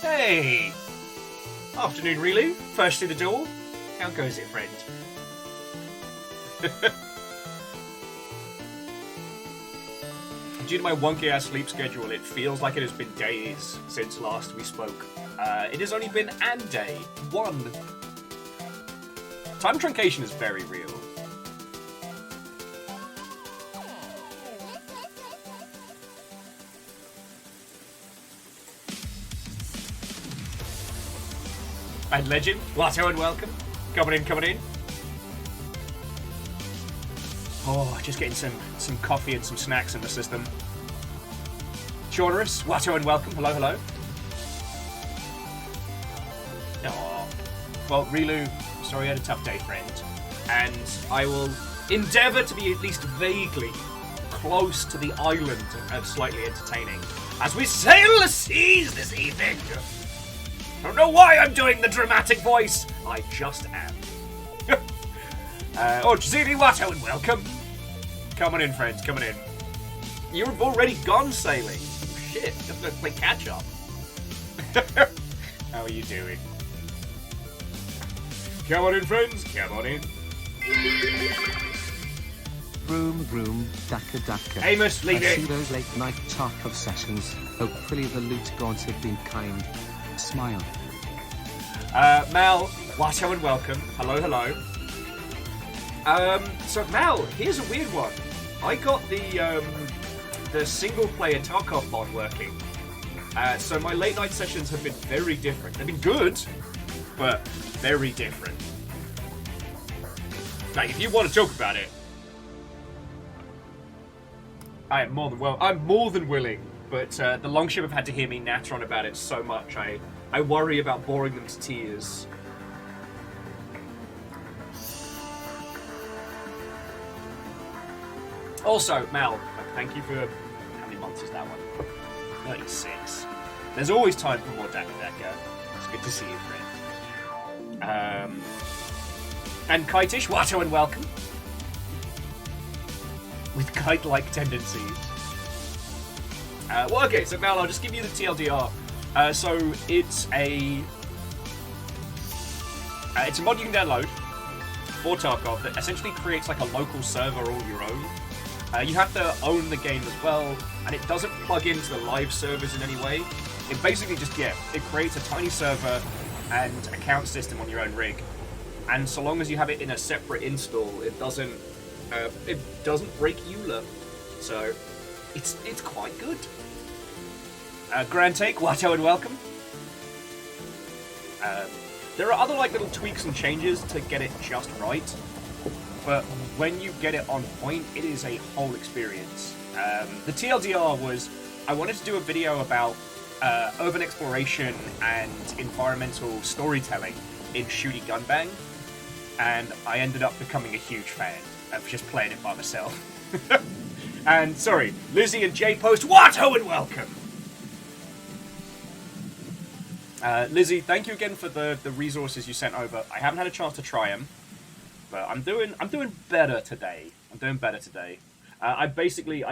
Hey! Afternoon, Rilu. First through the door. How goes it, friend? Due to my wonky-ass sleep schedule, it feels like it has been days since last we spoke. It has only been an day. One. Time truncation is very real. And Legend, Watto and welcome. Coming in, coming in. Oh, just getting some coffee and some snacks in the system. Chorus, Watto and welcome. Hello, hello. Aww. Well, Rilu, sorry you had a tough day, friend. And I will endeavour to be at least vaguely close to the island of slightly entertaining as we sail the seas this evening. I don't know why I'm doing the dramatic voice. I just am. Jazini Watto and welcome. Come on in, friends, coming in. You've already gone sailing. Oh, shit, just gonna play catch up. How are you doing? Come on in, friends, come on in. Vroom, vroom, daka, daka. Amos, leave it. I see those late night Tarkov sessions. Hopefully the loot gods have been kind. Smile. Mal, Watto and welcome. Hello, hello. So Mal, here's a weird one. I got the single-player Tarkov mod working. So my late-night sessions have been very different. They've been good, but very different. Like, if you want to talk about it, I'm more than willing. But the Longship have had to hear me natter on about it so much, I worry about boring them to tears. Also, Mal, thank you for... How many months is that one? 36. There's always time for more Daka Daka. It's good to see you, friend. And Kitish, Watto and welcome. With kite-like tendencies. Well, okay, so Mal, I'll just give you the TLDR. So it's a mod you can download for Tarkov that essentially creates like a local server all your own. You have to own the game as well, and it doesn't plug into the live servers in any way. It basically just, it creates a tiny server and account system on your own rig. And so long as you have it in a separate install, it doesn't break EULA. So it's quite good. Grand Take, Watto and welcome. There are other like little tweaks and changes to get it just right, but when you get it on point, it is a whole experience. The TLDR was, I wanted to do a video about urban exploration and environmental storytelling in Shooty Gunbang, and I ended up becoming a huge fan of just playing it by myself. And, sorry, Lizzie and Jay Post, Watto and welcome! Lizzie, thank you again for the resources you sent over. I haven't had a chance to try them, but I'm doing better today. I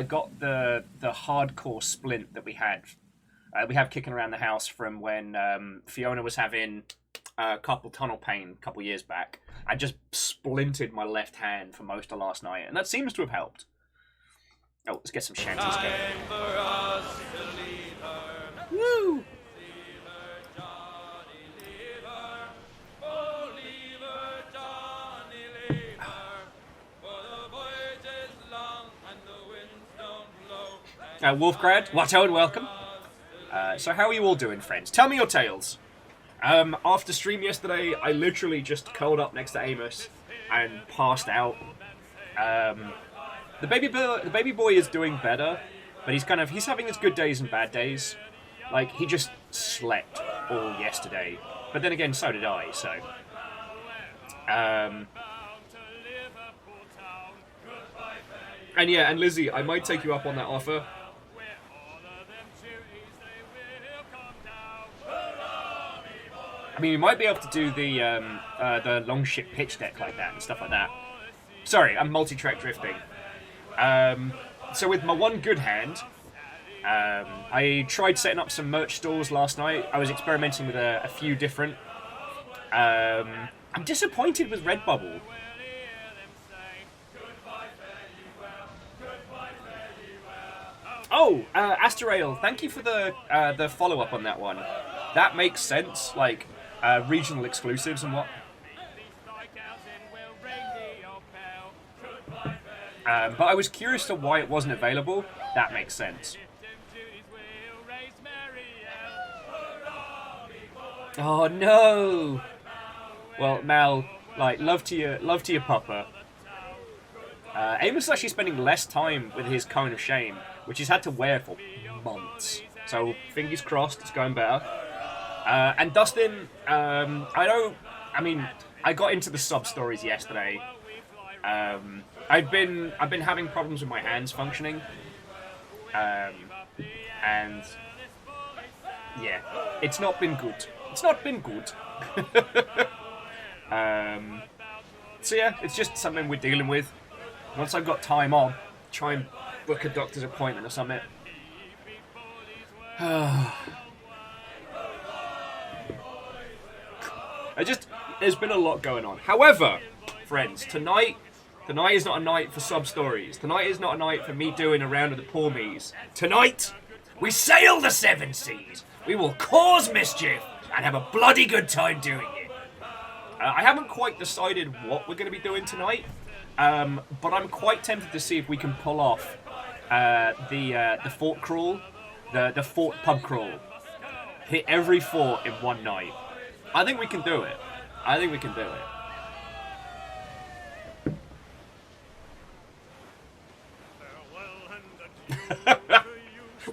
got the hardcore splint that we have kicking around the house from when Fiona was having carpal tunnel pain a couple years back. I just splinted my left hand for most of last night, and that seems to have helped. Oh, let's get some shanties going. Woo! Wolfgrad, Watto and welcome. So how are you all doing, friends? Tell me your tales. After stream yesterday, I literally just curled up next to Amos and passed out. The baby boy is doing better, but he's having his good days and bad days. Like, he just slept all yesterday. But then again, so did I, so... And Lizzie, I might take you up on that offer. I mean, you might be able to do the Longship pitch deck like that and stuff like that. Sorry, I'm multi-track drifting. So with my one good hand, I tried setting up some merch stores last night. I was experimenting with a few different. I'm disappointed with Redbubble. Oh, Asterail, thank you for the follow-up on that one. That makes sense, like regional exclusives and what. But I was curious to why it wasn't available. That makes sense. Oh no! Well, Mal, like, love to your papa. Amos is actually spending less time with his cone of shame, which he's had to wear for months. So fingers crossed, it's going better. And Dustin, I got into the sub stories yesterday. I've been having problems with my hands functioning, and yeah, it's not been good. It's not been good. So yeah, it's just something we're dealing with. Once I've got time on, try and book a doctor's appointment or something. There's been a lot going on. However, friends, tonight is not a night for sub stories. Tonight is not a night for me doing a round of the poor me's. Tonight, we sail the seven seas. We will cause mischief and have a bloody good time doing it. I haven't quite decided what we're going to be doing tonight, but I'm quite tempted to see if we can pull off the fort crawl, the fort pub crawl. Hit every fort in one night. I think we can do it.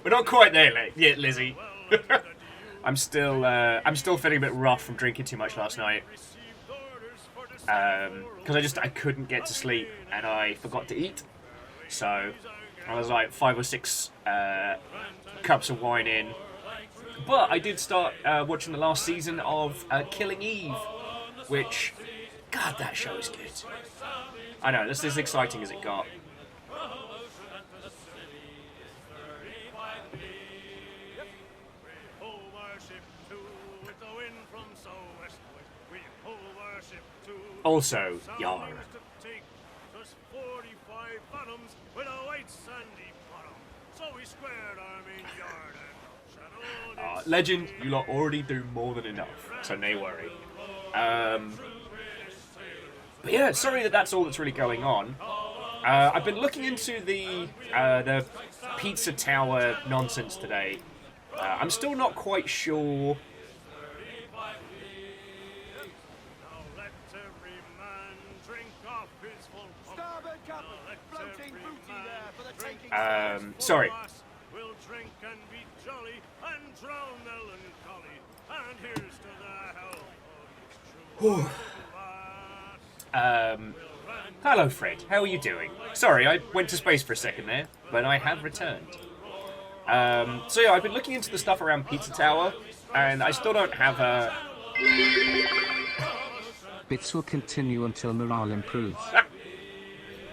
We're not quite there yet, Lizzie. I'm still feeling a bit rough from drinking too much last night. Because I couldn't get to sleep and I forgot to eat. So I was like 5 or 6 cups of wine in. But I did start watching the last season of Killing Eve, which, God, that show is good. I know, that's as exciting as it got. Also, Yar. Legend, you lot already do more than enough, so no worry. But yeah, sorry that's all that's really going on. I've been looking into the Pizza Tower nonsense today. I'm still not quite sure. Sorry. Hello, Fred. How are you doing? Sorry, I went to space for a second there, but I have returned. So yeah, I've been looking into the stuff around Pizza Tower, and I still don't have a... Bits will continue until morale improves.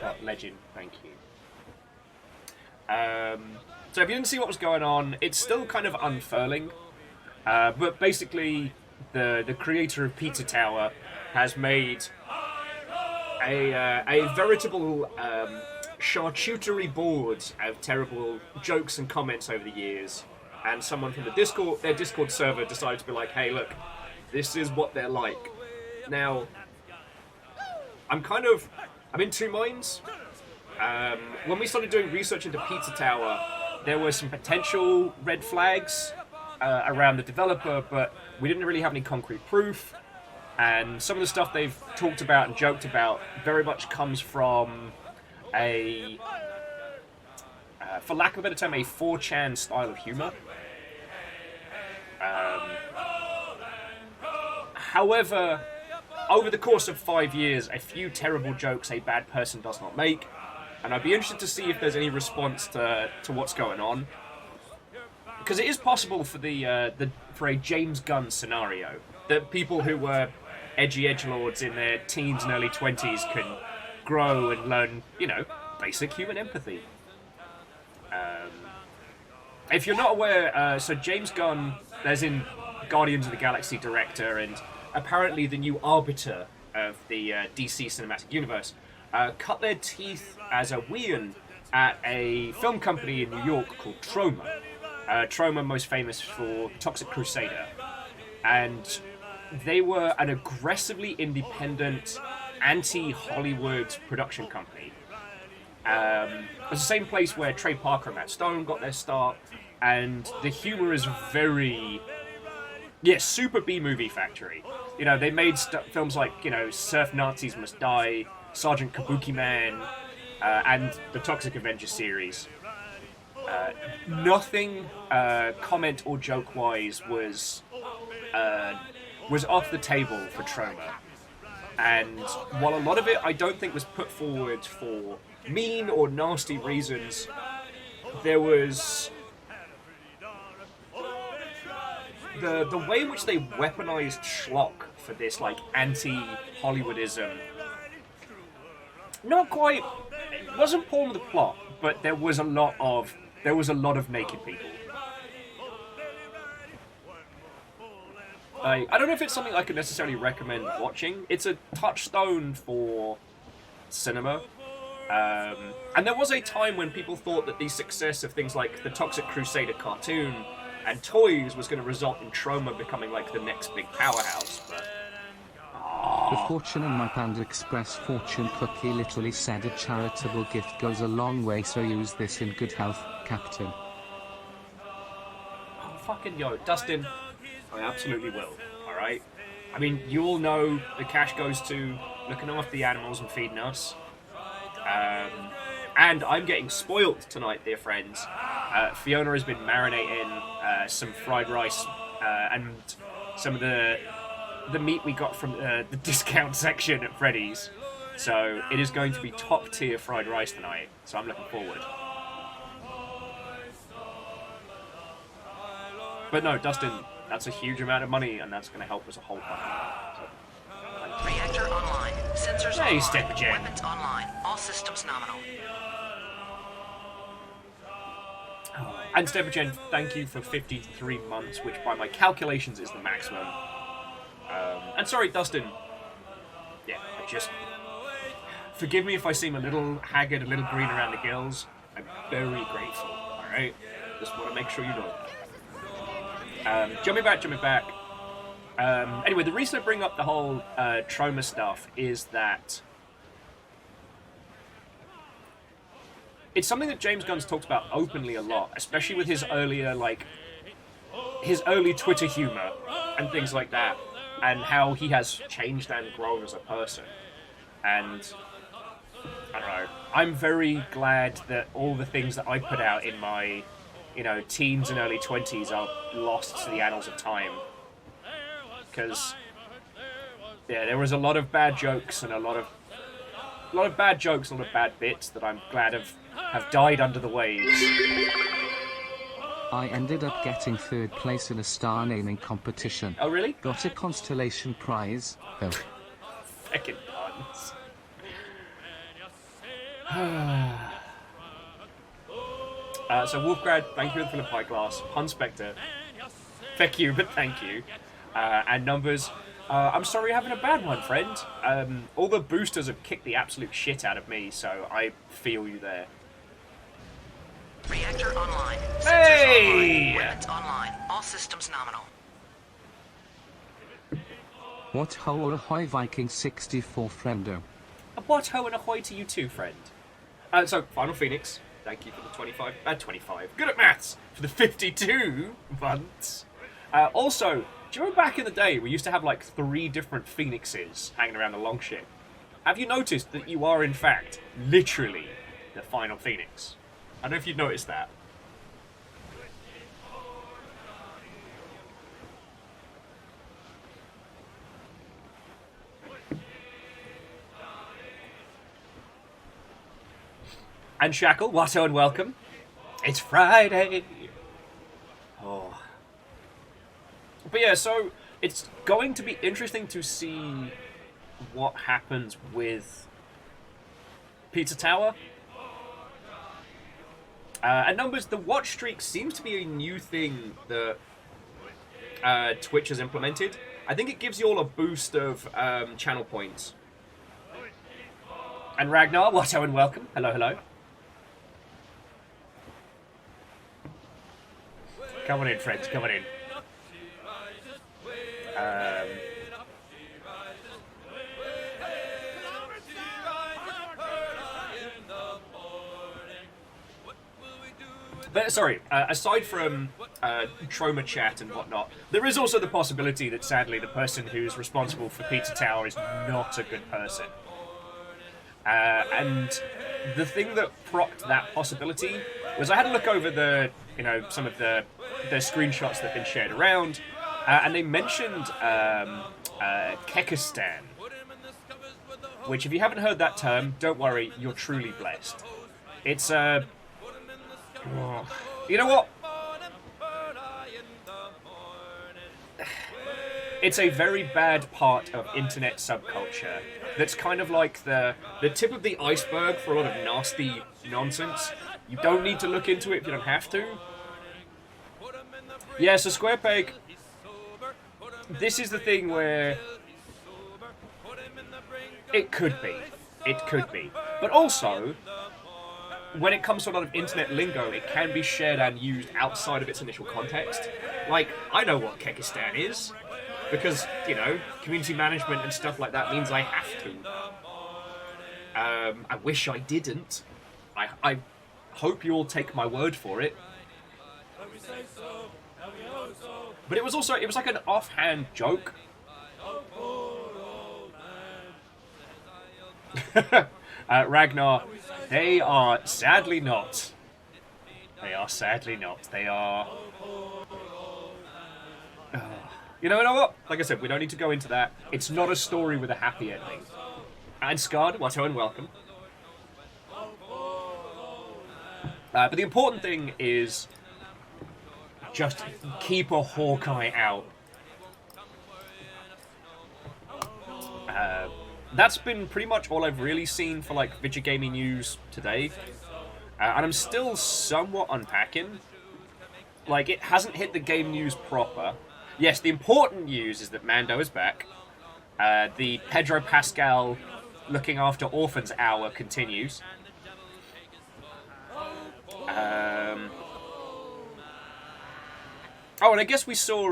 Oh, legend, thank you. So if you didn't see what was going on, it's still kind of unfurling. But basically, the creator of Pizza Tower has made a veritable charcuterie board of terrible jokes and comments over the years. And someone from their Discord server decided to be like, hey, look, this is what they're like. Now, I'm in two minds. When we started doing research into Pizza Tower, there were some potential red flags around the developer, but we didn't really have any concrete proof. And some of the stuff they've talked about and joked about very much comes from for lack of a better term, a 4chan style of humor. However, over the course of 5 years, a few terrible jokes a bad person does not make. And I'd be interested to see if there's any response to what's going on, because it is possible for for a James Gunn scenario that people who were edgy edgelords in their teens and early 20s can grow and learn, basic human empathy. if you're not aware, so James Gunn, there's in Guardians of the Galaxy director, and apparently the new arbiter of the DC Cinematic Universe, cut their teeth as a Wheon at a film company in New York called Troma. Troma, most famous for Toxic Crusader. And they were an aggressively independent, anti-Hollywood production company. It's the same place where Trey Parker and Matt Stone got their start, and the humor is very... Yeah, super B-movie factory. You know, they made films like, you know, Surf Nazis Must Die, Sergeant Kabuki Man, and the Toxic Avenger series. Nothing comment or joke-wise was off the table for Troma. And while a lot of it I don't think was put forward for mean or nasty reasons, there was... The way in which they weaponized schlock for this, like, anti-Hollywoodism... Not quite... It wasn't porn with the plot, but there was a lot of naked people. I don't know if it's something I could necessarily recommend watching. It's a touchstone for cinema. And there was a time when people thought that the success of things like the Toxic Crusader cartoon and toys was going to result in Troma becoming like the next big powerhouse. But... The Fortune in my Panda Express fortune cookie literally said a charitable gift goes a long way, so use this in good health, Captain. Oh, fucking yo, Dustin, I absolutely will, alright? I mean, you all know the cash goes to looking after the animals and feeding us. And I'm getting spoilt tonight, dear friends. Fiona has been marinating some fried rice and some of the meat we got from the discount section at Freddy's. So it is going to be top tier fried rice tonight. So I'm looking forward. But no, Dustin, that's a huge amount of money, and that's going to help us a whole bunch. So, Reactor online. Sensors hey, online. Steppergen. Weapons online. All systems nominal. And Steppergen, thank you for 53 months, which by my calculations is the maximum. And sorry, Dustin. Yeah, I just... Forgive me if I seem a little haggard, a little green around the gills. I'm very grateful, alright? Just want to make sure you know that. Jumping back. Anyway, the reason I bring up the whole Troma stuff is that it's something that James Gunn's talked about openly a lot, especially with his earlier, like, his early Twitter humor and things like that, and how he has changed and grown as a person. And I don't know, I'm very glad that all the things that I put out in my, you know, teens and early 20s are lost to the annals of time. Because, yeah, there was a lot of bad jokes and a lot of bad bits that I'm glad have died under the waves. I ended up getting 3rd place in a star naming competition. Oh, really? Got a constellation prize, though. Feckin' puns. So Wolfgrad, thank you for the pie glass. Pun Spectre, feck you, but thank you. And Numbers, I'm sorry you're having a bad one, friend. All the boosters have kicked the absolute shit out of me, so I feel you there. Reactor online. Sensors Hey! online. Weapons online. All systems nominal. What ho ahoy Viking 64 friendo. A what ho and ahoy to you too, friend. So, Final Phoenix, thank you for the 25, good at maths, for the 52 months. Also, do you remember back in the day we used to have like 3 different Phoenixes hanging around the longship? Have you noticed that you are in fact, literally, the Final Phoenix? I don't know if you've noticed that. And Shackle, Watto and welcome. It's Friday. Oh. But yeah, so it's going to be interesting to see what happens with Pizza Tower. And numbers, the watch streak seems to be a new thing that Twitch has implemented. I think it gives you all a boost of channel points. And Ragnar, Watto and welcome. Hello, hello. Come on in, friends, come on in. But, sorry, aside from trauma chat and whatnot, there is also the possibility that, sadly, the person who's responsible for Pizza Tower is not a good person. And the thing that propped that possibility was I had a look over the, some of the screenshots that have been shared around, and they mentioned Kekistan, which, if you haven't heard that term, don't worry, you're truly blessed. It's you know what? It's a very bad part of internet subculture that's kind of like the tip of the iceberg for a lot of nasty nonsense. You don't need to look into it if you don't have to. Yeah, so SquarePeg, this is the thing where it could be. It could be. But also, when it comes to a lot of internet lingo, it can be shared and used outside of its initial context. Like, I know what Kekistan is, because, community management and stuff like that means I have to. I wish I didn't. I hope you all take my word for it. But it was like an offhand joke. Ragnar, they are sadly not. They are sadly not. They are... You know what? Like I said, we don't need to go into that. It's not a story with a happy ending. And Scarred, Watto and welcome. But the important thing is just keep a Hawkeye out. That's been pretty much all I've really seen for, like, video gaming news today. And I'm still somewhat unpacking. Like, it hasn't hit the game news proper. Yes, the important news is that Mando is back. The Pedro Pascal looking after orphans hour continues. Oh, and I guess we saw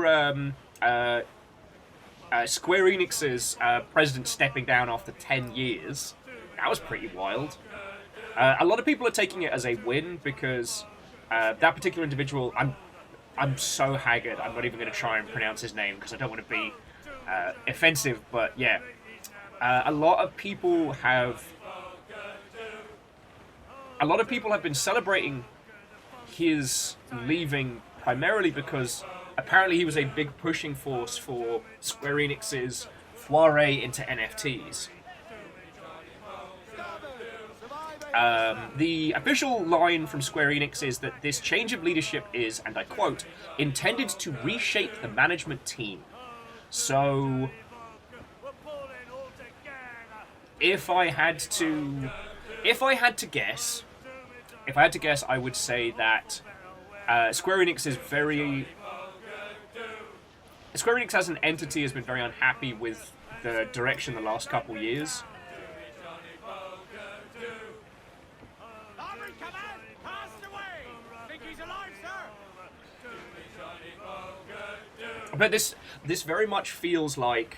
Square Enix's president stepping down after 10 years. That was pretty wild. A lot of people are taking it as a win because that particular individual... I'm so haggard, I'm not even going to try and pronounce his name because I don't want to be offensive, but yeah. A lot of people have been celebrating his leaving primarily because apparently he was a big pushing force for Square Enix's foray into NFTs. The official line from Square Enix is that this change of leadership is, and I quote, intended to reshape the management team. So, if I had to guess, I would say that Square Enix as an entity has been very unhappy with the direction the last couple years. But this very much feels like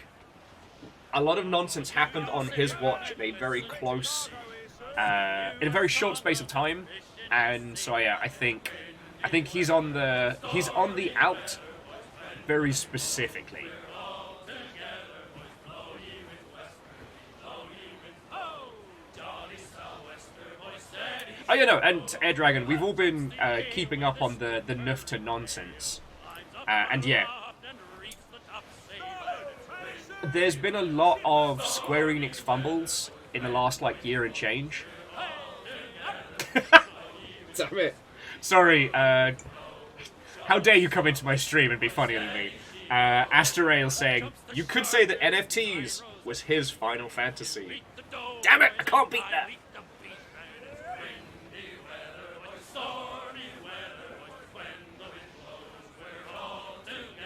a lot of nonsense happened on his watch in a very close, in a very short space of time, and so yeah, I think he's on the out very specifically. Oh yeah, no, and Air Dragon, we've all been keeping up on the nerf to nonsense, and yeah. There's been a lot of Square Enix fumbles in the last, year and change. Damn it. Sorry, how dare you come into my stream and be funnier than me. Asterail saying, you could say that NFTs was his Final Fantasy. Damn it, I can't beat that.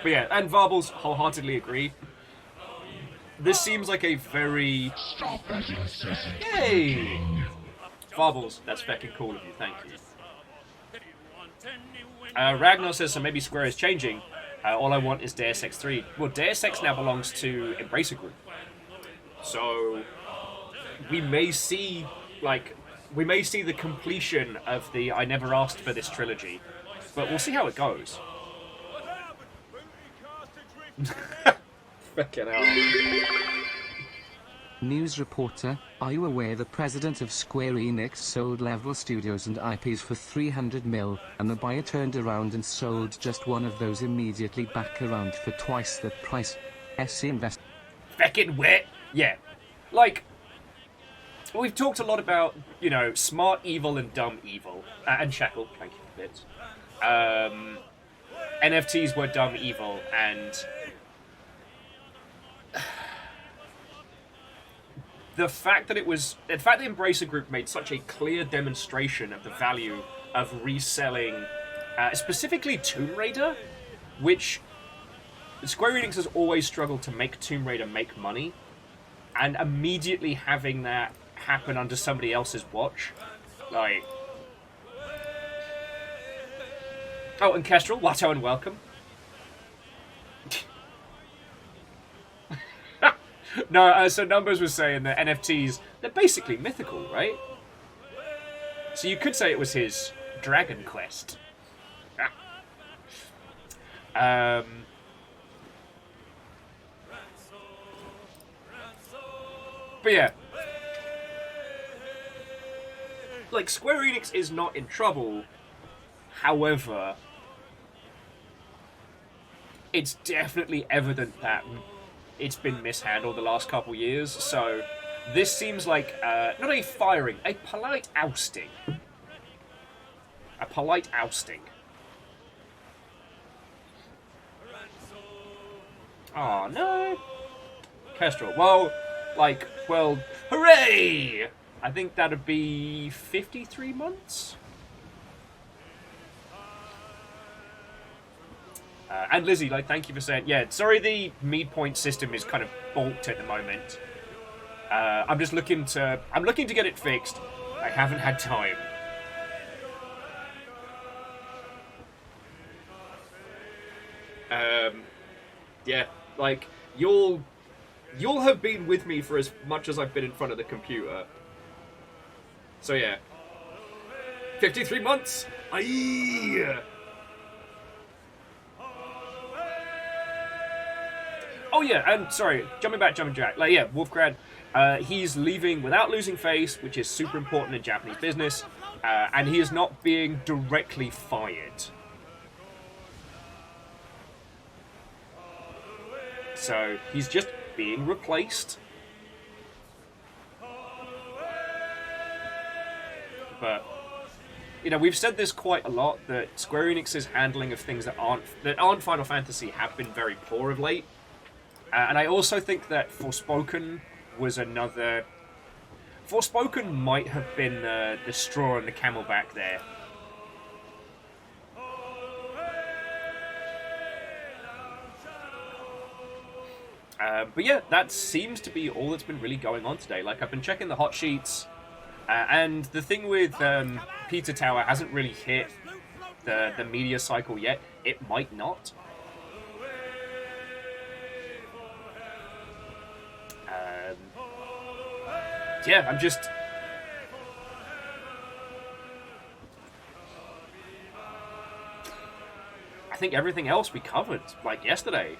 But yeah, and Varbles wholeheartedly agree. This seems like a very... Yay! Varbles, that's fucking cool of you, thank you. Ragnar says, so maybe Square is changing. All I want is Deus Ex 3. Well, Deus Ex now belongs to Embracer Group. So, we may see, the completion of the I never asked for this trilogy. But we'll see how it goes. Fucking hell. News reporter, are you aware the president of Square Enix sold Level Studios and IPs for 300 mil, and the buyer turned around and sold just one of those immediately back around for twice the price? SC Invest. Fucking wet. Yeah. Like, we've talked a lot about, smart evil and dumb evil. And Shackle, thank you for bits. NFTs were dumb evil, and the fact that Embracer Group made such a clear demonstration of the value of reselling, specifically Tomb Raider, which Square Enix has always struggled to make Tomb Raider make money, and immediately having that happen under somebody else's watch, like... Oh, and Kestrel, Watto and welcome. No, so Numbers was saying that NFTs, they're basically mythical, right? So you could say it was his Dragon Quest. But yeah. Like, Square Enix is not in trouble. However, it's definitely evident that it's been mishandled the last couple years, so this seems like, not a firing, a polite ousting. A polite ousting. Aw, no. Kestrel, well, hooray! I think that'd be 53 months? And Lizzie, thank you for saying, yeah, sorry the mead point system is kind of balked at the moment. I'm looking to get it fixed. I haven't had time. Yeah, you'll have been with me for as much as I've been in front of the computer. So yeah. 53 months! Aye! Oh yeah, and sorry, jumping back. Wolfgrad, he's leaving without losing face, which is super important in Japanese business, and he is not being directly fired. So, he's just being replaced. But, we've said this quite a lot, that Square Enix's handling of things that aren't Final Fantasy have been very poor of late. And I also think that Forspoken was another... Forspoken might have been the straw on the camel back there. But yeah, that seems to be all that's been really going on today. I've been checking the hot sheets, and the thing with Pizza Tower hasn't really hit the media cycle yet. It might not. Yeah, I think everything else we covered, yesterday.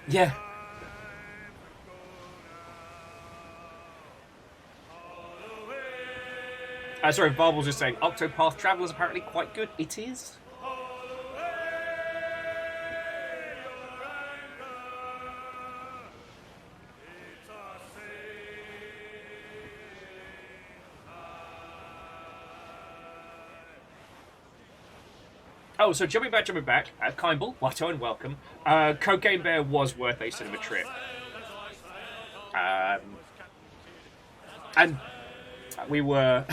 Yeah. Sorry, Barble's just saying, Octopath Traveler is apparently quite good. It is. Oh, so jumping back, Kimball, Watto, and welcome. Cocaine Bear was worth a cinema trip. And we were...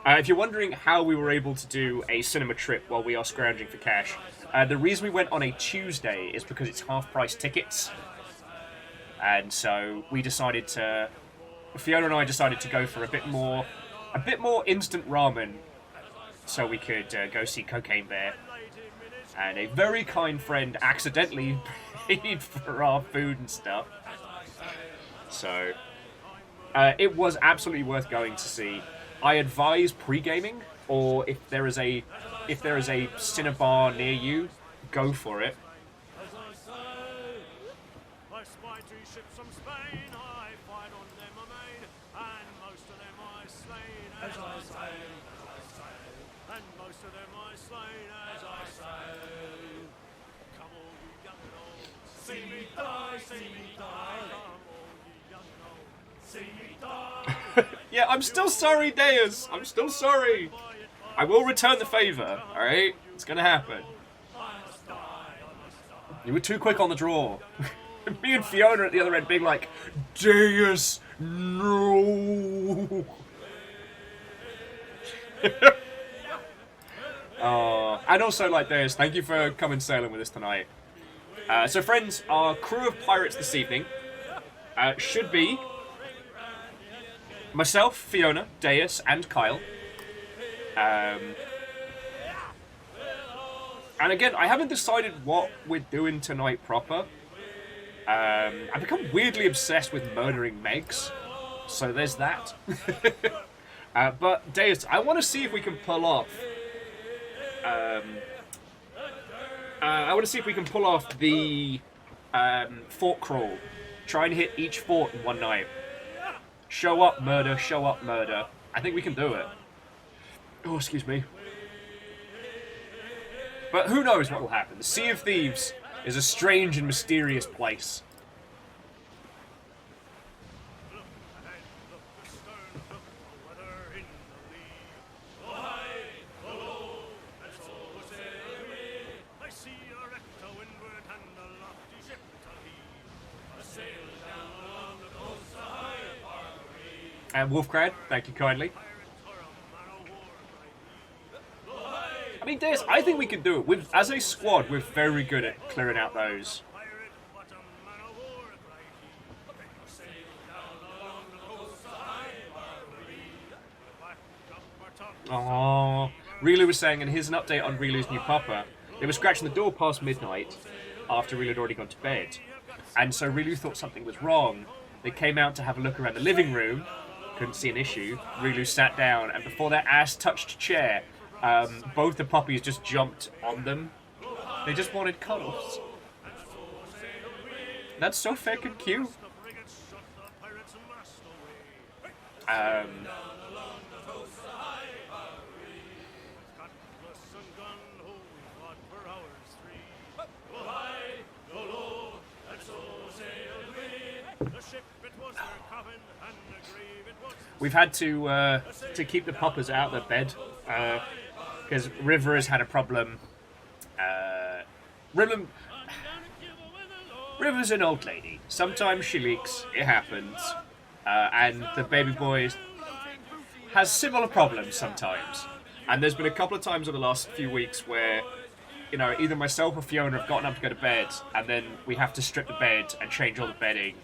If you're wondering how we were able to do a cinema trip while we are scrounging for cash, the reason we went on a Tuesday is because it's half-price tickets. And so we decided to... Fiona and I decided to go for a bit more instant ramen so we could go see Cocaine Bear. And a very kind friend accidentally paid for our food and stuff. So, it was absolutely worth going to see. I advise pre-gaming, or if there is a Cinebar near you, go for it. Yeah, I'm still sorry, Deus. I'm still sorry. I will return the favor, alright? It's gonna happen. You were too quick on the draw. Me and Fiona at the other end being like, Deus, no. And also, like, Deus, thank you for coming sailing with us tonight. So, friends, our crew of pirates this evening should be myself, Fiona, Deus, and Kyle. And again, I haven't decided what we're doing tonight proper. I've become weirdly obsessed with murdering Megs, so there's that. But Deus, I want to see if we can pull off. I want to see if we can pull off the fort crawl. Try and hit each fort in one night. Show up, murder, show up, murder. I think we can do it. Oh, excuse me. But who knows what will happen. The Sea of Thieves is a strange and mysterious place. And Wolfcrad, thank you kindly. I mean, Deus, I think we can do it. As a squad, we're very good at clearing out those. Oh, Rilu was saying, and here's an update on Rilu's new pupper. They were scratching the door past midnight after Rilu had already gone to bed. And so Rilu thought something was wrong. They came out to have a look around the living room. Couldn't see an issue. Rilu sat down, and before their ass touched a chair, both the puppies just jumped on them. They just wanted cuddles. That's so fake and cute. We've had to keep the puppers out of their bed because River has had a problem. River's an old lady. Sometimes she leaks. It happens, and the baby boy has similar problems sometimes. And there's been a couple of times over the last few weeks where, you know, either myself or Fiona have gotten up to go to bed, and then we have to strip the bed and change all the bedding.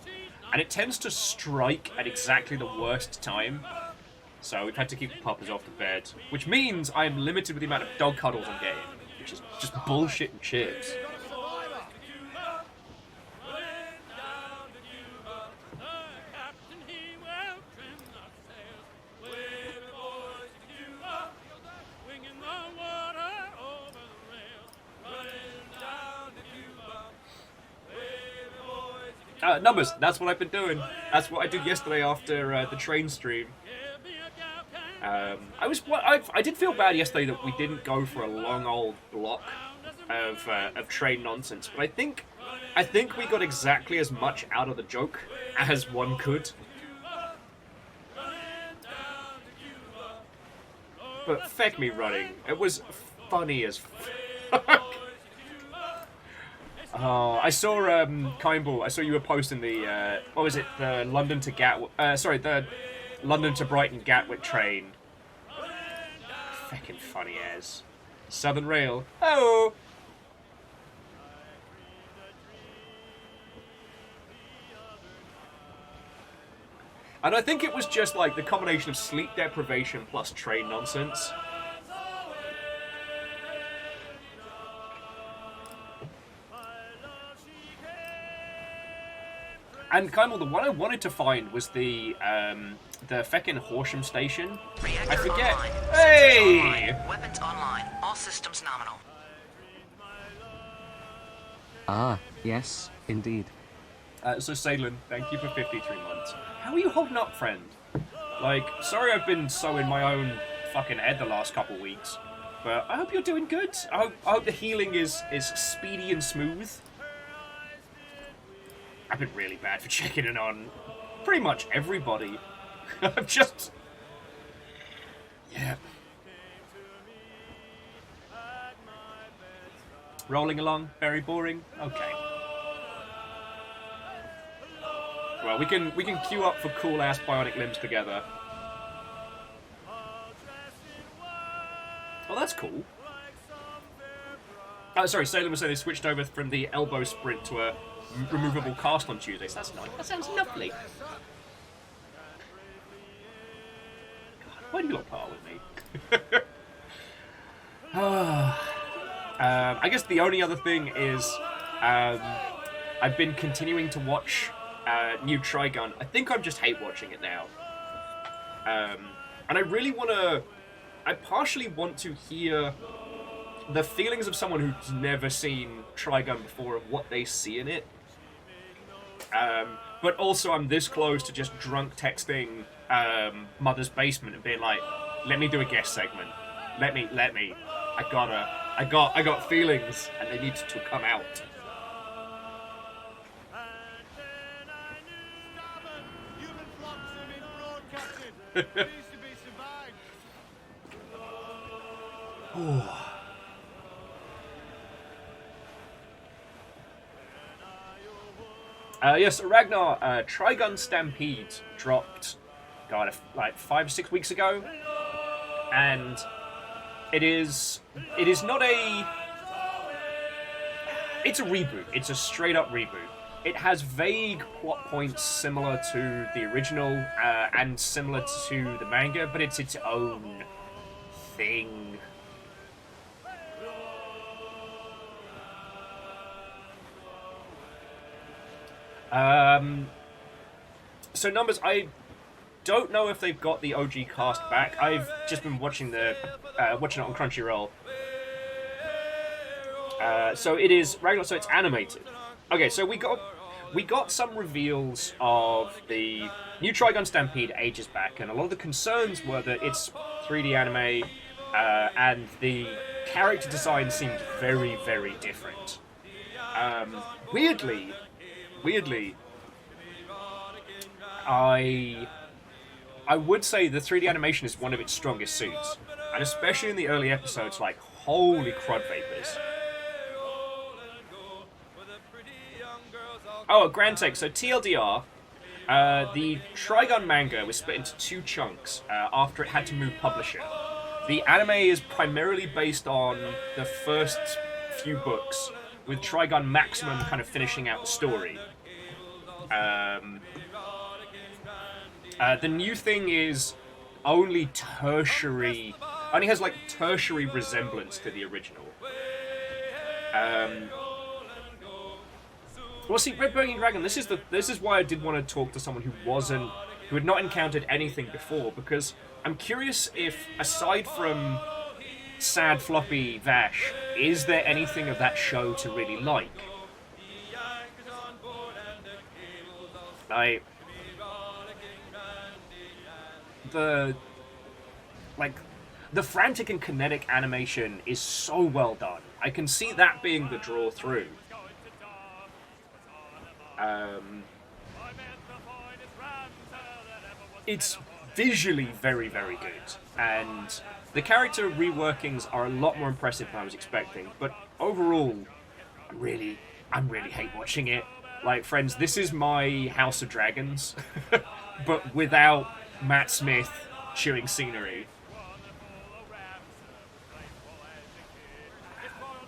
And it tends to strike at exactly the worst time. So we've had to keep the puppers off the bed. Which means I am limited with the amount of dog cuddles I'm getting. Which is just bullshit and chips. Numbers, that's what I've been doing. That's what I did yesterday after the train stream. I did feel bad yesterday that we didn't go for a long old block of train nonsense, but I think we got exactly as much out of the joke as one could. But feck me running. It was funny as fuck. Oh, I saw Kindball. I saw you were posting the what was it? The London to the London to Brighton Gatwick train. Fucking funny as. Southern Rail. Oh! And I think it was just like the combination of sleep deprivation plus train nonsense. And kind of the one I wanted to find was the feckin' Horsham station. Reactor I forget. online. Hey! Sensors online. Weapons online. All systems nominal. Ah, yes, indeed. So Salin, thank you for 53 months. How are you holding up, friend? Like, sorry I've been so in my own fucking head the last couple weeks, but I hope you're doing good. I hope the healing is speedy and smooth. I've been really bad for checking in on pretty much everybody. I'm just... Yeah. Rolling along, very boring. Okay. Well, we can queue up for cool ass bionic limbs together. Oh, that's cool. Oh, sorry, Salem was saying they switched over from the elbow sprint to a removable cast on Tuesdays. That's nice. That sounds lovely. God, why do you lot part with me? I guess the only other thing is I've been continuing to watch new Trigun. I think I'm just hate watching it now. And I really want to... I partially want to hear the feelings of someone who's never seen Trigun before of what they see in it. But also I'm this close to just drunk texting Mother's Basement and being like, let me do a guest segment. Let me. I got feelings and they need to come out. Yes, Ragnar, Trigun Stampede dropped, God, like 5 or 6 weeks ago, and it is not a... It's a reboot. It's a straight-up reboot. It has vague plot points similar to the original and similar to the manga, but it's its own thing. So numbers, I don't know if they've got the OG cast back. I've just been watching watching it on Crunchyroll. So it is regular, so it's animated. Okay, so we got some reveals of the new Trigun Stampede ages back, and a lot of the concerns were that it's 3D anime, and the character design seemed very, very different. Weirdly, I would say the 3D animation is one of its strongest suits, and especially in the early episodes, like, holy crud vapors. Oh, grand take. So TLDR, the Trigun manga was split into 2 chunks after it had to move publisher. The anime is primarily based on the first few books, with Trigun Maximum kind of finishing out the story. The new thing is only has like tertiary resemblance to the original. Well, see, Red Burning Dragon, this is why I did want to talk to someone who had not encountered anything before, because I'm curious if, aside from sad floppy Vash, is there anything of that show to really like? The frantic and kinetic animation is so well done. I can see that being the draw through. It's visually very, very good, and the character reworkings are a lot more impressive than I was expecting, but overall, I'm really hate watching it. Like, friends, this is my House of Dragons, but without Matt Smith chewing scenery.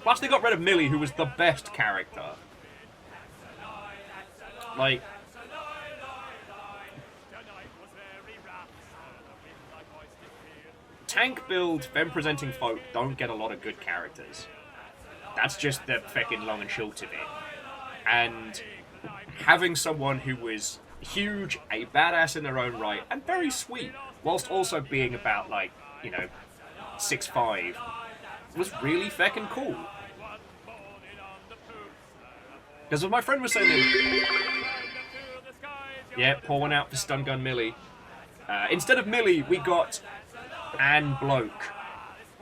Plus, they got rid of Millie, who was the best character. Like, tank build, them presenting folk don't get a lot of good characters. That's just the fucking long and short of it. And having someone who was huge, a badass in their own right, and very sweet, whilst also being about, like, you know, 6'5", was really feckin' cool. Because what my friend was saying, yeah, pour one out for Stun Gun Millie. Instead of Millie, we got Ann Bloke.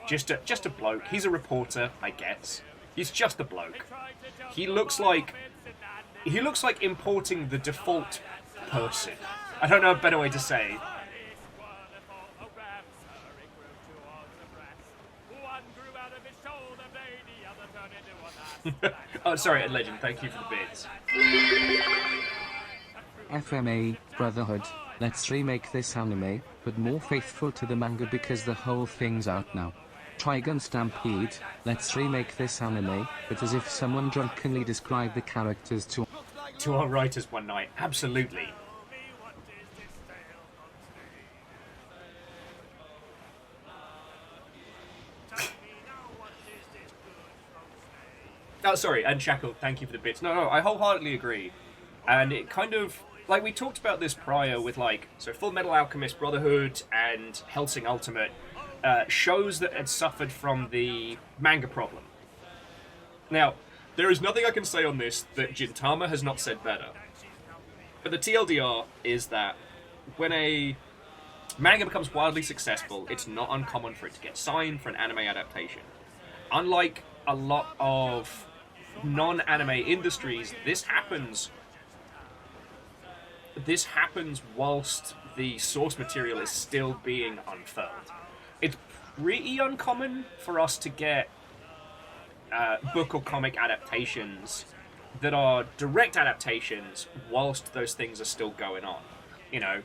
Just a bloke. He's a reporter, I guess. He's just a bloke. He looks like importing the default person. I don't know a better way to say. Oh, sorry, Legend. Thank you for the bits. FMA, Brotherhood, let's remake this anime, but more faithful to the manga because the whole thing's out now. Trigun Stampede, let's remake this anime, but as if someone drunkenly described the characters to our writers one night. Absolutely. Oh, sorry, and Shackle, thank you for the bits. No, I wholeheartedly agree. And it kind of, like, we talked about this prior with, like, so Full Metal Alchemist Brotherhood and Hellsing Ultimate, shows that had suffered from the manga problem. Now, there is nothing I can say on this that Gintama has not said better. But the TLDR is that when a manga becomes wildly successful, it's not uncommon for it to get signed for an anime adaptation. Unlike a lot of non-anime industries, this happens whilst the source material is still being unfurled. It's pretty uncommon for us to get book or comic adaptations that are direct adaptations whilst those things are still going on. You know,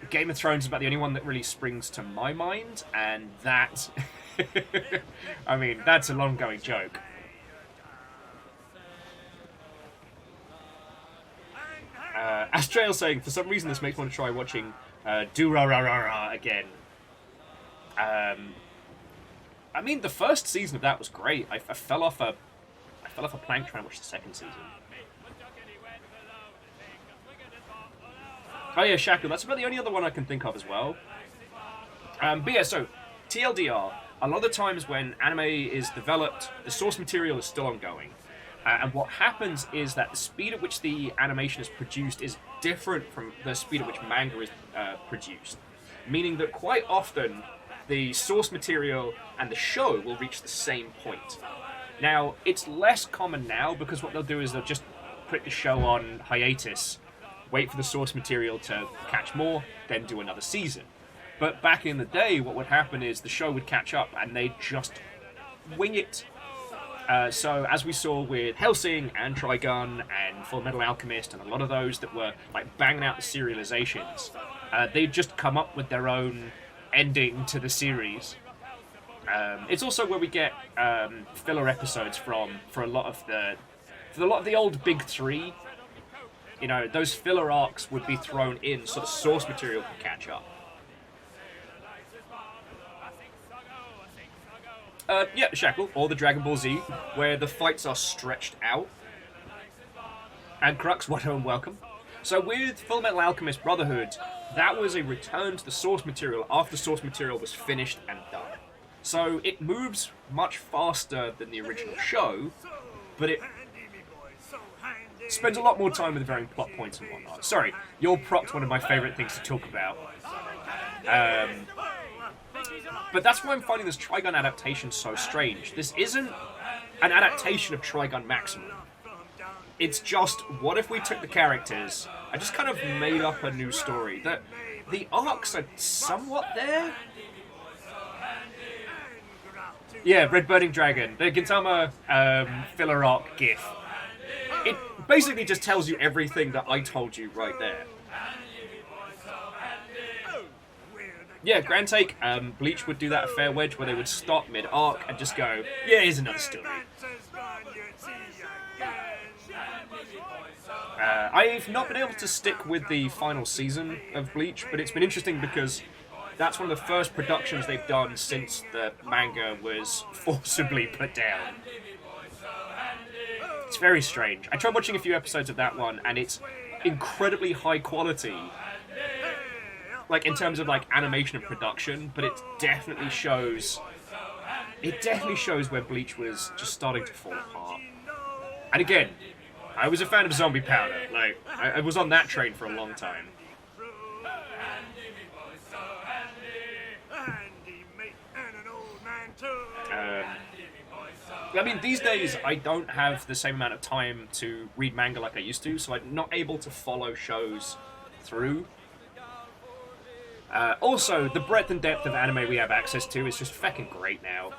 Game of Thrones is about the only one that really springs to my mind, and that... I mean, that's a long-going joke. Astrail saying, for some reason this makes me want to try watching Do-Ra-Ra-Ra-Ra again. I mean, the first season of that was great. I fell off a plank trying to watch the second season. Oh yeah, Shackle, that's about the only other one I can think of as well. But yeah, so, TLDR, a lot of the times when anime is developed, the source material is still ongoing. And what happens is that the speed at which the animation is produced is different from the speed at which manga is produced. Meaning that quite often, the source material and the show will reach the same point. Now, it's less common now because what they'll do is they'll just put the show on hiatus, wait for the source material to catch more, then do another season. But back in the day, what would happen is the show would catch up and they'd just wing it. So as we saw with Hellsing and Trigun and Full Metal Alchemist and a lot of those that were like banging out the serializations, they'd just come up with their own ending to the series. It's also where we get filler episodes from for a lot of the old big three. You know, those filler arcs would be thrown in so the source material can catch up. Yeah, Shackle, or the Dragon Ball Z, where the fights are stretched out. And Crux, welcome. So with Full Metal Alchemist Brotherhood, that was a return to the source material after the source material was finished and done. So it moves much faster than the original show, but it spends a lot more time with varying plot points and whatnot. Sorry, your prop's one of my favourite things to talk about. But that's why I'm finding this Trigun adaptation so strange. This isn't an adaptation of Trigun Maximum. It's just, what if we took the characters, I just kind of made up a new story. The arcs are somewhat there. Yeah, Red Burning Dragon, the Gintama filler arc gif. It basically just tells you everything that I told you right there. Yeah, Grand Take, Bleach would do that a fair wedge where they would stop mid-arc and just go, yeah, here's another story. I've not been able to stick with the final season of Bleach, but it's been interesting because that's one of the first productions they've done since the manga was forcibly put down. It's very strange. I tried watching a few episodes of that one, and it's incredibly high quality, like in terms of like animation and production, but it definitely shows where Bleach was just starting to fall apart. And again, I was a fan of Zombie Powder. Like, I was on that train for a long time. I mean, these days I don't have the same amount of time to read manga like I used to, so I'm not able to follow shows through. Also, the breadth and depth of anime we have access to is just fucking great now.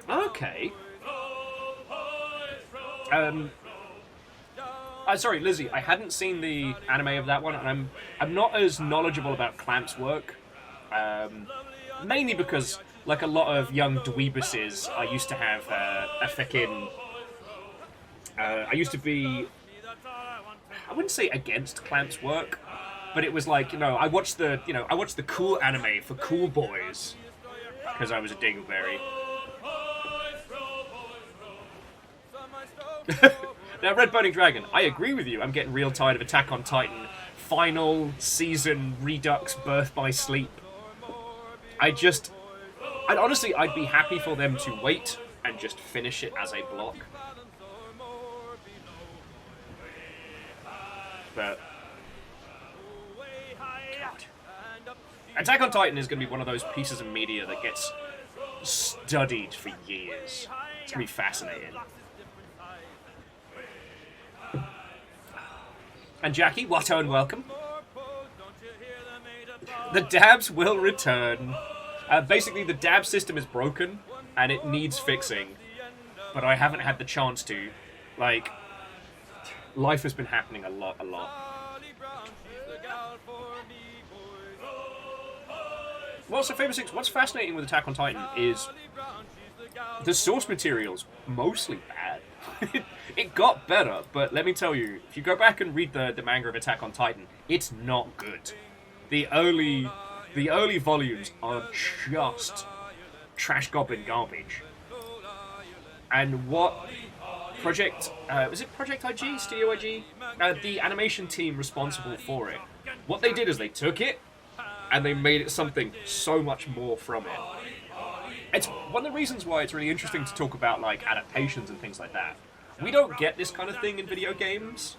Okay. Sorry, Lizzie, I hadn't seen the anime of that one, and I'm not as knowledgeable about Clamp's work. Mainly because, like a lot of young dweebuses, I used to have a fucking... I used to be... I wouldn't say against Clamp's work, but it was like, I watched the cool anime for cool boys, because I was a dingleberry. Now, Red Burning Dragon, I agree with you. I'm getting real tired of Attack on Titan. Final season Redux Birth by Sleep. I'd be happy for them to wait and just finish it as a block. But God. Attack on Titan is going to be one of those pieces of media that gets studied for years. It's going to be fascinating. And Jackie, Watto and welcome. The dabs will return. Basically, the dab system is broken, and it needs fixing. But I haven't had the chance to. Like, life has been happening a lot. Well, so Famous Six, what's fascinating with Attack on Titan is the source material's mostly bad. It got better, but let me tell you, if you go back and read the manga of Attack on Titan, it's not good. The early volumes are just trash goblin garbage. And what was it Project IG? Studio IG? The animation team responsible for it. What they did is they took it, and they made it something so much more from it. It's one of the reasons why it's really interesting to talk about, like, adaptations and things like that. We don't get this kind of thing in video games.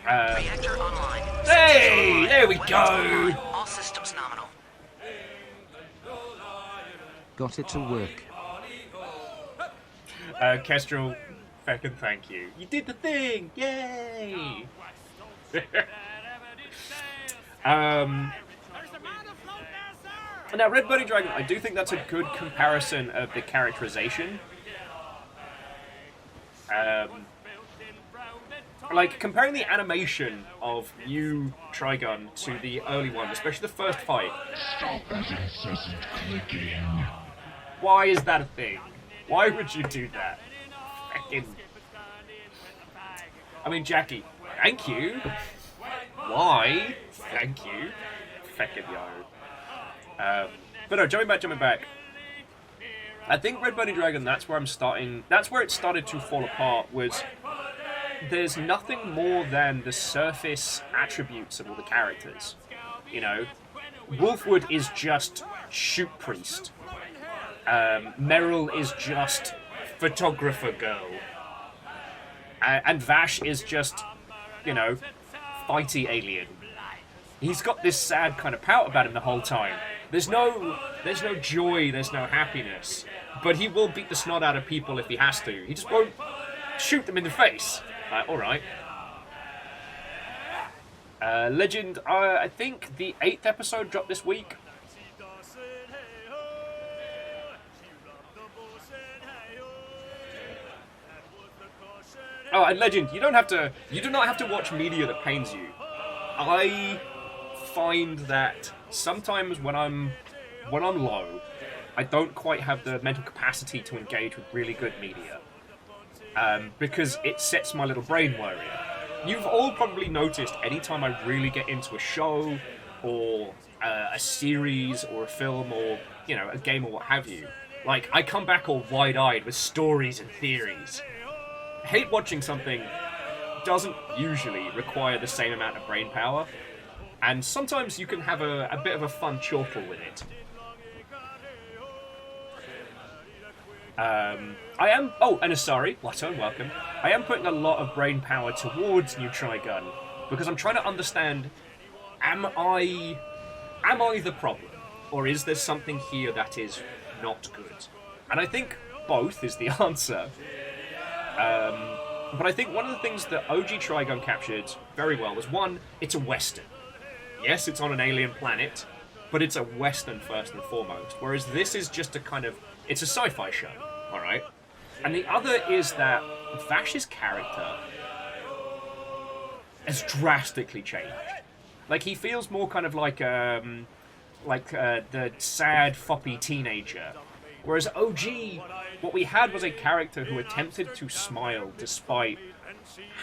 Reactor online. Hey! There we go! All systems nominal. Got it to work. Kestrel, feckin' thank you. You did the thing! Yay! Now, Red Burning Dragon, I do think that's a good comparison of the characterization. Like, comparing the animation of new Trigun to the early one, especially the first fight. Stop that incessant clicking. Why is that a thing? Why would you do that? Feckin'. I mean, Jackie, thank you. Why? Thank you. Feckin' yo. But no, jumping back. I think Red Burning Dragon, that's where it started to fall apart, was there's nothing more than the surface attributes of all the characters. Wolfwood is just shoot priest. Meryl is just photographer girl. And Vash is just, fighty alien. He's got this sad kind of pout about him the whole time. There's no joy, there's no happiness. But he will beat the snot out of people if he has to. He just won't shoot them in the face. Alright. Legend, I think the 8th episode dropped this week. Oh, and Legend, you do not have to watch media that pains you. I find that sometimes when I'm low, I don't quite have the mental capacity to engage with really good media. Because it sets my little brain worrying. You've all probably noticed anytime I really get into a show, or a series, or a film, or, you know, a game, or what have you, like, I come back all wide-eyed with stories and theories. Hate watching something doesn't usually require the same amount of brain power, and sometimes you can have a bit of a fun chortle with it. I am... Oh, and Asari, Watto, welcome. I am putting a lot of brain power towards New Trigun, because I'm trying to understand, am I the problem? Or is there something here that is not good? And I think both is the answer. But I think one of the things that OG Trigun captured very well was, one, it's a Western. Yes, it's on an alien planet, but it's a Western first and foremost. Whereas this is just a kind of... It's a sci-fi show, alright? And the other is that Vash's character has drastically changed. Like, he feels more kind of like the sad, foppy teenager. Whereas OG, what we had was a character who attempted to smile despite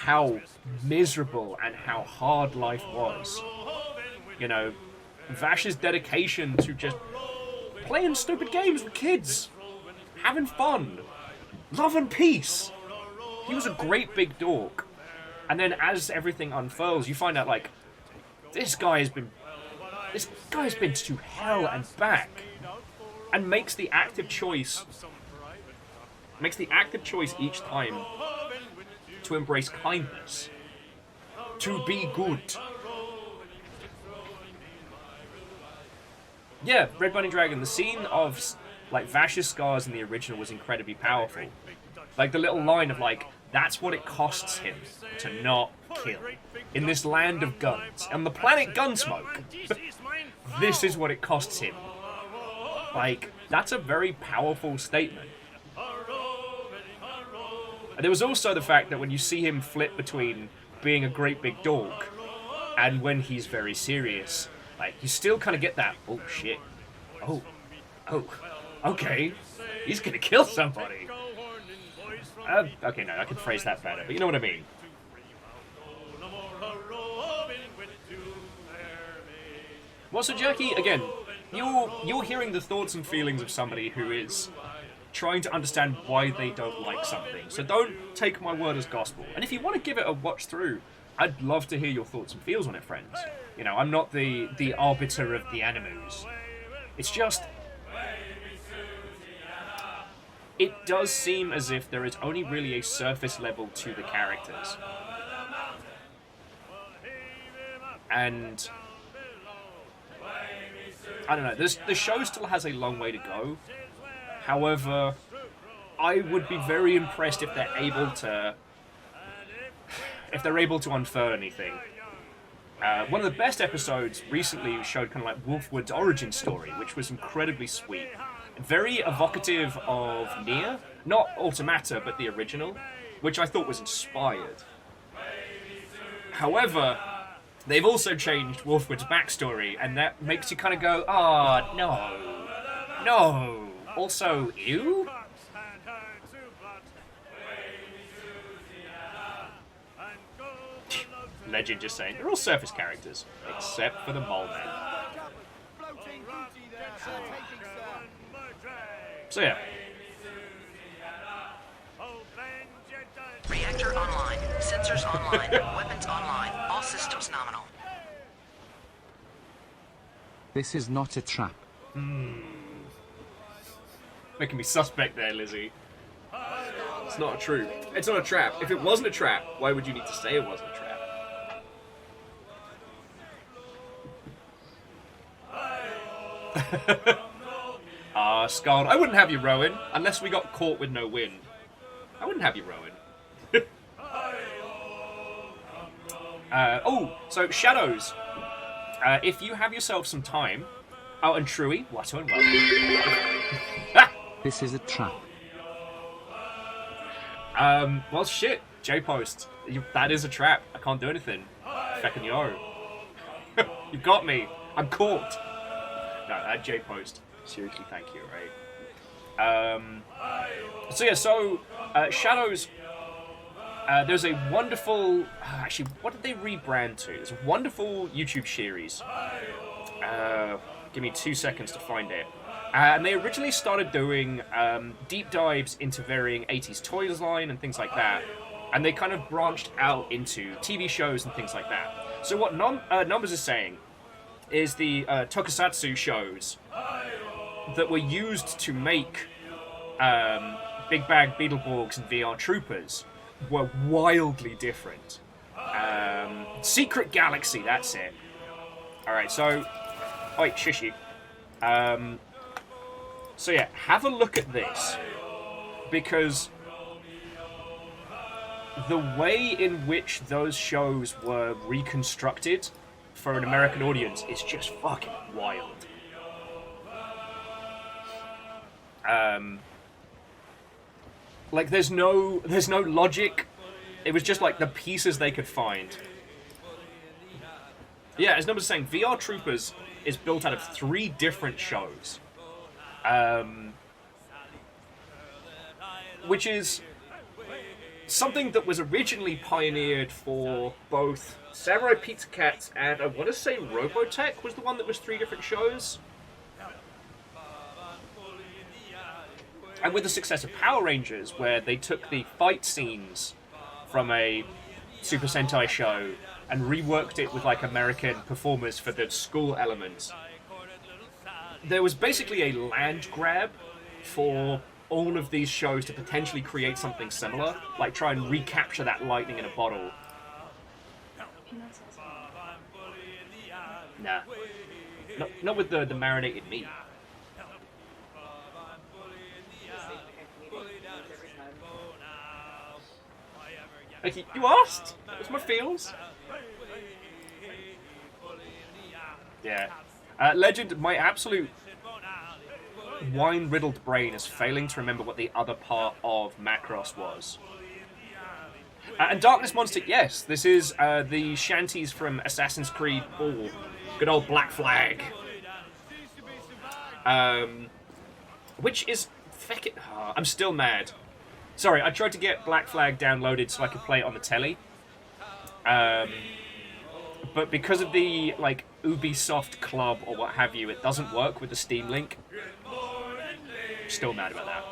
how miserable and how hard life was. You know, Vash's dedication to just playing stupid games with kids, having fun, love and peace. He was a great big dork. And then as everything unfurls, you find out, like, this guy's been to hell and back. And makes the active choice each time to embrace kindness, to be good. Yeah, Red Bunny Dragon, the scene of, like, Vash's scars in the original was incredibly powerful. Like, the little line of, like, that's what it costs him to not kill. In this land of guns, on the planet Gunsmoke, this is what it costs him. Like, that's a very powerful statement. And there was also the fact that when you see him flip between being a great big dork and when he's very serious, like, you still kind of get that, oh shit, oh, okay, he's gonna kill somebody. Okay, no, I can phrase that better, but you know what I mean. Well, so Jackie, again, you're hearing the thoughts and feelings of somebody who is trying to understand why they don't like something. So don't take my word as gospel. And if you want to give it a watch through, I'd love to hear your thoughts and feels on it, friends. You know, I'm not the arbiter of the animus. It's just... It does seem as if there is only really a surface level to the characters. And... I don't know, the show still has a long way to go. However, I would be very impressed if they're able to unfurl anything. One of the best episodes recently showed kind of like Wolfwood's origin story, which was incredibly sweet. Very evocative of Nier, not Automata, but the original, which I thought was inspired. However, they've also changed Wolfwood's backstory, and that makes you kind of go, ah, no. Also, ew? Legend just saying, they're all surface characters, except for the mole man. So yeah. Reactor online. Sensors online. Weapons online. All systems nominal. This is not a trap. Making me suspect there, Lizzie. It's not a trap. It's not a trap. If it wasn't a trap, why would you need to say it wasn't a trap? Scald. I wouldn't have you rowing unless we got caught with no wind. I wouldn't have you rowing. So Shadows. If you have yourself some time... Oh, and Truey, Watto and welcome. This is a trap. Well, shit. J-post. That is a trap. I can't do anything. Feckin' yo. You got me. I'm caught. No, that J-post. Seriously, thank you, right? So Shadows... there's a wonderful... actually, what did they rebrand to? There's a wonderful YouTube series. Give me 2 seconds to find it. And they originally started doing deep dives into varying 80s toys line and things like that. And they kind of branched out into TV shows and things like that. So what Numbers is saying is the tokusatsu shows that were used to make Big Bag Beetleborgs and VR Troopers were wildly different. Secret Galaxy, that's it. Alright, so... Wait, shush you. So yeah, have a look at this. Because the way in which those shows were reconstructed for an American audience is just fucking wild. Like there's no logic. It was just like the pieces they could find. Yeah, as Numbers saying, VR Troopers is built out of 3 different shows. Which is something that was originally pioneered for both Samurai Pizza Cats and I want to say Robotech was the one that was 3 different shows. And with the success of Power Rangers, where they took the fight scenes from a Super Sentai show and reworked it with like American performers for the school elements, there was basically a land grab for all of these shows to potentially create something similar, like try and recapture that lightning in a bottle. Nah. Not with the marinated meat. Like, you asked? What's my feels? Yeah. Legend, my absolute wine-riddled brain is failing to remember what the other part of Macross was. And Darkness Monster, yes, this is the shanties from Assassin's Creed 4. Good old Black Flag. Which is... I'm still mad. Sorry, I tried to get Black Flag downloaded so I could play it on the telly. But because of the, like, Ubisoft Club or what have you, it doesn't work with the Steam link. Still mad about that.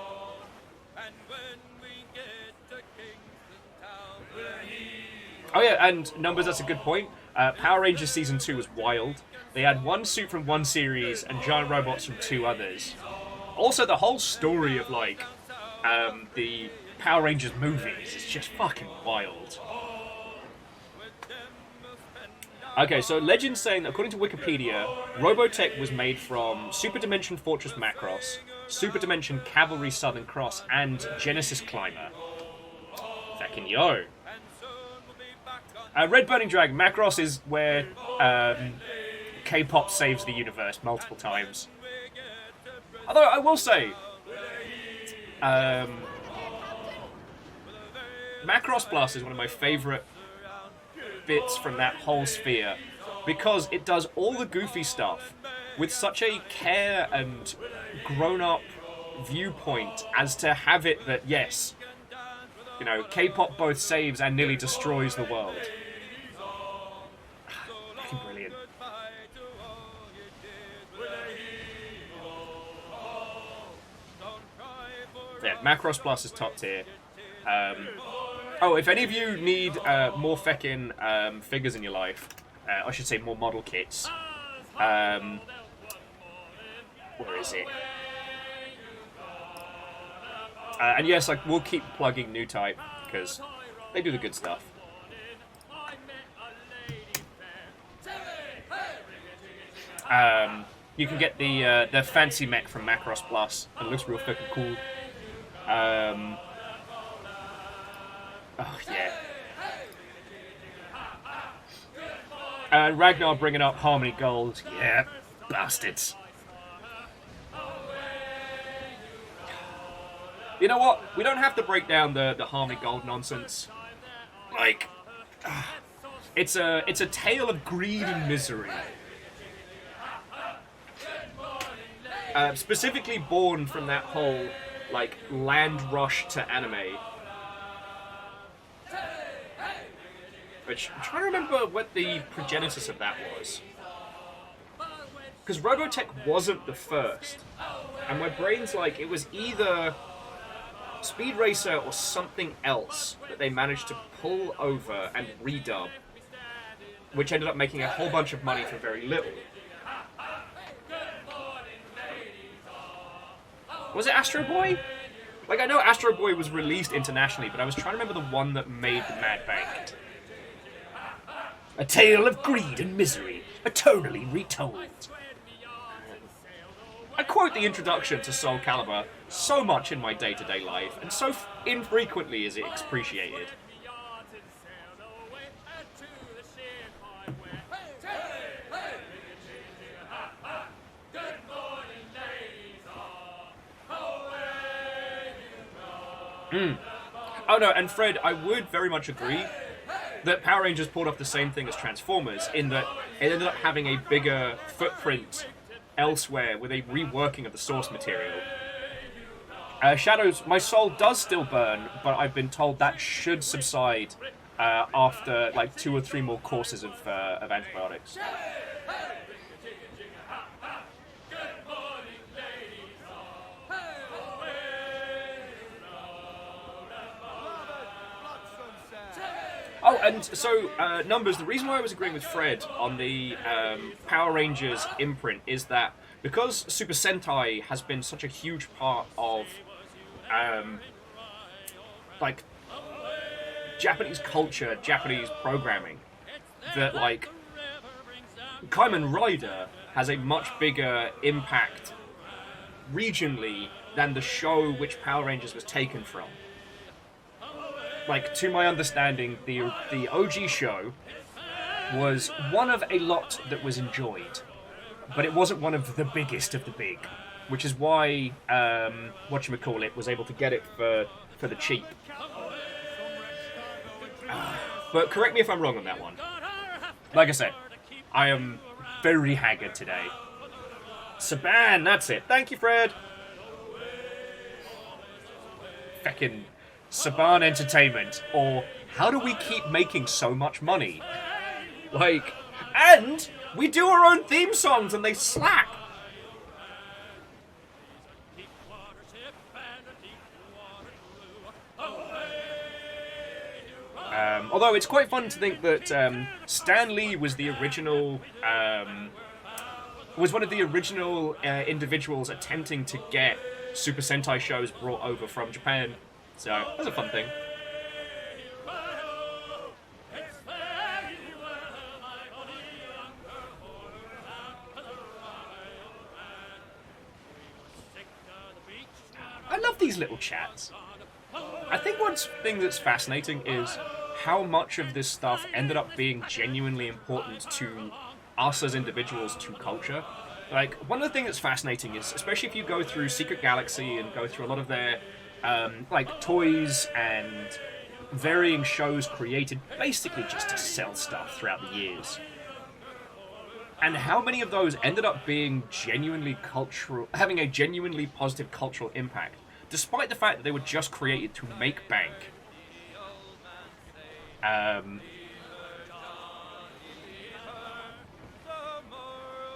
Oh yeah, and Numbers, that's a good point. Power Rangers Season 2 was wild. They had 1 suit from 1 series and giant robots from 2 others. Also, the whole story of, like, the Power Rangers movies is just fucking wild. Okay, so Legend's saying that according to Wikipedia, Robotech was made from Super Dimension Fortress Macross, Super Dimension Cavalry Southern Cross, and Genesis Climber. Fucking yo. Red Burning Dragon, Macross is where K-pop saves the universe multiple times. Although I will say, Macross Blast is one of my favourite bits from that whole sphere, because it does all the goofy stuff with such a care and grown-up viewpoint as to have it that, yes, you know, K-pop both saves and nearly destroys the world. Fucking brilliant. Yeah, Macross Plus is top tier. Oh, if any of you need more feckin' figures in your life, I should say more model kits, where is it? And yes, we'll keep plugging New Type, because they do the good stuff. You can get the fancy mech from Macross Plus. It looks real fucking cool. Oh, yeah. Ragnar bringing up Harmony Gold. Yeah, bastards. You know what? We don't have to break down the Harmony Gold nonsense. like, it's a tale of greed and misery. Specifically born from that whole, like, land rush to anime. Which, I'm trying to remember what the progenesis of that was. Because Robotech wasn't the first. And my brain's like, it was either Speed Racer or something else that they managed to pull over and redub, which ended up making a whole bunch of money for very little. Was it Astro Boy? Like, I know Astro Boy was released internationally, but I was trying to remember the one that made the Mad Bank. A tale of greed and misery, eternally retold. I quote the introduction to Soul Calibur so much in my day-to-day life, and so infrequently is it appreciated. Oh no, and Fred, I would very much agree that Power Rangers pulled off the same thing as Transformers, in that it ended up having a bigger footprint elsewhere with a reworking of the source material. Shadows, my soul does still burn, but I've been told that should subside after like 2 or 3 more courses of antibiotics. Oh, and so, Numbers, the reason why I was agreeing with Fred on the Power Rangers imprint is that because Super Sentai has been such a huge part of, like, Japanese culture, Japanese programming, that, like, Kamen Rider has a much bigger impact regionally than the show which Power Rangers was taken from. Like, to my understanding, the OG show was one of a lot that was enjoyed, but it wasn't one of the biggest of the big, which is why whatchamacallit was able to get it for the cheap. But correct me if I'm wrong on that one. Like I said, I am very haggard today. Saban, that's it. Thank you, Fred. Feckin' Saban Entertainment, or how do we keep making so much money? Like, and we do our own theme songs and they slap. Although it's quite fun to think that Stan Lee was the original, was one of the original individuals attempting to get Super Sentai shows brought over from Japan. So, that's a fun thing. I love these little chats. I think one thing that's fascinating is how much of this stuff ended up being genuinely important to us as individuals, to culture. Like, one of the things that's fascinating is, especially if you go through Secret Galaxy and go through a lot of their like toys and varying shows created basically just to sell stuff throughout the years. And how many of those ended up being genuinely cultural, having a genuinely positive cultural impact, despite the fact that they were just created to make bank.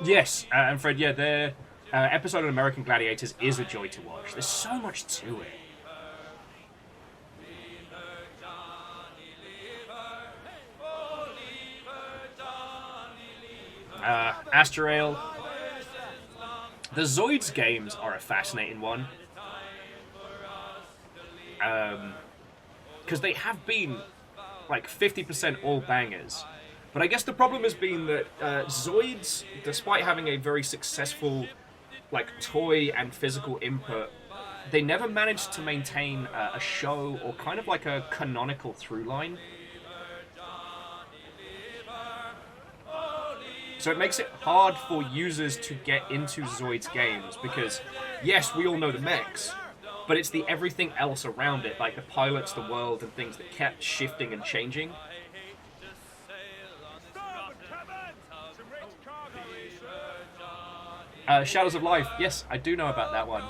Yes, and Fred, yeah, their episode on American Gladiators is a joy to watch. There's so much to it. Astrail. The Zoids games are a fascinating one. Because they have been like 50% all bangers. But I guess the problem has been that Zoids, despite having a very successful like toy and physical input, they never managed to maintain a show or kind of like a canonical through line. So it makes it hard for users to get into Zoid's games because, yes, we all know the mechs, but it's the everything else around it, like the pilots, the world, and things that kept shifting and changing. Shadows of Life, yes, I do know about that one,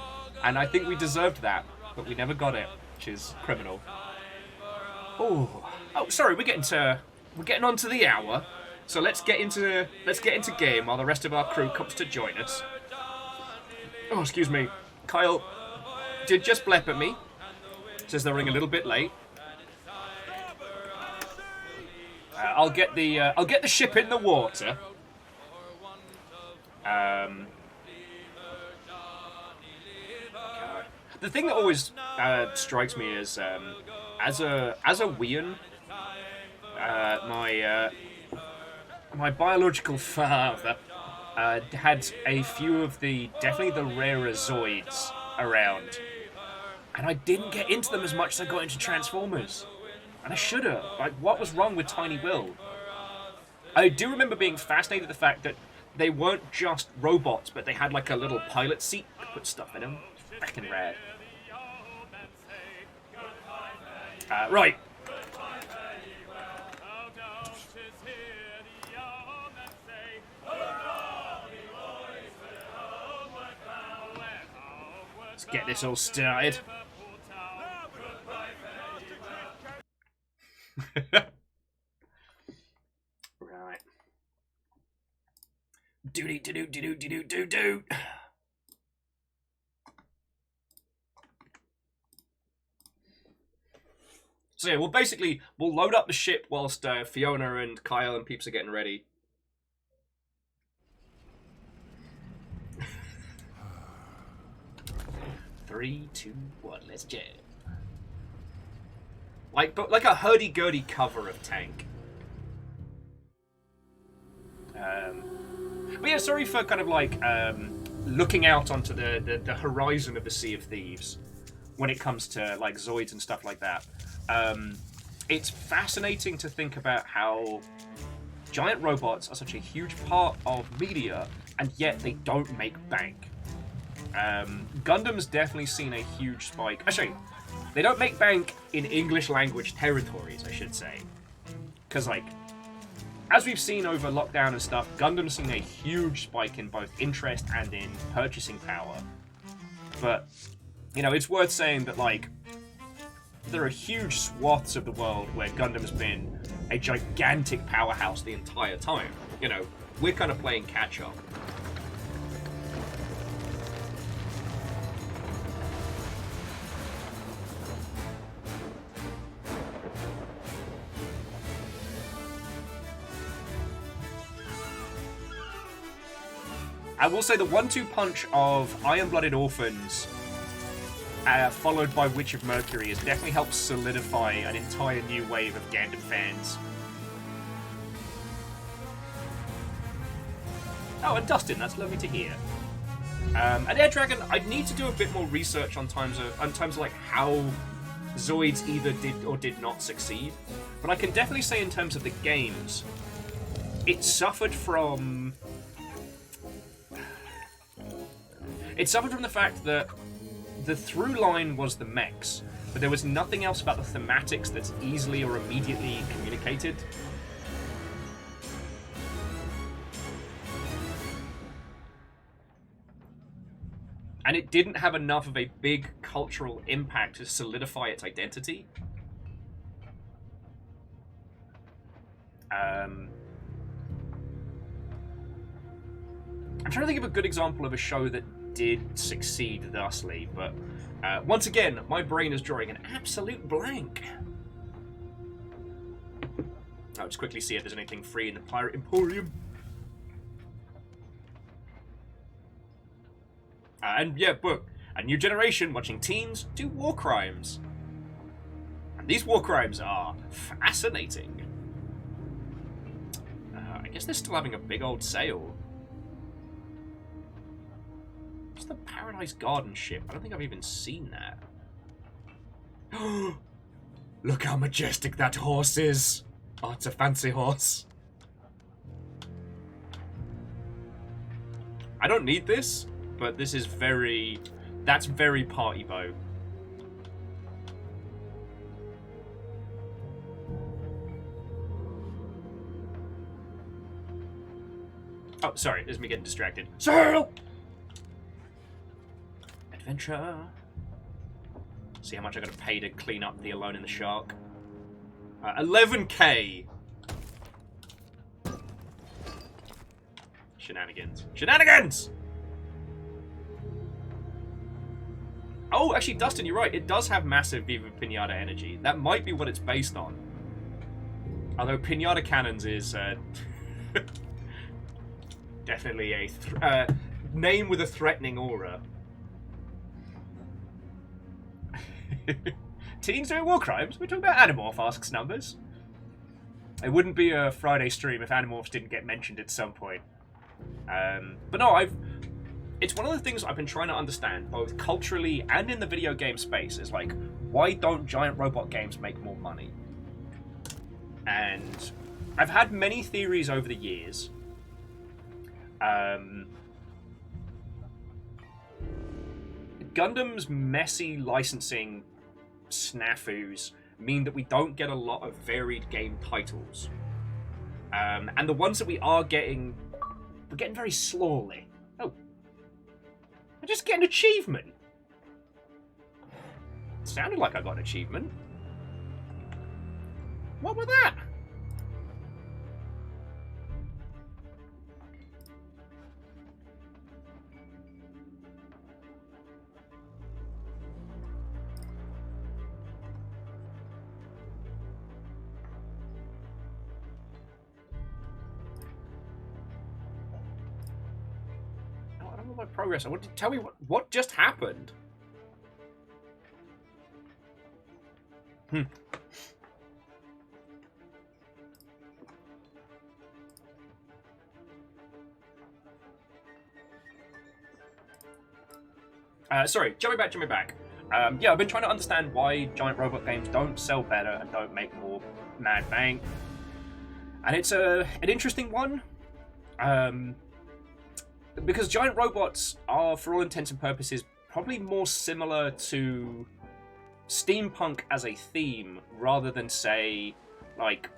and I think we deserved that, but we never got it, which is criminal. Oh, sorry, we're getting on to the hour, so let's get into game while the rest of our crew comes to join us. Oh, excuse me, Kyle did just blep at me. Says they're running a little bit late. I'll get the ship in the water. The thing that always strikes me is as a Wien, my biological father had a few of definitely the rarer Zoids around, and I didn't get into them as much as I got into Transformers, and I should have. Like, what was wrong with Tiny Will? I do remember being fascinated at the fact that they weren't just robots, but they had like a little pilot seat to put stuff in them. Fucking rad. Right. Let's get this all started. Right. Do. So yeah, we'll load up the ship whilst Fiona and Kyle and peeps are getting ready. Three, two, one, let's jam. But like a hurdy-gurdy cover of Tank. But yeah, sorry for kind of like looking out onto the horizon of the Sea of Thieves when it comes to like Zoids and stuff like that. It's fascinating to think about how giant robots are such a huge part of media, and yet they don't make bank. Gundam's definitely seen a huge spike. Actually, they don't make bank in English language territories, I should say. Because, like, as we've seen over lockdown and stuff, Gundam's seen a huge spike in both interest and in purchasing power. But, you know, it's worth saying that, like, there are huge swaths of the world where Gundam's been a gigantic powerhouse the entire time. You know, we're kind of playing catch-up. I will say the 1-2 punch of Iron-Blooded Orphans followed by Witch of Mercury has definitely helped solidify an entire new wave of Gundam fans. Oh, and Dustin, that's lovely to hear. And Air Dragon, I'd need to do a bit more research on terms of like how Zoids either did or did not succeed. But I can definitely say in terms of the games, it suffered from the fact that the through line was the mechs, but there was nothing else about the thematics that's easily or immediately communicated. And it didn't have enough of a big cultural impact to solidify its identity. I'm trying to think of a good example of a show that did succeed thusly, but once again, my brain is drawing an absolute blank. I'll just quickly see if there's anything free in the Pirate Emporium. And yeah, book. A new generation watching teens do war crimes. And these war crimes are fascinating. I guess they're still having a big old sale. What's the Paradise Garden ship? I don't think I've even seen that. Look how majestic that horse is. Oh, it's a fancy horse. I don't need this, but this is that's very party bow. Oh, sorry, this is me getting distracted. Sail! Adventure. See how much I gotta pay to clean up the Alone in the Shark. 11k! Shenanigans. Shenanigans! Oh, actually, Dustin, you're right. It does have massive Viva Pinata energy. That might be what it's based on. Although Pinata Cannons is definitely a name with a threatening aura. Teens doing war crimes? We're talking about Animorph asks numbers. It wouldn't be a Friday stream if Animorphs didn't get mentioned at some point. But no, it's one of the things I've been trying to understand, both culturally and in the video game space, is like, why don't giant robot games make more money? And I've had many theories over the years. Gundam's messy licensing snafus mean that we don't get a lot of varied game titles. And the ones that we are getting, we're getting very slowly. Oh. I just get an achievement. It sounded like I got an achievement. What was that? I don't know my progress. I want to tell me what just happened. Sorry, jumping back. Yeah, I've been trying to understand why giant robot games don't sell better and don't make more mad bank. And it's an interesting one. Because giant robots are, for all intents and purposes, probably more similar to steampunk as a theme rather than, say, like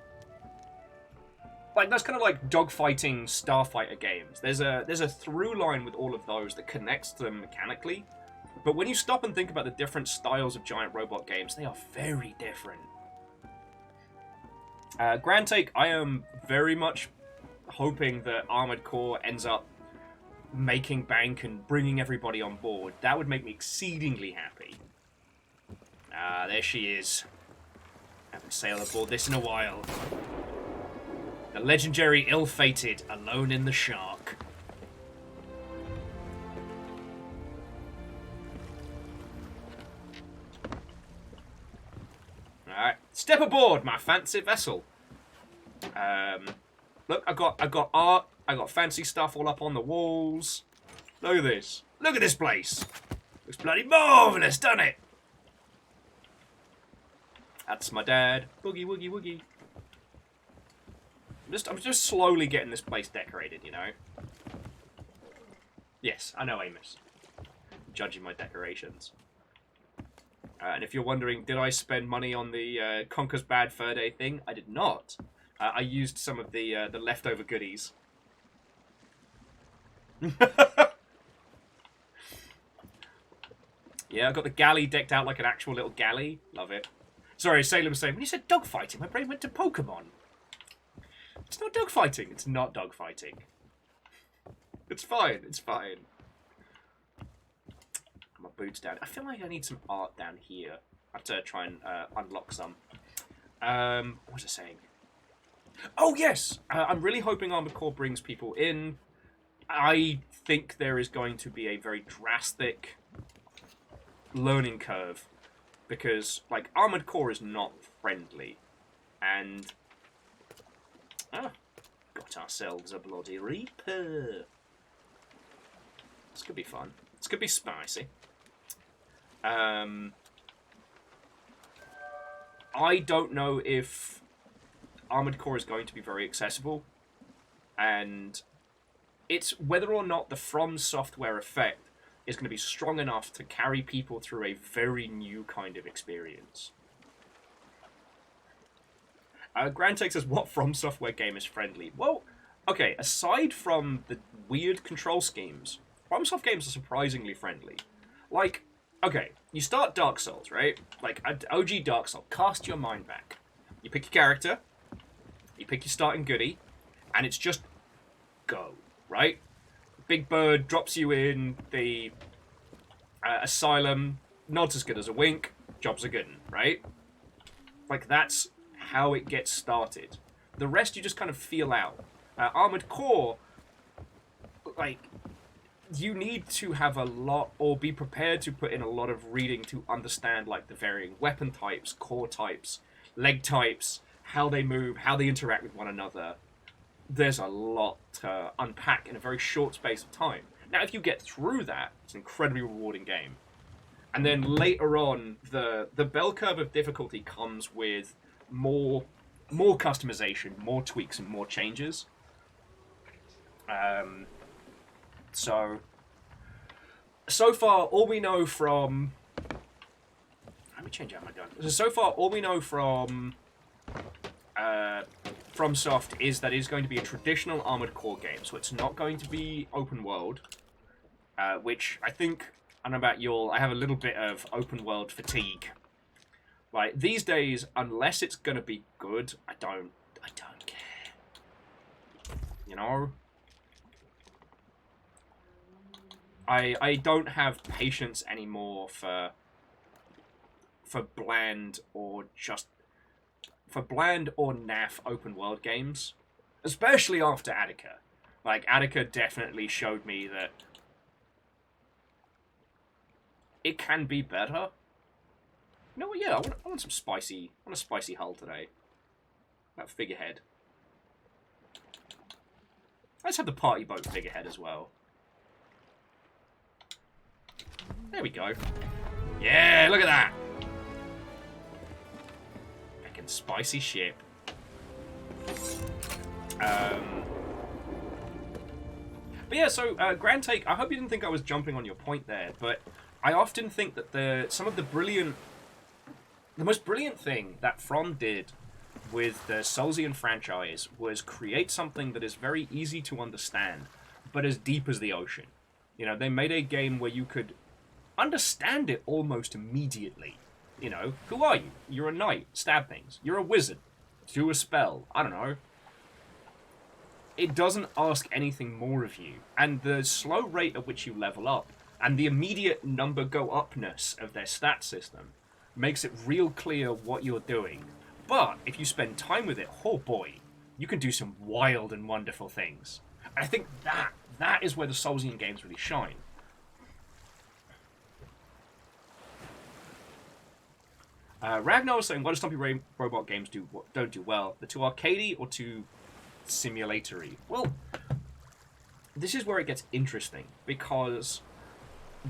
those kind of like dogfighting starfighter games. There's a through line with all of those that connects to them mechanically. But when you stop and think about the different styles of giant robot games, they are very different. Grand take, I am very much hoping that Armored Core ends up making bank and bringing everybody on board. That would make me exceedingly happy. There she is. Haven't sailed aboard this in a while. The legendary ill-fated Alone in the Shark. Alright, step aboard, my fancy vessel. Look, I got art, I got fancy stuff all up on the walls. Look at this. Look at this place. Looks bloody marvellous, doesn't it? That's my dad. Boogie woogie woogie. I'm just slowly getting this place decorated, you know? Yes, I know, Amos. Judging my decorations. And if you're wondering, did I spend money on the Conker's Bad Fur Day thing? I did not. I used some of the leftover goodies. Yeah, I got the galley decked out like an actual little galley. Love it. Sorry, Salem was saying, when you said dogfighting, my brain went to Pokemon. It's not dogfighting. It's not dogfighting. It's fine. It's fine. My boots down. I feel like I need some art down here. I have to try and unlock some. What was I saying? Oh, yes! I'm really hoping Armored Core brings people in. I think there is going to be a very drastic learning curve. Because, like, Armored Core is not friendly. And... got ourselves a bloody Reaper. This could be fun. This could be spicy. I don't know if Armored Core is going to be very accessible. And it's whether or not the From Software effect is going to be strong enough to carry people through a very new kind of experience. Grand Tech says, what From Software game is friendly? Well, okay, aside from the weird control schemes, FromSoft games are surprisingly friendly. Like, okay, you start Dark Souls, right? Like, OG Dark Souls, cast your mind back. You pick your character, you pick your starting goodie, and it's just go, right? Big Bird drops you in the asylum, nods as good as a wink, job's a good one, right? Like, that's how it gets started. The rest you just kind of feel out. Armored Core, like, you need to have a lot, or be prepared to put in a lot of reading to understand, like, the varying weapon types, core types, leg types, how they move, how they interact with one another. There's a lot to unpack in a very short space of time. Now, if you get through that, it's an incredibly rewarding game. And then later on, the bell curve of difficulty comes with more customization, more tweaks, and more changes. So far, all we know from... Let me change out my gun. So far, all we know from FromSoft is that it's going to be a traditional Armored Core game. So it's not going to be open world, which I think, I don't know about y'all, I have a little bit of open world fatigue. Like, these days, unless it's going to be good, I don't care. You know? I don't have patience anymore for bland or naff open world games, especially after Attica. Like, Attica definitely showed me that it can be better. You know what? Yeah, I want some spicy. I want a spicy hull today. That figurehead. Let's have the party boat figurehead as well. There we go. Yeah, look at that. Fucking spicy ship. But yeah, so Grand Take, I hope you didn't think I was jumping on your point there, but I often think that the most brilliant thing that From did with the Soulsian franchise was create something that is very easy to understand, but as deep as the ocean. You know, they made a game where you could understand it almost immediately. You know, who are you? You're a knight, stab things. You're a wizard, do a spell. I don't know. It doesn't ask anything more of you, and the slow rate at which you level up, and the immediate number go upness of their stat system, makes it real clear what you're doing. But if you spend time with it, oh boy, you can do some wild and wonderful things. And I think that is where the Soulsian games really shine. Ragnar was saying, why do Stumpy Robot games don't do well? They're too arcadey or too simulatory? Well, this is where it gets interesting, because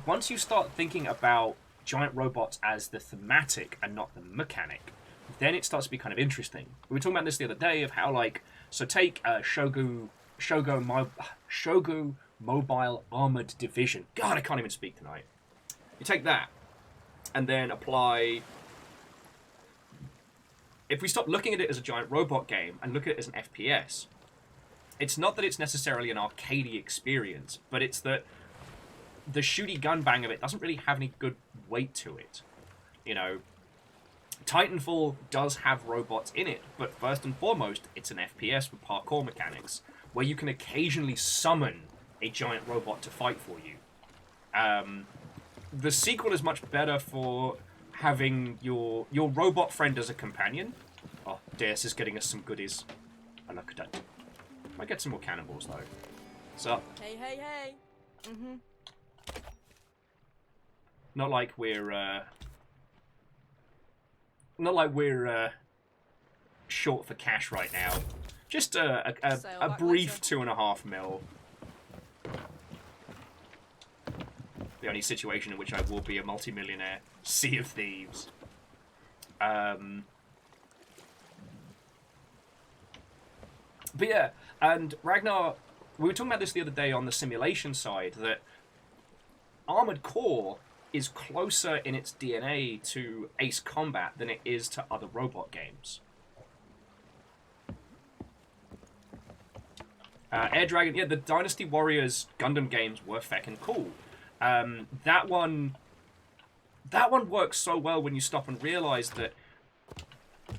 once you start thinking about giant robots as the thematic and not the mechanic, then it starts to be kind of interesting. We were talking about this the other day of how, like, so take Shogu Mobile Armored Division. God, I can't even speak tonight. You take that, and then apply... If we stop looking at it as a giant robot game and look at it as an FPS, it's not that it's necessarily an arcadey experience, but it's that the shooty gun bang of it doesn't really have any good weight to it. You know, Titanfall does have robots in it, but first and foremost, it's an FPS with parkour mechanics, where you can occasionally summon a giant robot to fight for you. The sequel is much better for having your robot friend as a companion. Oh, Deus is getting us some goodies. I look at that. Might get some more cannonballs though. So. Hey. Mm-hmm. Not like we're short for cash right now. Just a brief 2.5 mil. The only situation in which I will be a multi-millionaire. Sea of Thieves. But yeah, and Ragnar, we were talking about this the other day on the simulation side, that Armored Core is closer in its DNA to Ace Combat than it is to other robot games. Air Dragon, yeah, the Dynasty Warriors Gundam games were feckin' cool. That one works so well when you stop and realize that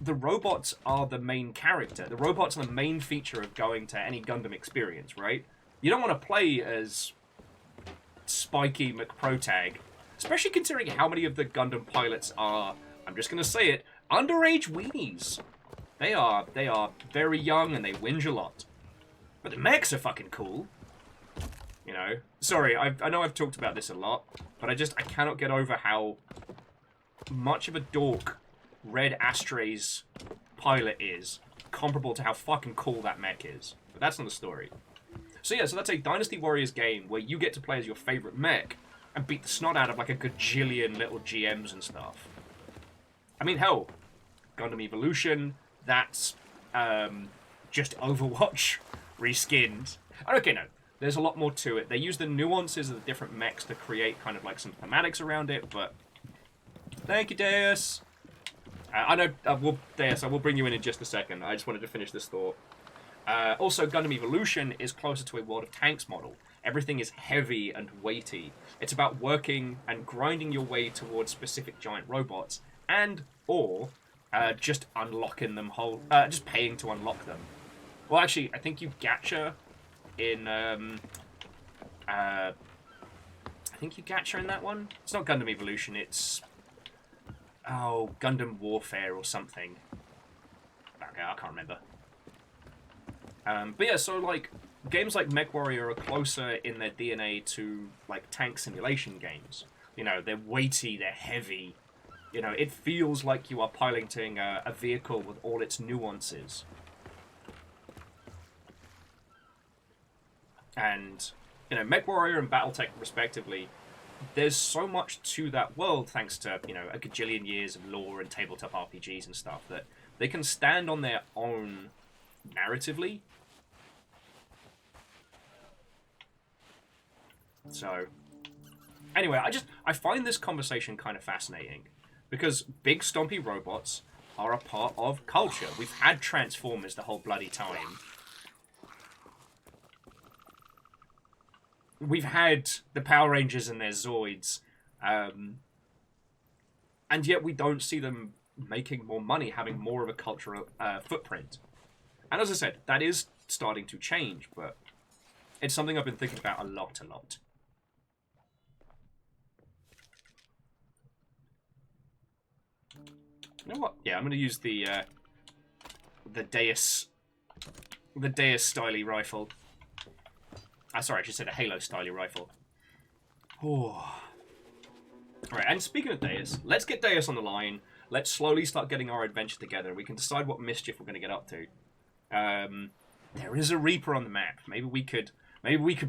the robots are the main character. The robots are the main feature of going to any Gundam experience, right? You don't want to play as Spiky McProtag, especially considering how many of the Gundam pilots are, I'm just going to say it, underage weenies. They are very young and they whinge a lot. But the mechs are fucking cool. You know? Sorry, I know I've talked about this a lot, but I cannot get over how much of a dork Red Astray's pilot is, comparable to how fucking cool that mech is. But that's not the story. So yeah, so that's a Dynasty Warriors game where you get to play as your favorite mech and beat the snot out of like a gajillion little GMs and stuff. I mean, hell, Gundam Evolution, that's just Overwatch reskinned. Okay, no, there's a lot more to it. They use the nuances of the different mechs to create kind of like some thematics around it, but... Thank you, Deus! I know, Deus, I will bring you in just a second. I just wanted to finish this thought. Also, Gundam Evolution is closer to a World of Tanks model. Everything is heavy and weighty. It's about working and grinding your way towards specific giant robots, or just unlocking them just paying to unlock them. Well, actually, I think you gacha in, I think you gacha in that one. It's not Gundam Evolution, it's... Oh, Gundam Warfare or something. Okay, I can't remember. But yeah, so like games like MechWarrior are closer in their DNA to like tank simulation games. You know, they're weighty, they're heavy. You know, it feels like you are piloting a vehicle with all its nuances. And, you know, MechWarrior and Battletech respectively, there's so much to that world thanks to, you know, a gajillion years of lore and tabletop RPGs and stuff that they can stand on their own narratively. So, anyway, I find this conversation kind of fascinating because big stompy robots are a part of culture. We've had Transformers the whole bloody time. We've had the Power Rangers and their Zoids, and yet we don't see them making more money, having more of a cultural footprint. And as I said, that is starting to change, but it's something I've been thinking about a lot. You know what? Yeah, I'm going to use the Deus styly rifle. Sorry, I should say the Halo styly rifle. Oh. Alright, and speaking of Deus, let's get Deus on the line. Let's slowly start getting our adventure together. We can decide what mischief we're going to get up to. There is a Reaper on the map. Maybe we could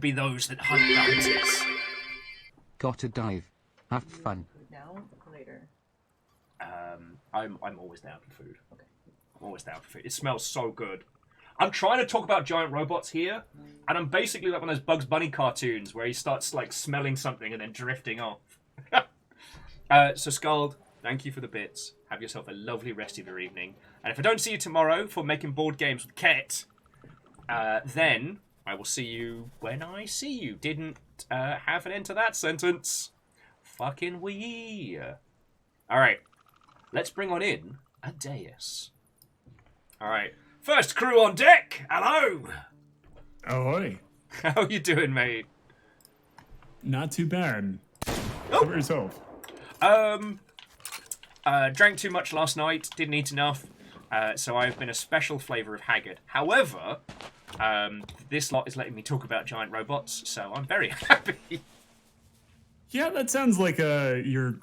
be those that hunt bounties. Gotta dive. Have fun. Now or later? I'm always down for food. Okay. I'm always down for food. It smells so good. I'm trying to talk about giant robots here, and I'm basically like one of those Bugs Bunny cartoons where he starts like smelling something and then drifting off. So Scald, thank you for the bits. Have yourself a lovely rest of your evening. And if I don't see you tomorrow for making board games with Ket, then I will see you when I see you. Didn't have an end to that sentence. Fucking wee. Alright, let's bring on in a Deus. Alright. First crew on deck! Hello! Ahoy. How you doing, mate? Not too bad. Oh. How about yourself? Drank too much last night, didn't eat enough, so I've been a special flavour of haggard. However, this lot is letting me talk about giant robots, so I'm very happy. Yeah, that sounds like your,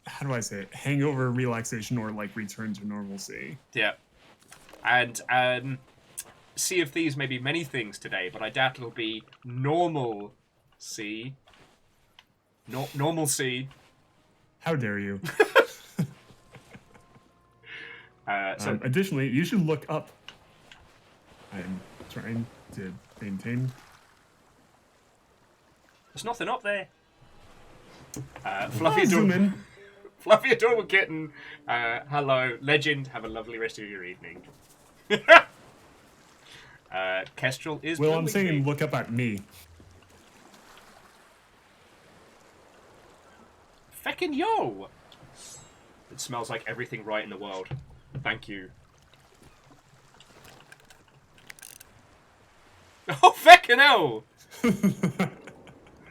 how do I say it, hangover relaxation or like return to normalcy. Yeah. And Sea of Thieves may be many things today, but I doubt it'll be normalcy. Normalcy. How dare you? Additionally, you should look up. I'm trying to maintain. There's nothing up there. Fluffy adorable kitten. Hello, legend. Have a lovely rest of your evening. Kestrel is. Well, I'm bullying saying me. look up at me. Feckin' yo! It smells like everything right in the world. Thank you. Oh, feckin' hell!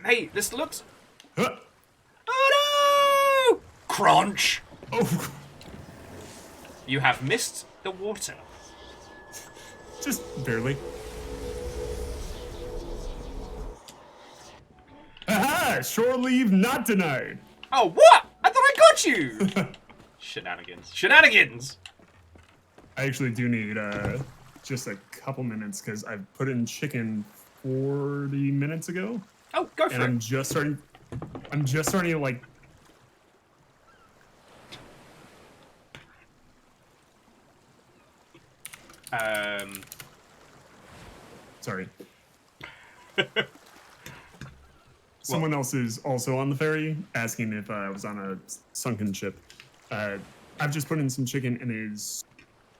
Hey, this looks... Huh. Oh no! Crunch! Oh, You have missed the water. just barely. Aha! Shore leave not denied. Oh, what? I thought I got you! Shenanigans. Shenanigans! I actually do need just a couple minutes because I put in chicken 40 minutes ago, Oh, go for and it. I'm just starting to like. Sorry. Someone else is also on the ferry asking if I was on a sunken ship. I've just put in some chicken and it is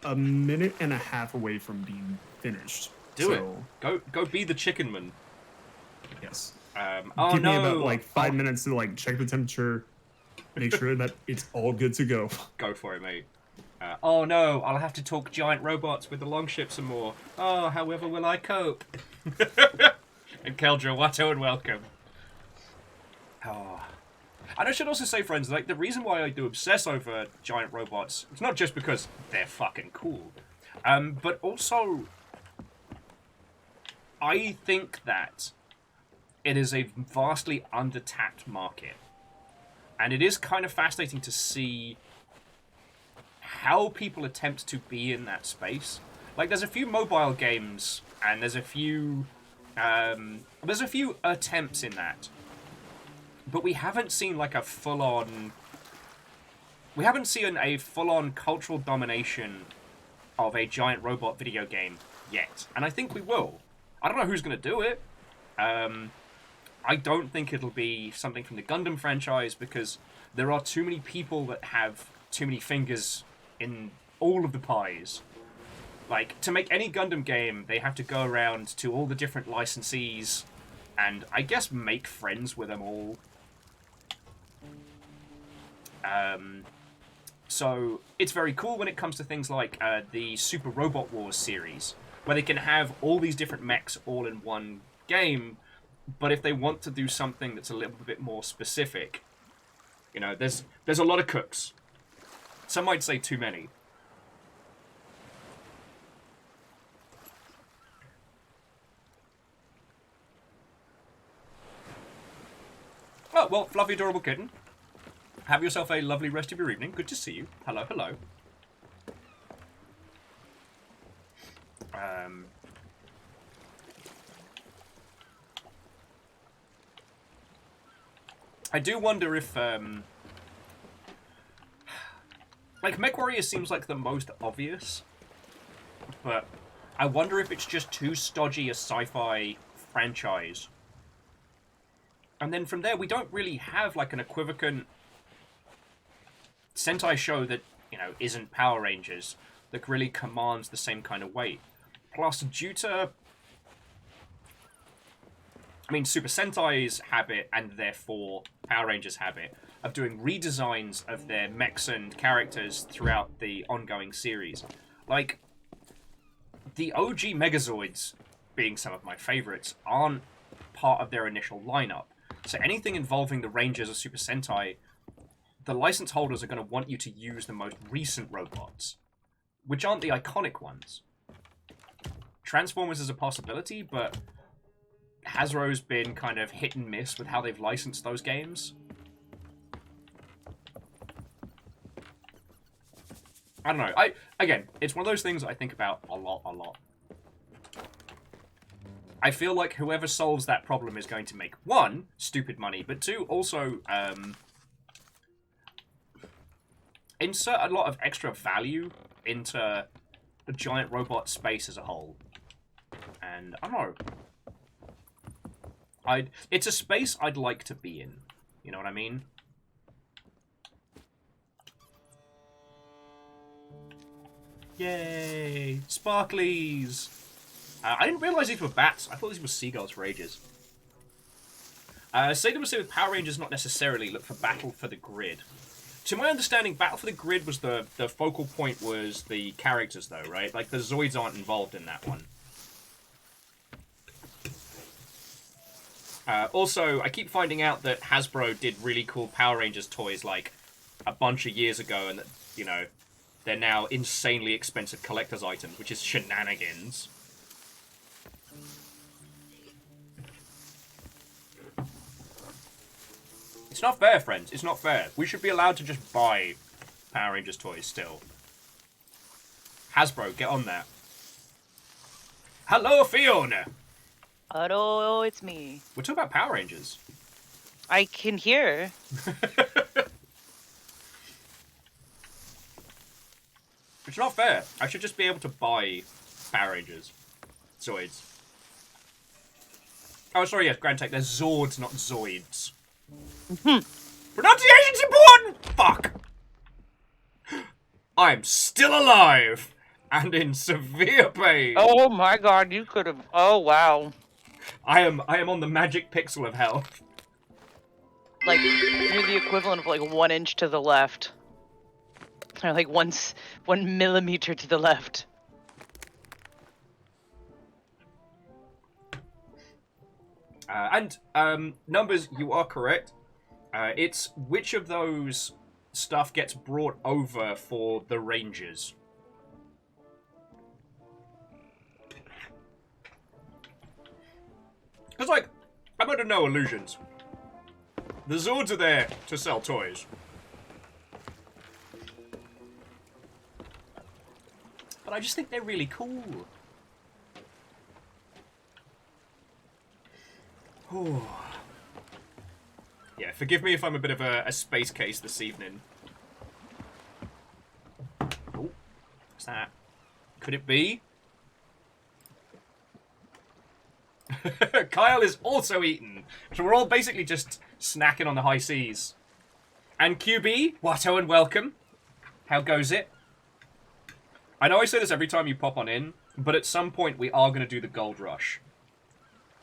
a minute and a half away from being finished. Do it. Go be the chicken man. Yes. Oh Give no! me about like 5 minutes to like check the temperature, make sure that it's all good to go. Go for it, mate. Oh no, I'll have to talk giant robots with the longship some more. Oh, however will I cope? And Keldra, Watto, and welcome. Oh. And I should also say, friends, like the reason why I do obsess over giant robots, it's not just because they're fucking cool, but also I think that it is a vastly undertapped market. And it is kind of fascinating to see how people attempt to be in that space. Like, there's a few mobile games, and there's a few attempts in that. But we haven't seen, like, a full-on... We haven't seen a full-on cultural domination of a giant robot video game yet. And I think we will. I don't know who's going to do it. I don't think it'll be something from the Gundam franchise, because there are too many people that have too many fingers in all of the pies. Like, to make any Gundam game, they have to go around to all the different licensees and, I guess, make friends with them all. So, it's very cool when it comes to things like the Super Robot Wars series, where they can have all these different mechs all in one game, but if they want to do something that's a little bit more specific, you know, there's a lot of cooks. Some might say too many. Oh, well, fluffy, adorable kitten. Have yourself a lovely rest of your evening. Good to see you. Hello, hello. I do wonder if, like, MechWarrior seems like the most obvious, but I wonder if it's just too stodgy a sci-fi franchise. And then from there, we don't really have, like, an equivalent Sentai show that, you know, isn't Power Rangers, that really commands the same kind of weight. Plus, due to... I mean, Super Sentai's habit, and therefore Power Rangers' habit, of doing redesigns of their mechs and characters throughout the ongoing series. Like, the OG Megazords, being some of my favorites, aren't part of their initial lineup. So anything involving the Rangers or Super Sentai, the license holders are going to want you to use the most recent robots, which aren't the iconic ones. Transformers is a possibility, but Hasbro's been kind of hit and miss with how they've licensed those games. I don't know. Again, it's one of those things I think about a lot. I feel like whoever solves that problem is going to make, one, stupid money, but two, also, insert a lot of extra value into the giant robot space as a whole. And, I don't know. It's a space I'd like to be in. You know what I mean? Yay! Sparklies! I didn't realize these were bats. I thought these were seagulls for ages. Sega was saying with Power Rangers not necessarily look for Battle for the Grid. To my understanding, Battle for the Grid was the focal point was the characters, though, right? Like, the Zoids aren't involved in that one. Also, I keep finding out that Hasbro did really cool Power Rangers toys, like, a bunch of years ago, and that, you know, they're now insanely expensive collector's items, which is shenanigans. It's not fair, friends. It's not fair. We should be allowed to just buy Power Rangers toys still. Hasbro, get on that. Hello, Fiona! Hello, it's me. We're talking about Power Rangers. I can hear. It's not fair. I should just be able to buy Power Rangers. Zoids. Oh, sorry, yes, Grand Tech. They're Zords, not Zoids. Pronunciation's important! Fuck! I'm still alive! And in severe pain! Oh my god, you could have... Oh, wow. I am on the magic pixel of health. Like, you're the equivalent of, like, 1 inch to the left. Or, like, 1 millimeter to the left. Numbers, you are correct. It's which of those stuff gets brought over for the Rangers. Because, like, I'm under no illusions. The Zords are there to sell toys. But I just think they're really cool. Oh. Yeah, forgive me if I'm a bit of a space case this evening. Oh, what's that? Could it be? Kyle is also eaten. So we're all basically just snacking on the high seas. And QB, Watto and welcome. How goes it? I know I say this every time you pop on in, but at some point we are going to do the gold rush.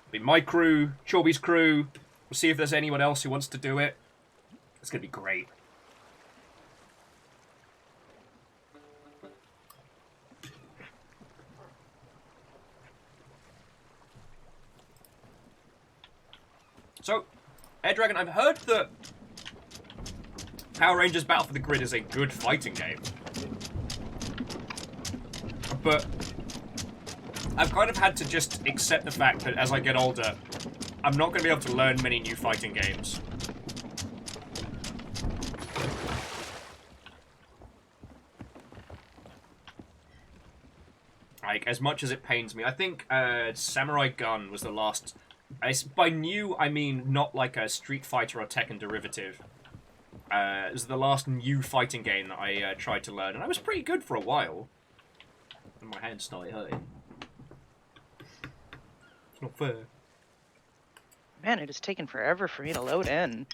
It'll be my crew, Chorby's crew. We'll see if there's anyone else who wants to do it. It's going to be great. So, Air Dragon, I've heard that Power Rangers Battle for the Grid is a good fighting game. But I've kind of had to just accept the fact that as I get older, I'm not going to be able to learn many new fighting games. Like, as much as it pains me, I think Samurai Gun was the last... By new, I mean not like a Street Fighter or Tekken derivative. It was the last new fighting game that I tried to learn, and I was pretty good for a while. And my hand started hurting. It's not fair. Man, it has taken forever for me to load in.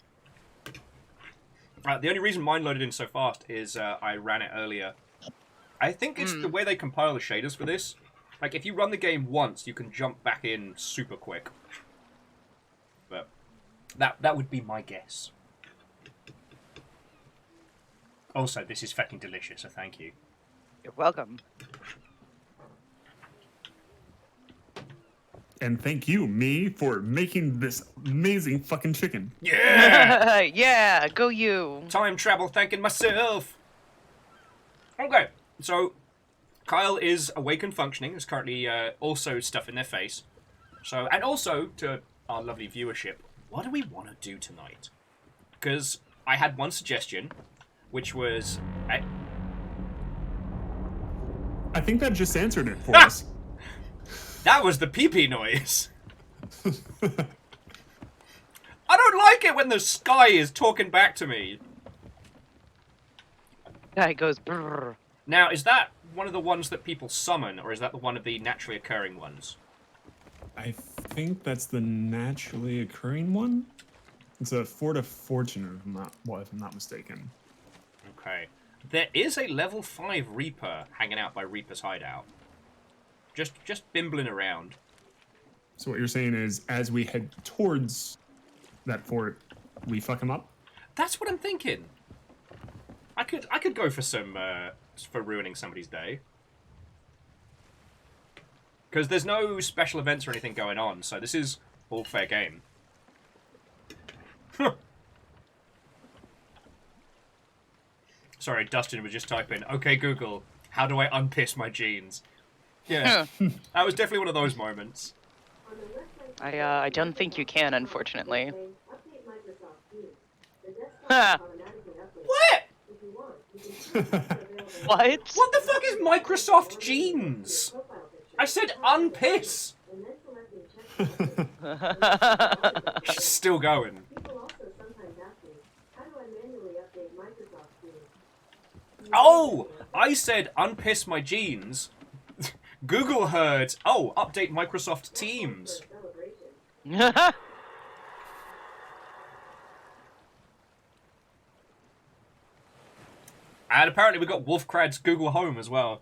The only reason mine loaded in so fast is I ran it earlier. I think it's the way they compile the shaders for this. Like, if you run the game once, you can jump back in super quick. But that would be my guess. Also, this is fucking delicious, so thank you. You're welcome. And thank you, me, for making this amazing fucking chicken. Yeah! Yeah, go you. Time travel thanking myself! Okay, so Kyle is awake and functioning. There's currently also stuff in their face. So, and also, to our lovely viewership, what do we want to do tonight? Because I had one suggestion, which was... I think that just answered it for us. That was the pee-pee noise. I don't like it when the sky is talking back to me. Guy goes brrr. Now, is that one of the ones that people summon, or is that the one of the naturally occurring ones? I think that's the naturally occurring one. It's a Fort of Fortune, if I'm not mistaken. Okay. There is a level 5 Reaper hanging out by Reaper's hideout. just bimbling around. So what you're saying is, as we head towards that fort, we fuck him up? That's what I'm thinking. I could go for some for ruining somebody's day. Because there's no special events or anything going on, so this is all fair game. Sorry, Dustin was just typing, okay, Google, how do I unpiss my jeans? Yeah, that was definitely one of those moments. I don't think you can, unfortunately. Ha! What? What? What the fuck is Microsoft jeans? I said unpiss. She's still going. Oh, I said unpiss my jeans. Google heard, oh, update Microsoft Teams. And apparently we got Wolfcrad's Google Home as well.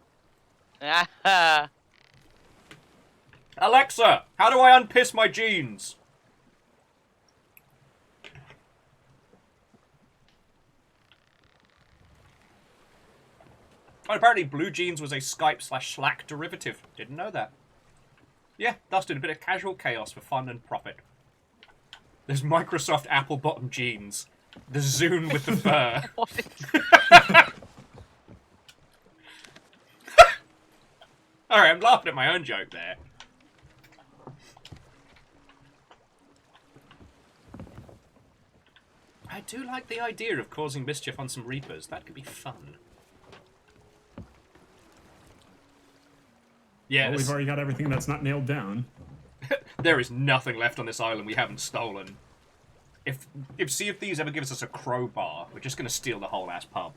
Alexa, how do I unpiss my jeans? Oh, apparently Blue Jeans was a Skype/Slack derivative. Didn't know that. Yeah, Dustin, a bit of casual chaos for fun and profit. There's Microsoft Apple bottom jeans. The Zune with the fur. Alright, I'm laughing at my own joke there. I do like the idea of causing mischief on some Reapers. That could be fun. Yeah, Well, we've already got everything that's not nailed down. There is nothing left on this island we haven't stolen. If Sea of Thieves ever gives us a crowbar, we're just going to steal the whole ass pub.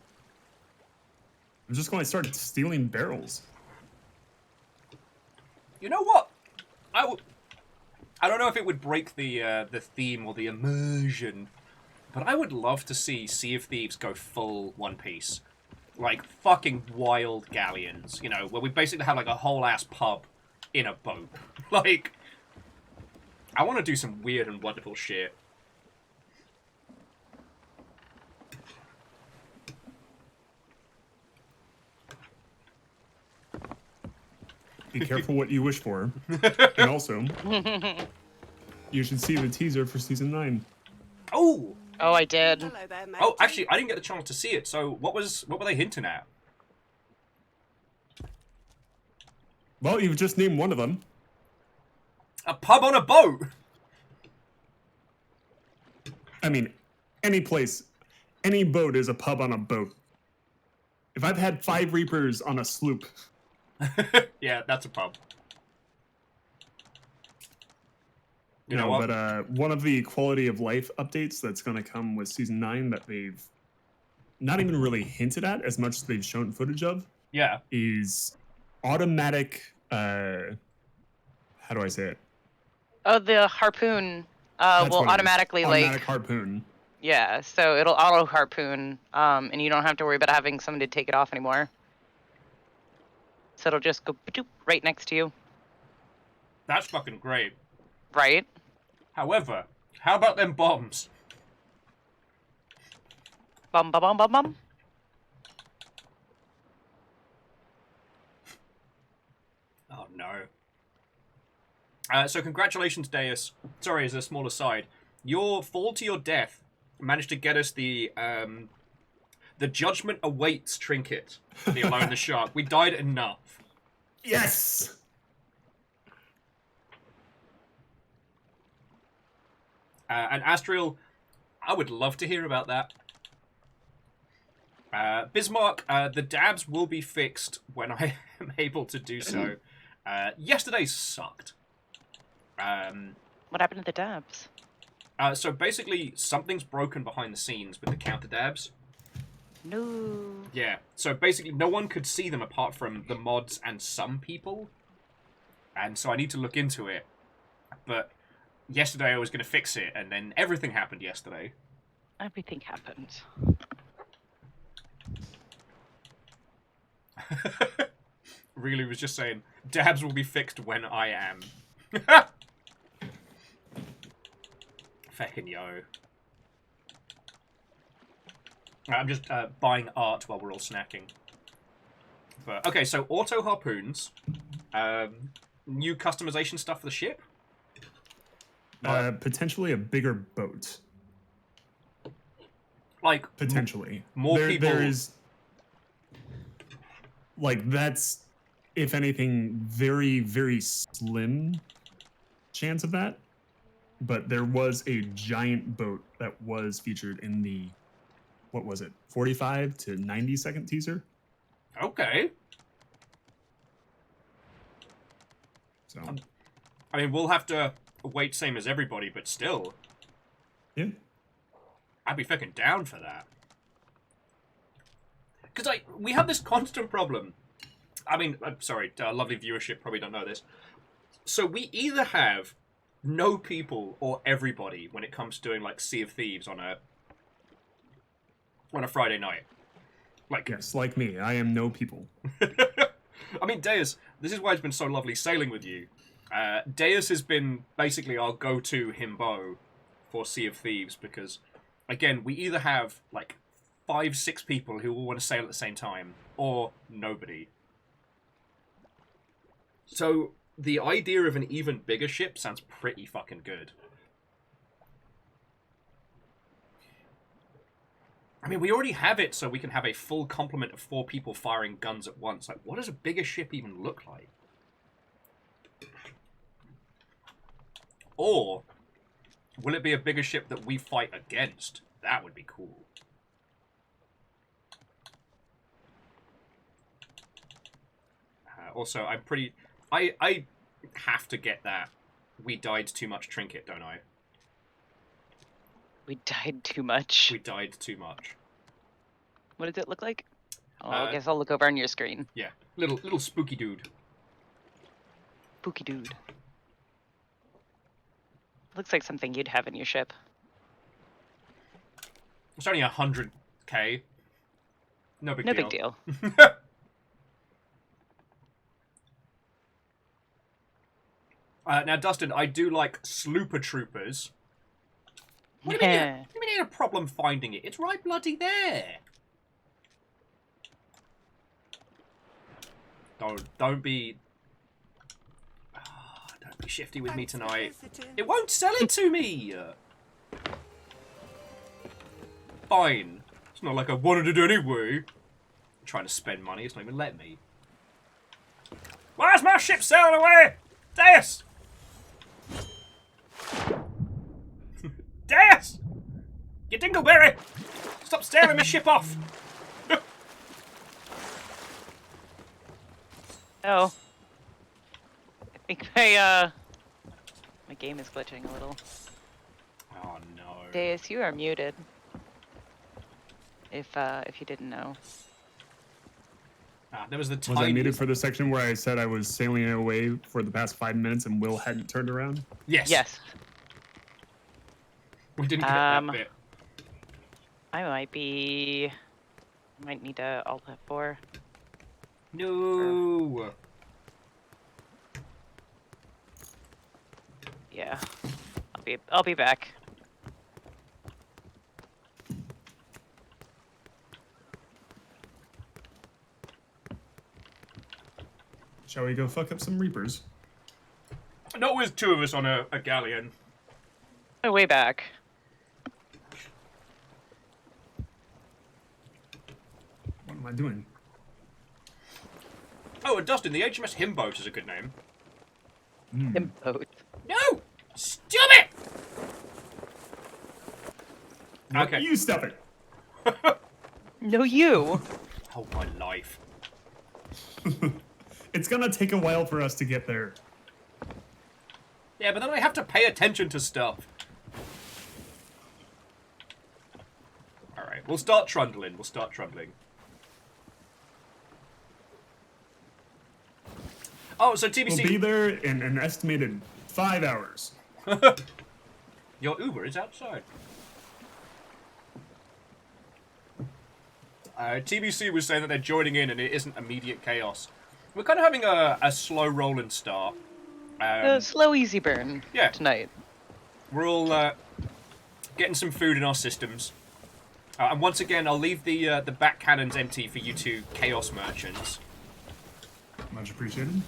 I'm just going to start stealing barrels. You know what? I don't know if it would break the theme or the immersion, but I would love to see Sea of Thieves go full One Piece. Like, fucking wild galleons, you know, where we basically have, like, a whole-ass pub in a boat. Like, I want to do some weird and wonderful shit. Be careful what you wish for. And also, you should see the teaser for Season 9. Oh! Oh, I did. Hello there, mate. Oh, actually, I didn't get the chance to see it, so what were they hinting at? Well, you've just named one of them. A pub on a boat! I mean, any place, any boat is a pub on a boat. If I've had 5 Reapers on a sloop... Yeah, that's a pub. You know No, what? but one of the quality of life updates that's going to come with Season 9 that they've not even really hinted at as much as they've shown footage of Yeah. is automatic, how do I say it? Oh, the harpoon That's will what it is. automatically, automatic like... harpoon. Yeah, so it'll auto-harpoon, and you don't have to worry about having somebody take it off anymore. So it'll just go right next to you. That's fucking great. Right? However, how about them bombs? Bum bum bum bum bum. Oh no. So congratulations, Deus. Sorry, as a small aside, your fall to your death managed to get us the Judgment Awaits trinket for the Alone the Shark. We died enough. Yes! And Astriel, I would love to hear about that. Bismarck, the dabs will be fixed when I am able to do so. Yesterday sucked. What happened to the dabs? So basically, something's broken behind the scenes with the counter dabs. No. Yeah, so basically no one could see them apart from the mods and some people. And so I need to look into it. But yesterday I was going to fix it, and then everything happened yesterday. Everything happened. really was just saying, dabs will be fixed when I am. Feckin' yo. I'm just buying art while we're all snacking. But, okay, so auto harpoons. New customization stuff for the ship? Potentially a bigger boat. Like, Potentially. more people... There is... Like, that's, if anything, very, very slim chance of that. But there was a giant boat that was featured in the, what was it, 45 to 90 second teaser? Okay. So, I mean, we'll have to wait same as everybody, but still. yeah. I'd be fucking down for that. Because we have this constant problem. I mean, I'm sorry, lovely viewership probably don't know this. So we either have no people or everybody when it comes to doing like Sea of Thieves on a Friday night. Like, Yes, like me. I am no people. I mean, Deus, this is why it's been so lovely sailing with you. Deus has been basically our go-to himbo for Sea of Thieves because, again, we either have like 5-6 people who all want to sail at the same time, or nobody. So the idea of an even bigger ship sounds pretty fucking good. I mean, we already have it so we can have a full complement of 4 people firing guns at once. Like, what does a bigger ship even look like? Or will it be a bigger ship that we fight against? That would be cool. Also, I'm pretty... I have to get that we died too much trinket, don't I? We died too much. We died too much. What does it look like? Oh, I guess I'll look over on your screen. Yeah, little spooky dude. Spooky dude. Looks like something you'd have in your ship. It's only 100k. No big No deal. big deal. Now, Dustin, I do like slooper troopers. What do you mean you had a problem finding it? It's right bloody there. Don't be shifty with me tonight. It won't sell it to me. Fine. It's not like I wanted it anyway. I'm trying to spend money. It's not even letting me. Why's my ship sailing away? Deus! Deus! You dingleberry! Stop staring my ship off! Oh. I think my game is glitching a little. Oh no. Deus, you are muted. If you didn't know. There was the Was I muted for the section where I said I was sailing away for the past 5 minutes and Will hadn't turned around? Yes. Yes. We didn't get that bit. I might need to alt F4. No. Yeah. I'll be back. Shall we go fuck up some Reapers? Not with 2 of us on a galleon. I'm way back. What am I doing? Oh, and Dustin, the HMS Himboat is a good name. Boat. No! Stop it! Okay. You stop it! No, you. Oh, my life. It's gonna take a while for us to get there. Yeah, but then I have to pay attention to stuff. Alright, we'll start trundling. Oh, so TBC... We'll be there in an estimated 5 hours. Your Uber is outside. TBC was saying that they're joining in and it isn't immediate chaos. we're kind of having a slow roll and start. Slow, easy burn. Yeah. Tonight. We're all getting some food in our systems. And once again, I'll leave the back cannons empty for you two Chaos Merchants. Much appreciated.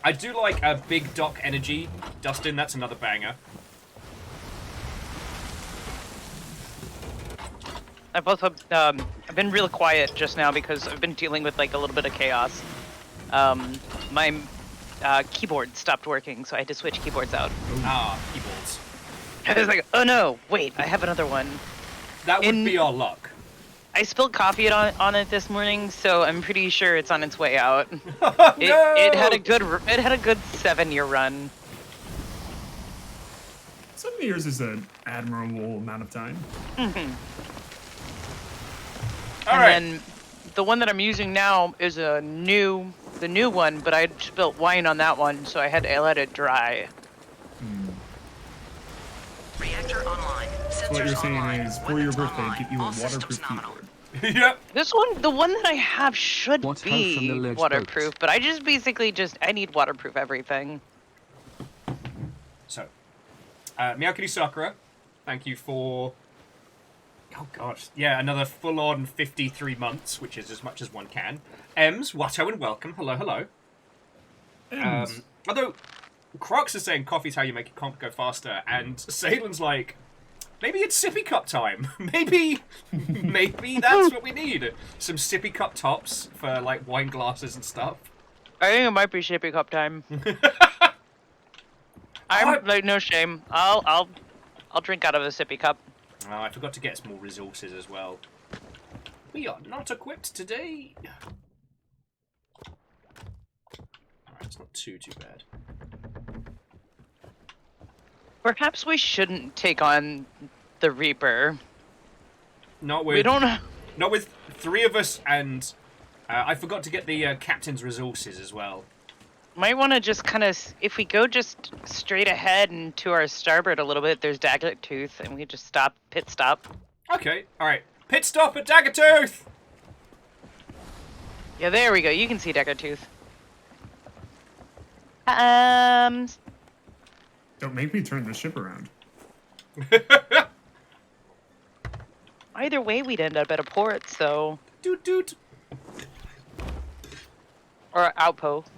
I do like a big dock energy. Dustin, that's another banger. I've also I've been real quiet just now because I've been dealing with like a little bit of chaos. My keyboard stopped working, so I had to switch keyboards out. Ah, keyboards. I was like, oh no, wait, I have another one. That would be our luck. I spilled coffee on it this morning, so I'm pretty sure it's on its way out. It had a good 7-year run. 7 years is an admirable amount of time. Mm-hmm. All right. And then the one that I'm using now is the new one, but I spilled wine on that one, so I had to let it dry. Reactor online. So what you're Sensors saying online. is, for your Weapons birthday, online. get you a All systems waterproof nominal. keyboard. Yep. This one, the one that I have should What help from the be alleged waterproof, boats? but I just basically I need waterproof everything. So, Miyakuri Sakura, thank you for... Oh gosh, yeah, another full-on 53 months, which is as much as one can. Ems, Watto and welcome. Hello, hello. Although, Crocs is saying coffee's how you make a comp go faster, and Salen's like, maybe it's sippy cup time. maybe that's what we need. Some sippy cup tops for, like, wine glasses and stuff. I think it might be shipping cup time. I'm like, no shame. I'll drink out of a sippy cup. Oh, I forgot to get some more resources as well. We are not equipped today. Alright, it's not too bad. Perhaps we shouldn't take on the Reaper. Not with... We don't. Not with 3 of us, and I forgot to get the captain's resources as well. Might want to just kind of, if we go just straight ahead and to our starboard a little bit, there's Daggertooth, and we just pit stop. Okay, alright. Pit stop at Daggertooth! Yeah, there we go. You can see Daggertooth. Don't make me turn the ship around. Either way, we'd end up at a port, so. Doot doot. Or an outpost.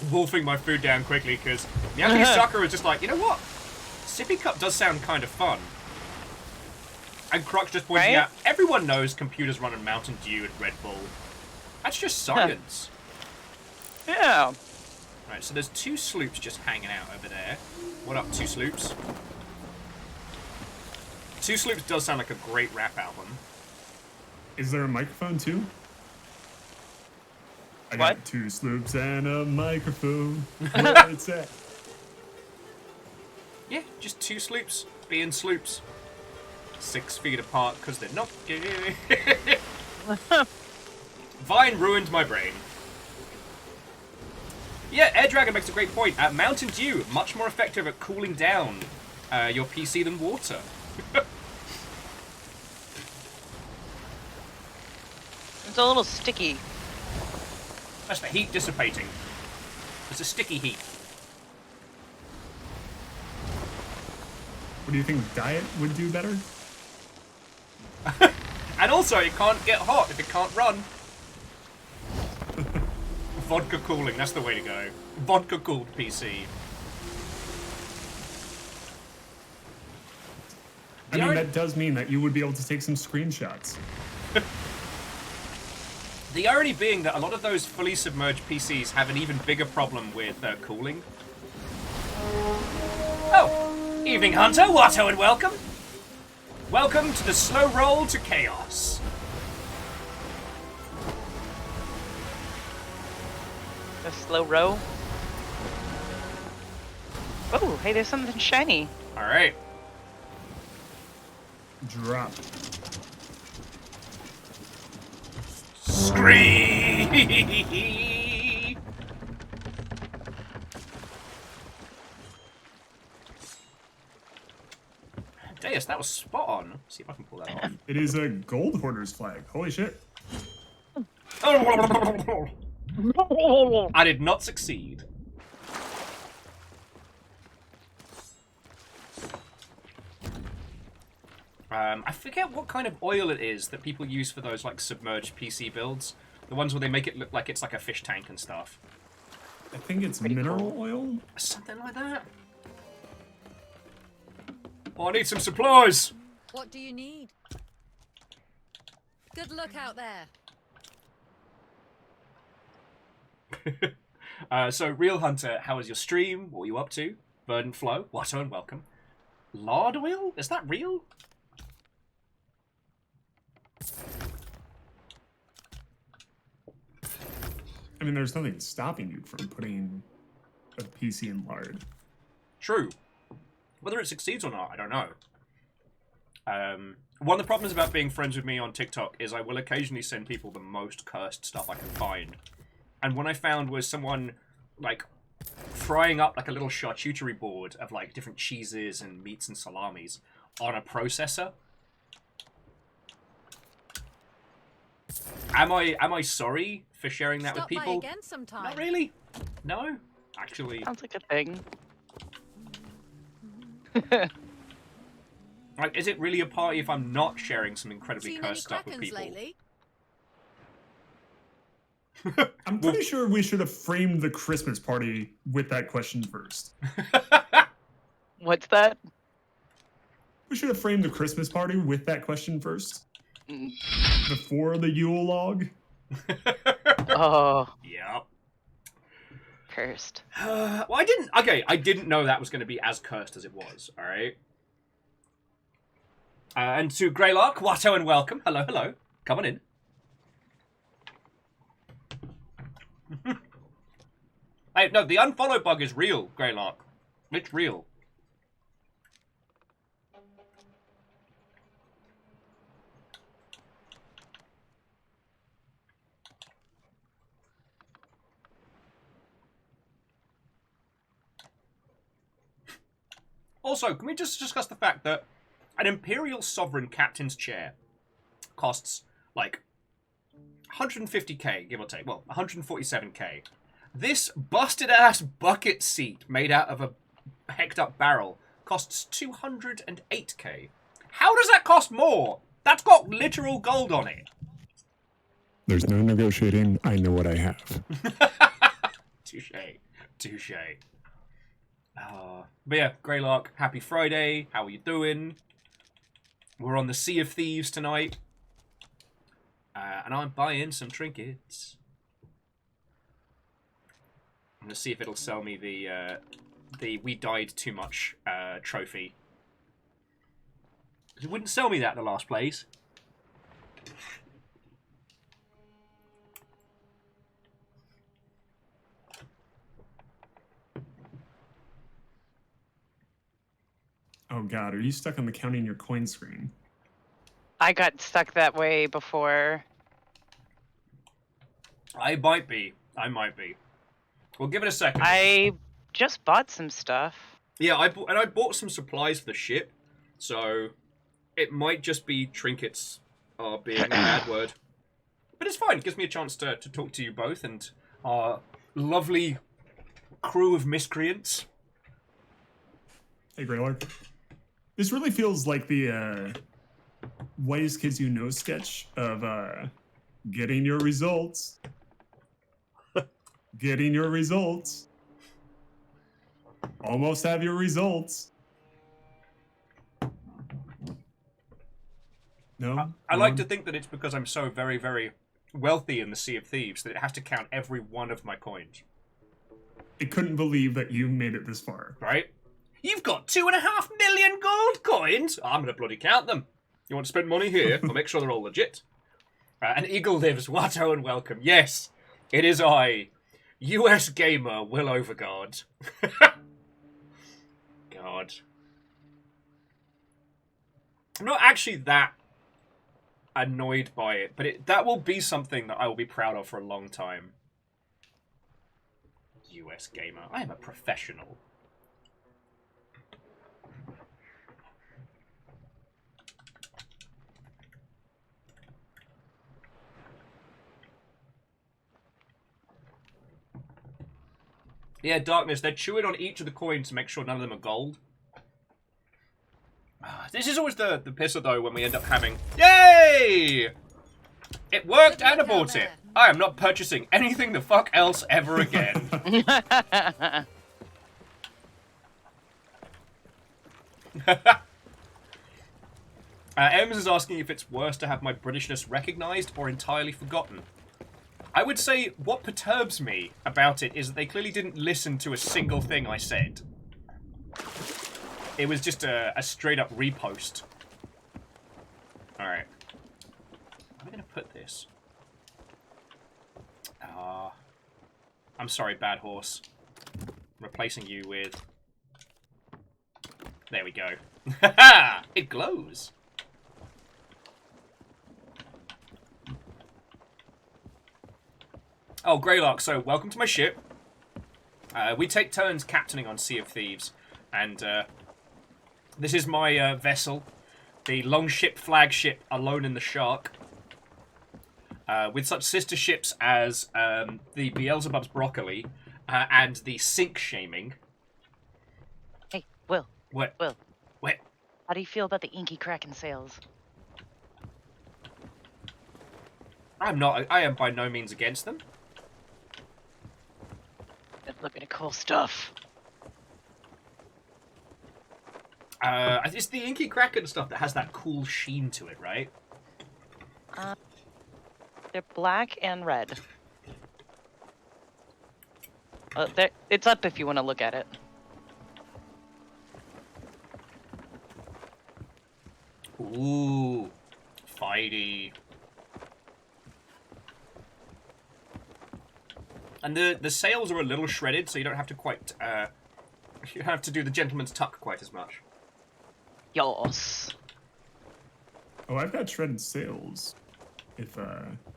Wolfing my food down quickly because Miyaki Sakura was just like, you know what? Sippy cup does sound kind of fun. And Crux just pointing out, everyone knows computers run on Mountain Dew and Red Bull. That's just science. Yeah. Right, so there's 2 sloops just hanging out over there. What up, 2 sloops? 2 sloops does sound like a great rap album. Is there a microphone too? I What? got 2 sloops and a microphone. Where it's at. Yeah, just 2 sloops being sloops. 6 feet apart because they're not gay. Vine ruined my brain. Yeah, Air Dragon makes a great point. Mountain Dew, much more effective at cooling down your PC than water. It's a little sticky. That's the heat dissipating. It's a sticky heat. What do you think diet would do better? And also, it can't get hot if it can't run. Vodka cooling, that's the way to go. Vodka cooled PC. I mean, that does mean that you would be able to take some screenshots. The irony being that a lot of those fully submerged PCs have an even bigger problem with cooling. Oh, evening Hunter, Watto and welcome. Welcome to the slow roll to chaos. A slow row. Oh, hey, there's something shiny. All right. Drop. Scream! Deus, that was spot on. Let's see if I can pull that off. It is a gold hoarder's flag. Holy shit. I did not succeed. I forget what kind of oil it is that people use for those like submerged PC builds. The ones where they make it look like it's like a fish tank and stuff. I think it's mineral oil. Something like that. Oh, I need some supplies. What do you need? Good luck out there. So, Real Hunter, how was your stream? What were you up to? Verdant Flow, Watto and welcome. Lard oil? Is that real? I mean, there's nothing stopping you from putting a PC in lard. True. Whether it succeeds or not, I don't know. One of the problems about being friends with me on TikTok is I will occasionally send people the most cursed stuff I can find. And what I found was someone, like, frying up, like, a little charcuterie board of, like, different cheeses and meats and salamis on a processor. Am I sorry for sharing that Stop with people? by again sometime. Not really. No, actually. Sounds like a thing. Like, is it really a party if I'm not sharing some incredibly Seen any cursed stuff with krakens people? lately? I'm pretty sure we should have framed the Christmas party with that question first. What's that? We should have framed the Christmas party with that question first. Mm. Before the Yule log. Oh, Yep. cursed. Well, I didn't know that was going to be as cursed as it was, alright? And to Greylark, Watto and welcome. Hello, hello. Come on in. Hey, no, the unfollow bug is real, Greylark. It's real. Also, can we just discuss the fact that an Imperial Sovereign Captain's chair costs, like, 150k, give or take. Well, 147k. This busted-ass bucket seat made out of a hecked-up barrel costs 208k. How does that cost more? That's got literal gold on it. There's no negotiating. I know what I have. Touche. Touche. But yeah, Greylark, happy Friday. How are you doing? We're on the Sea of Thieves tonight. And I'm buying some trinkets. I'm going to see if it'll sell me the We Died Too Much trophy. It wouldn't sell me that in the last place. Oh god, are you stuck on the counting your coin screen? I got stuck that way before. I might be. We'll give it a second. I just bought some stuff. Yeah, I bought some supplies for the ship, so it might just be trinkets are being a bad word. But it's fine. It gives me a chance to talk to you both and our lovely crew of miscreants. Hey, Greylark. This really feels like the Whitest Kids You Know sketch of getting your results. Getting your results. Almost have your results. No? I like to think that it's because I'm so very, very wealthy in the Sea of Thieves that it has to count every one of my coins. I couldn't believe that you made it this far. Right? You've got 2.5 million gold coins! I'm going to bloody count them. You want to spend money here? I'll make sure they're all legit. And Eagle lives. Watto and welcome. Yes, it is I. US gamer Will Overguard. God. I'm not actually that annoyed by it, but that will be something that I will be proud of for a long time. US gamer. I am a professional. Yeah, Darkness, they're chewing on each of the coins to make sure none of them are gold. This is always the pisser, though, when we end up having... Yay! It worked and I bought it. I am not purchasing anything the fuck else ever again. Ems is asking if it's worse to have my Britishness recognised or entirely forgotten. I would say what perturbs me about it is that they clearly didn't listen to a single thing I said. It was just a straight up repost. Alright. Where am I going to put this? I'm sorry, Bad Horse. I'm replacing you with... There we go. Haha! It glows! Oh, Greylark, so welcome to my ship. We take turns captaining on Sea of Thieves. And this is my vessel. The longship flagship Alone in the Shark. With such sister ships as the Beelzebub's Broccoli and the Sink Shaming. Hey, Will. What? Will. What? How do you feel about the Inky Kraken sails? I am by no means against them. That's looking at cool stuff. It's the Inky Kraken stuff that has that cool sheen to it, right? They're black and red. It's up if you want to look at it. Ooh, fighty. And the sails are a little shredded, so you don't have to quite you don't have to do the gentleman's tuck quite as much. Yos. Oh, I've got shredded sails. If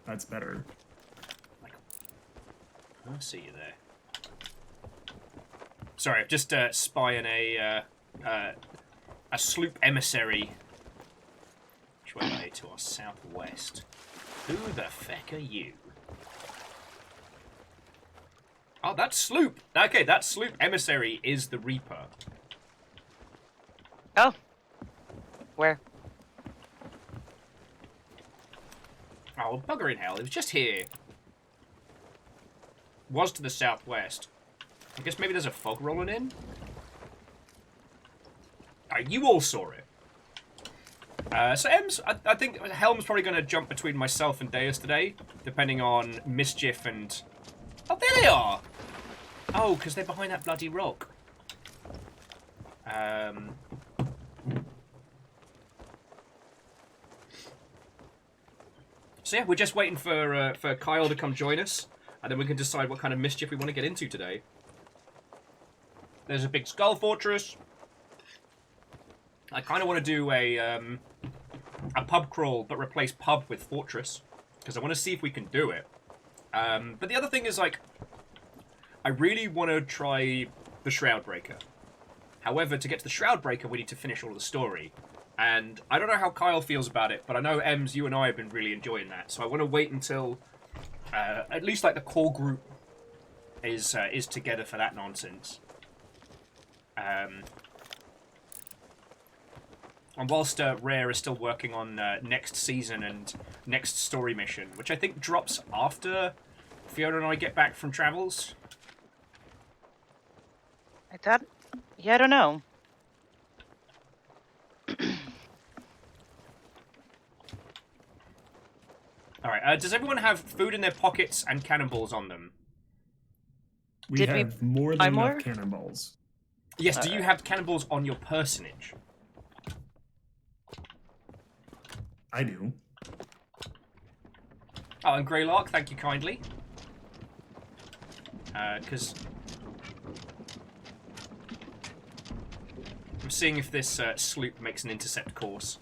that's better. I see you there. Sorry, I'm just spying a sloop emissary. Which way are they? To our southwest. Who the feck are you? Oh, that sloop! Okay, that sloop emissary is the Reaper. Oh. Where? Oh, bugger in hell. It was just here. Was to the southwest. I guess maybe there's a fog rolling in? You all saw it. So Ems, I think Helm's probably going to jump between myself and Deus today, depending on Mischief and... Oh, there they are! Oh, because they're behind that bloody rock. So yeah, we're just waiting for Kyle to come join us, and then we can decide what kind of mischief we want to get into today. There's a big skull fortress. I kind of want to do a pub crawl, but replace pub with fortress, because I want to see if we can do it. But the other thing is, like, I really want to try the Shroudbreaker. However, to get to the Shroudbreaker, we need to finish all of the story. And I don't know how Kyle feels about it, but I know, Ems, you and I have been really enjoying that. So I want to wait until at least, like, the core group is together for that nonsense. And whilst Rare is still working on next season and next story mission, which I think drops after Fiona and I get back from travels. Yeah, I don't know. Alright, does everyone have food in their pockets and cannonballs on them? We have more than enough cannonballs. Yes, do you have cannonballs on your personage? I do. Oh, and Greylark, thank you kindly. Because I'm seeing if this sloop makes an intercept course.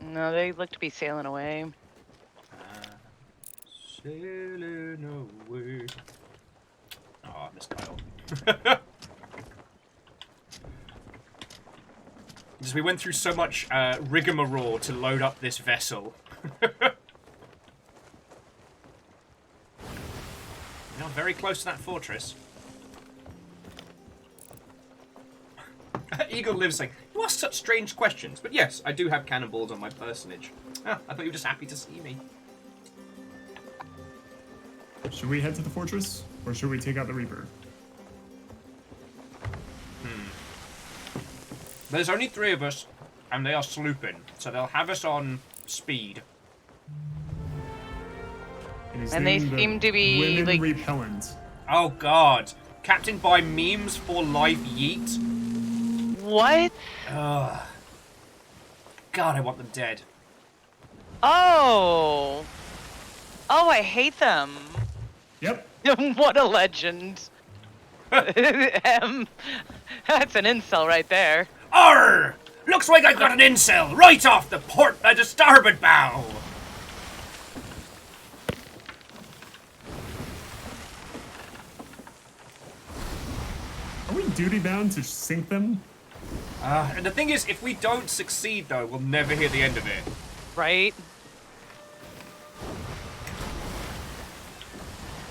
No, they look to be sailing away. Sailing away. Oh, I missed Kyle. Because we went through so much rigmarole to load up this vessel. You're very close to that fortress. Eagle lives saying, "You ask such strange questions." But yes, I do have cannonballs on my personage. Ah, I thought you were just happy to see me. Should we head to the fortress, or should we take out the Reaper? There's only 3 of us, and they are slooping, so they'll have us on speed. And they named the seem to be, women like- repellent. Oh god. Captained by memes for life yeet. What? Ugh. God, I want them dead. Oh. Oh, I hate them. Yep. What a legend. That's an incel right there. Arr! Looks like I got an incel right off the starboard bow. Are we duty bound to sink them? And the thing is, if we don't succeed, though, we'll never hear the end of it. Right?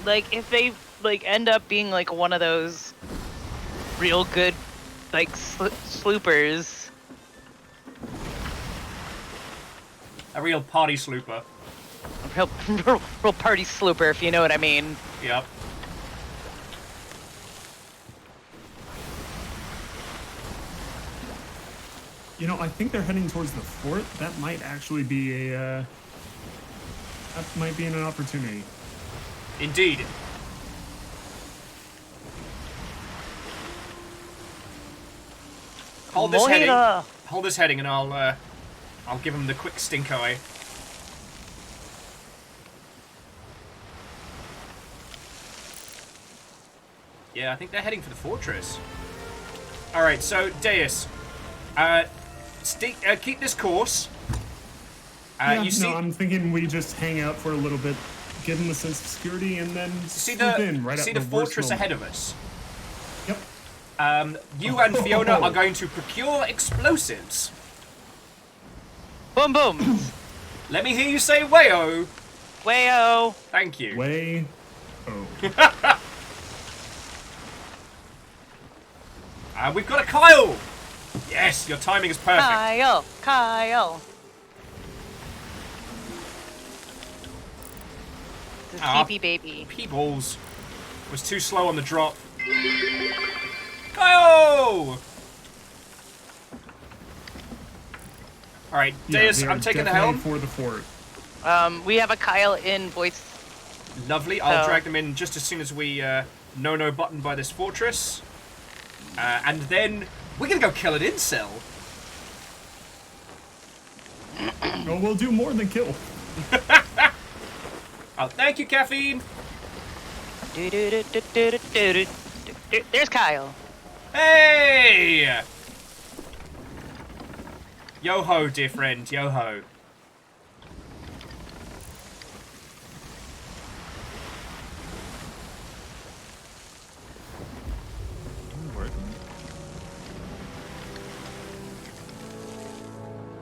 Like, if they, like, end up being, like, one of those real good, like, sloopers. A real party slooper. A real party slooper, if you know what I mean. Yep. You know, I think they're heading towards the fort. That might actually be a. That might be an opportunity. Indeed. Hold this heading. Moira. Hold this heading, and I'll give him the quick stink eye. Yeah, I think they're heading for the fortress. All right, so Deus, keep this course. Yeah, You see, no, I'm thinking we just hang out for a little bit, give them a sense of security, and then see swoop the in right see at the the worst fortress moment. ahead of us. Yep. You and Fiona are going to procure explosives. Boom, boom. Let me hear you say "wayo." Wayo. Thank you. Way. Oh. We've got a Kyle. Yes, your timing is perfect. Kyle. The Ah. sleepy baby. P-balls was too slow on the drop. Kyle! Alright, Yeah, Deus, they are I'm taking the definitely helm. for the fort. We have a Kyle in voice. Lovely, I'll So- drag them in just as soon as we no button by this fortress. And then we're gonna go kill an incel. Oh, we'll do more than kill. Oh, thank you, Caffeine. There's Kyle. Hey! Yo-ho, dear friend, yo-ho.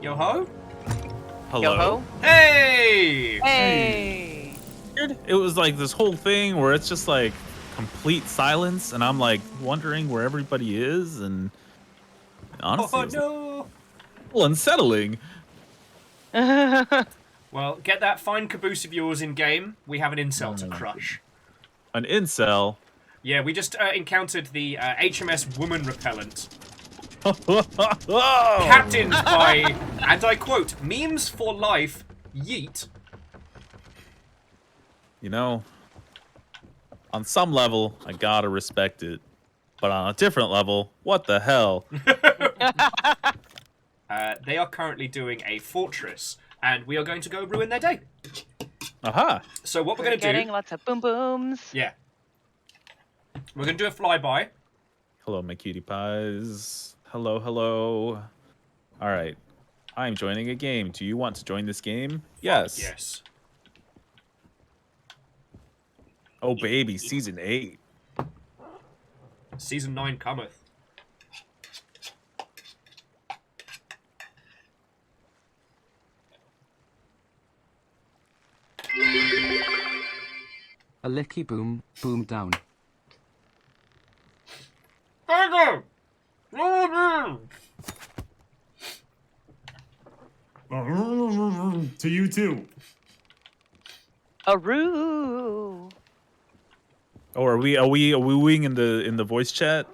Yo-ho? Hello. Yo-ho. Hey! Hey. It was like this whole thing where it's just like complete silence, and I'm like wondering where everybody is, and honestly, Oh, it's no! a little unsettling. Well, get that fine caboose of yours in game. We have an incel to No. crush. An incel. Yeah, we just encountered the HMS Woman Repellent, Oh! captained by, and I quote, memes for life, yeet. You know, on some level, I gotta respect it, but on a different level, what the hell? They are currently doing a fortress, and we are going to go ruin their day. Aha. So what we're We're going to getting do... lots of boom booms. Yeah. We're going to do a flyby. Hello, my cutie pies. Hello, hello. All right. I'm joining a game. Do you want to join this game? Yes. Yes. Oh, baby. Season 8. Season 9 cometh. A licky boom, boom down. To you too. Aroo. Oh, are we wooing in the voice chat?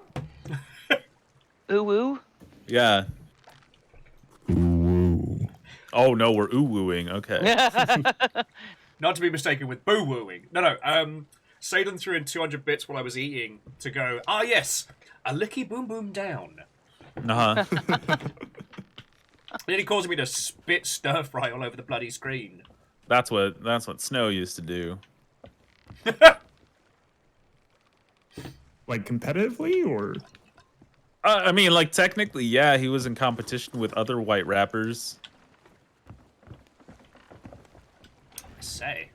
Ooh woo. Yeah. Oh no, we're ooh wooing. Okay. Not to be mistaken with boo-wooing. No. Saden threw in 200 bits while I was eating to go, yes, a licky boom boom down. Uh-huh. Nearly causing me to spit stir fry all over the bloody screen. That's what Snow used to do. Like competitively, or I mean, like technically, yeah, he was in competition with other white rappers. I say.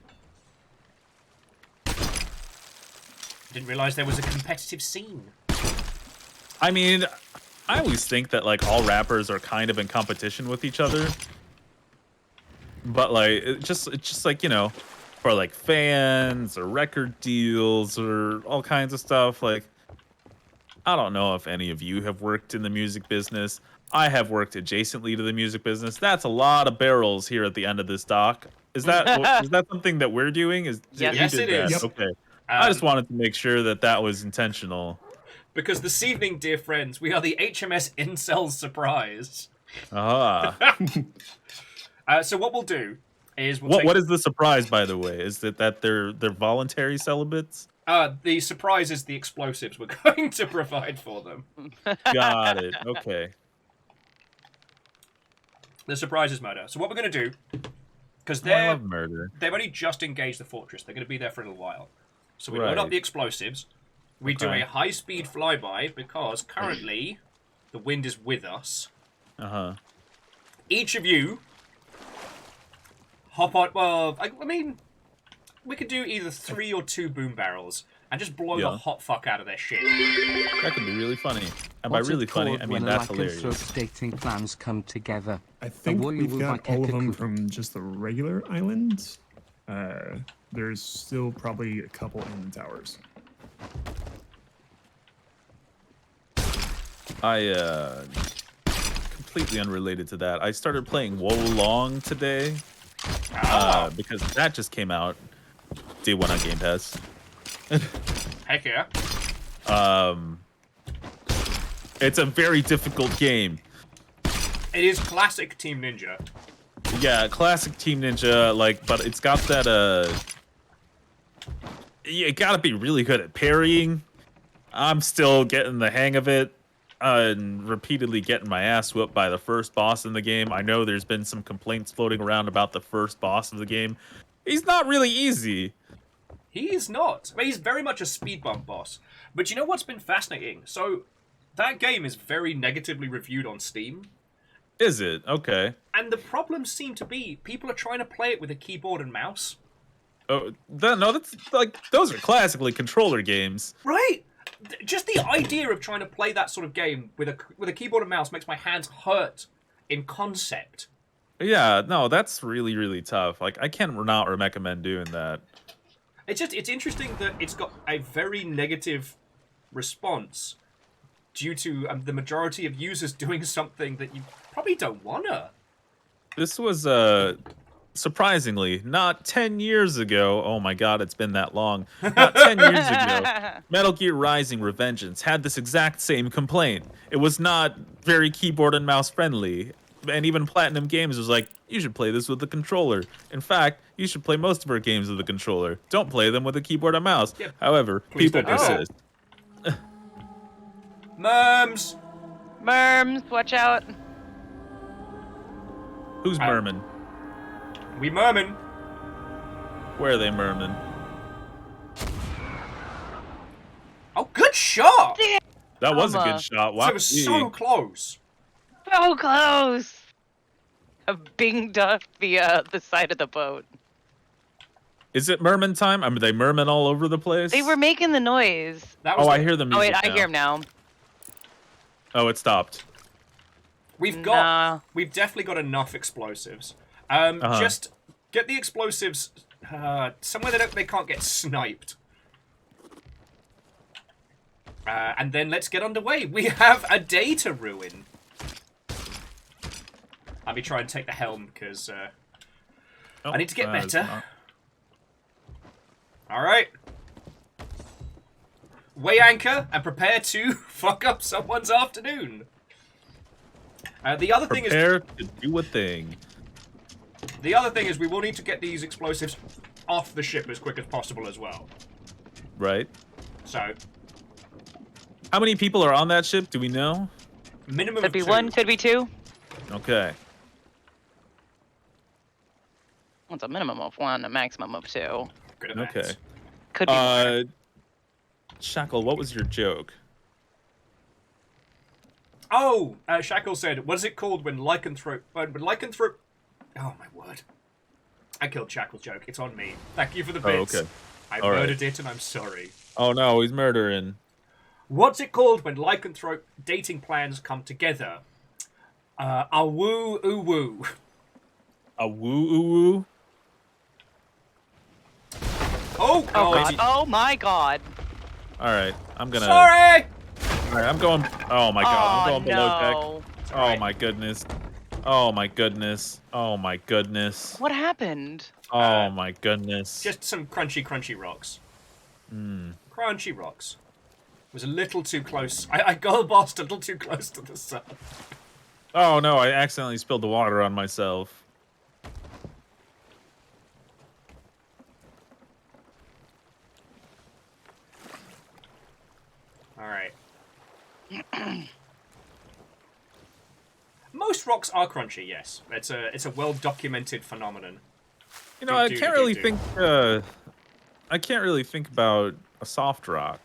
Didn't realize there was a competitive scene. I mean, I always think that like all rappers are kind of in competition with each other. But like it's just like, you know, for like fans or record deals or all kinds of stuff, like I don't know if any of you have worked in the music business. I have worked adjacently to the music business. That's a lot of barrels here at the end of this dock. Is that something that we're doing? Yes, it is. Yep. Okay. I just wanted to make sure that was intentional. Because this evening, dear friends, we are the HMS Incel Surprise. Ah. So what we'll do is we'll What is the surprise, by the way? Is that they're voluntary celibates? The surprise is the explosives we're going to provide for them. Got it. Okay. The surprise is murder. So what we're going to do, because I love murder. they've only just engaged the fortress. They're going to be there for a little while. So we Right. load up the explosives. We do Okay. a high-speed flyby because currently the wind is with us. Uh-huh. Each of you hop on. Well, I mean, we could do either 3 or 2 boom barrels and just blow the Yeah. hot fuck out of their shit. That could be really funny. And What's by really it funny, called I when mean a that's lycanthrope's hilarious. dating plans come together? I think woo we've woo got by all of them Kekaku. from just the regular island. There's still probably a couple in the towers. Completely unrelated to that. I started playing Wolong today because that just came out day 1 on Game Pass. Heck yeah. It's a very difficult game. It is classic Team Ninja. Yeah, classic Team Ninja, like, but it's got that, you gotta be really good at parrying. I'm still getting the hang of it, and repeatedly getting my ass whooped by the first boss in the game. I know there's been some complaints floating around about the first boss of the game. He's not really easy. He is not. I mean, he's very much a speed bump boss. But you know what's been fascinating? So, that game is very negatively reviewed on Steam. Is it? Okay. And the problem seemed to be people are trying to play it with a keyboard and mouse. Oh, that's like, those are classically controller games. Right? Just the idea of trying to play that sort of game with a keyboard and mouse makes my hands hurt in concept. Yeah, no, that's really, really tough. Like, I can't not recommend doing that. It's interesting that it's got a very negative response due to the majority of users doing something that you probably don't wanna. This was, surprisingly, not 10 years ago. Oh my god, it's been that long. Not 10 years ago, Metal Gear Rising: Revengeance had this exact same complaint. It was not very keyboard and mouse friendly. And even Platinum Games was like, you should play this with the controller. In fact, you should play most of our games with the controller. Don't play them with a keyboard and mouse. Yeah, However, please people don't do that. persist. Merms! Merms, watch out. Who's Merman? We merman. Where are they, Merman? Oh, good shot! That was a Mama. good shot. It Wow. was so close. So close. I've binged off the side of the boat. Is it Merman time? I mean, they Merman all over the place? They were making the noise. That was Oh, the- I hear the Oh music wait, I now. hear him now. Oh, it stopped. We've definitely got enough explosives. Just get the explosives somewhere they can't get sniped. And then let's get underway. We have a day to ruin. Let me try and take the helm, because I need to get better. Alright. Weigh anchor and prepare to fuck up someone's afternoon. The other thing is... Prepare to do a thing. The other thing is we will need to get these explosives off the ship as quick as possible as well. Right. So... How many people are on that ship? Do we know? Minimum Could of be 2. one, could be 2. Okay. What's a minimum of 1, a maximum of 2. Good at maths. Okay. Could be more. Shackle, what was your joke? Oh! Shackle said, what is it called when lycanthrope... When lycanthrope... Oh, my word. I killed Shackle's joke. It's on me. Thank you for the bits. Oh, okay. I All right. murdered it and I'm sorry. Oh no, he's murdering. What's it called when lycanthrope dating plans come together? A woo oo woo. A woo oo woo? Oh, Oh God. god. Oh my god. Alright, I'm gonna... Sorry! Alright, I'm going... Oh my god, I'm going below deck. no. Oh my goodness. Oh my goodness. Oh my goodness. What happened? Oh my goodness. Just some crunchy rocks. Crunchy rocks. Was a little too close. I gold bossed a little too close to the sun. Oh no, I accidentally spilled the water on myself. Alright. Most rocks are crunchy, yes. It's a well-documented phenomenon. You know, I can't really think about a soft rock.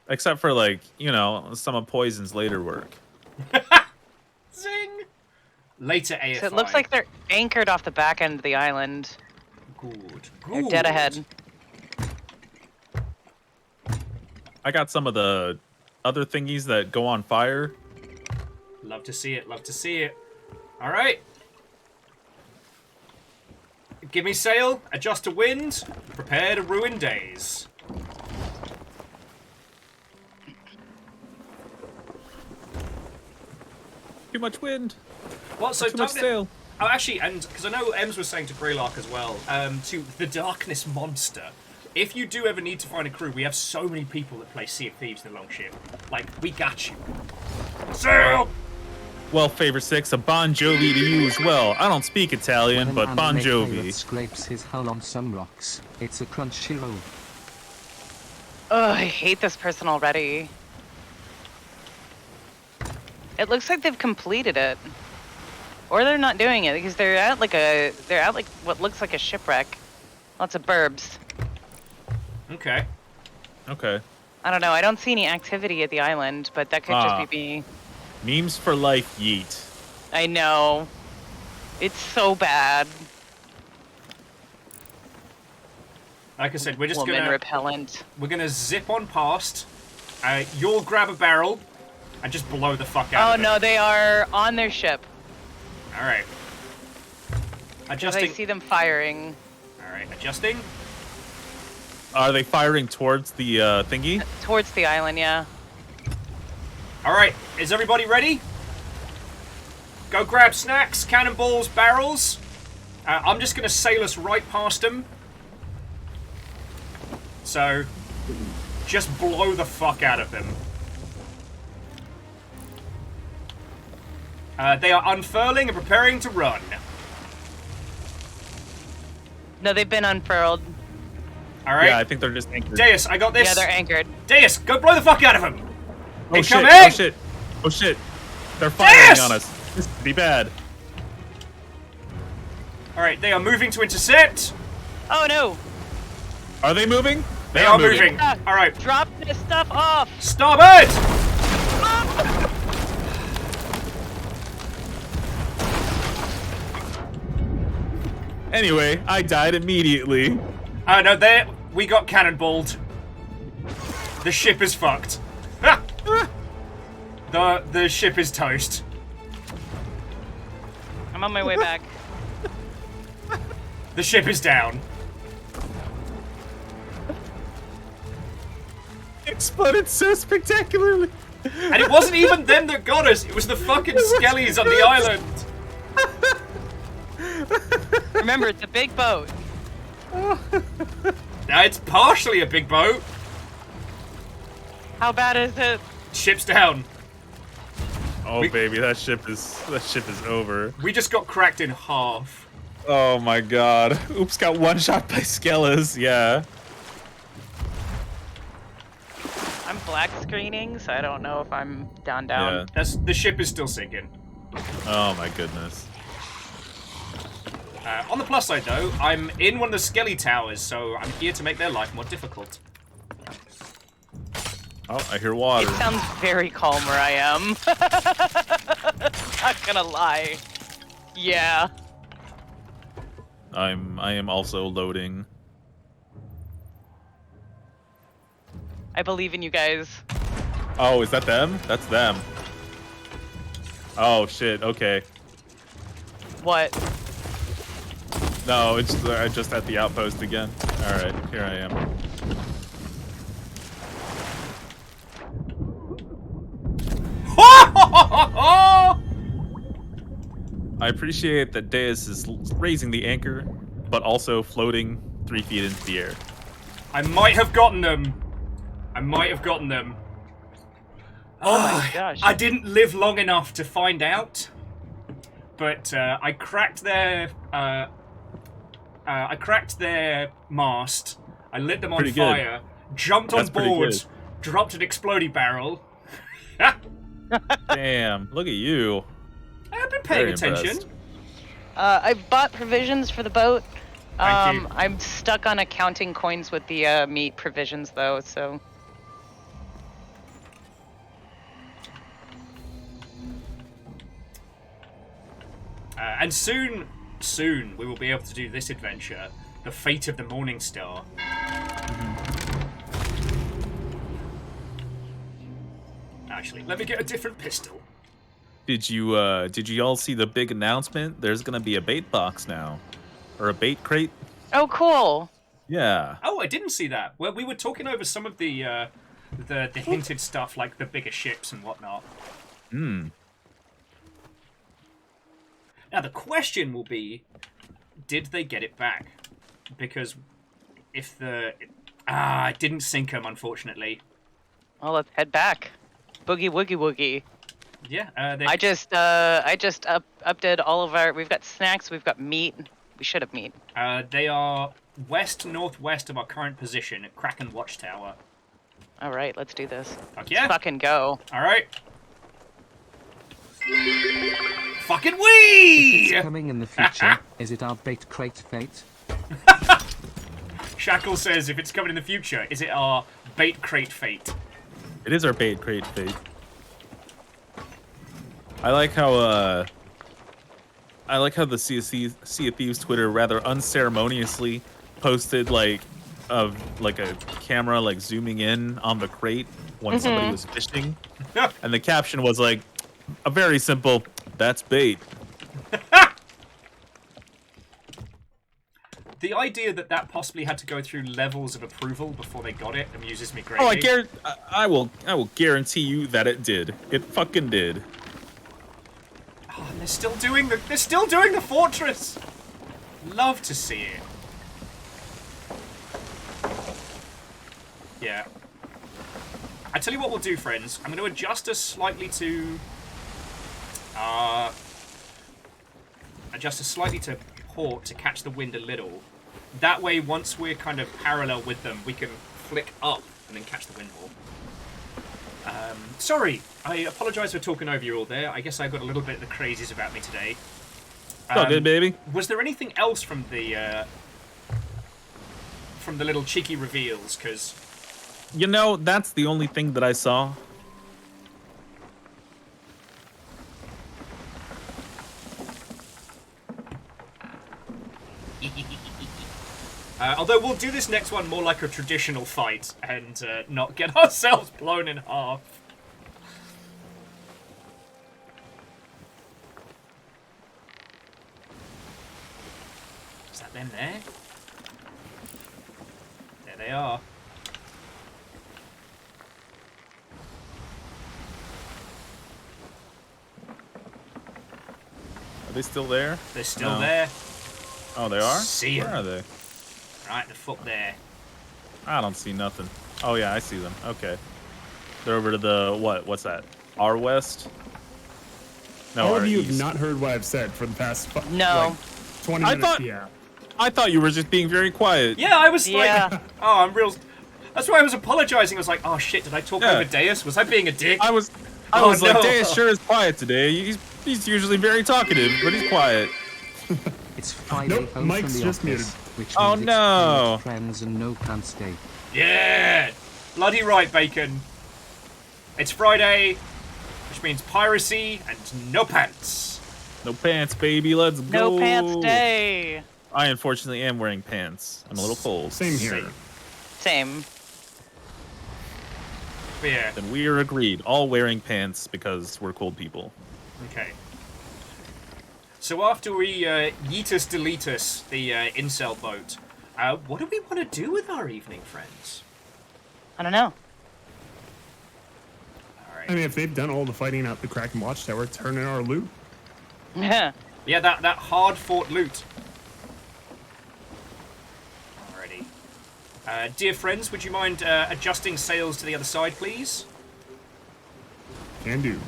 Except for, like, you know, some of Poison's later work. Zing! Later AFI. So it looks like they're anchored off the back end of the island. Good. They're dead ahead. I got some of the other thingies that go on fire. Love to see it, love to see it. Alright. Give me sail, adjust to wind, prepare to ruin days. Too much wind. What? So Too much sail. Oh, actually, and because I know Ems was saying to Greylark as well, to the Darkness Monster. If you do ever need to find a crew, we have so many people that play Sea of Thieves in the Longship. Like, we got you. Sail! Well, Favor 6, a Bon Jovi to you as well. I don't speak Italian, When but an Bon anime Jovi. pilot scrapes his hull on some rocks, it's a crunchy roll. Ugh, I hate this person already. It looks like they've completed it. Or they're not doing it because they're at like what looks like a shipwreck. Lots of burbs. Okay. Okay. I don't know. I don't see any activity at the island, but that could just be me. Memes for life, yeet. I know. It's so bad. Like I said, we're just Woman gonna repellent. we're gonna zip on past. You'll grab a barrel and just blow the fuck out Oh of them. no, they are on their ship. All right. Because I Adjusting. see them firing All right, adjusting. Are they firing towards the thingy? towards the island. Yeah. All right, is everybody ready? Go grab snacks, cannonballs, barrels. I'm just gonna sail us right past them. So, just blow the fuck out of them. They are unfurling and preparing to run. No, they've been unfurled. All right. Yeah, I think they're just anchored. Deus, I got this. Yeah, they're anchored. Deus, go blow the fuck out of them. Oh shit! Incoming! Oh shit! Oh shit! They're firing Yes! on us. This could be bad. All right, they are moving to intercept. Oh no! Are they moving? They are moving. Ah, All right. Drop this stuff off! Starboard! Anyway, I died immediately. No, we got cannonballed. The ship is fucked. The ship is toast. I'm on my way back. The ship is down. Exploded so spectacularly. And it wasn't even them that got us. It was the fucking skellies on the island. Remember, it's a big boat. Now it's partially a big boat. How bad is it? Ship's down. Oh baby, that ship is over. We just got cracked in half. Oh my god. Oops, got one shot by Skellas. Yeah. I'm black screening, so I don't know if I'm down. Yeah. The ship is still sinking. Oh my goodness. On the plus side, though, I'm in one of the Skelly towers, so I'm here to make their life more difficult. Oh, I hear water. It sounds very calm where I am. Not gonna lie. Yeah. I am also loading. I believe in you guys. Oh, is that them? That's them. Oh shit. Okay. What? No, it's just at the outpost again. All right, here I am. I appreciate that Deus is raising the anchor, but also floating 3 feet into the air. I might have gotten them. I might have gotten them. Oh my gosh. I didn't live long enough to find out, but I cracked their mast. I lit them on Pretty good. fire. Jumped on That's pretty board. good. Dropped an explodey barrel. Damn, look at you. I've been paying Very attention. impressed. I bought provisions for the boat. Thank you. I'm stuck on accounting coins with the meat provisions though, so. And soon we will be able to do this adventure, the Fate of the Morning Star. Actually, let me get a different pistol. Did you all see the big announcement? There's gonna be a bait box now, or a bait crate. Oh, cool. Yeah. Oh, I didn't see that. Well, we were talking over some of the hinted stuff, like the bigger ships and whatnot. Hmm. Now the question will be, did they get it back? Because if it didn't sink them, unfortunately. Well, let's head back. Boogie woogie woogie. Yeah. I just updated all of our. We've got snacks. We've got meat. We should have meat. They are west-northwest of our current position at Kraken Watchtower. All right, let's do this. Fuck yeah. Let's fucking go. All right. Fucking wee! It's coming in the future. Is it our bait crate fate? Shackle says, if it's coming in the future, is it our bait crate fate? It is our bait crate fate. I like how the Sea of Thieves Twitter rather unceremoniously posted like a camera like zooming in on the crate when somebody was fishing, and the caption was like a very simple, "That's bait." The idea that possibly had to go through levels of approval before they got it amuses me greatly. Oh, I will guarantee you that it did. It fucking did. Oh, and they're still doing the fortress. Love to see it. Yeah. I tell you what we'll do, friends. I'm going to adjust us slightly to port to catch the wind a little. That way, once we're kind of parallel with them, we can flick up and then catch the wind more. Sorry, I apologise for talking over you all there. I guess I got a little bit of the crazies about me today. It's all good, baby. Was there anything else from the from the little cheeky reveals, because... You know, that's the only thing that I saw. Although we'll do this next one more like a traditional fight and not get ourselves blown in half. Is that them there? There they are. Are they still there? They're still No. there. Oh, they are? See 'em. Where are they? Right, the foot there. I don't see nothing. Oh, yeah, I see them. Okay. They're over to the, what? What's that? Our west? No, All our of you east. have not heard what I've said for the past No. 20 I minutes. thought- Yeah. I thought you were just being very quiet. Yeah, I was Yeah. like, oh, I'm real. That's why I was apologizing. I was like, oh shit, did I talk Yeah. over Deus? Was I being a dick? I was Oh, like, no. Deus sure is quiet today. He's usually very talkative, but he's quiet. It's Friday Nope, home Mike's from the just office, muted. which means Oh, it's no. Cold Friends and no pants day. Yeah, bloody right, Bacon. It's Friday, which means piracy and no pants. No pants, baby. Let's go. No pants day. I unfortunately am wearing pants. I'm a little cold. Same here. Same. Same. But yeah, Then we are agreed, all wearing pants because we're cold people. okay. So after we yeetus deletus the incel boat, what do we want to do with our evening, friends? I don't know. All right. I mean, if they've done all the fighting at the Kraken Watchtower, turn in our loot. Yeah. Yeah, that hard-fought loot. Alrighty. Dear friends, would you mind adjusting sails to the other side, please? Can do.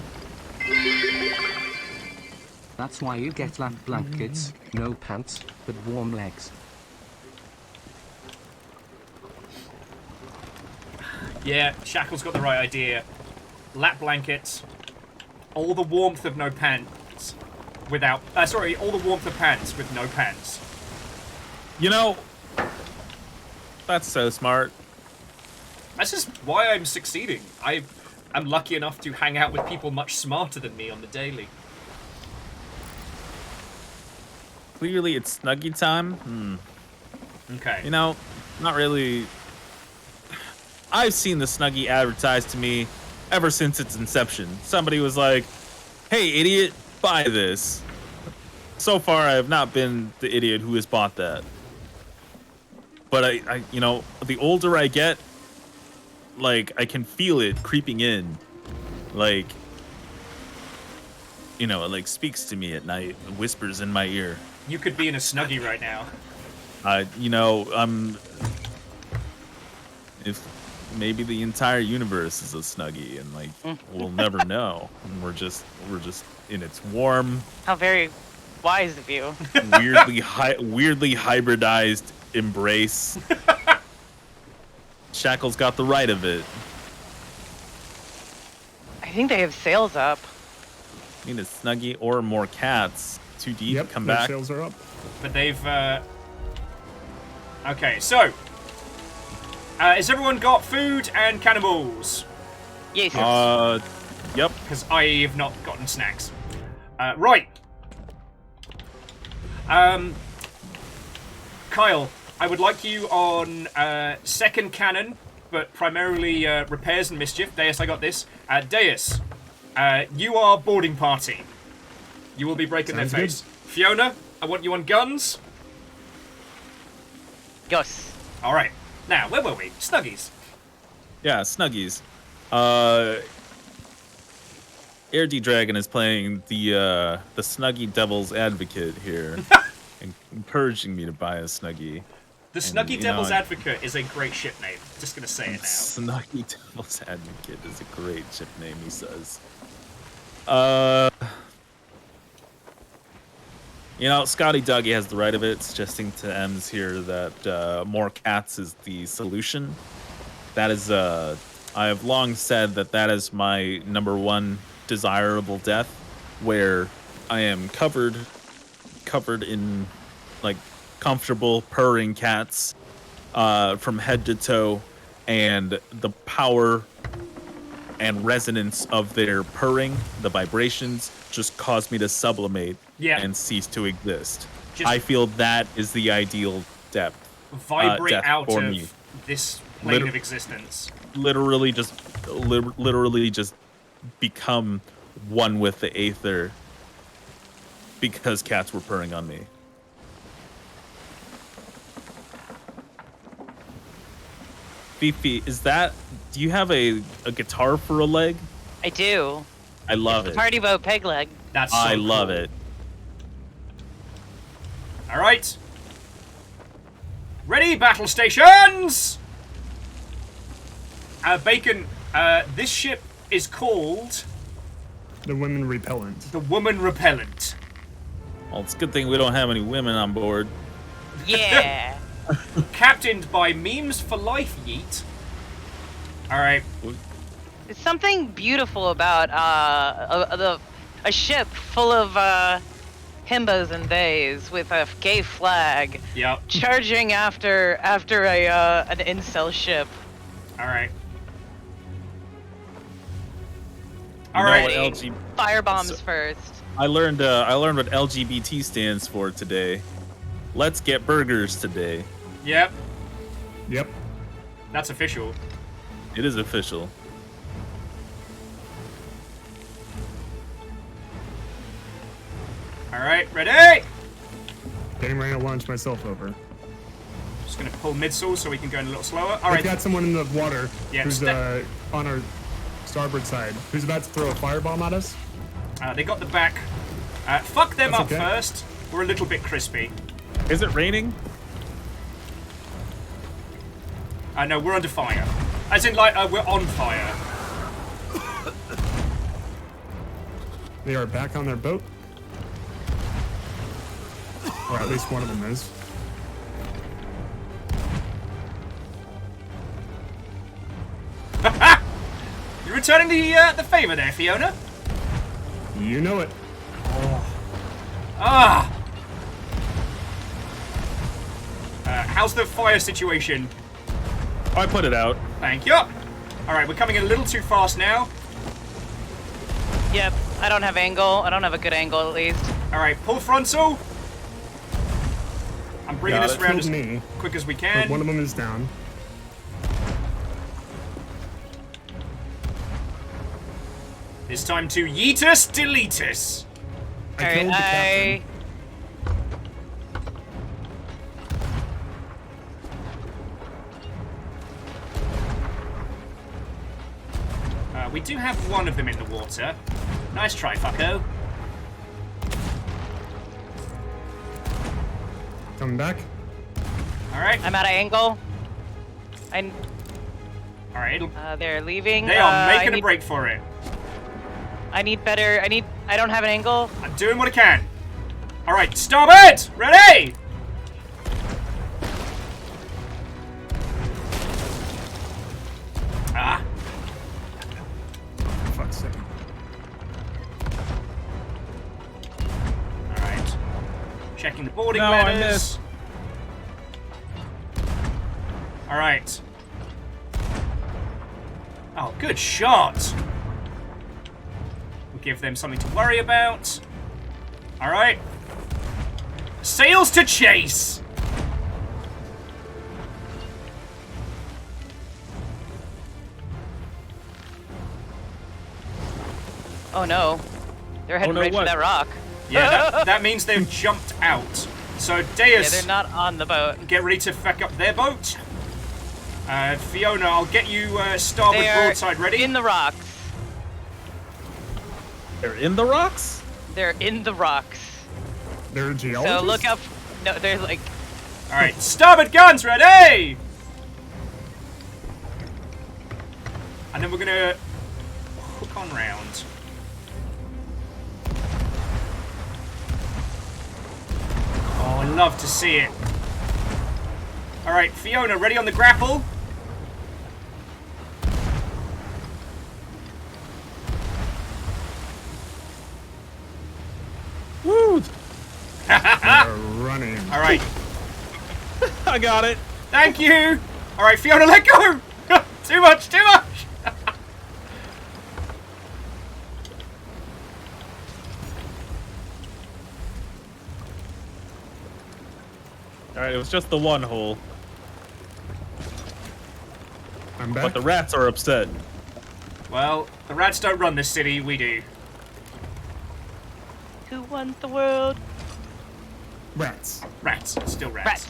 That's why you get lap blankets, no pants, but warm legs. Yeah, Shackle's got the right idea. Lap blankets, all the warmth of no pants, without... sorry, all the warmth of pants with no pants. You know, that's so smart. That's just why I'm succeeding. I'm lucky enough to hang out with people much smarter than me on the daily. Clearly, it's Snuggie time. Okay. You know, not really. I've seen the Snuggie advertised to me ever since its inception. Somebody was like, "Hey, idiot, buy this." So far, I have not been the idiot who has bought that. But I, you know, the older I get, like, I can feel it creeping in. Like, you know, it, like, speaks to me at night, and whispers in my ear. You could be in a Snuggie right now. You know, if maybe the entire universe is a Snuggie, and like we'll never know, and we're just in its warm, How very wise of you. weirdly hybridized embrace. Shackle's got the right of it. I think they have sails up. Need a Snuggie or more cats. Too deep. Yep, Come their back. sails are up. But they've... Okay, so... has everyone got food and cannibals? Yes. Yep. Because I have not gotten snacks. Right. Kyle, I would like you on second cannon, but primarily repairs and mischief. Deus, I got this. Deus, you are boarding party. You will be breaking Sounds their face. Fiona, I want you on guns. Yes. All right. Now, where were we? Snuggies. Yeah, Snuggies. Air D Dragon is playing the Snuggie Devil's Advocate here, and encouraging me to buy a Snuggie. The And, Snuggie you Devil's know, Advocate is a great ship name. Just gonna say it now. Snuggie Devil's Advocate is a great ship name, he says. You know, Scotty Dougie has the right of it, suggesting to Ems here that more cats is the solution. That is, I have long said that is my #1 desirable death, where I am covered in, like, comfortable purring cats, from head to toe, and the power and resonance of their purring, the vibrations, just caused me to sublimate and cease to exist. I feel that is the ideal depth. Vibrate Death out for of me. this plane of existence. Literally just become one with the aether because cats were purring on me. Fifi, do you have a guitar for a leg? I do. I love it. Party boat peg leg. That's so I cool. love it. All right. Ready, battle stations! Bacon, this ship is called... The Women Repellent. The Woman Repellent. Well, it's a good thing we don't have any women on board. Yeah. Captained by Memes for Life Yeet. All right. There's something beautiful about a ship full of himbos and theys with a gay flag. Yep. Charging after an incel ship. All right. You All know right. what Firebombs first. I learned what LGBT stands for today. Let's get burgers today. Yep. Yep. That's official. It is official. All right, ready? Getting ready to launch myself over. Just gonna pull midsole so we can go in a little slower. All I've right. got someone in the water Yeah, who's on our starboard side who's about to throw a firebomb at us. They got the back. Fuck them That's up okay. first. We're a little bit crispy. Is it raining? No, we're under fire. As in, like, we're on fire. They are back on their boat. Or at least one of them is. You're returning the favor there, Fiona? You know it. Ah! How's the fire situation? I put it out. Thank you. Alright, we're coming in a little too fast now. Yep. I don't have angle. I don't have a good angle at least. Alright, pull frontal. I'm bringing Yeah, us that around killed as me, quick as we but can. one of them is down. It's time to yeetus deletus. I killed the captain. We do have one of them in the water. Nice try, fucko. Coming back. Alright. I'm out of angle. Alright. They're leaving. They are making a break for it. I need better. I don't have an angle. I'm doing what I can. Alright, starboard! Ready! Ah. For fuck's sake. Alright. Checking the boarding No, I ladders. missed. Alright. Oh, good shot! We'll give them something to worry about. Alright. Sails to chase! Oh no. They're heading no, right for what? that rock. Yeah, that means they've jumped out. So, Yeah, Deus, they're not on the boat. get ready to feck up their boat. Fiona, I'll get you starboard They are broadside ready. in the rocks. They're in the rocks? They're in the rocks. They're geologists. So look up. No, they're like. Alright, starboard guns ready! And then we're gonna hook on round. Oh, I love to see it. Alright, Fiona, ready on the grapple? Woo! They're running. Alright. I got it. Thank you! Alright, Fiona, let go! Too much, too much! Alright, it was just the one hole. I'm back. But the rats are upset. Well, the rats don't run this city, we do. Who won the world? Rats. Rats, still rats. Rats.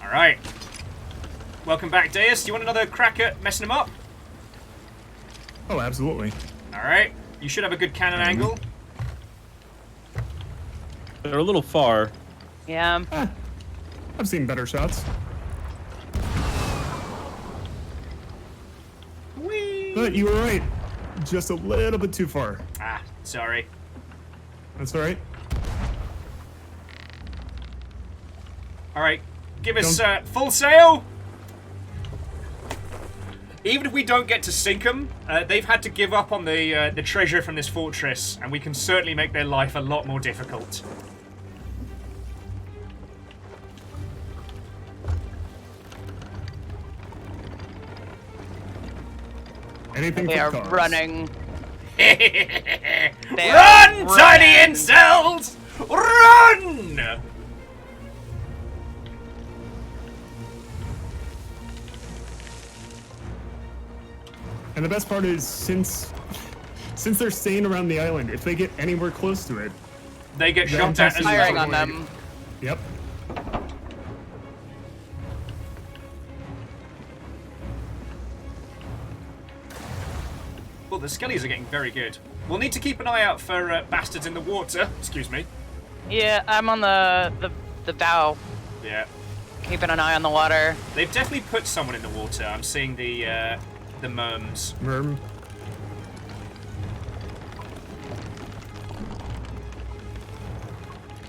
Alright. Welcome back, Deus. Do you want another crack at messing them up? Oh, absolutely. Alright. You should have a good cannon angle. They're a little far. Yeah. I've seen better shots. Whee! But you were right. Just a little bit too far. Ah, sorry. That's all right. Alright. Give us full sail! Even if we don't get to sink them, they've had to give up on the treasure from this fortress, and we can certainly make their life a lot more difficult. Anything They for are cars. running. Run, are tiny running. incels! Run! And the best part is, since they're staying around the island, if they get anywhere close to it, They get They're shot at as firing Firing well. on them. yep. Well, the skellies are getting very good. We'll need to keep an eye out for bastards in the water. Excuse me. Yeah, I'm on the bow, Yeah. keeping an eye on the water. They've definitely put someone in the water. I'm seeing the merms. Merm.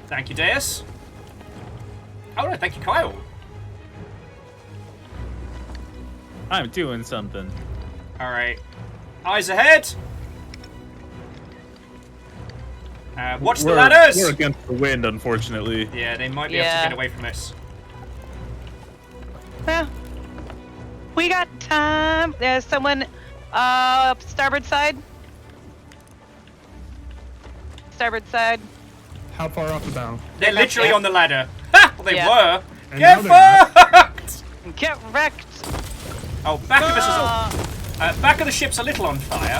Thank you, Deus. Oh no, thank you, Kyle. I'm doing something. Alright. Eyes ahead. Watch the ladders! We're against the wind, unfortunately. Yeah, they might be able to Yeah. get away from us. Well, we got time. There's someone, starboard side. Starboard side. How far off the bow? They're literally Yeah. on the ladder. Ha! Well, they Yeah. were. And Get now they're fucked! Get wrecked. Oh, back of us is back of the ship's a little on fire.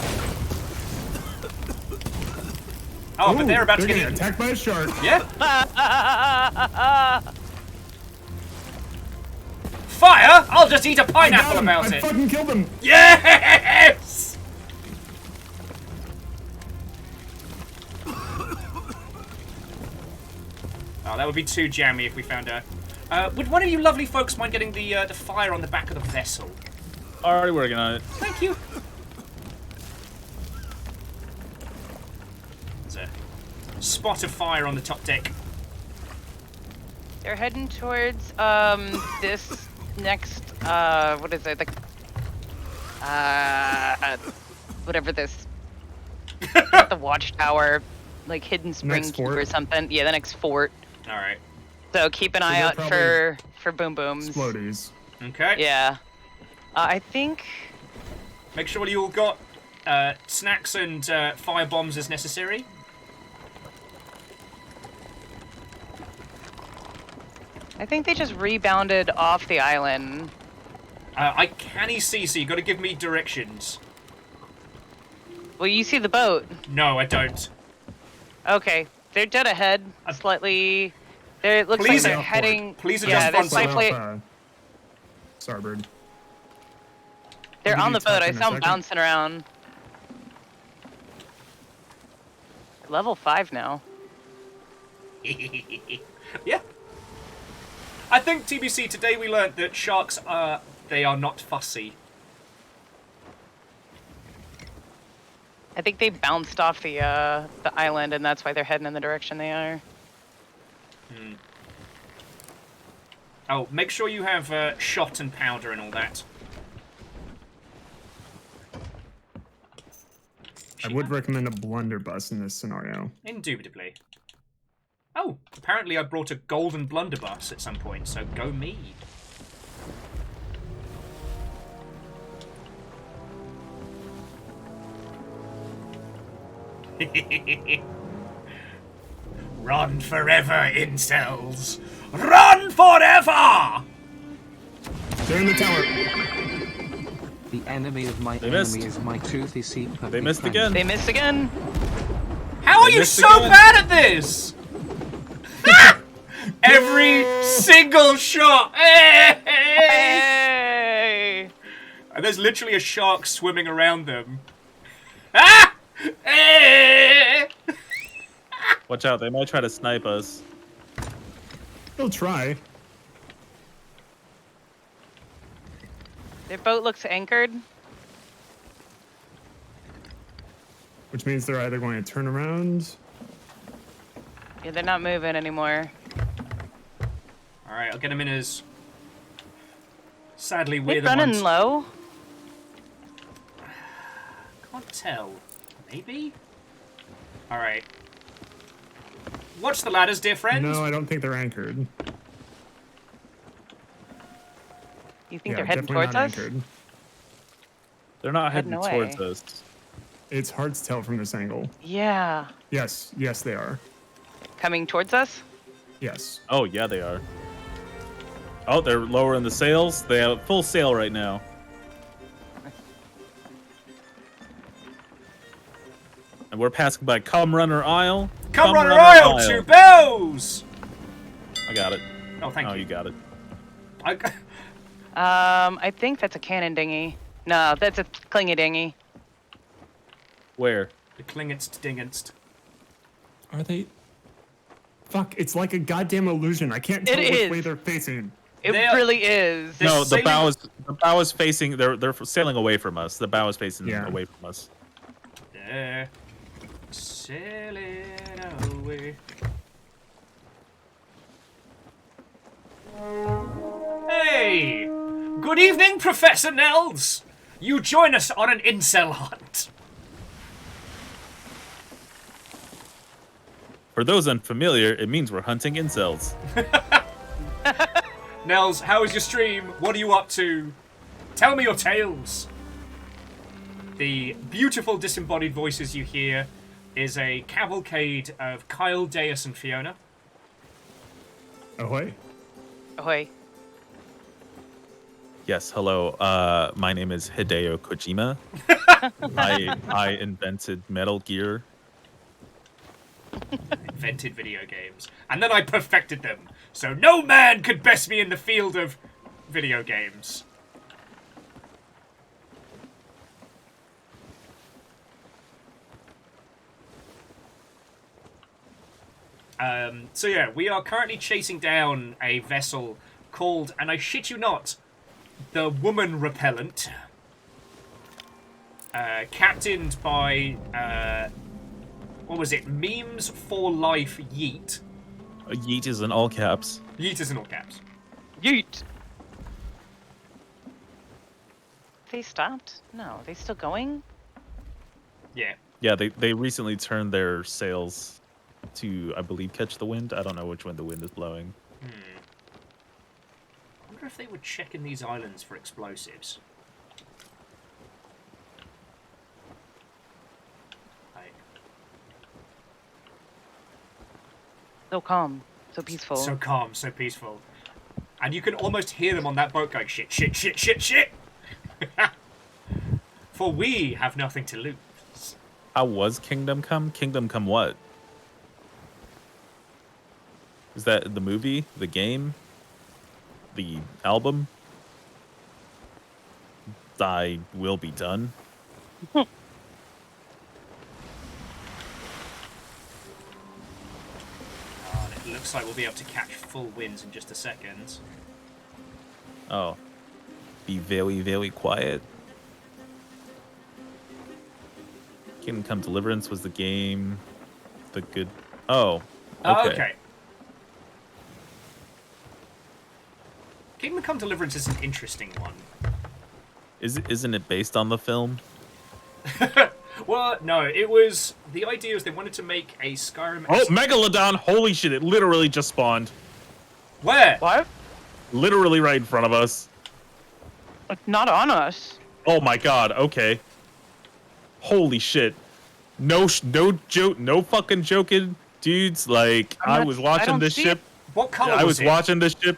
Oh, but Ooh, they're about to get getting eaten. attacked by a shark. Yeah. Fire? I'll just eat a I got pineapple him. about I it. fucking killed him. Yes! Oh, that would be too jammy if we found out. Would one of you lovely folks mind getting the fire on the back of the vessel? Already working on it. Thank you. There's a spot of fire on the top deck. They're heading towards this next what is it? Whatever this not the watchtower, like hidden spring Next keep or fort? something. Yeah, the next fort. All right. So keep an eye they're out for boom booms. Explodies. Okay. Yeah. I think Make sure you all got snacks and fire bombs as necessary. they just rebounded off the island. I canny see, so you got to give me directions. Well, you see the boat. No, I don't. Okay, they're dead ahead, slightly. It looks Please- like they're heading. please yeah, adjust they're front sail. slightly. Starboard. They're I'll on the give you a boat. I touch in a saw them second. bouncing around. Level 5 now. Yeah. I think TBC today we learned that sharks they are not fussy. I think they bounced off the island, and that's why they're heading in the direction they are. Oh, make sure you have shot and powder and all that. I would recommend a blunderbuss in this scenario. Indubitably. Oh, apparently I brought a golden blunderbuss at some point, so go me. Run forever, incels! Run forever! They're in the tower. The enemy of my They enemy missed. is my toothy seat puppy They missed friend. again. They missed again. How are They you missed so again. bad at this? Every single shot! Hey! And there's literally a shark swimming around them. Ah! Watch out, they might try to snipe us. They'll try. Their boat looks anchored. Which means they're either going to turn around. Yeah, they're not moving anymore. Alright, I'll get him in as... Sadly, They're we're the running ones... low. Can't tell. Maybe? Alright. Watch the ladders, dear friend. No, I don't think they're anchored. You think Yeah, they're heading definitely towards not us? anchored. They're not heading Heading towards away. us. It's hard to tell from this angle. Yeah. Yes, yes, they are. Coming towards us? Yes. Oh, yeah, they are. Oh, they're lowering the sails. They have full sail right now. And we're passing by Come Runner Isle. Come Runner Isle, two bells! I got it. Oh, thank Oh, you. you got it. I think that's a cannon dinghy. No, that's a clingy dinghy. Where? The klingenst dingenst. Are they? Fuck! It's like a goddamn illusion. I can't tell It which is. way they're facing. It They are- really is. They're No, the sailing- bow is facing. They're sailing away from us. The bow is facing Yeah. away from us. They're sailing away. Hey! Good evening, Professor Nels! You join us on an incel hunt. For those unfamiliar, it means we're hunting incels. Nels, how is your stream? What are you up to? Tell me your tales. The beautiful disembodied voices you hear is a cavalcade of Kyle, Deus, and Fiona. Ahoy! Ahoy. Yes, hello. My name is Hideo Kojima. I invented Metal Gear. Invented video games. And then I perfected them. So no man could best me in the field of video games. So yeah, we are currently chasing down a vessel called, and I shit you not, the Woman Repellent. Captained by, what was it? Memes for Life Yeet. Yeet is in all caps. Yeet is in all caps. Yeet. They stopped? No, they still going? Yeah. Yeah, they recently turned their sails to, I believe, catch the wind. I don't know which way the wind is blowing. I wonder if they would check in these islands for explosives. Like, So calm, so peaceful. so calm, so peaceful. And you can almost hear them on that boat going, shit, shit, shit, shit, shit! For we have nothing to lose. How was Kingdom Come? Kingdom Come what? Is that the movie? The game? The album? Thy will be done? Oh, and it looks like we'll be able to catch full winds in just a second. Oh. Be very, very quiet. Kingdom Come Deliverance was the game. The good... Oh. Oh, Okay. okay. Kingdom Come Deliverance is an interesting one. Isn't it based on the film? Well, no, it was... The idea is they wanted to make a Skyrim... Oh, Megalodon! Holy shit, it literally just spawned. Where? What? Literally right in front of us. Not on us. Oh my god, okay. Holy shit. No joke, no fucking joking, dudes. Like I was watching don't this see ship. What color I was was it? watching this ship.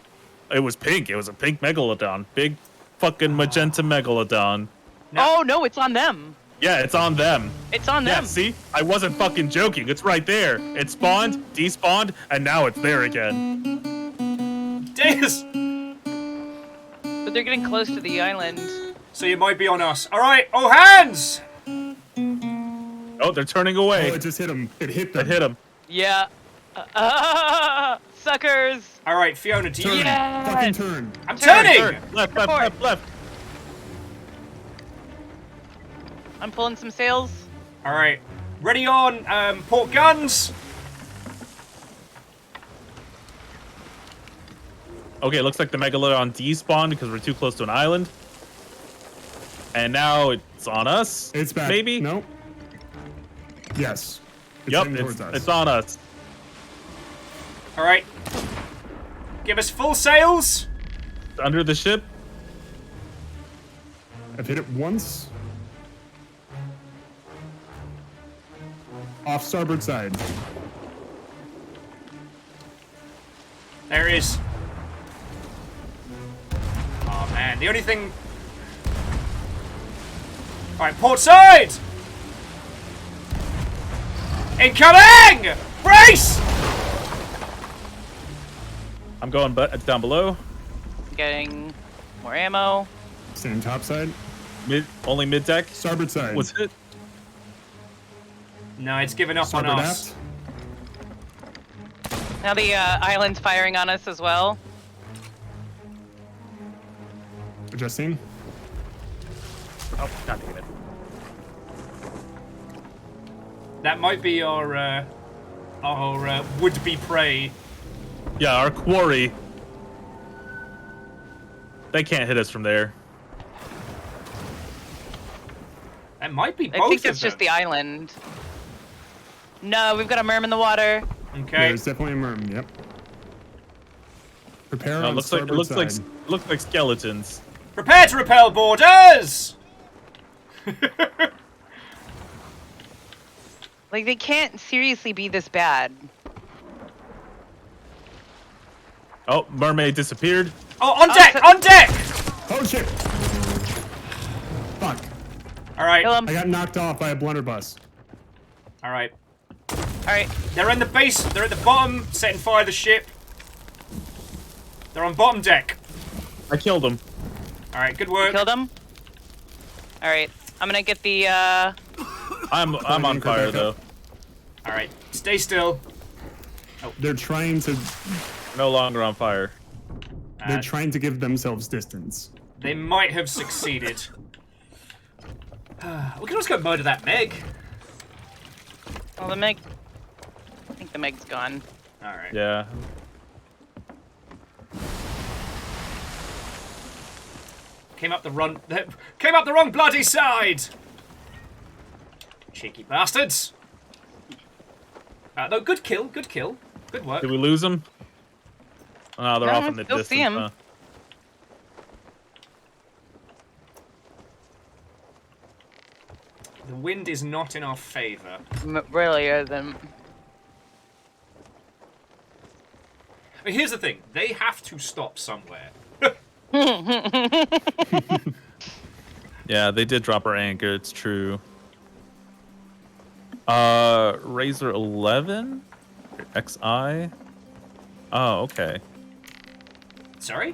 It was pink. It was a pink megalodon. Big fucking magenta megalodon. No. Oh no, it's on them. Yeah, it's on them. It's on Yeah, them. see? I wasn't fucking joking. It's right there. It spawned, despawned, and now it's there again. Days. But they're getting close to the island. So you might be on us. All right, all hands. Oh, they're turning away. Oh, it just hit him. It hit them. It hit him. Yeah. Suckers. All right, Fiona, do you? Turn. Yes! Fucking turn. I'm turning. Turn. Left, left, Report. left, left. I'm pulling some sails. All right, ready on port guns. Okay, looks like the megalodon despawned because we're too close to an island. And now it's on us. It's back. Maybe? No. Yes. It's Yep, heading towards us. it's on us. All right, give us full sails. It's under the ship. I've hit it once. Off starboard side. There it is. Oh man, the only thing. All right, port side. Incoming! Brace! I'm going down below. Getting more ammo. Same top side. Only mid deck. Starboard side. What's it? No, it's given up Starboard on us. aft. Now the island's firing on us as well. Adjusting. Oh, God damn it. That might be our would-be prey. Yeah, our quarry. They can't hit us from there. That might be both I think of it's just them. the island. No, we've got a merm in the water. Okay. There's definitely a merm. Yep. Prepare No, on it starboard looks like side. skeletons. Prepare to repel boarders! Like, they can't seriously be this bad. Oh, mermaid disappeared. Oh, on deck! On deck! Oh shit! Fuck. All right. Kill 'em. I got knocked off by a blunderbuss. All right. Alright. They're in the base. They're at the bottom, setting fire to the ship. They're on bottom deck. I killed him. All right. Good work. Killed him. Alright. I'm gonna get the, I'm on anchor fire back though. up. All right. Stay still. They're trying to. No longer on fire. They're trying to give themselves distance. They might have succeeded. We can also go murder that Meg. well, the Meg... I think the Meg's gone. All right. Yeah. Came up the wrong bloody side. Cheeky bastards. No, good kill. Good kill. Good work. Did we lose them? Oh, they're No, off I in the still distance. see 'em. Huh? The wind is not in our favor. Really isn't. I mean, here's the thing. They have to stop somewhere. Yeah, they did drop our anchor. It's true. Razor 11? XI? Oh, okay. Sorry?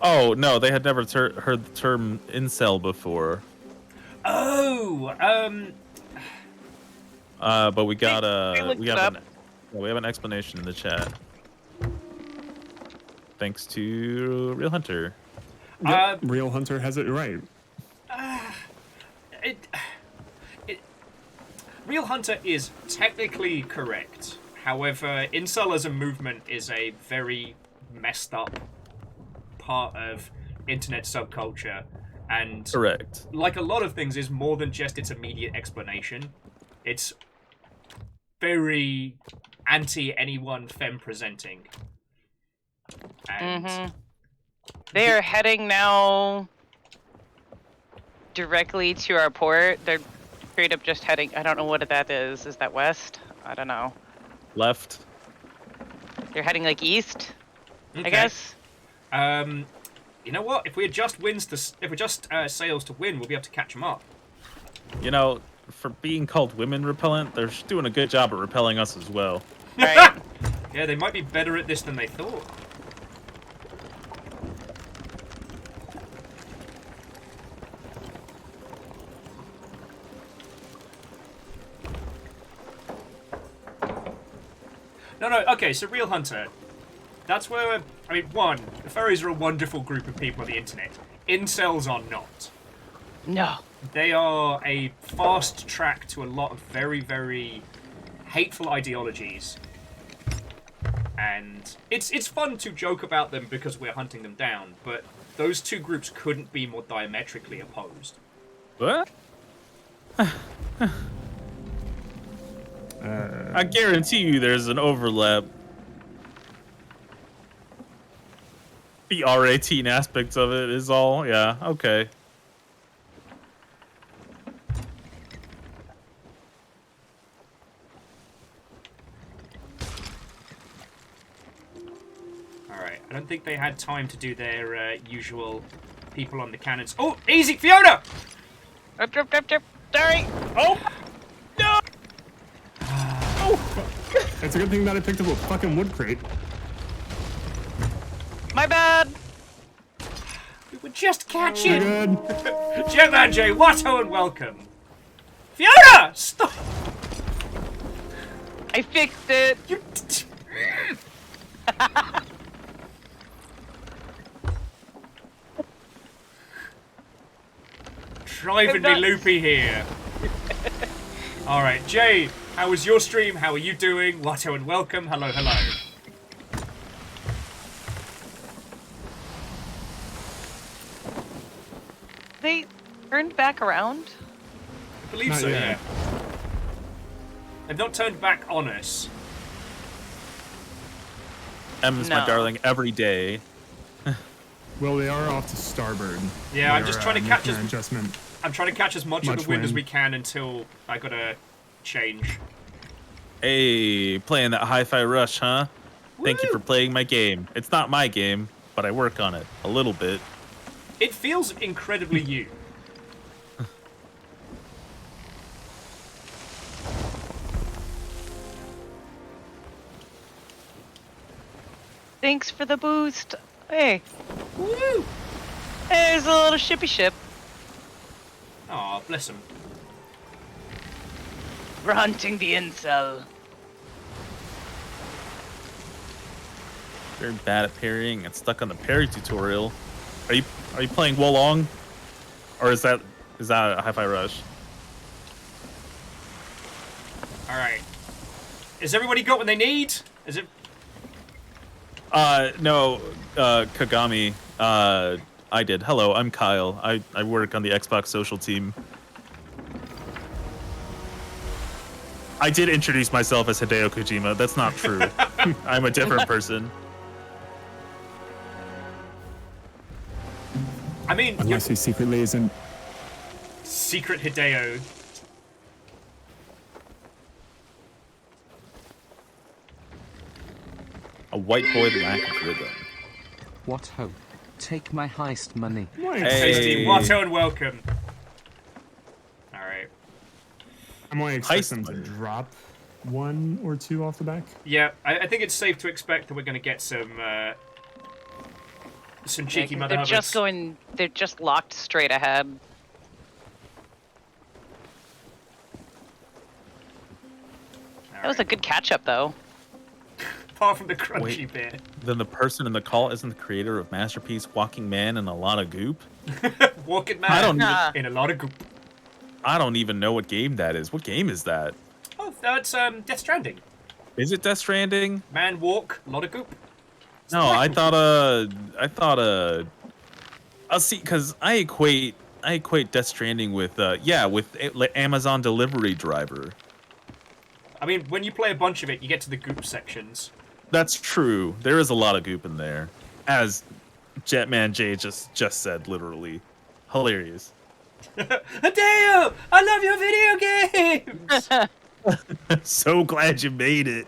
Oh, no, they had never heard the term incel before. Oh, But we got They looked we it have up. we have an explanation in the chat. Thanks to Real Hunter. Real Hunter has it right. Real Hunter is technically correct. However, incel as a movement is a very messed up part of internet subculture, and Correct. like a lot of things, is more than just its immediate explanation. It's very anti anyone femme presenting. And They are heading now directly to our port. They're straight up just heading. I don't know what that is. Is that west? I don't know. Left. They're heading like east, Okay. I guess. You know what? If we adjust sails to wind, we'll be able to catch them up. You know, for being called women repellent, they're doing a good job at repelling us as well. Right. Yeah, they might be better at this than they thought. No, okay, so Real Hunter. That's where, I mean, one, the furries are a wonderful group of people on the internet. Incels are not. No. They are a fast track to a lot of very, very hateful ideologies. And it's fun to joke about them because we're hunting them down, but those two groups couldn't be more diametrically opposed. What? I guarantee you there's an overlap. The R18 aspects of it is all, yeah, okay. Alright, I don't think they had time to do their usual people on the cannons. Oh, easy, Fiona! Drip. Sorry. Oh! No! It's a good thing that I picked up a fucking wood crate. My bad. We were just You're catching. good. Jetman J, Watto, and welcome. Fiona! Stop! I fixed it. You... Driving me loopy here. Alright, Jay, how was your stream? How are you doing? Watto and welcome. Hello. They turned back around. I believe Not so, yet. yeah. They've not turned back on us. M's my No. darling every day. Well, they are off to starboard. Yeah, I'm They're, just trying to making catch an us. adjustment. I'm trying to catch as much of Much the wind as wind. we can until I gotta change. Hey, playing that hi-fi rush, huh? Thank you Woo! for playing my game. It's not my game, but I work on it a little bit. It feels incredibly you. Thanks for the boost. Hey, Woo! there's a little shippy ship. Aw, bless him. We're hunting the incel. Very bad at parrying and stuck on the parry tutorial. Are you playing Wolong? Or is that a hi-fi rush? Alright. Is everybody got what they need? Is it... No, Kagami. I did. Hello, I'm Kyle. I work on the Xbox social team. I did introduce myself as Hideo Kojima. That's not true. I'm a different person. I mean, Unless he secretly isn't. Secret Hideo. A white boy lack of rhythm. What hope? Take my heist money. Tasty. Hey. Watto and welcome. Alright. I'm only expecting Heist them to money. drop one or two off the back. Yeah, I think it's safe to expect that we're going to get some cheeky mother They're just going. They're just locked straight ahead. That was a good catch up, though. Apart from the crunchy Wait. bit. Then the person in the call isn't the creator of Masterpiece, Walking Man, and a lot of goop? Walking man I don't Nah. in a lot of goop. I don't even know what game that is. What game is that? Oh, that's Death Stranding. Is it Death Stranding? Man walk, a lot of goop. No, I thought I'll see, because I equate Death Stranding with Amazon delivery driver. I mean, when you play a bunch of it, you get to the goop sections. That's true. There is a lot of goop in there, as Jetman J just said, literally. Hilarious. Hideo, I love your video games. So glad you made it.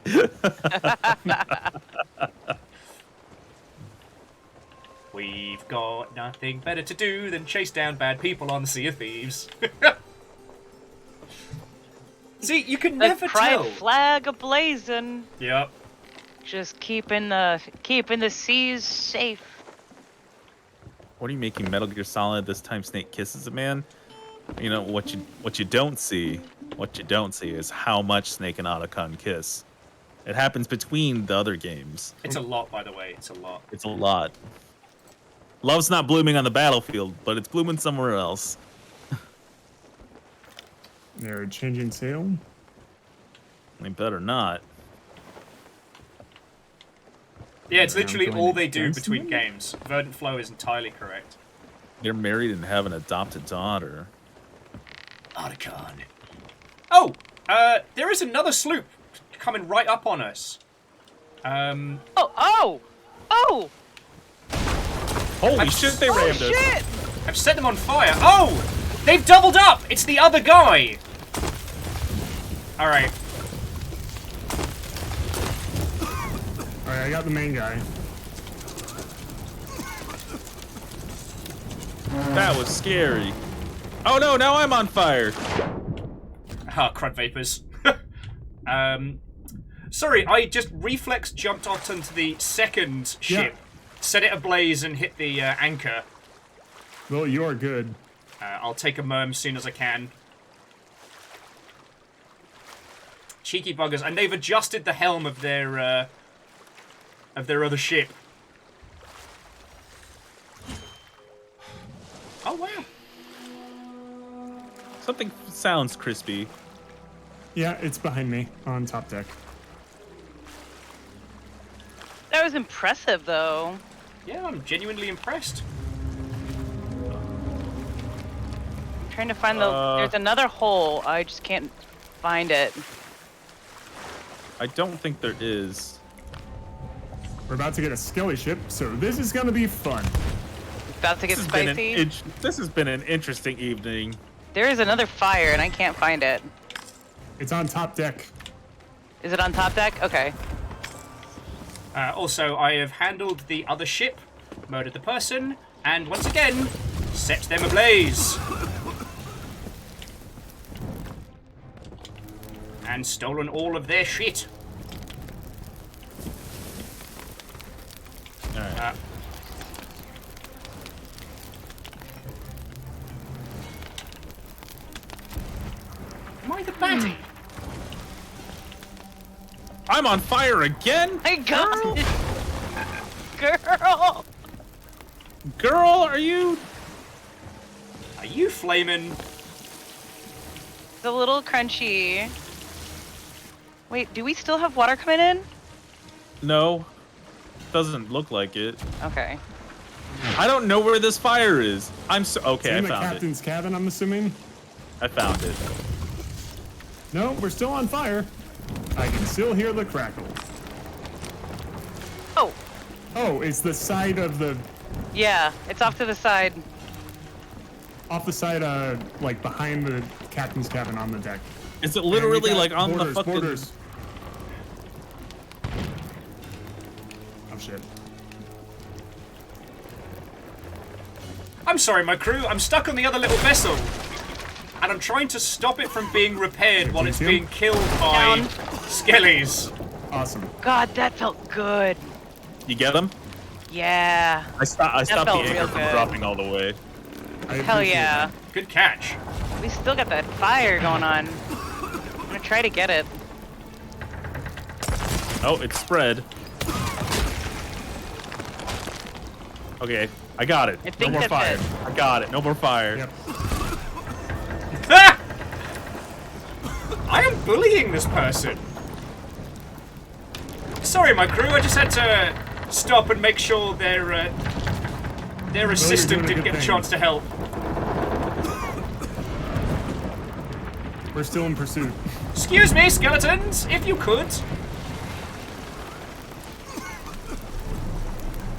We've got nothing better to do than chase down bad people on the Sea of Thieves. See, you can The never pride tell. flag ablazing. Yep. Just keeping the seas safe. What are you making Metal Gear Solid this time? Snake kisses a man. You know what you don't see. What you don't see is how much Snake and Otacon kiss. It happens between the other games. It's a lot, by the way. It's a lot. It's a lot. Love's not blooming on the battlefield, but it's blooming somewhere else. They're changing sail. They better not. Yeah, it's I'm literally going all they do against between them? games. Verdant Flow is entirely correct. They're married and have an adopted daughter. Otacon. Oh! There is another sloop coming right up on us. Oh! Holy shit, they rammed us. Shit! I've set them on fire. Oh! They've doubled up! It's the other guy! Alright. Alright, I got the main guy. That was scary. Oh no, now I'm on fire. Ah, crud vapors. Sorry, I just reflex jumped off onto the second ship, set it ablaze, and hit the anchor. Well, you are good. I'll take a merm as soon as I can. Cheeky buggers, and they've adjusted the helm of their other ship. Oh wow! Something sounds crispy. Yeah, it's behind me on top deck. That was impressive, though. Yeah, I'm genuinely impressed. I'm trying to find the. There's another hole. I just can't find it. I don't think there is. We're about to get a skelly ship, so this is gonna be fun. About to get spicy. This has been an interesting evening. There is another fire, and I can't find it. It's on top deck. Is it on top deck? Okay. Also, I have handled the other ship, murdered the person, and once again, set them ablaze. And stolen all of their shit. Alright. Am I the baddie? I'm on fire again? I got it. Girl. Girl, are you? Are you flaming? It's a little crunchy. Wait, do we still have water coming in? No. Doesn't look like it. Okay. I don't know where this fire is. I'm so okay. It's in I the found captain's cabin, I'm assuming. I found it. No, we're still on fire. I can still hear the crackle. Oh, Oh, it's the side of the, yeah. It's off to the side. off the side, like behind the captain's cabin on the deck. Is it And we literally got like on borders, the fucking? borders. Oh shit. I'm sorry, my crew. I'm stuck on the other little vessel. And I'm trying to stop it from being repaired while it's Him? being killed by Down. skellies. Awesome. God, that felt good. You get them? Yeah. I stopped the felt anchor real from good. dropping all the way. I Hell appreciate yeah. Good catch. We still got that fire going on. I'm gonna try to get it. Oh, it's spread. Okay, I got it. I No think more that's fire. it. I got it. No more fire. Yep. Ah! I am bullying this person. Sorry, my crew. I just had to stop and make sure their assistant doing a didn't good get a thing. chance to help. We're still in pursuit. Excuse me, skeletons, if you could.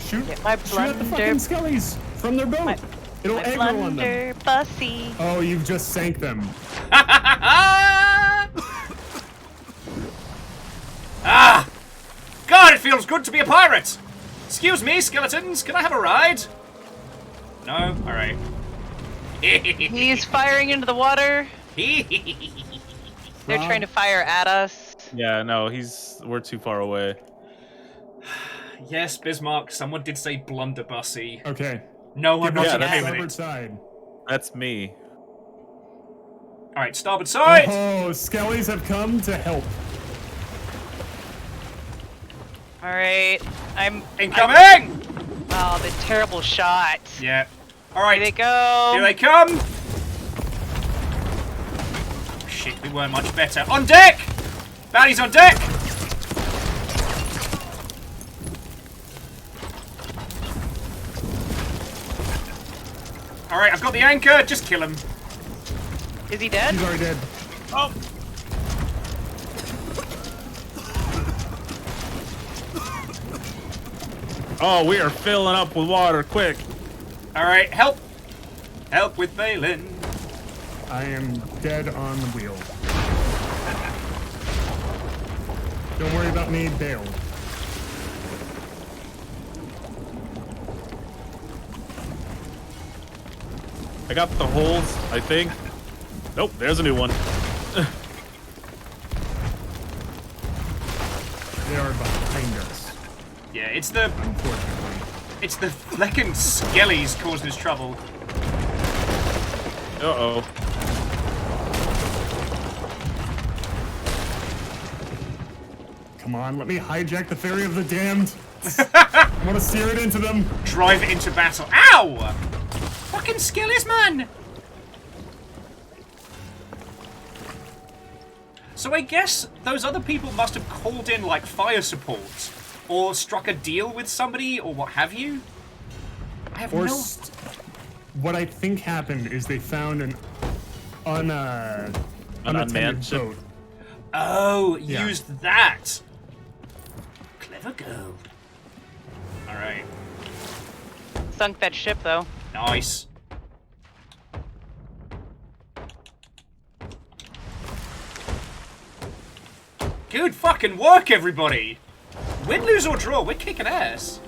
Shoot! Get my Shoot at the blunder. fucking skellies from their boat. It'll My aggro on them. blunder Blunderbussy. Oh, you've just sank them. Ah! God, it feels good to be a pirate! Excuse me, skeletons, can I have a ride? No? Alright. He's firing into the water. They're trying to fire at us. Yeah, no, we're too far away. Yes, Bismarck, someone did say blunderbussy. Okay. No, I'm Give us not the okay with starboard it. side. That's me. Alright, starboard side! Oh, skellies have come to help. All right, Incoming! Oh, the terrible shot. Yeah. Alright. Here they go. Here they come! Shit, we weren't much better. On deck! Bounty's on deck! Alright, I've got the anchor. Just kill him. Is he dead? He's already dead. Oh. Oh, we are filling up with water, quick. Alright, help! Help with Balin. I am dead on the wheel. Don't worry about me, bail. I got the holes, I think. Nope, there's a new one. They are behind us, Yeah, it's the unfortunately. fleckin' skellies causing us trouble. Uh-oh. Come on, let me hijack the ferry of the damned. I want to steer it into them. Drive it into battle. Ow! Fucking skellies, man! So I guess those other people must have called in, like, fire support. Or struck a deal with somebody, or what have you. I have Or no... what I think happened is they found an unmanned unattended ship. boat. Oh, Yeah. used that. Clever girl. Alright. Sunk that ship though. Nice. Good fucking work, everybody! Win, lose, or draw, we're kicking ass.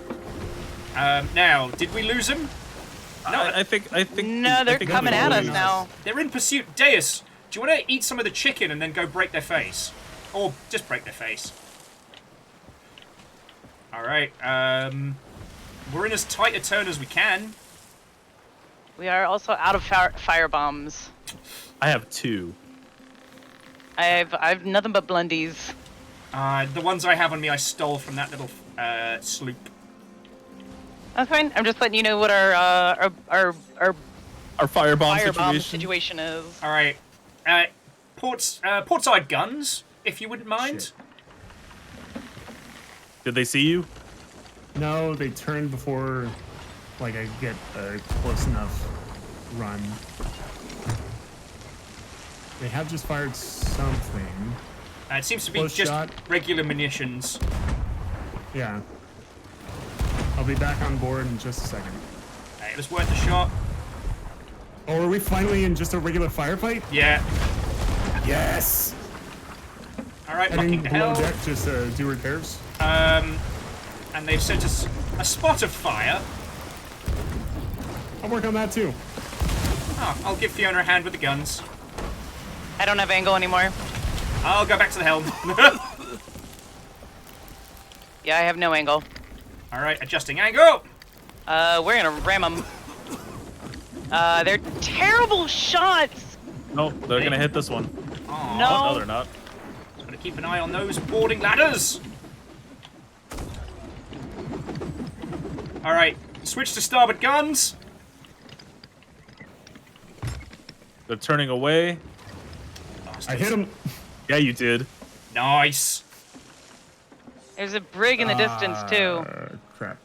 Now, did we lose them? No, I think. No, they're I think coming we at us lose. now. they're in pursuit. Deus, do you want to eat some of the chicken and then go break their face? Or just break their face. Alright, we're in as tight a turn as we can. We are also out of fire bombs. I have 2. I've nothing but blundies. The ones I have on me I stole from that little sloop. That's fine. I'm just letting you know what our Our firebomb firebomb situation. situation is. Alright, portside guns, if you wouldn't mind. Shit. Did they see you? No, they turned before, like, I get a close enough run. They have just fired something. It seems to be Close just shot. regular munitions. Yeah. I'll be back on board in just a second. It was worth a shot. Oh, are we finally in just a regular firefight? Yeah. Yes! Alright, Heading locking to below hell. deck, just do repairs. And they've sent us a spot of fire. I'll work on that too. Oh, I'll give Fiona a hand with the guns. I don't have angle anymore. I'll go back to the helm. Yeah, I have no angle. Alright, adjusting angle. We're gonna ram them. They're terrible shots. No, they're gonna hit this one. Aw, No. No, they're not. Gotta keep an eye on those boarding ladders. Alright, switch to starboard guns. They're turning away. I hit him. Yeah, you did. Nice. There's a brig in the distance too. Crap.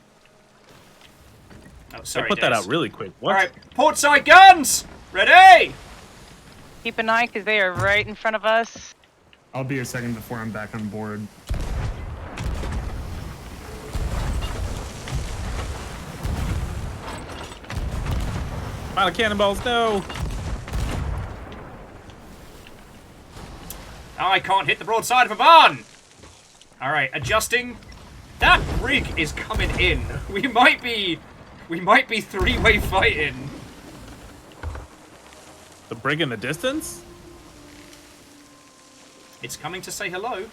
Oh, They sorry, put that Des. out really quick. What? Alright, portside guns! Ready! Keep an eye, because they are right in front of us. I'll be a second before I'm back on board. Out of cannonballs, no! I can't hit the broadside of a barn! Alright, adjusting. That brig is coming in. We might be three-way fighting. The brig in the distance? It's coming to say hello.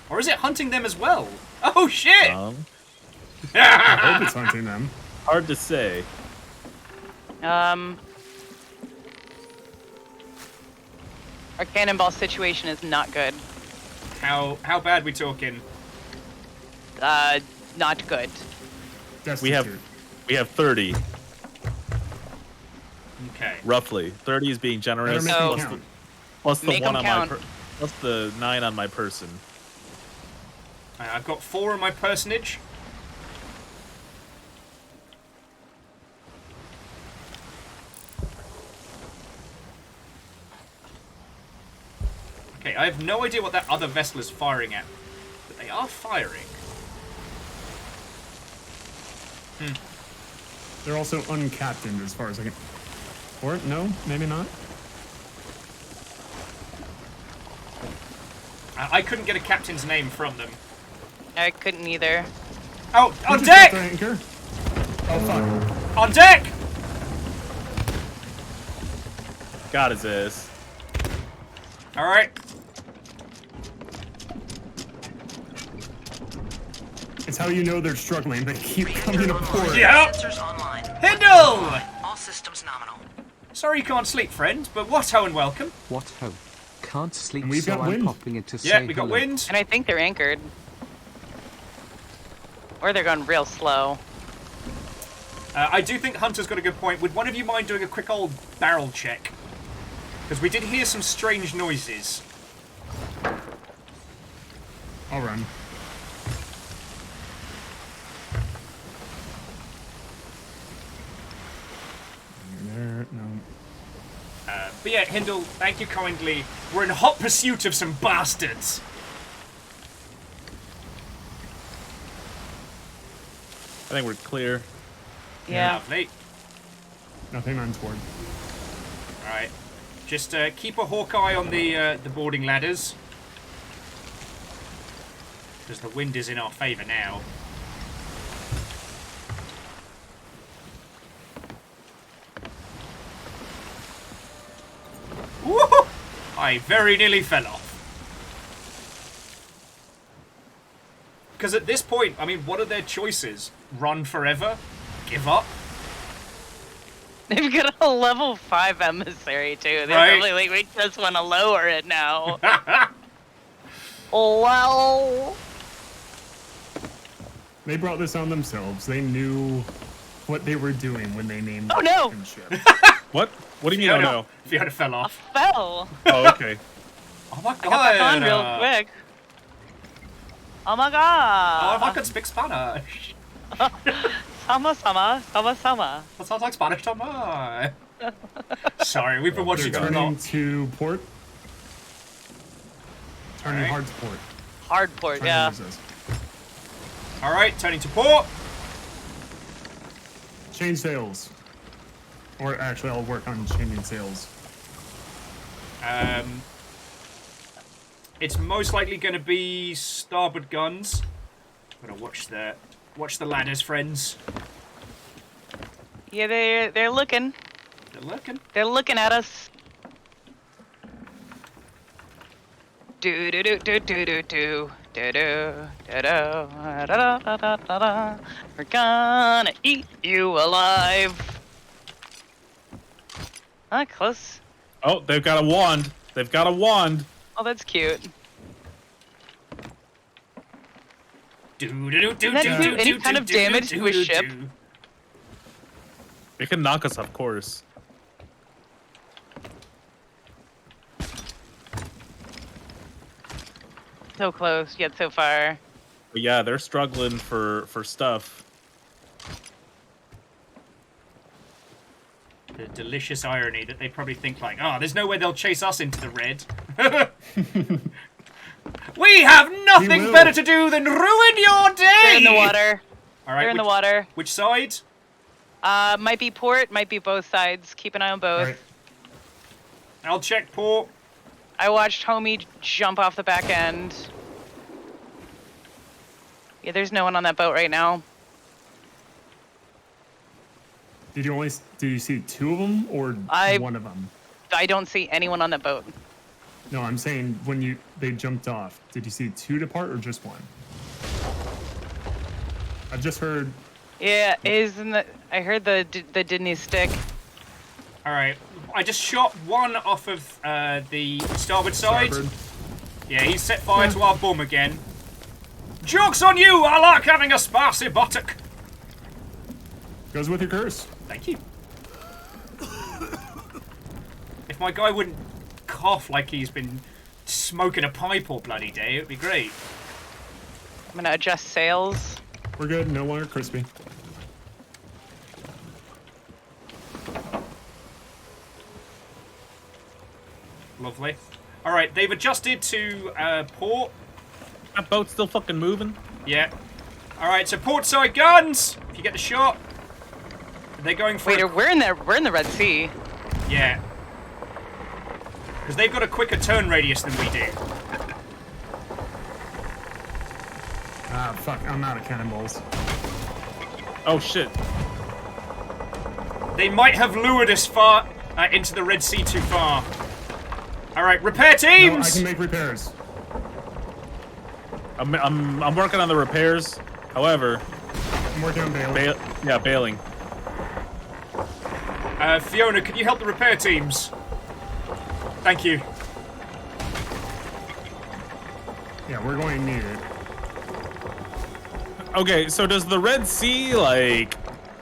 Or is it hunting them as well? Oh shit! I hope it's hunting them. Hard to say. Our cannonball situation is not good. How bad we talking? Not good. We have 30, Okay. roughly. 30 is being generous. Better make So- them count. Plus the Make 'em one on count. plus the 9 on my person. I've got 4 on my personage. Okay, I have no idea what that other vessel is firing at, but they are firing. They're also uncaptained as far as I can. Or no, maybe not. I couldn't get a captain's name from them. I couldn't either. Oh, Who on just got deck! their anchor? Oh fuck. On deck! God is this. Alright. It's how you know they're struggling. They keep coming to port. Yeah. Sensors online. Hindle! All systems nominal. Sorry you can't sleep, friend, but what ho and welcome. What ho? Can't sleep, And we've so got I'm wind. popping in to Yeah, say we got hello. wind. And I think they're anchored. Or they're going real slow. I do think Hunter's got a good point. Would one of you mind doing a quick old barrel check? Because we did hear some strange noises. I'll run. There, no. But yeah, Hindle, thank you kindly. We're in hot pursuit of some bastards. I think we're clear. Yeah. Lovely. Nothing untoward. Alright. Just keep a hawk eye on the boarding ladders. Because the wind is in our favour now. Woohoo! I very nearly fell off. Because at this point, I mean, what are their choices? Run forever? Give up? They've got a level 5 emissary too. They're Right. probably like, we just want to lower it now. Well. They brought this on themselves. They knew what they were doing when they named Oh, no. the fucking ship. What? What do you mean? Oh no. Fiona fell off. Fell. Oh okay. Oh my god! I got back on real quick. Oh my god. Oh, if I could speak Spanish. Sama. That sounds like Spanish to me. Sorry, we've been watching They're a turning lot. to port. Turning Alright. hard to port. Hard port, Trying to yeah. resist. Alright, turning to port. Change sails. Or actually, I'll work on changing sails. It's most likely going to be starboard guns. Gotta watch the ladders, friends. Yeah, they're looking. They're lurking. They're looking at us. Do do do do do do do do do do da da da da da da. We're gonna eat you alive. Ah, close. Oh, they've got a wand. They've got a wand. Oh, that's cute. Do do do Can that do any kind of damage to a ship? It can knock us off course. So close, yet so far. But yeah, they're struggling for stuff. The delicious irony that they probably think like, oh, there's no way they'll chase us into the red. We have nothing will. better to do than ruin your day! They're in the water. All right, They're in the water. Which side? Might be port, might be both sides. Keep an eye on both. Right. I'll check port. I watched homie jump off the back end. Yeah, there's no one on that boat right now. Did you see two of them or one of them? I don't see anyone on that boat. No, I'm saying when they jumped off, did you see two depart or just one? I've just heard. Yeah, I heard the Disney stick. All right, I just shot one off of the starboard side. Starboard. Yeah, he set fire to our bum again. Joke's on you! I like having a spicy buttock. Goes with your curse. Thank you. If my guy wouldn't cough like he's been smoking a pipe all bloody day, it'd be great. I'm gonna adjust sails. We're good. No longer crispy. Lovely. All right, they've adjusted to port. That boat's still fucking moving. Yeah. All right, so port side guns. If you get the shot, they're going for. Wait, we're in the Red Sea. Yeah. Because they've got a quicker turn radius than we do. Ah, fuck. I'm out of cannonballs. Oh shit. They might have lured us far into the Red Sea too far. All right, repair teams. No, I can make repairs. I'm working on the repairs. However, I'm working on bailing. Bailing. Fiona, could you help the repair teams? Thank you. Yeah, we're going to need it. Okay, so does the Red Sea like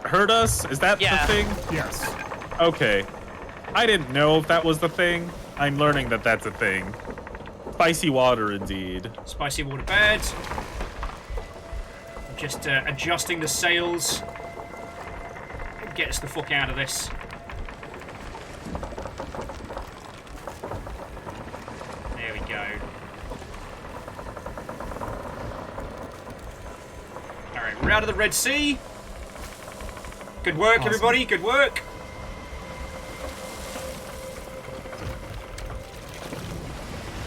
hurt us? Is that the thing? Yes. Okay. I didn't know if that was the thing. I'm learning that that's a thing. Spicy water, indeed. Spicy water bed. Just adjusting the sails. Get us the fuck out of this. There we go. Alright, we're out of the Red Sea. Good work, Awesome. everybody. Good work.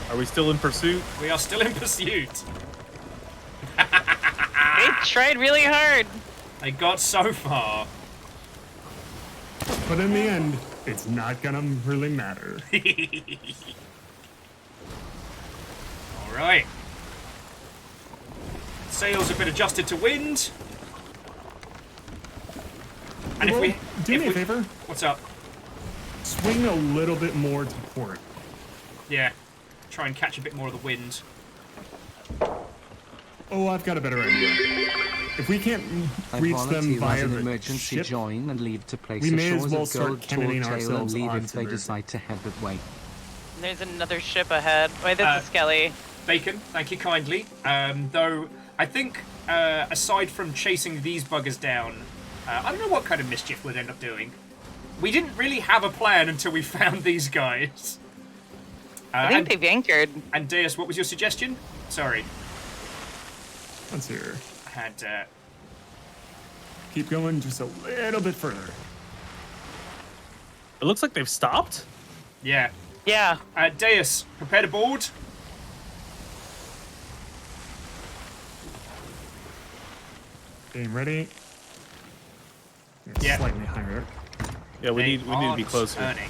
Are we still in pursuit? We are still in pursuit. They tried really hard. They got so far. But in the end, it's not gonna really matter. Alright. Sails have been adjusted to wind. And Well, if we... do if me a we- favor. What's up? Swing a little bit more to port. Yeah. Try and catch a bit more of the wind. Oh, I've got a better idea. If we can't I reach them volunteer via as an the emergency ship, join and leave to place we the may as shores well of start Gold cannoning Tall Tale and ourselves leave onto if they the- decide to head that way. There's another ship ahead. Wait, this is Skelly. Bacon, thank you kindly. Though, I think, aside from chasing these buggers down, I don't know what kind of mischief we'd end up doing. We didn't really have a plan until we found these guys. I think they've anchored. And Deus, what was your suggestion? Sorry. Let's hear. I had, Keep going just a little bit further. It looks like they've stopped. yeah. Yeah. Deus, prepare to board. Game ready. It's Yeah. Slightly higher. Yeah, we They need to be aren't closer. turning.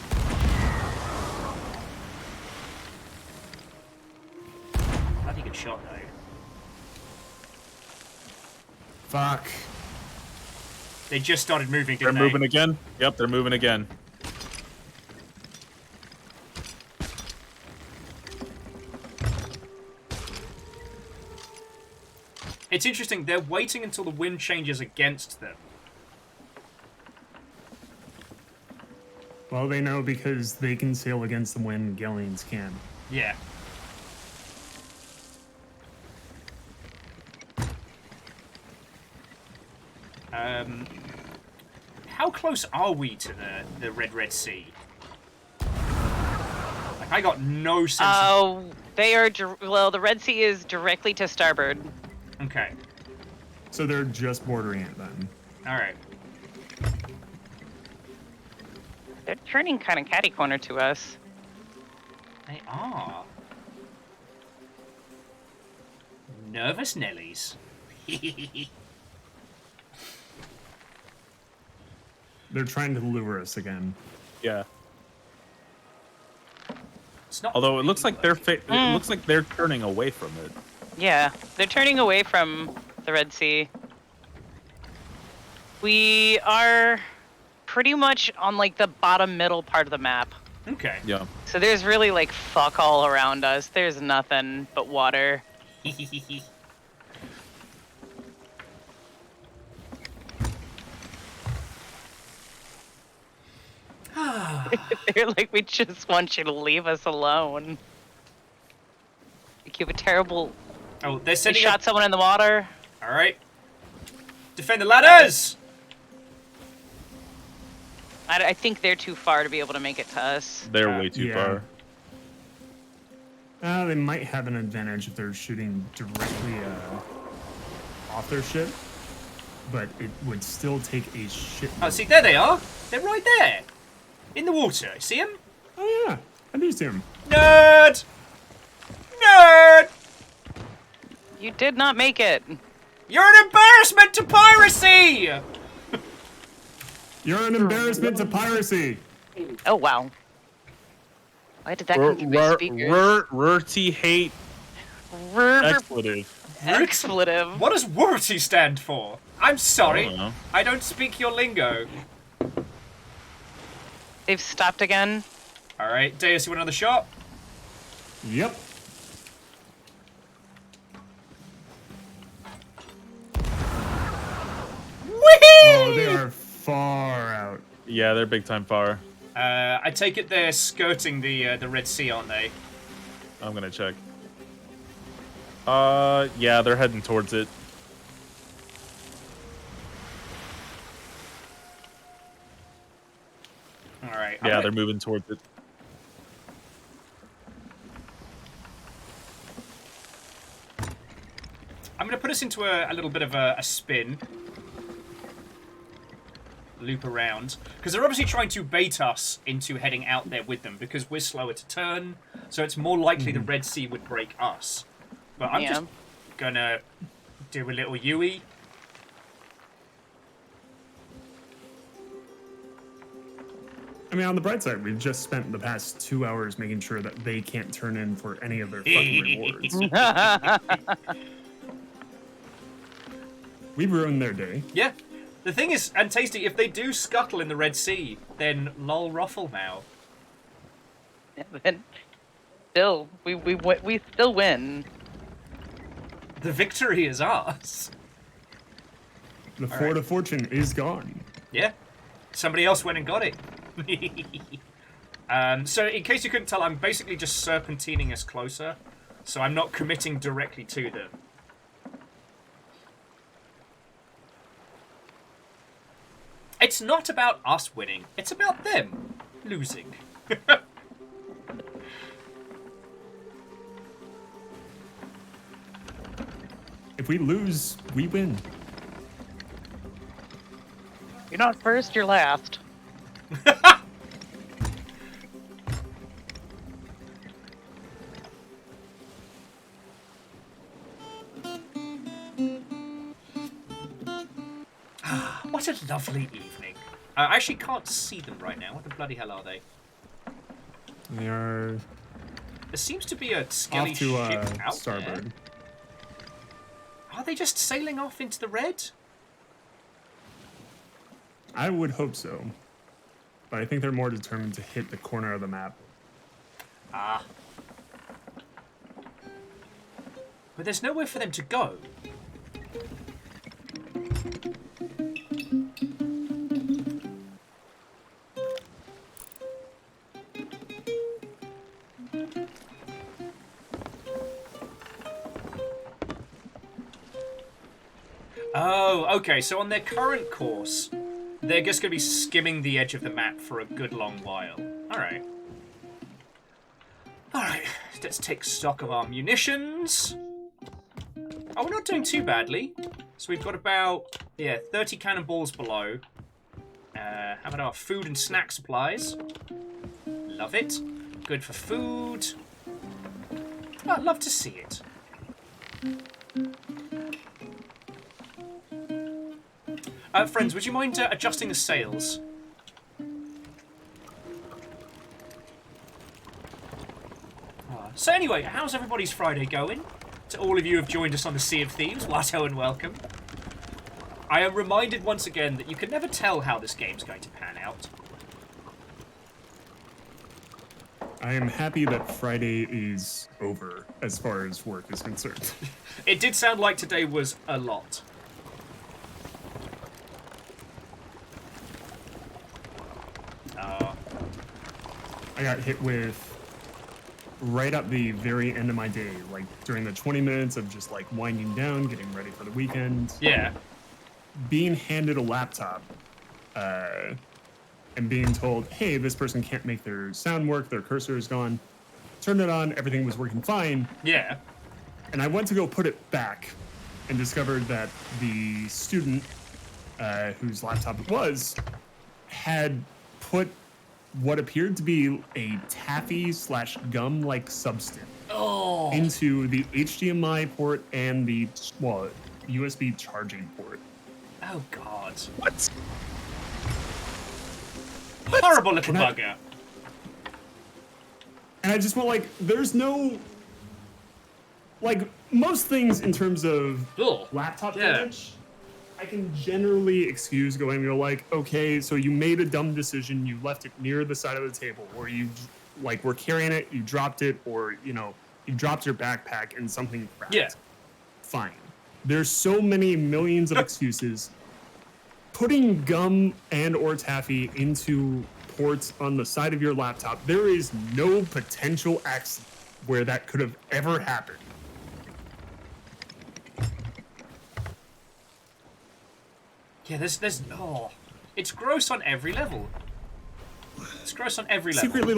Bloody good shot, though. Fuck. They just started moving, They're didn't they? moving again. Yep, they're moving again. It's interesting, they're waiting until the wind changes against them. Well, they know because they can sail against the wind, galleons can. Yeah. How close are we to the Red Sea? Like, I got no sense of... Oh, they are. Well, the Red Sea is directly to starboard. Okay. So they're just bordering it then. Alright. They're turning kind of catty corner to us. They are. Nervous Nellies. They're trying to lure us again. Yeah. It's not Although it looks really like they're working. it looks like they're turning away from it. Yeah, they're turning away from the Red Sea. We are pretty much on like the bottom middle part of the map. Okay. Yeah. So there's really like fuck all around us. There's nothing but water. They're like, we just want you to leave us alone. Like, you have a terrible. Oh, they're They sending shot up. someone in the water. All right. Defend the ladders. I think they're too far to be able to make it to us. They're way too Yeah. far. They might have an advantage if they're shooting directly off their ship, but it would still take a shit. Oh, see, there they are. They're right there, in the water. See them? Oh yeah, I do see him. Nerd. Nerd. You did not make it. You're an embarrassment to piracy. You're an embarrassment to piracy. Oh wow. Why did that come through my speakers? Rurty hate expletive. Expletive. What does WORTY stand for? I'm I sorry. don't know. I don't speak your lingo. They've stopped again. All right, Deus, you want another shot? Yep. Oh, they are far out. Yeah, they're big time far. I take it they're skirting the Red Sea, aren't they? I'm gonna check. Yeah, they're heading towards it. All right. Yeah, they're moving towards it. I'm going to put us into a little bit of a spin. Loop around. Because they're obviously trying to bait us into heading out there with them because we're slower to turn. So it's more likely the Red Sea would break us. But I'm just going to do a little Yui. I mean, on the bright side, we've just spent the past 2 hours making sure that they can't turn in for any of their fucking rewards. We've ruined their day. Yeah. The thing is, and Tasty, if they do scuttle in the Red Sea, then lol ruffle now. Then still, we still win. The victory is ours. The Fort of Fortune is gone. Yeah. Somebody else went and got it. So in case you couldn't tell, I'm basically just serpentining us closer. So I'm not committing directly to them. It's not about us winning. It's about them losing. If we lose, we win. You're not first, you're last. What a lovely evening. I actually can't see them right now. What the bloody hell are they? They are There seems to be a skelly off to ship out starboard. there. Are they just sailing off into the red? I would hope so. But I think they're more determined to hit the corner of the map. Ah. But there's nowhere for them to go. Oh, okay, so on their current course, they're just going to be skimming the edge of the map for a good long while. Alright. Alright, let's take stock of our munitions. Oh, we're not doing too badly. So we've got about, 30 cannonballs below. How about our food and snack supplies? Love it. Good for food. Oh, I'd love to see it. Friends, would you mind adjusting the sails? So anyway, how's everybody's Friday going? To all of you who have joined us on the Sea of Thieves, Watto and welcome. I am reminded once again that you can never tell how this game's going to pan out. I am happy that Friday is over as far as work is concerned. It did sound like today was a lot. I got hit with right at the very end of my day, like during the 20 minutes of just like winding down, getting ready for the weekend. Yeah. Being handed a laptop and being told, hey, this person can't make their sound work, their cursor is gone. Turned it on, everything was working fine. Yeah. And I went to go put it back and discovered that the student whose laptop it was had put what appeared to be a taffy/gum-like substance into the HDMI port and the USB charging port. Oh God! What? Horrible little bugger. And I just went like, there's no, like most things in terms of laptop damage, I can generally excuse going and go like, okay, so you made a dumb decision, you left it near the side of the table, or you like were carrying it, you dropped it, or you dropped your backpack and something cracked. Yeah. Fine. There's so many millions of excuses. Putting gum and or taffy into ports on the side of your laptop, there is no potential accident where that could have ever happened. Yeah, there's it's gross on every level. It's gross on every level. Secretly,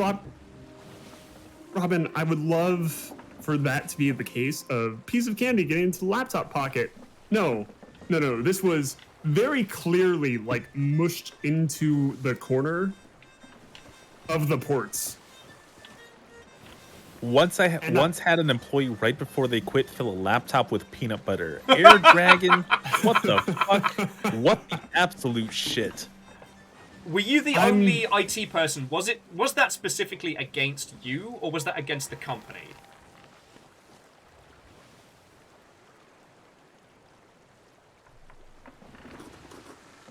Robin, I would love for that to be the case of piece of candy getting into the laptop pocket. No. This was very clearly like mushed into the corner of the ports. Once had an employee right before they quit fill a laptop with peanut butter. Air Dragon, what the fuck? What the absolute shit? Were you the only IT person? Was that specifically against you, or was that against the company?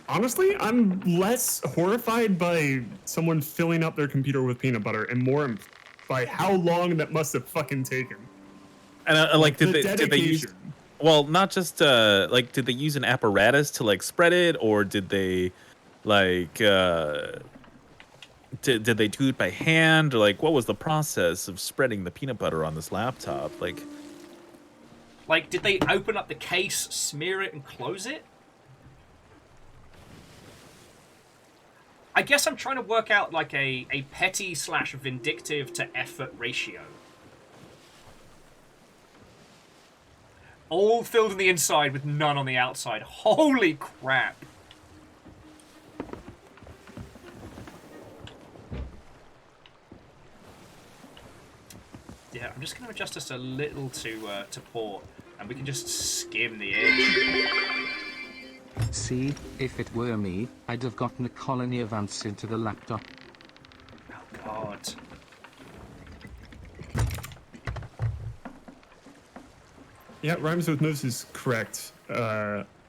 Honestly, I'm less horrified by someone filling up their computer with peanut butter and more by how long that must have fucking taken. And did they use, well, not just did they use an apparatus to like spread it, or did they like did they do it by hand, or like what was the process of spreading the peanut butter on this laptop? Like did they open up the case, smear it, and close it? I guess I'm trying to work out like a petty/vindictive to effort ratio. All filled on the inside with none on the outside. Holy crap. Yeah, I'm just going to adjust this a little to port, and we can just skim the edge. See, if it were me, I'd have gotten a colony of ants into the laptop. Oh, God. Yeah, Rhymes with Moves is correct.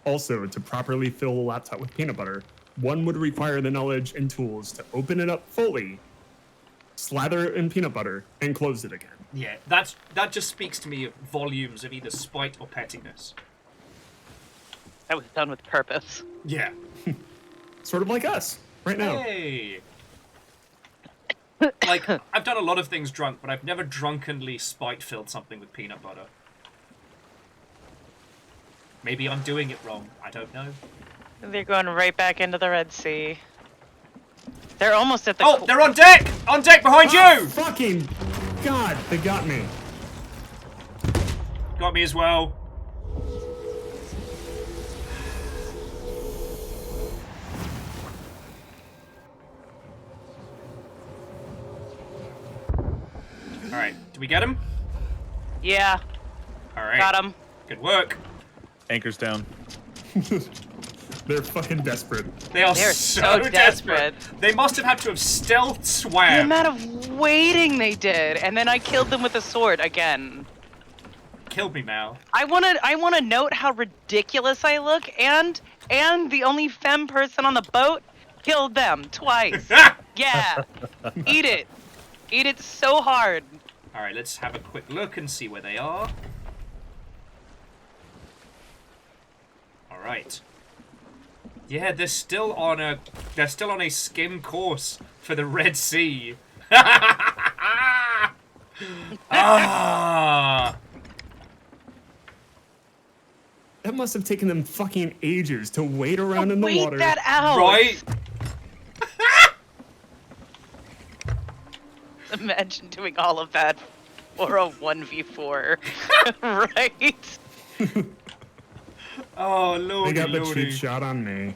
Also, to properly fill a laptop with peanut butter, one would require the knowledge and tools to open it up fully, slather it in peanut butter, and close it again. Yeah, that just speaks to me volumes of either spite or pettiness. That was done with purpose. Yeah. Sort of like us, right now. Hey! Like, I've done a lot of things drunk, but I've never drunkenly spite-filled something with peanut butter. Maybe I'm doing it wrong. I don't know. They're going right back into the Red Sea. They're almost at the... Oh, they're on deck! On deck behind you! Fucking God, they got me. Got me as well. we get him? Yeah, All right. got him. Good work. Anchor's down. They're fucking desperate. They're so desperate. They must have had to have stealth The swam. amount of waiting they did, and then I killed them with a sword again. Killed me, Mal. I wanna note how ridiculous I look, and the only femme person on the boat killed them twice. Yeah, eat it so hard. All right, let's have a quick look and see where they are. All right. Yeah, they're still on a skim course for the Red Sea. Ah. That must have taken them fucking ages to wait around in the Wait water. that out. Right? Imagine doing all of that for a 1v4. Right? Oh, lordy, They got the lordy. cheap shot on me.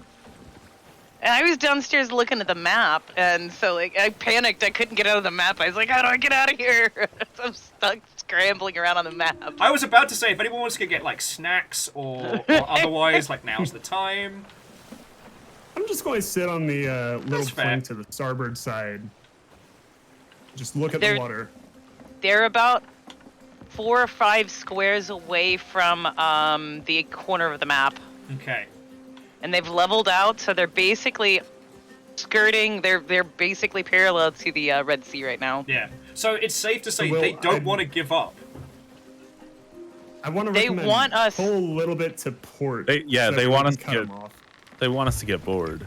And I was downstairs looking at the map, and so like I panicked. I couldn't get out of the map. I was like, how do I get out of here? I'm stuck scrambling around on the map. I was about to say, if anyone wants to get like snacks or otherwise, like now's the time. I'm just going to sit on the little That's fair. plank to the starboard side. Just look at They're- the water. They're about 4 or 5 squares away from the corner of the map, Okay. and they've leveled out, so they're basically skirting. They're basically parallel to the Red Sea right now. Yeah. So it's safe to say Well, they don't I'm- want to give up. I want to They recommend want us- pull a little bit to port. They that we want can us to cut get. 'em off. They want us to get bored.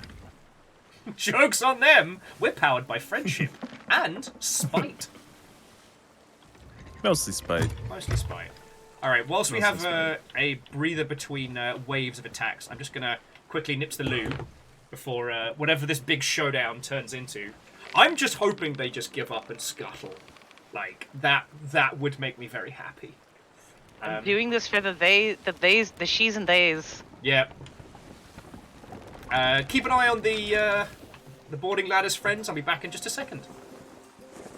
Joke's on them. We're powered by friendship and spite. Mostly spite. Mostly spite. All right. Whilst we Mostly have a breather between waves of attacks, I'm just gonna quickly nips the loo before whatever this big showdown turns into. I'm just hoping they just give up and scuttle. Like that would make me very happy. I'm doing this for the she's and theys. Yeah. Keep an eye on the boarding ladders, friends. I'll be back in just a second.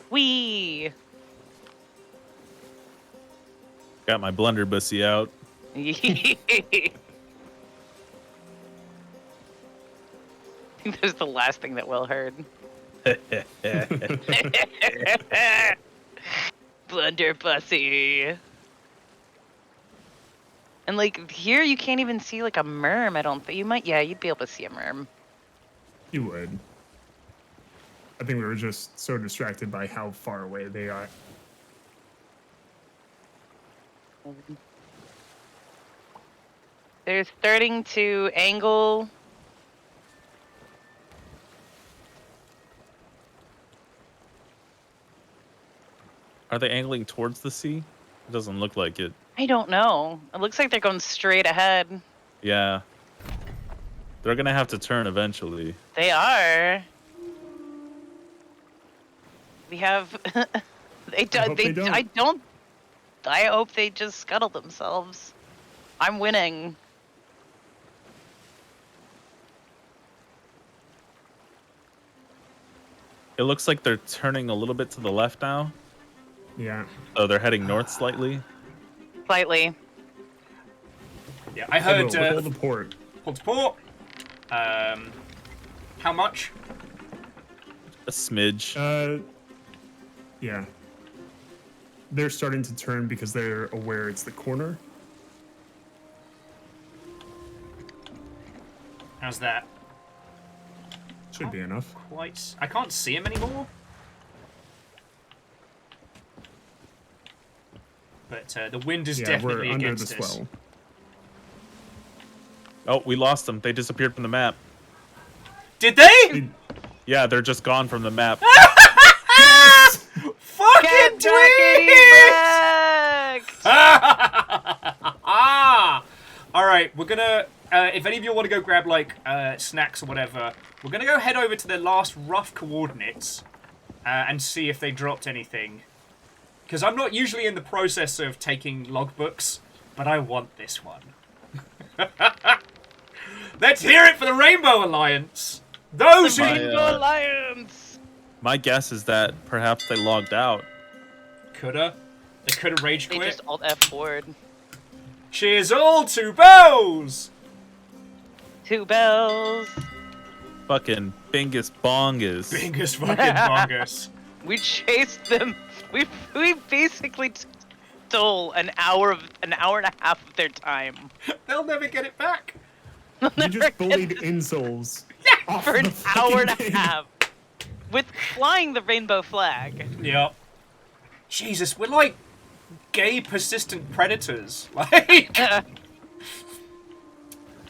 Wee. Got my blunderbussy out. I think that's the last thing that Will heard. Blunderbussy. And like here, you can't even see like a merm. I don't think you might. Yeah, you'd be able to see a merm. You would. I think we were just so distracted by how far away they are. They're starting to angle. Are they angling towards the sea? It doesn't look like it. I don't know. It looks like they're going straight ahead. Yeah. They're gonna have to turn eventually. They are. We have. They do. I hope they don't. I don't. I hope they just scuttle themselves. I'm winning. It looks like they're turning a little bit to the left now. Yeah. Oh, they're heading north slightly. Slightly. Yeah, I heard. Hold the port. Hold to port. How much? A smidge. Yeah. They're starting to turn because they're aware it's the corner. How's that? Should be enough. Quite. I can't see him anymore. But the wind is Yeah, definitely we're under the against us. swell. Oh, we lost them. They disappeared from the map. Did they? Yeah, they're just gone from the map. Fucking Get tweet! back! All right, we're gonna. If any of you want to go grab like snacks or whatever, we're gonna go head over to their last rough coordinates and see if they dropped anything. Because I'm not usually in the process of taking logbooks, but I want this one. Let's hear it for the Rainbow Alliance. Those who Rainbow Alliance. My guess is that perhaps they logged out. coulda. They could have rage They quit. just alt F forward. Cheers all to bells! 2 bells. Fucking Bingus Bongus. Bingus fucking bongus. We chased them. We basically stole an hour and a half of their time. They'll never get it back. You just bullied incels. off For an the fucking hour and a game. half. With flying the rainbow flag. Yep. Jesus, we're like gay persistent predators. Like,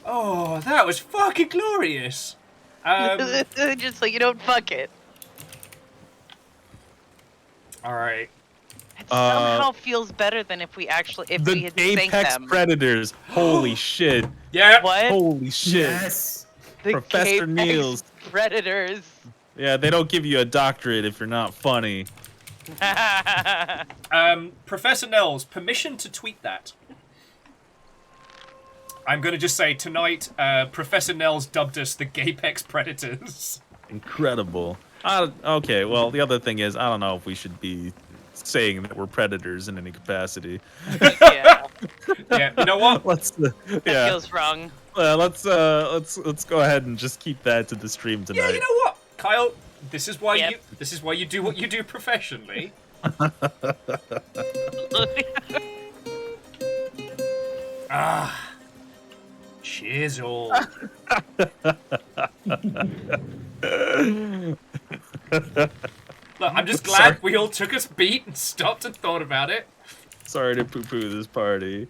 oh, that was fucking glorious. Just so you don't fuck it. All right. It somehow feels better than if we actually we The had sank Apex them. Predators. Holy shit. Yeah. What? Holy shit. Yes. The Professor Apex Niels. Predators. Yeah, they don't give you a doctorate if you're not funny. Professor Nels, permission to tweet that. I'm gonna just say tonight, Professor Nels dubbed us the Gapex Predators. Incredible. Okay, well, the other thing is, I don't know if we should be saying that we're predators in any capacity. Yeah, Yeah, you know what? Let's, that yeah, feels wrong. let's go ahead and just keep that to the stream tonight. Yeah, you know what, Kyle? This is why Yep. you do what you do professionally. Cheers all. Look, I'm just glad Sorry. we all took us beat and stopped and thought about it. Sorry to poo-poo this party.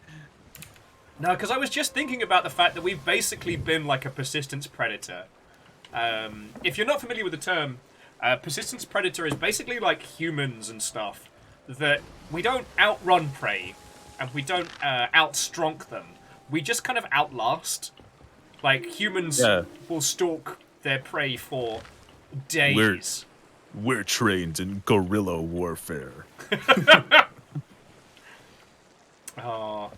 No, because I was just thinking about the fact that we've basically been like a persistence predator. If you're not familiar with the term, persistence predator is basically like humans and stuff. That we don't outrun prey, and we don't outstrunk them. We just kind of outlast. Like, humans will stalk their prey for days. We're trained in guerrilla warfare. Oh.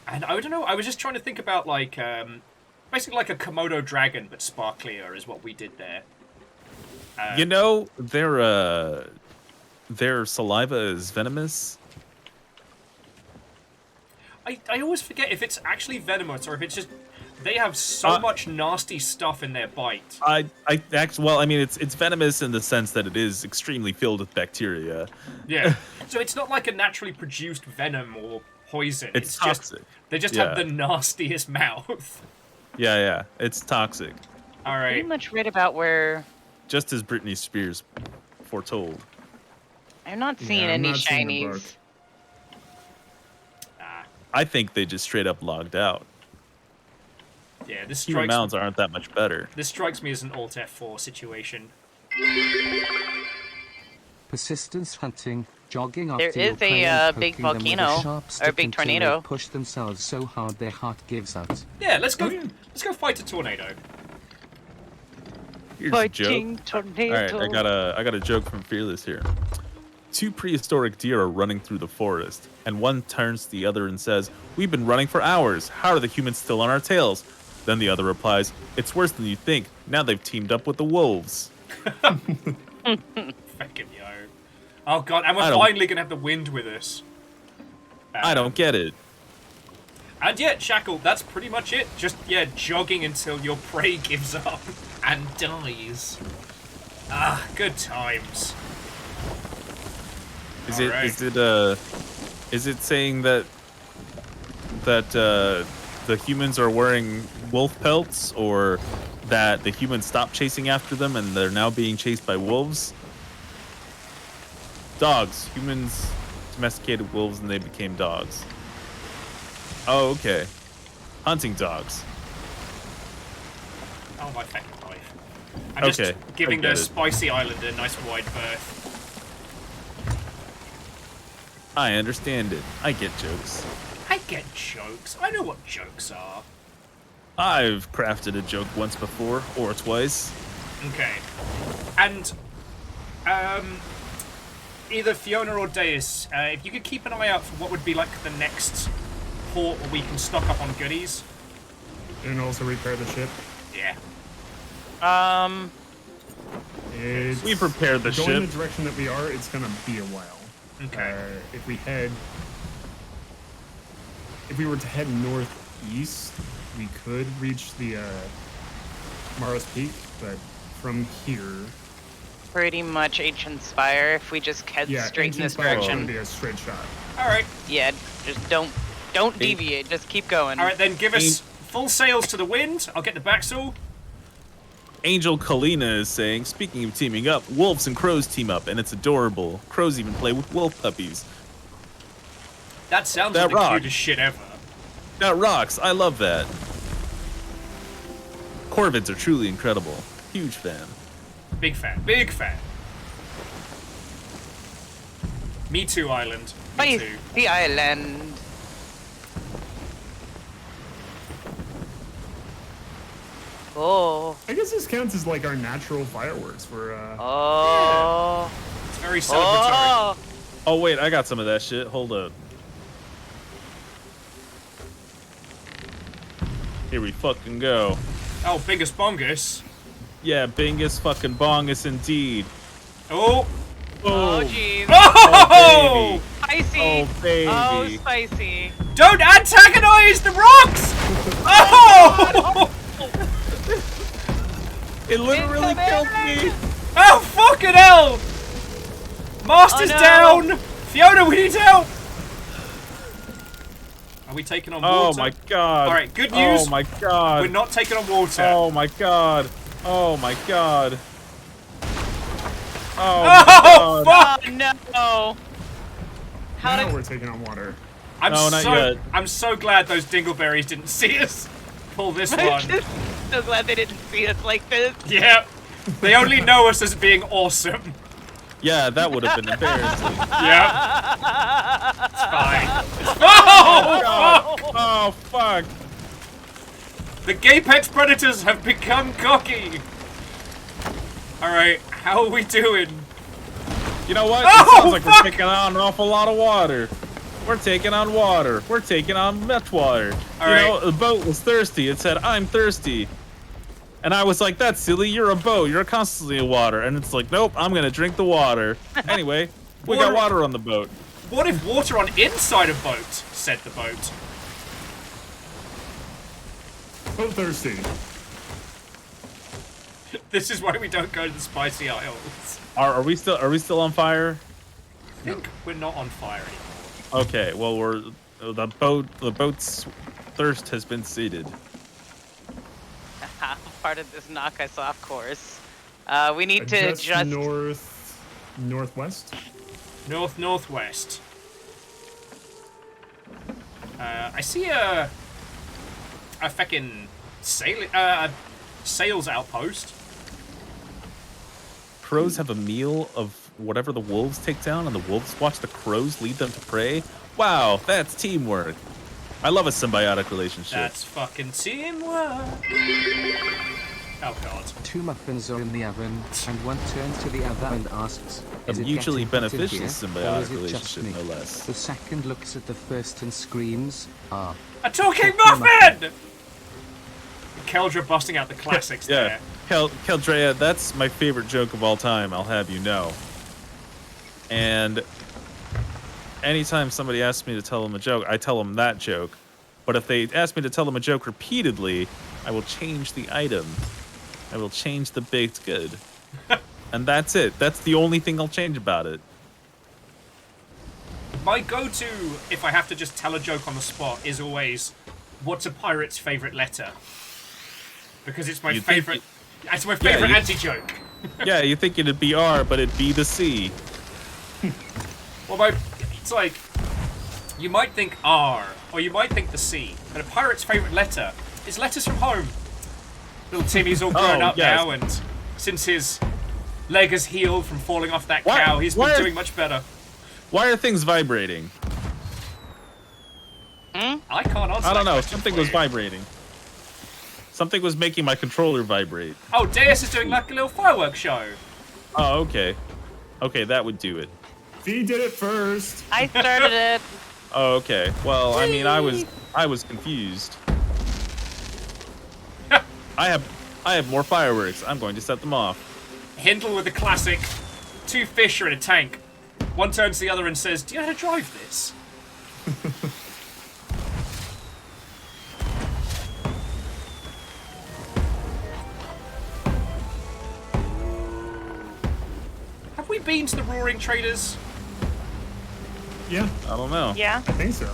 And I don't know, I was just trying to think about, like, basically like a Komodo dragon, but sparklier is what we did there. You know, their saliva is venomous. I always forget if it's actually venomous or if it's just they have so much nasty stuff in their bite. Well, I mean, it's venomous in the sense that it is extremely filled with bacteria. Yeah. So it's not like a naturally produced venom or poison. It's just toxic. they just have the nastiest mouth. Yeah, it's toxic. All Pretty right. much right about where Just as Britney Spears foretold. I'm not seeing I'm any not seeing the book. shinies. I think they just straight up logged out. Yeah, this Human strikes mounds aren't that much better. this strikes me as an Alt F4 situation. Persistence hunting, jogging There after your is prey a, and big poking them with a volcano, sharp or a stick big until they tornado. push themselves so hard their heart gives out. Yeah, let's go fight a tornado. Here's a joke. Fighting tornado. All right, I got a joke from Fearless here. Two prehistoric deer are running through the forest, and one turns to the other and says, "We've been running for hours. How are the humans still on our tails?" Then the other replies, "It's worse than you think. Now they've teamed up with the wolves." Fucking yo. Oh god, and we're I don't- finally gonna have the wind with us. I don't get it. And yet, Shackle, that's pretty much it. Just, yeah, jogging until your prey gives up and dies. Ah, good times. Is Alright. it saying that the humans are wearing wolf pelts, or that the humans stopped chasing after them and they're now being chased by wolves? Dogs. Humans domesticated wolves and they became dogs. Oh, okay. Hunting dogs. Oh, my fucking life. I'm just Okay, giving I the get it. spicy island a nice wide berth. I understand it. I get jokes. I get jokes. I know what jokes are. I've crafted a joke once before, or twice. Okay. And, either Fiona or Deus, if you could keep an eye out for what would be like the next port where we can stock up on goodies. And also repair the ship. Yeah. It's We prepared the going ship. the direction that we are, it's gonna be a while. Okay. If we were to head northeast, we could reach the Maros Peak, but from here, Pretty much Ancient Spire if we just head straight in Ancient this Spire is direction. gonna be a straight shot. All right. Yeah, just don't deviate. Just keep going. All right, then give us full sails to the wind. I'll get the backsail. Angel Kalina is saying, speaking of teaming up, wolves and crows team up, and it's adorable. Crows even play with wolf puppies. That sounds That like the rocks. cutest shit ever. That rocks. I love that. Corvids are truly incredible. Huge fan. Big fan. Big fan. Me too, Island. Me too. The island. Oh. I guess this counts as like our natural fireworks for Oh. It's very celebratory. Oh, wait, I got some of that shit. Hold up. Here we fucking go. Oh, Bingus Bongus. Yeah, Bingus fucking bongus indeed. Oh. Oh, jeez. Oh! Spicy. Oh, baby. Oh, spicy. Don't antagonize the rocks! Oh! It literally killed me. Oh, fucking hell! Master's Oh, no. down! Fiona, we need help! Are we taking on water? Oh my god. Alright, good news. Oh my god. We're not taking on water. Oh my god. Oh my god. Oh, Oh, my god. fuck! Oh, no. How now did... we're taking on water. No, not yet. I'm so glad those dingleberries didn't see us pull this I'm one. just so glad they didn't see us like this. Yeah. They only know us as being awesome. Yeah, that would have been embarrassing. Yeah. It's fine. Oh, fuck! Oh, fuck. The Gapex Predators have become cocky. Alright, how are we doing? You know what? Oh, It sounds like fuck! we're taking on an awful lot of water. We're taking on water. We're taking on much water. All you right. know, the boat was thirsty. It said, I'm thirsty. And I was like, that's silly. You're a boat. You're constantly in water. And it's like, nope, I'm going to drink the water. Anyway, we got water on the boat. What if water on inside a boat? Said the boat. So thirsty. This is why we don't go to the Spicy Isles. Are we still on fire? I think we're not on fire anymore. Okay, well the boat's thirst has been sated. Part of this knock us off course. We need to Adjust just... northwest. Northwest. I see a feckin' sales outpost. Crows have a meal of whatever the wolves take down, and the wolves watch the crows lead them to prey. Wow, that's teamwork. I love a symbiotic relationship. That's fucking teamwork. Oh god. Two muffins are in the oven, and one turns to the other and asks, A "Is it mutually getting hotter beneficial here, symbiotic or is it just relationship, me?" no less. The second looks at the first and screams, "Ah." A talking muffin! Keldra busting out the classics Yeah, there. Keldrea, that's my favorite joke of all time, I'll have you know. And anytime somebody asks me to tell them a joke, I tell them that joke. But if they ask me to tell them a joke repeatedly, I will change the item. I will change the baked good. And that's it. That's the only thing I'll change about it. My go-to, if I have to just tell a joke on the spot, is always, what's a pirate's favorite letter? Because it's my You'd think favorite. It's my favorite you- anti-joke. Yeah, you think it'd be R, but it'd be the C. Well, it's like, you might think R, or you might think the C, but a pirate's favorite letter is letters from home. Little Timmy's all grown up yes. now, and since his leg has healed from falling off that Why- cow, he's been why- doing much better. Why are things vibrating? I can't answer I don't that know. question Something for was you. vibrating. Something was making my controller vibrate. Oh, Deus is doing like a little fireworks show. Oh, okay. Okay, that would do it. V did it first. I started it. Oh, okay. Well, I mean, I was confused. I have more fireworks. I'm going to set them off. Hindle with the classic, 2 fish are in a tank. One turns to the other and says, "Do you know how to drive this?" Have we been to the Roaring Traders? Yeah, I don't know. Yeah. I think so.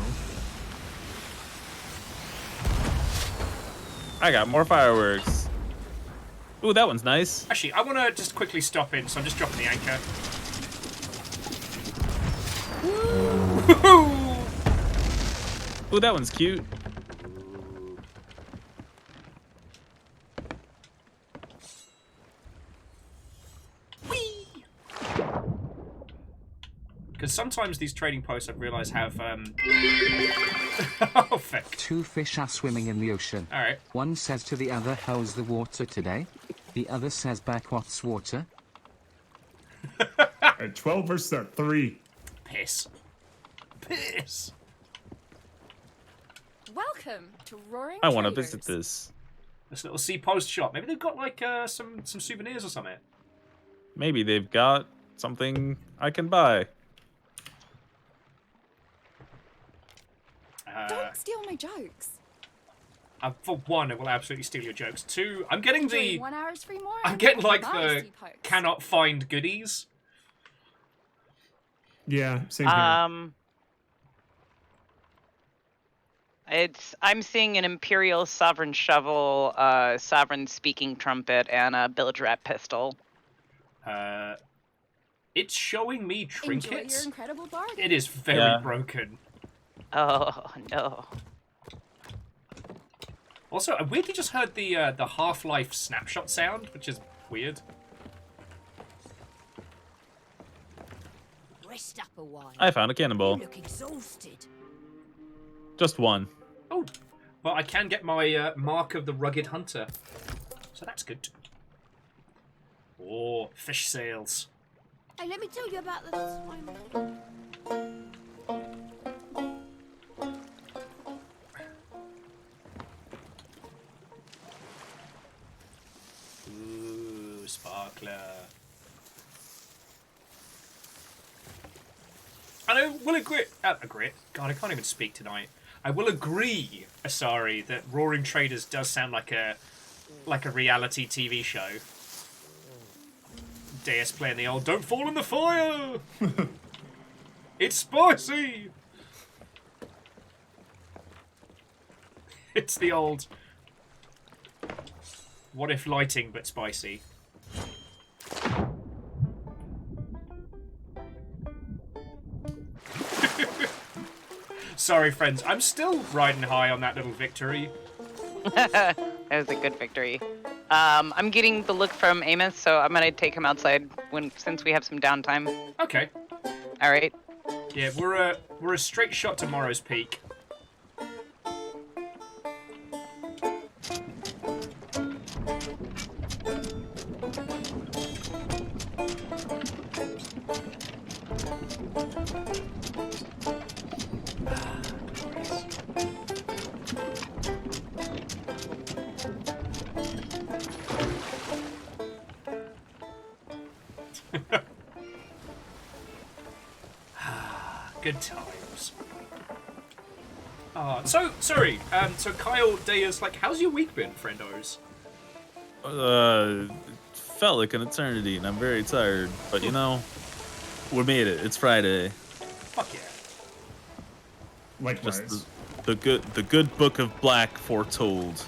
I got more fireworks. Ooh, that one's nice. Actually, I want to just quickly stop in, so I'm just dropping the anchor. Ooh, that one's cute. Because sometimes these trading posts, I've realised, have oh, fuck. Two fish are swimming in the ocean. All right. One says to the other, "How's the water today?" The other says back, "What's water?" 12 versus a 3. Piss. Piss. Welcome to Roaring I want to Traders. visit this. This little sea post shop. Maybe they've got like some souvenirs or something. Maybe they've got something I can buy. Don't steal my jokes. For one, it will absolutely steal your jokes. Two, I'm getting During the 1 hour's free more. I'm getting like my the sea post. cannot find goodies. Yeah, same here. I'm seeing an Imperial Sovereign Shovel, Sovereign Speaking Trumpet, and a Bilge Rat Pistol. It's showing me Enjoy your trinkets. incredible bargain. It is very Yeah. broken. Oh, no. Also, I weirdly just heard the Half-Life snapshot sound, which is weird. Rest up a while. I found a cannonball. You look exhausted. Just one. Oh, but I can get my Mark of the Rugged Hunter, so that's good. Oh, fish sales. Hey, let me tell you about the time. Ooh, sparkler. And I will agree. God, I can't even speak tonight. I will agree, Asari, that Roaring Traders does sound like a reality TV show. DS playing the old "Don't fall in the fire." It's spicy. It's the old "What if lighting but spicy." Sorry, friends. I'm still riding high on that little victory. That was a good victory. I'm getting the look from Amos, so I'm gonna take him outside since we have some downtime. Okay. All right. Yeah, we're a straight shot to Morrow's Peak. Good times. So sorry. So Kyle Dayers, like, how's your week been, friendos? Felt like an eternity, and I'm very tired. But you know, we made it. It's Friday. Fuck yeah. Likewise. Just the good book of Black foretold.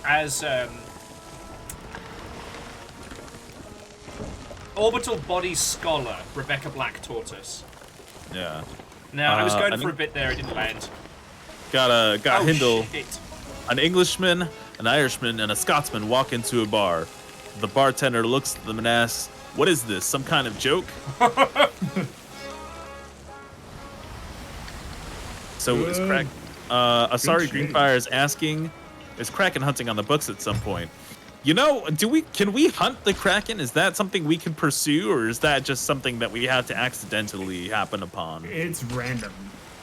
As orbital body scholar Rebecca Black taught us. Yeah. Now I was going I for a bit there, it didn't land. Got Hindle. Shit. An Englishman, an Irishman, and a Scotsman walk into a bar. The bartender looks at them and asks, "What is this? Some kind of joke?" So is Crack? Asari Greenfire is asking, "Is Kraken hunting on the books at some point?" You know, can we hunt the Kraken? Is that something we can pursue, or is that just something that we have to accidentally happen upon? It's random.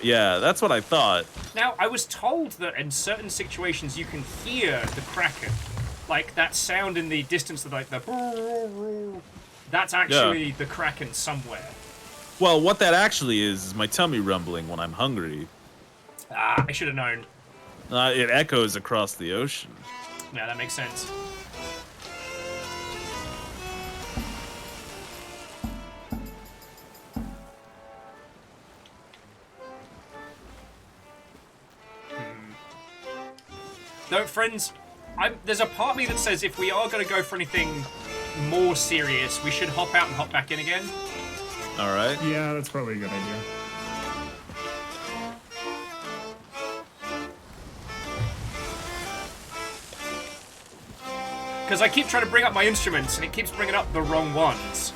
Yeah, that's what I thought. Now, I was told that in certain situations you can hear the Kraken. Like that sound in the distance of like the That's actually the Kraken somewhere. Well, what that actually is my tummy rumbling when I'm hungry. Ah, I should have known. It echoes across the ocean. Yeah, that makes sense. No, friends, there's a part of me that says if we are going to go for anything more serious, we should hop out and hop back in again. All right. Yeah, that's probably a good idea. Because I keep trying to bring up my instruments, and it keeps bringing up the wrong ones.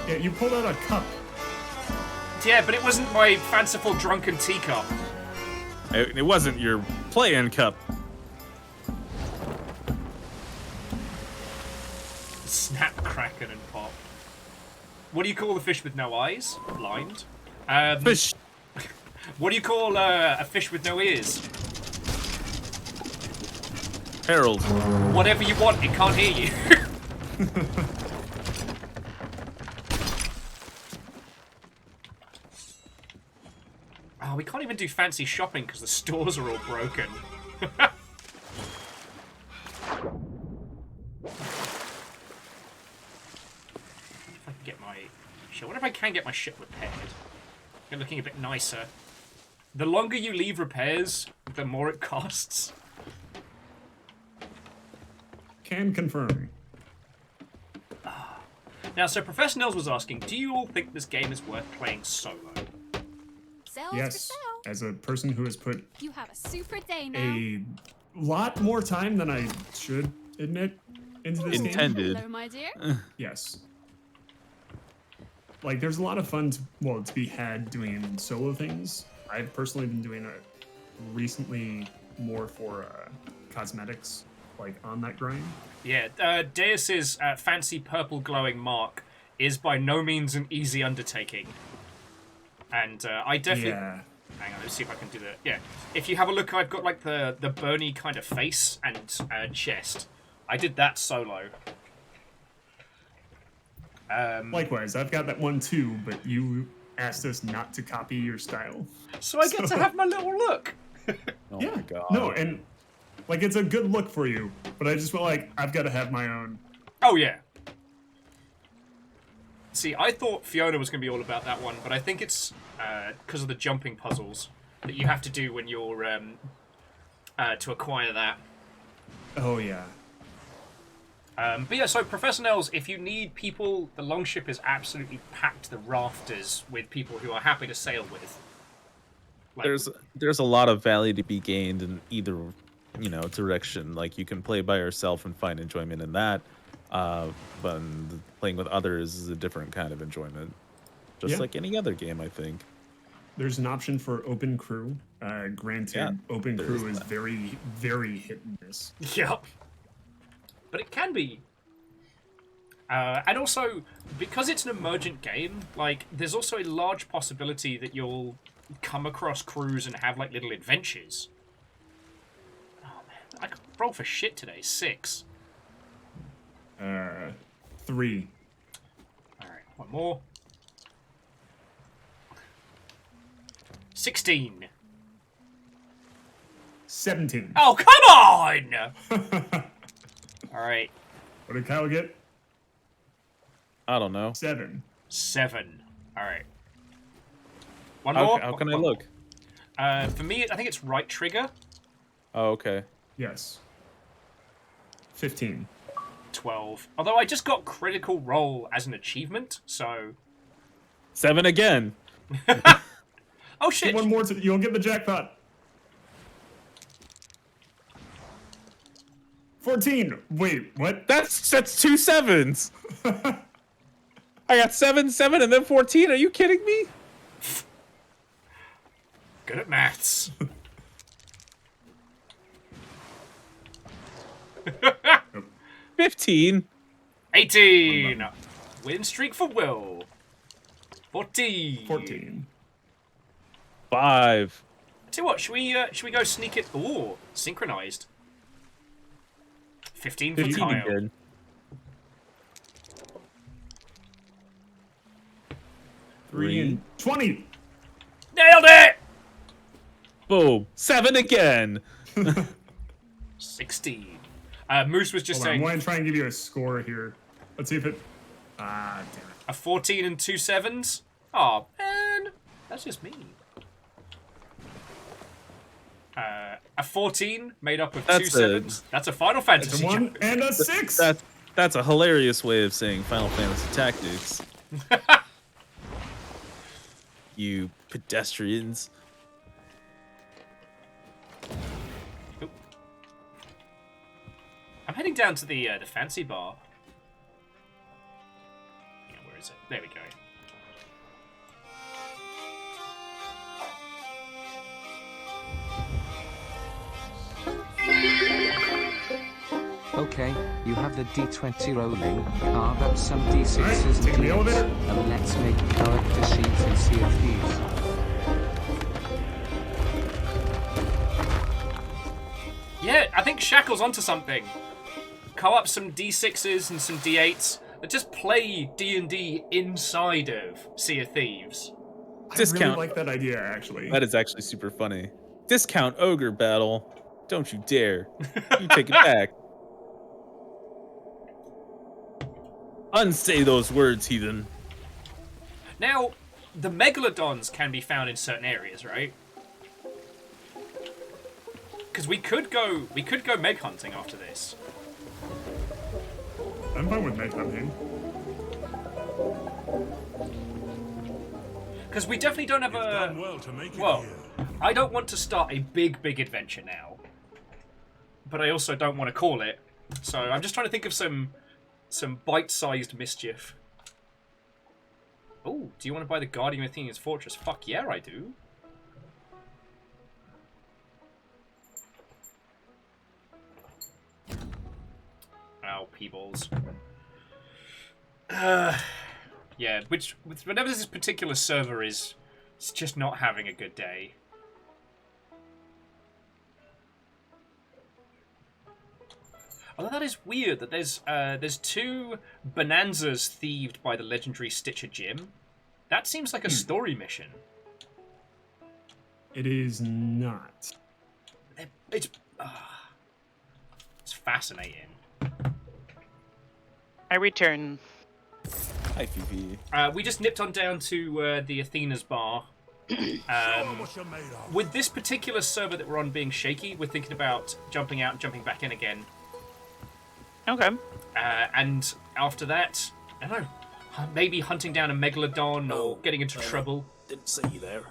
Yeah, you pulled out a cup. Yeah, but it wasn't my fanciful drunken teacup. It wasn't your play-in cup. Snap, Kraken, and pop. What do you call the fish with no eyes? Blind. Fish. What do you call a fish with no ears? Harold. Whatever you want, it can't hear you. Oh, we can't even do fancy shopping because the stores are all broken. If I can get my shit. What if I can get my ship repaired? You're looking a bit nicer. The longer you leave repairs, the more it costs. Can confirm. Now, so Professor Nils was asking, do you all think this game is worth playing solo? Sales for Yes, sale. as a person who has put You have a super day now. a lot more time than I should admit into this game. Intended. Hello, my dear. Yes. Like, there's a lot of fun to be had doing solo things. I've personally been doing it recently more for cosmetics, like on that grind. Yeah, Deus's fancy purple glowing mark is by no means an easy undertaking. And I definitely... Yeah. Hang on, let's see if I can do that. Yeah, if you have a look, I've got like the Bernie kind of face and chest. I did that solo. Likewise, I've got that one too, but you asked us not to copy your style. So I get to have my little look. Oh Yeah. my god. No, and like it's a good look for you, but I just feel like I've got to have my own. Oh, yeah. See, I thought Fiona was going to be all about that one, but I think it's because of the jumping puzzles that you have to do when you're to acquire that. Oh yeah. But yeah, so Professor Nels, if you need people, the Longship is absolutely packed to the rafters with people who are happy to sail with. Like, There's a lot of value to be gained in either, direction. Like you can play by yourself and find enjoyment in that, but playing with others is a different kind of enjoyment. Just like any other game, I think. There's an option for open crew. Granted, open crew is very, very hit and miss. Yep. But it can be. And also, because it's an emergent game, like, there's also a large possibility that you'll come across crews and have, like, little adventures. Oh, man. I could roll for shit today. 6. 3. Alright, one more. 16. 17. Oh, come on! Alright. What did Kyle get? I don't know. 7. 7. Alright. One more? How can I look? For me, I think it's right trigger. Oh, okay. Yes. 15. 12. Although I just got critical role as an achievement, so... 7 again. Oh, shit! One more, you'll get the jackpot. 14. Wait, what? That's 2 7s. I got 7, 7, and then 14. Are you kidding me? Good at maths. 15. 18. Win streak for Will. 14. 14. 5. Tell you what, should we go sneak it? Ooh, synchronized. 15 for 15 Kyle. again. 3 and 20. Nailed it! Boom. 7 again. 16. Moose was just Hold on, I'm saying going to try and give you a score here. Let's see if it... damn it. a 14 and 2 sevens. Oh man, that's just me. A 14 made up of two That's sevens. That's a Final Fantasy It's a 1 joke. and a 6. That's a hilarious way of saying Final Fantasy Tactics. You pedestrians. Oop. I'm heading down to the fancy bar. Yeah, where is it? There we go. Okay, you have the D20 rolling, carve up some D6s Alright, and taking the D8s, elevator. and let's make character sheets and Sea of Thieves. Yeah, I think Shackle's onto something. Co-op some D6s and some D8s. But just play D&D inside of Sea of Thieves. I Discount. really like that idea, actually. That is actually super funny. Discount ogre battle. Don't you dare. You take it back. Unsay those words, heathen. Now, the megalodons can be found in certain areas, right? Because we could go meg hunting after this. I'm fine with meg hunting. Because we definitely don't have a... Well, I don't want to start a big adventure now. But I also don't want to call it. So I'm just trying to think of some bite-sized mischief. Oh, do you want to buy the Guardian of Athenian's Fortress? Fuck yeah, I do. Oh, Peebles. Yeah, whenever this particular server is, it's just not having a good day. Although that is weird that there's two bonanzas thieved by the legendary Stitcher Jim. That seems like a story mission. It is not. It's fascinating. I return. Hi, Fifi. We just nipped on down to the Athena's bar. With this particular server that we're on being shaky, we're thinking about jumping out and jumping back in again. Okay. And after that, I don't know, maybe hunting down a megalodon or getting into trouble. Didn't see you there.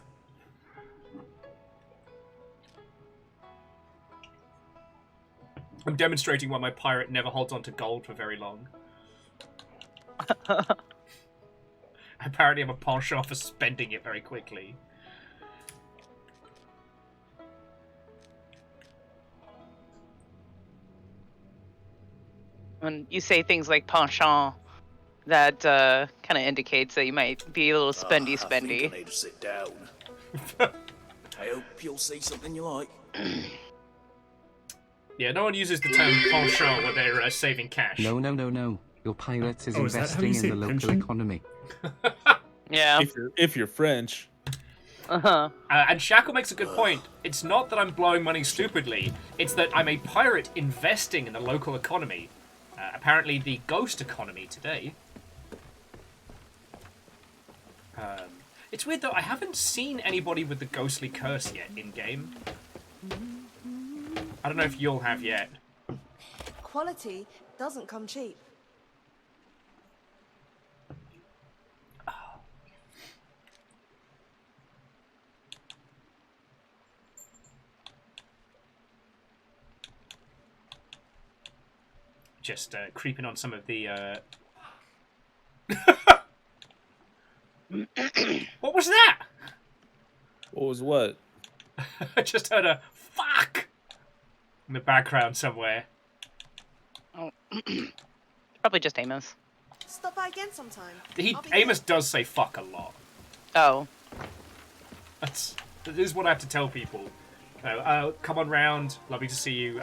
I'm demonstrating why my pirate never holds on to gold for very long. Apparently I'm a penchant for spending it very quickly. When you say things like penchant, that kind of indicates that you might be a little spendy. I think I need to sit down. I hope you'll see something you like. Yeah, no one uses the term penchant when they're saving cash. No. Your pirate is Oh, is that how you investing say in the local pension? economy. Yeah. If you're French. Uh-huh. And Shackle makes a good point. It's not that I'm blowing money stupidly. It's that I'm a pirate investing in the local economy. Apparently the ghost economy today. It's weird though, I haven't seen anybody with the ghostly curse yet in-game. I don't know if you'll have yet. Quality doesn't come cheap. Just creeping on some of the... What was that? What was what? I just heard a fuck in the background somewhere. Oh. Probably just Amos. Stop by again sometime. Amos does say fuck a lot. Oh. That is what I have to tell people. Come on round, lovely to see you.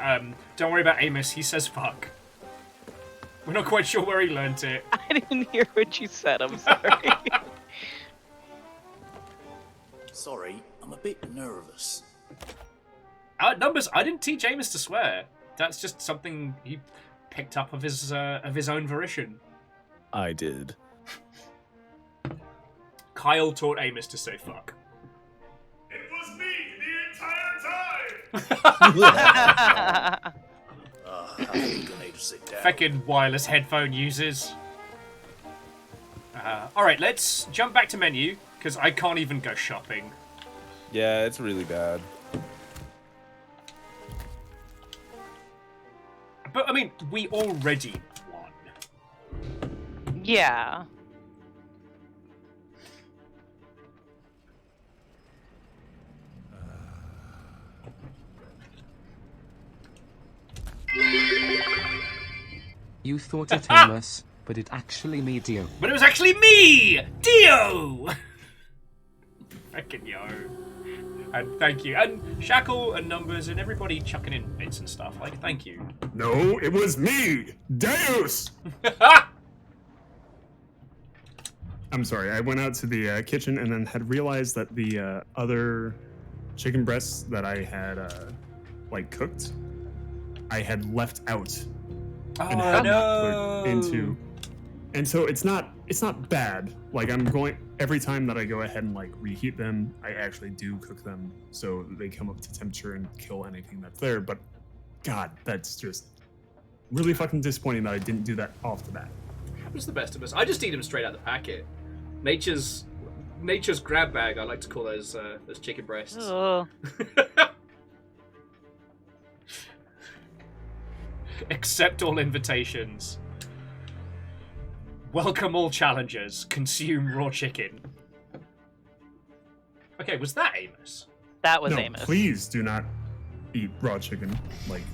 Don't worry about Amos, he says fuck. We're not quite sure where he learnt it. I didn't hear what you said, I'm sorry. Sorry, I'm a bit nervous. Numbers, I didn't teach Amos to swear. That's just something he picked up of his own volition. I did. Kyle taught Amos to say fuck. It was me the entire time! I think I need to sit down. Feckin' wireless headphone users. Alright, let's jump back to menu, because I can't even go shopping. Yeah, it's really bad. But, I mean, we already won. Yeah. You thought it aimless, but it actually me, Dio. But it was actually me! Dio! Fucking yo. And thank you. And Shackle and Numbers and everybody chucking in bits and stuff. Like, thank you. No, it was me, Deus! I'm sorry, I went out to the kitchen and then had realized that the other chicken breasts that I had, cooked, I had left out. And had not put into. And so it's not bad. Like, I'm going, every time that I go ahead and, reheat them, I actually do cook them so they come up to temperature and kill anything that's there. But, God, that's just really fucking disappointing that I didn't do that off the bat. Happens the best of us. I just eat them straight out the packet. Nature's grab bag, I like to call those chicken breasts. Oh. Accept all invitations. Welcome all challengers. Consume raw chicken. Okay, was that Amos? That was No, Amos. please do not eat raw chicken.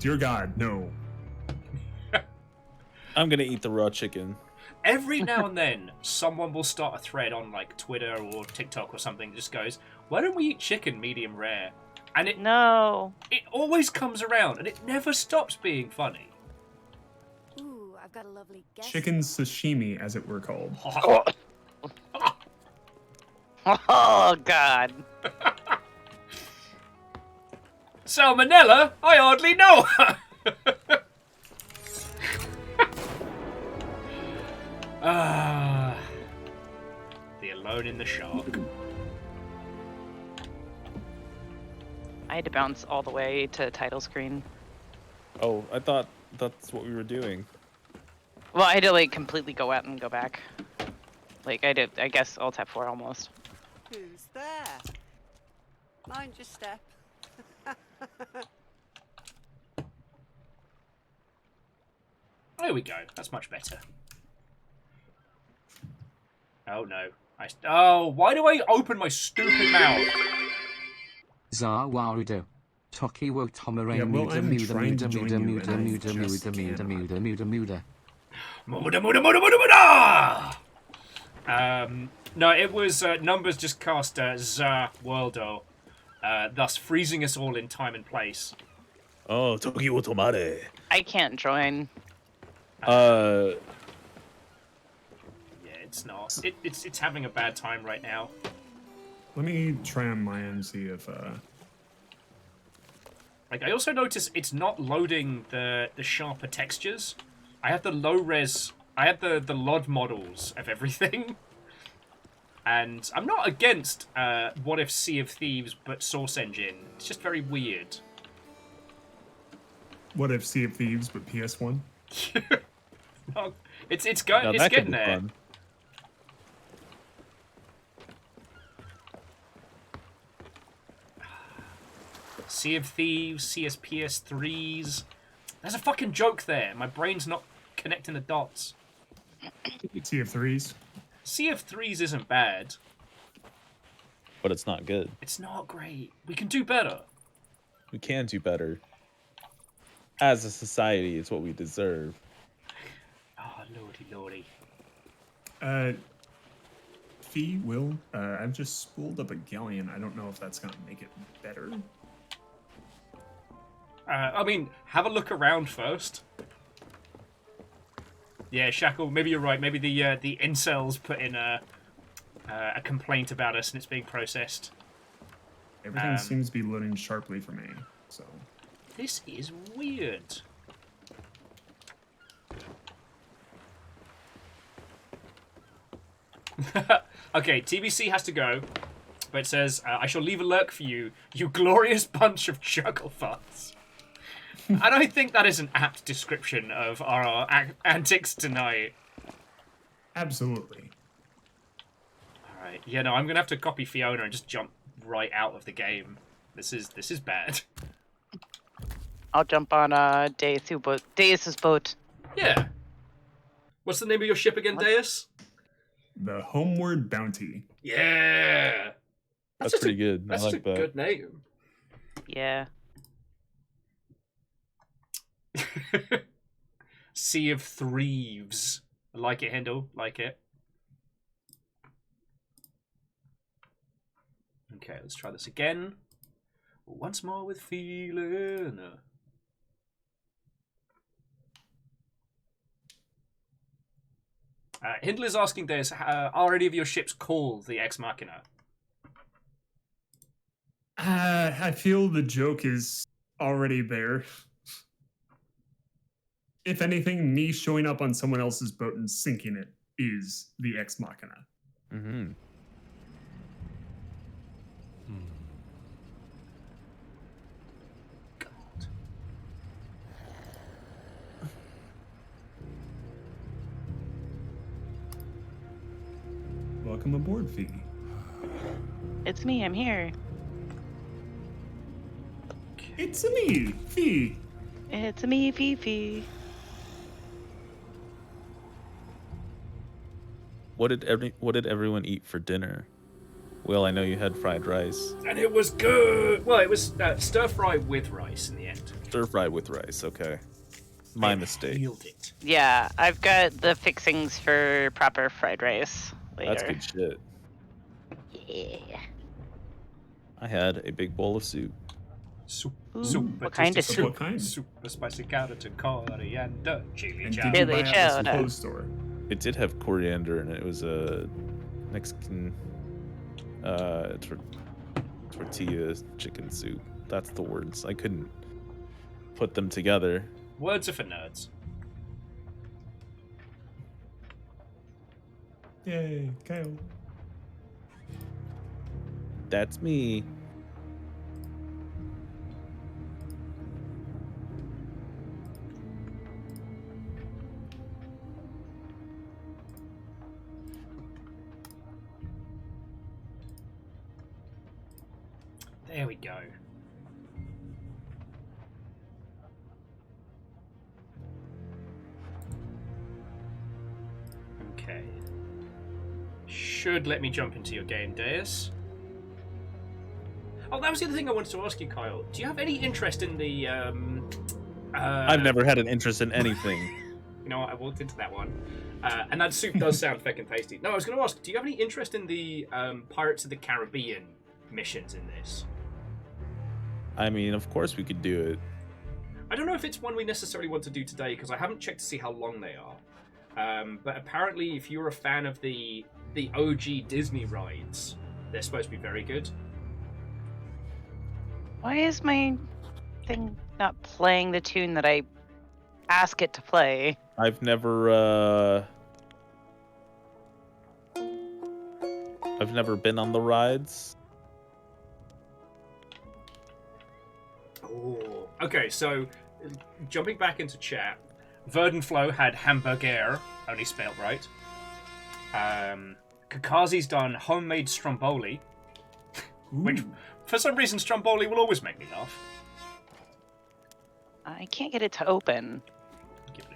Dear God, no. I'm gonna eat the raw chicken. Every now and then, someone will start a thread on Twitter or TikTok or something that just goes, why don't we eat chicken medium rare? And it always comes around, and it never stops being funny. Ooh, I've got a lovely guest. Chicken sashimi, as it were called. Oh, God. Salmonella? I hardly know her! The Alone in the Shark. I had to bounce all the way to title screen. Oh, I thought that's what we were doing. Well, I had to completely go out and go back. I did, I guess I'll tap 4 almost. Who's there? Mind your step. There we go. That's much better. Oh no. Oh, why do I open my stupid mouth? Zawarudo. Toki wo tomare Yeah, well, muda I'm muda trying muda to join muda you, muda and I muda just muda muda cannot. muda muda muda. Muda, muda, muda, muda, muda! No, it was Numbers just cast Za Worldo, thus freezing us all in time and place. Oh, Toki wo tomare. I can't join. Yeah, it's not. It's having a bad time right now. Let me try on my end, see if... I also notice it's not loading the sharper textures. I have the low res. I have the LOD models of everything. And I'm not against What If Sea of Thieves, but Source Engine. It's just very weird. What if Sea of Thieves, but PS1? No, it's Now, getting that could be there. fun. Sea of Thieves, PS3s. There's a fucking joke there. My brain's not connecting the dots. Sea of Threes? Sea of Threes isn't bad. But it's not good. It's not great. We can do better. We can do better. As a society, it's what we deserve. Oh, lordy, lordy. Fee, Will, I've just spooled up a galleon. I don't know if that's gonna make it better. I mean, have a look around first. Yeah, Shackle, maybe you're right. Maybe the incels put in a complaint about us and it's being processed. Everything seems to be loading sharply for me, so. This is weird. Okay, TBC has to go. But it says, I shall leave a lurk for you, you glorious bunch of jugglefuts. I don't think that is an apt description of our antics tonight. Absolutely. Alright, yeah, no, I'm gonna have to copy Fiona and just jump right out of the game. This is bad. I'll jump on Deus's boat. Yeah. What's the name of your ship again, Deus? The Homeward Bounty. Yeah. That's pretty good. That's I like a that. good name. Yeah. Sea of Thieves. Like it, Hindle. Like it. Okay, let's try this again. Once more with feeling. Hindle is asking this, are any of your ships called the Ex Machina? I feel the joke is already there. If anything, me showing up on someone else's boat and sinking it is the Ex Machina. Mm-hmm. Welcome aboard, Fee. It's me, I'm here. It's me, Fee. It's me, Fifi. What did everyone eat for dinner? Well, I know you had fried rice. And it was good! Well, it was stir fry with rice in the end. Stir fried with rice, okay. My mistake. Nailed it. Yeah, I've got the fixings for proper fried rice later. That's good shit. Yeah. I had a big bowl of soup. Soup. Ooh, Soup. what kind of soup? What kind? Super spicy carrot and coriander, chili And chowder. did you Chili buy it at the chowder. clothes store? It did have coriander in it. It was a Mexican tortilla chicken soup. That's the words. I couldn't put them together. Words are for nerds. Yay, Kyle. That's me. There we go. Okay. Should let me jump into your game, Deus. Oh, that was the other thing I wanted to ask you, Kyle. Do you have any interest in the, I've never had an interest in anything. You know what? I walked into that one. And that soup does sound feckin' tasty. No, I was going to ask, do you have any interest in the Pirates of the Caribbean missions in this? I mean, of course we could do it. I don't know if it's one we necessarily want to do today, because I haven't checked to see how long they are. But apparently, if you're a fan of the OG Disney rides, they're supposed to be very good. Why is my thing not playing the tune that I ask it to play? I've never been on the rides. Oh. Okay, so jumping back into chat, Verdenflow had hamburger, only spelled right. Kakazi's done homemade stromboli, which for some reason stromboli will always make me laugh. I can't get it to open.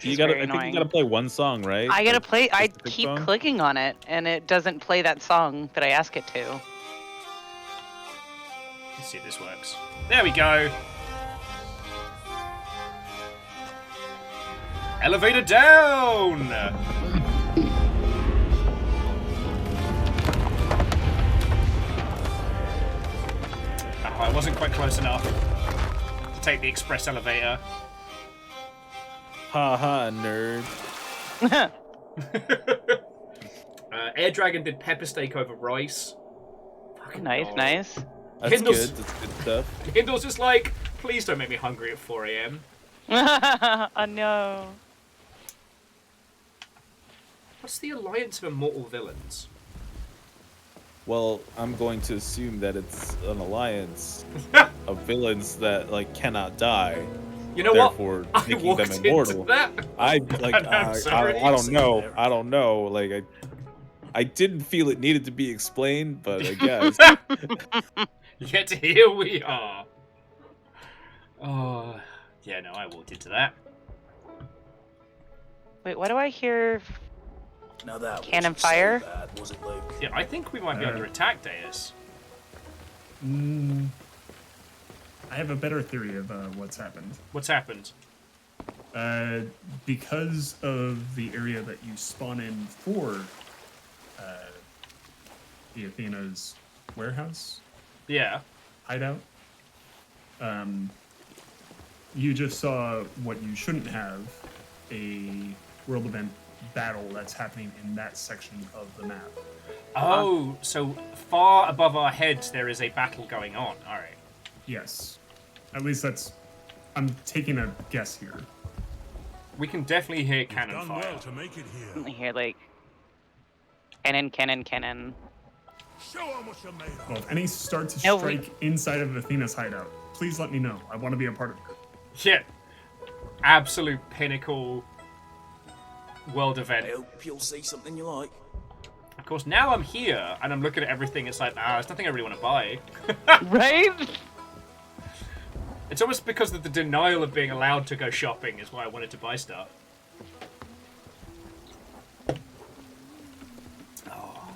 You gotta, I think you gotta play one song, right? I gotta Like, play. I specific keep song? clicking on it, and it doesn't play that song that I ask it to. Let's see if this works. There we go. Elevator down! Oh, I wasn't quite close enough to take the express elevator. Ha ha, nerd. Air Dragon did pepper steak over rice. Fucking Nice, God. nice. That's Hindle's- good. That's good stuff. Hindle's just like, please don't make me hungry at 4 a.m. Oh no. What's the Alliance of Immortal Villains? Well, I'm going to assume that it's an alliance of villains that like cannot die. You know therefore what? I making walked them immortal. into that. I like And I'm I sorry. don't know. I don't know. Like I didn't feel it needed to be explained, but I guess. Yet here we are. Oh, yeah, no, I walked into that. Wait, what do I hear? Now that Cannon wasn't so fire? bad, was it, Luke? Yeah, I think we might be under attack, Deus. I have a better theory of what's happened. What's happened? Because of the area that you spawn in for the Athena's warehouse Yeah. hideout, you just saw what you shouldn't have, a world event battle that's happening in that section of the map. Oh, so far above our heads there is a battle going on. All right. Yes. At least that's... I'm taking a guess here. We can definitely hear cannon fire. I hear like cannon. Well, if any start to No, strike inside of Athena's hideout, please let me know. I want to be a part of it. Yeah. Absolute pinnacle world event. I hope you'll see something you like. Of course, now I'm here and I'm looking at everything. It's like, there's nothing I really want to buy. Right? It's almost because of the denial of being allowed to go shopping is why I wanted to buy stuff.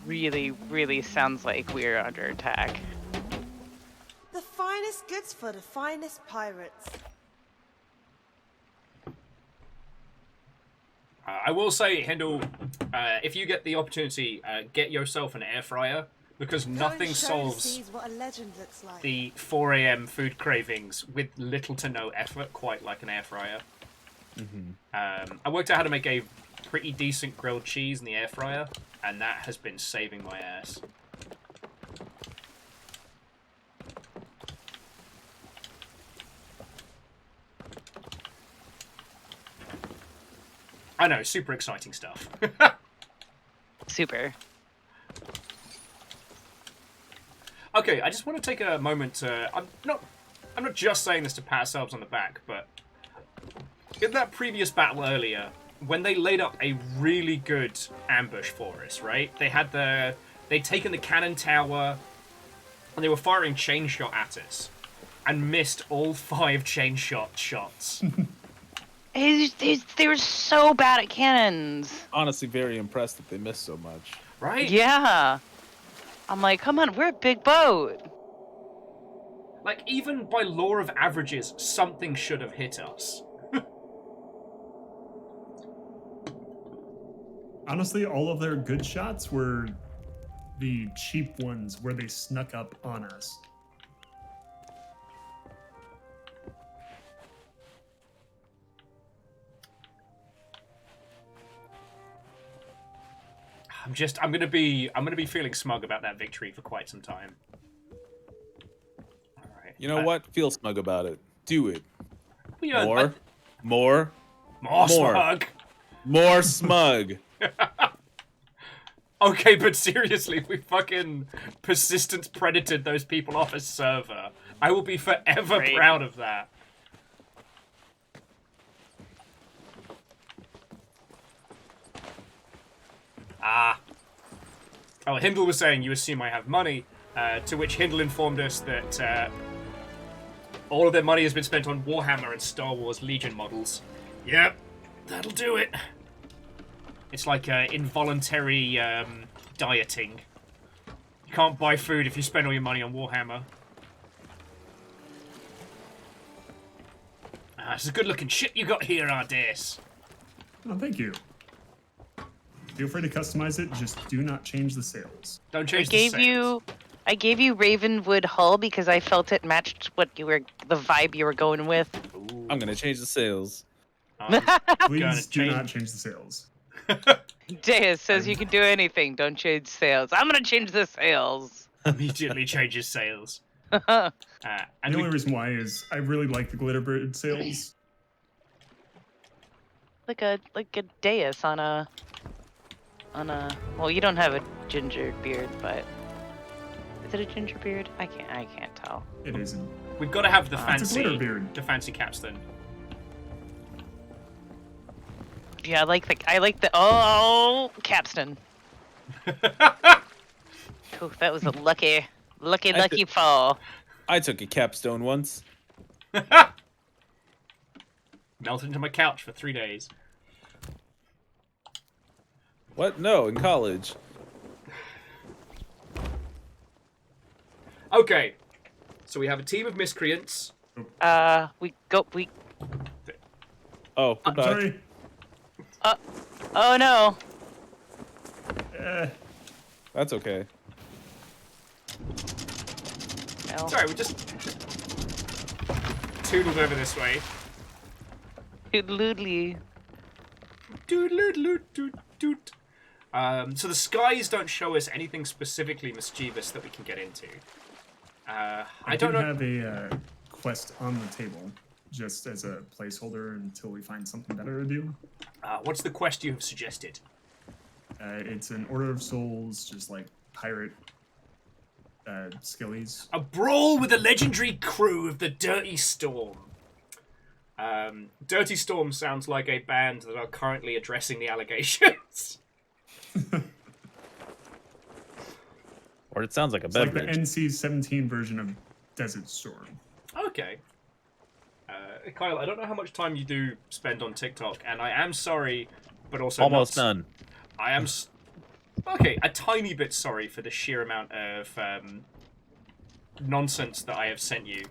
Really sounds like we're under attack. The finest goods for the finest pirates. I will say, Hindle, if you get the opportunity, get yourself an air fryer, because nothing solves What a legend looks like. the 4 a.m. food cravings with little to no effort quite like an air fryer. I worked out how to make a pretty decent grilled cheese in the air fryer, and that has been saving my ass. I know, super exciting stuff. Super. Okay, I just want to take a moment to... I'm not just saying this to pat ourselves on the back, but in that previous battle earlier, when they laid up a really good ambush for us, right? They'd taken the cannon tower, and they were firing chain shot at us, and missed all 5 chain shot shots. They were so bad at cannons. Honestly, very impressed that they missed so much. Right? Yeah. I'm like, come on, we're a big boat. Like, even by law of averages, something should have hit us. Honestly, all of their good shots were the cheap ones where they snuck up on us. I'm gonna be feeling smug about that victory for quite some time. All right. You know what? Feel smug about it. Do it. Yeah, More smug. More smug. Okay, but seriously, we fucking persistent predated those people off a server. I will be forever proud of that. Ah. Oh, Hindle was saying, you assume I have money, to which Hindle informed us that all of their money has been spent on Warhammer and Star Wars Legion models. Yep, that'll do it. It's like involuntary dieting. You can't buy food if you spend all your money on Warhammer. It's a good-looking ship you got here, Ardes. Oh, thank you. Feel free to customize it, just do not change the sails. Don't change the sails. I gave you Ravenwood hull because I felt it matched the vibe you were going with. Ooh. I'm gonna change the sails. Please do not change the sails. Deus says you can do anything, don't change sails. I'm gonna change the sails. Immediately changes sails. The And only reason why is I really like the glitter bird sails. like a dais on a well, you don't have a ginger beard, but is it a ginger beard? I can't tell. It isn't. we've got to have the It's a glitter beard. fancy capstan. Yeah, I like the capstan. Ooh, that was a lucky fall. I took a capstone once. Melted into my couch for 3 days. What? No, in college. Okay, so we have a team of miscreants. We Oh, goodbye. Sorry. oh no. That's okay. Well, Sorry, we just toodled over this way. Toodloodly. Doot. So the skies don't show us anything specifically mischievous that we can get into. I don't know. have a quest on the table, just as a placeholder until we find something better to do. What's the quest you have suggested? It's an Order of Souls, just like pirate skillies. A brawl with the legendary crew of the Dirty Storm. Dirty Storm sounds like a band that are currently addressing the allegations. Or it sounds like a It's like beverage. the NC-17 version of Desert Storm. Okay. Kyle, I don't know how much time you do spend on TikTok, and I am sorry, but also Almost none. I am... Okay, a tiny bit sorry for the sheer amount of nonsense that I have sent you.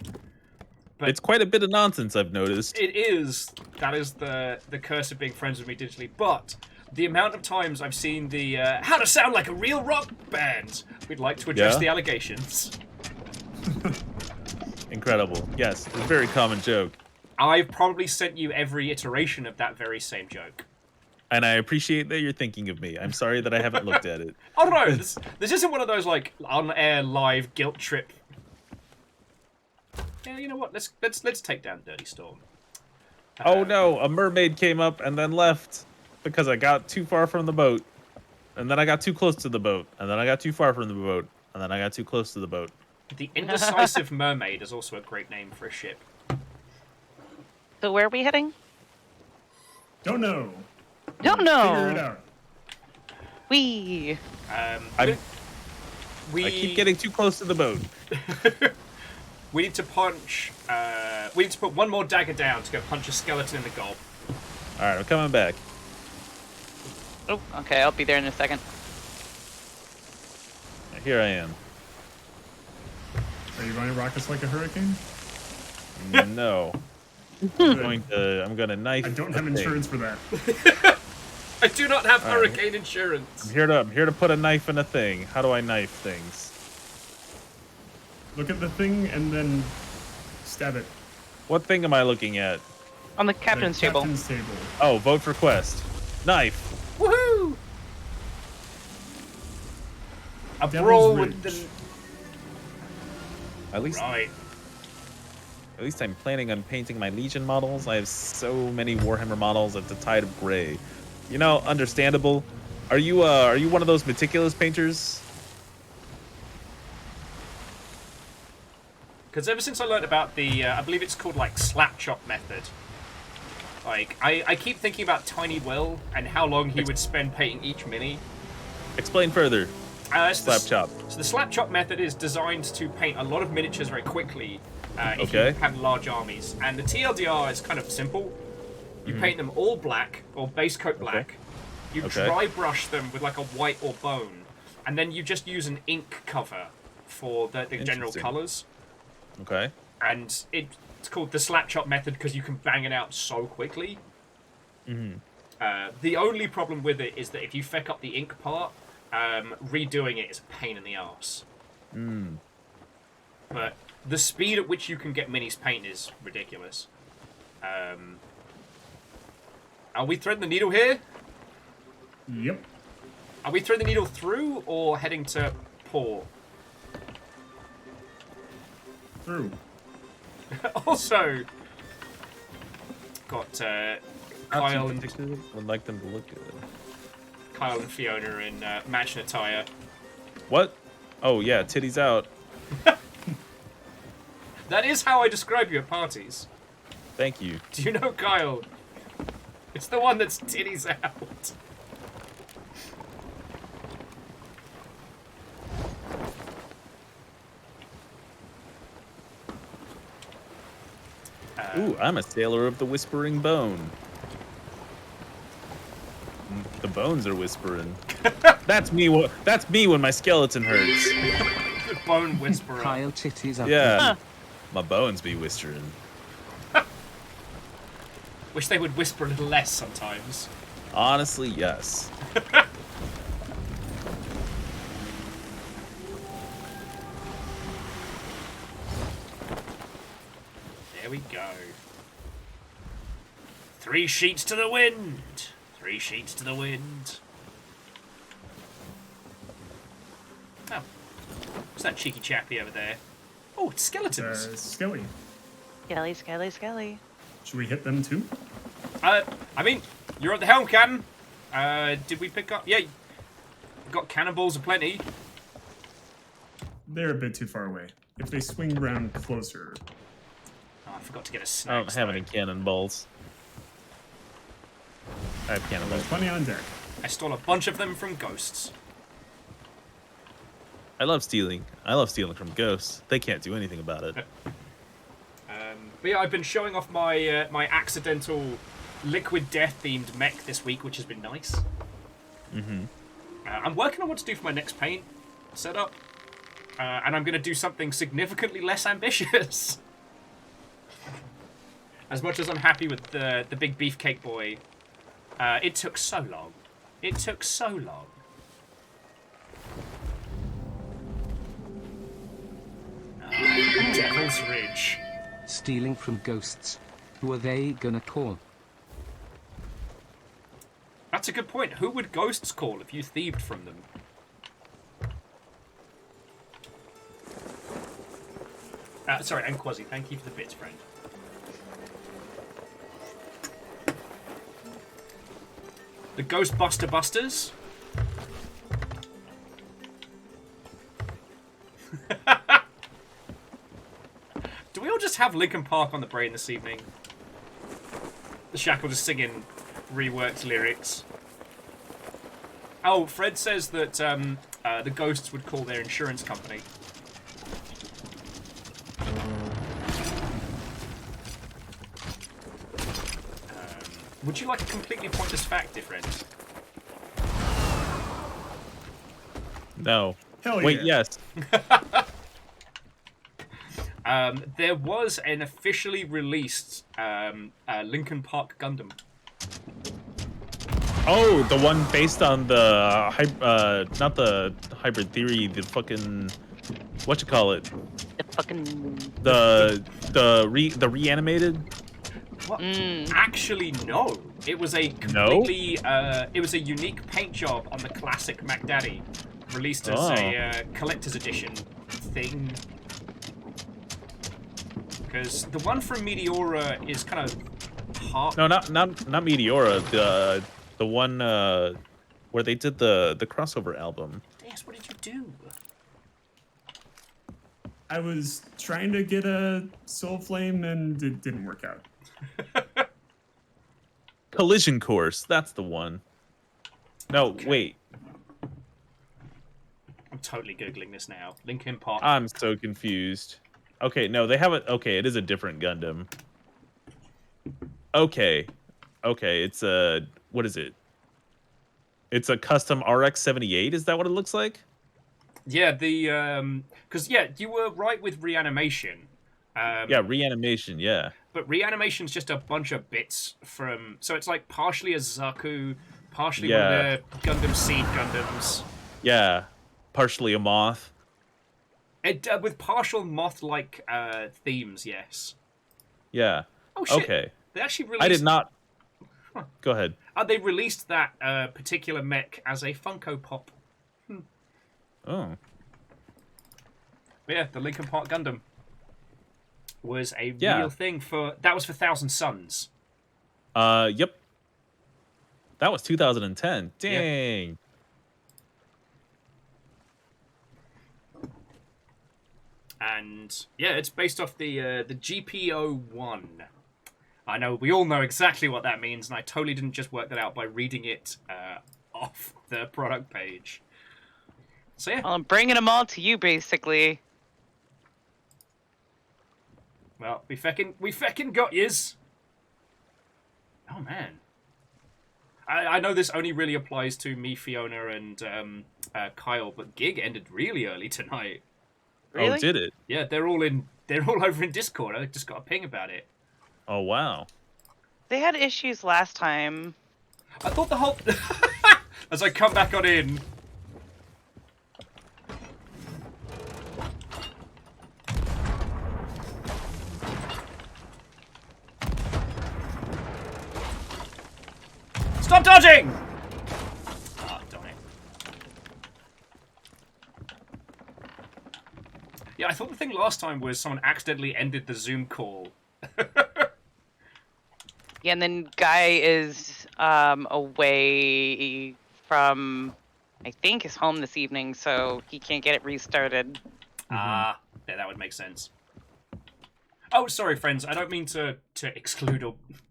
But It's quite a bit of nonsense, I've noticed. it is. That is the curse of being friends with me digitally. But the amount of times I've seen the how to sound like a real rock band, we'd like to address Yeah? the allegations. Incredible. Yes, it's a very common joke. I've probably sent you every iteration of that very same joke. And I appreciate that you're thinking of me. I'm sorry that I haven't looked at it. I don't know. This isn't one of those like on-air live guilt trip. Yeah, you know what? Let's take down Dirty Storm. Oh no, a mermaid came up and then left because I got too far from the boat. And then I got too close to the boat. And then I got too far from the boat. And then I got too close to the boat. The Indecisive Mermaid is also a great name for a ship. So where are we heading? Don't know. Don't know. Figure it out. We. I keep getting too close to the boat. We need to punch. We need to put one more dagger down to go punch a skeleton in the gob. Alright, I'm coming back. Oh, okay. I'll be there in a second. Here I am. Are you going to rock us like a hurricane? No. I'm gonna knife. I don't have the thing. insurance for that. I do not have All right. hurricane insurance. I'm here to put a knife in a thing. How do I knife things? Look at the thing and then stab it. What thing am I looking at? On the captain's table. Captain's table. Oh, vote for quest. Knife. Woohoo! A Devil's brawl Ridge. with the. At least Right. I'm planning on painting my Legion models. I have so many Warhammer models at the Tide of Grey. You know, understandable. Are you one of those meticulous painters? Because ever since I learned about the, I believe it's called like slap chop method. Like I keep thinking about Tiny Will and how long he would spend painting each mini. Explain further. Slap chop. So the slap chop method is designed to paint a lot of miniatures very quickly. If Okay. you have large armies, and the TLDR is kind of simple. You paint them all black or base coat black. You dry brush them with like a white or bone, and then you just use an ink cover for the general Interesting. colors. Okay. And it's called the slap chop method because you can bang it out so quickly. The only problem with it is that if you feck up the ink part, redoing it is a pain in the arse. But the speed at which you can get minis painted is ridiculous. Are we threading the needle here? Yep. Are we threading the needle through or heading to port? through. Also, got Kyle and would like them to look good. Kyle and Fiona in matching attire. What? Oh yeah, titties out. That is how I describe you at parties. Thank you. Do you know Kyle? It's the one that's titties out. Ooh, I'm a sailor of the Whispering Bone. The bones are whispering. That's me. That's me when my skeleton hurts. The bone whisperer. Kyle titties up. Yeah, my bones be whispering. Wish they would whisper a little less sometimes. Honestly, yes. There we go. 3 sheets to the wind. 3 sheets to the wind. Oh. What's that cheeky chappy over there? Oh, it's skeletons. Skelly. Skelly, Skelly, Skelly. Should we hit them too? I mean, you're at the helm, Captain. Did we pick up? Yeah, got cannonballs aplenty. They're a bit too far away. If they swing around closer. Oh, I forgot to get a I snag. don't have any cannonballs. I have There's cannonballs. plenty on deck. I stole a bunch of them from ghosts. I love stealing. I love stealing from ghosts. They can't do anything about it. But yeah, I've been showing off my my accidental liquid death themed mech this week, which has been nice. Mm-hmm. I'm working on what to do for my next paint setup, and I'm going to do something significantly less ambitious. As much as I'm happy with the big beefcake boy, it took so long. It took so long. Devil's Ridge. Stealing from ghosts. Who are they gonna call? That's a good point. Who would ghosts call if you thieved from them? Sorry, and Quasi, thank you for the bits, friend. The Ghostbuster Busters? Do we all just have Linkin Park on the brain this evening? The Shackle just singing reworked lyrics. Oh, Fred says that the ghosts would call their insurance company. Would you like a completely pointless fact, dear friend? No. Hell Wait, yeah. yes. There was an officially released Linkin Park Gundam. Oh, the one based on the not the hybrid theory, the fucking whatchamacallit? The fucking the reanimated. What? Actually, no. It was a completely it was a unique paint job on the classic MacDaddy, released as a collector's edition thing. Because the one from Meteora is kind of hard. No, not Meteora. The one where they did the crossover album. Yes, what did you do? I was trying to get a Soul Flame and it didn't work out. Collision Course, that's the one. No, wait. I'm totally googling this now. Linkin Park. I'm so confused. Okay, no, they have it. Okay, it is a different Gundam. Okay, it's a what is it? It's a custom RX-78. Is that what it looks like? Yeah, because you were right with Reanimation. Yeah, Reanimation. Yeah. But Reanimation's just a bunch of bits from. So it's like partially a Zaku, partially one of the Gundam Seed Gundams. Yeah, partially a moth. With partial moth-like themes, yes. Yeah. Oh shit! Okay. They actually released. I did not. Go ahead. They released that particular mech as a Funko Pop. Oh. Yeah, the Linkin Park Gundam. was a Yeah. real thing that was for Thousand Suns. Yep. That was 2010. Dang. Yep. And yeah, it's based off the GPO1. I know we all know exactly what that means, and I totally didn't just work that out by reading it off the product page. So yeah. Well, I'm bringing them all to you, basically. Well, we feckin' got yous. Oh man. I know this only really applies to me, Fiona, and Kyle, but Gig ended really early tonight. Really? Oh, did it? Yeah, they're all over in Discord. I just got a ping about it. Oh, wow. They had issues last time. I thought the whole as I come back on in. Stop dodging! Ah, darn it. Yeah, I thought the thing last time was someone accidentally ended the Zoom call. Yeah, and then Guy is away from, I think, his home this evening, so he can't get it restarted. Ah, yeah, that would make sense. Oh, sorry, friends. I don't mean to exclude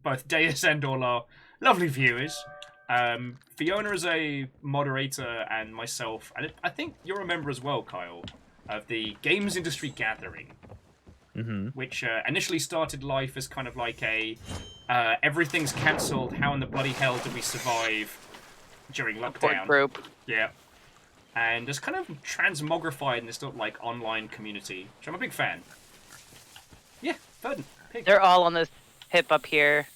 both Deus and all our lovely viewers. Fiona is a moderator, and myself, and I think you're a member as well, Kyle, of the Games Industry Gathering, which initially started life as kind of like a everything's cancelled, how in the bloody hell did we survive during lockdown? Group. Yeah. And it's kind of transmogrified in this sort of like online community, which I'm a big fan. Yeah, verdant. Pig. They're all on this hip up here.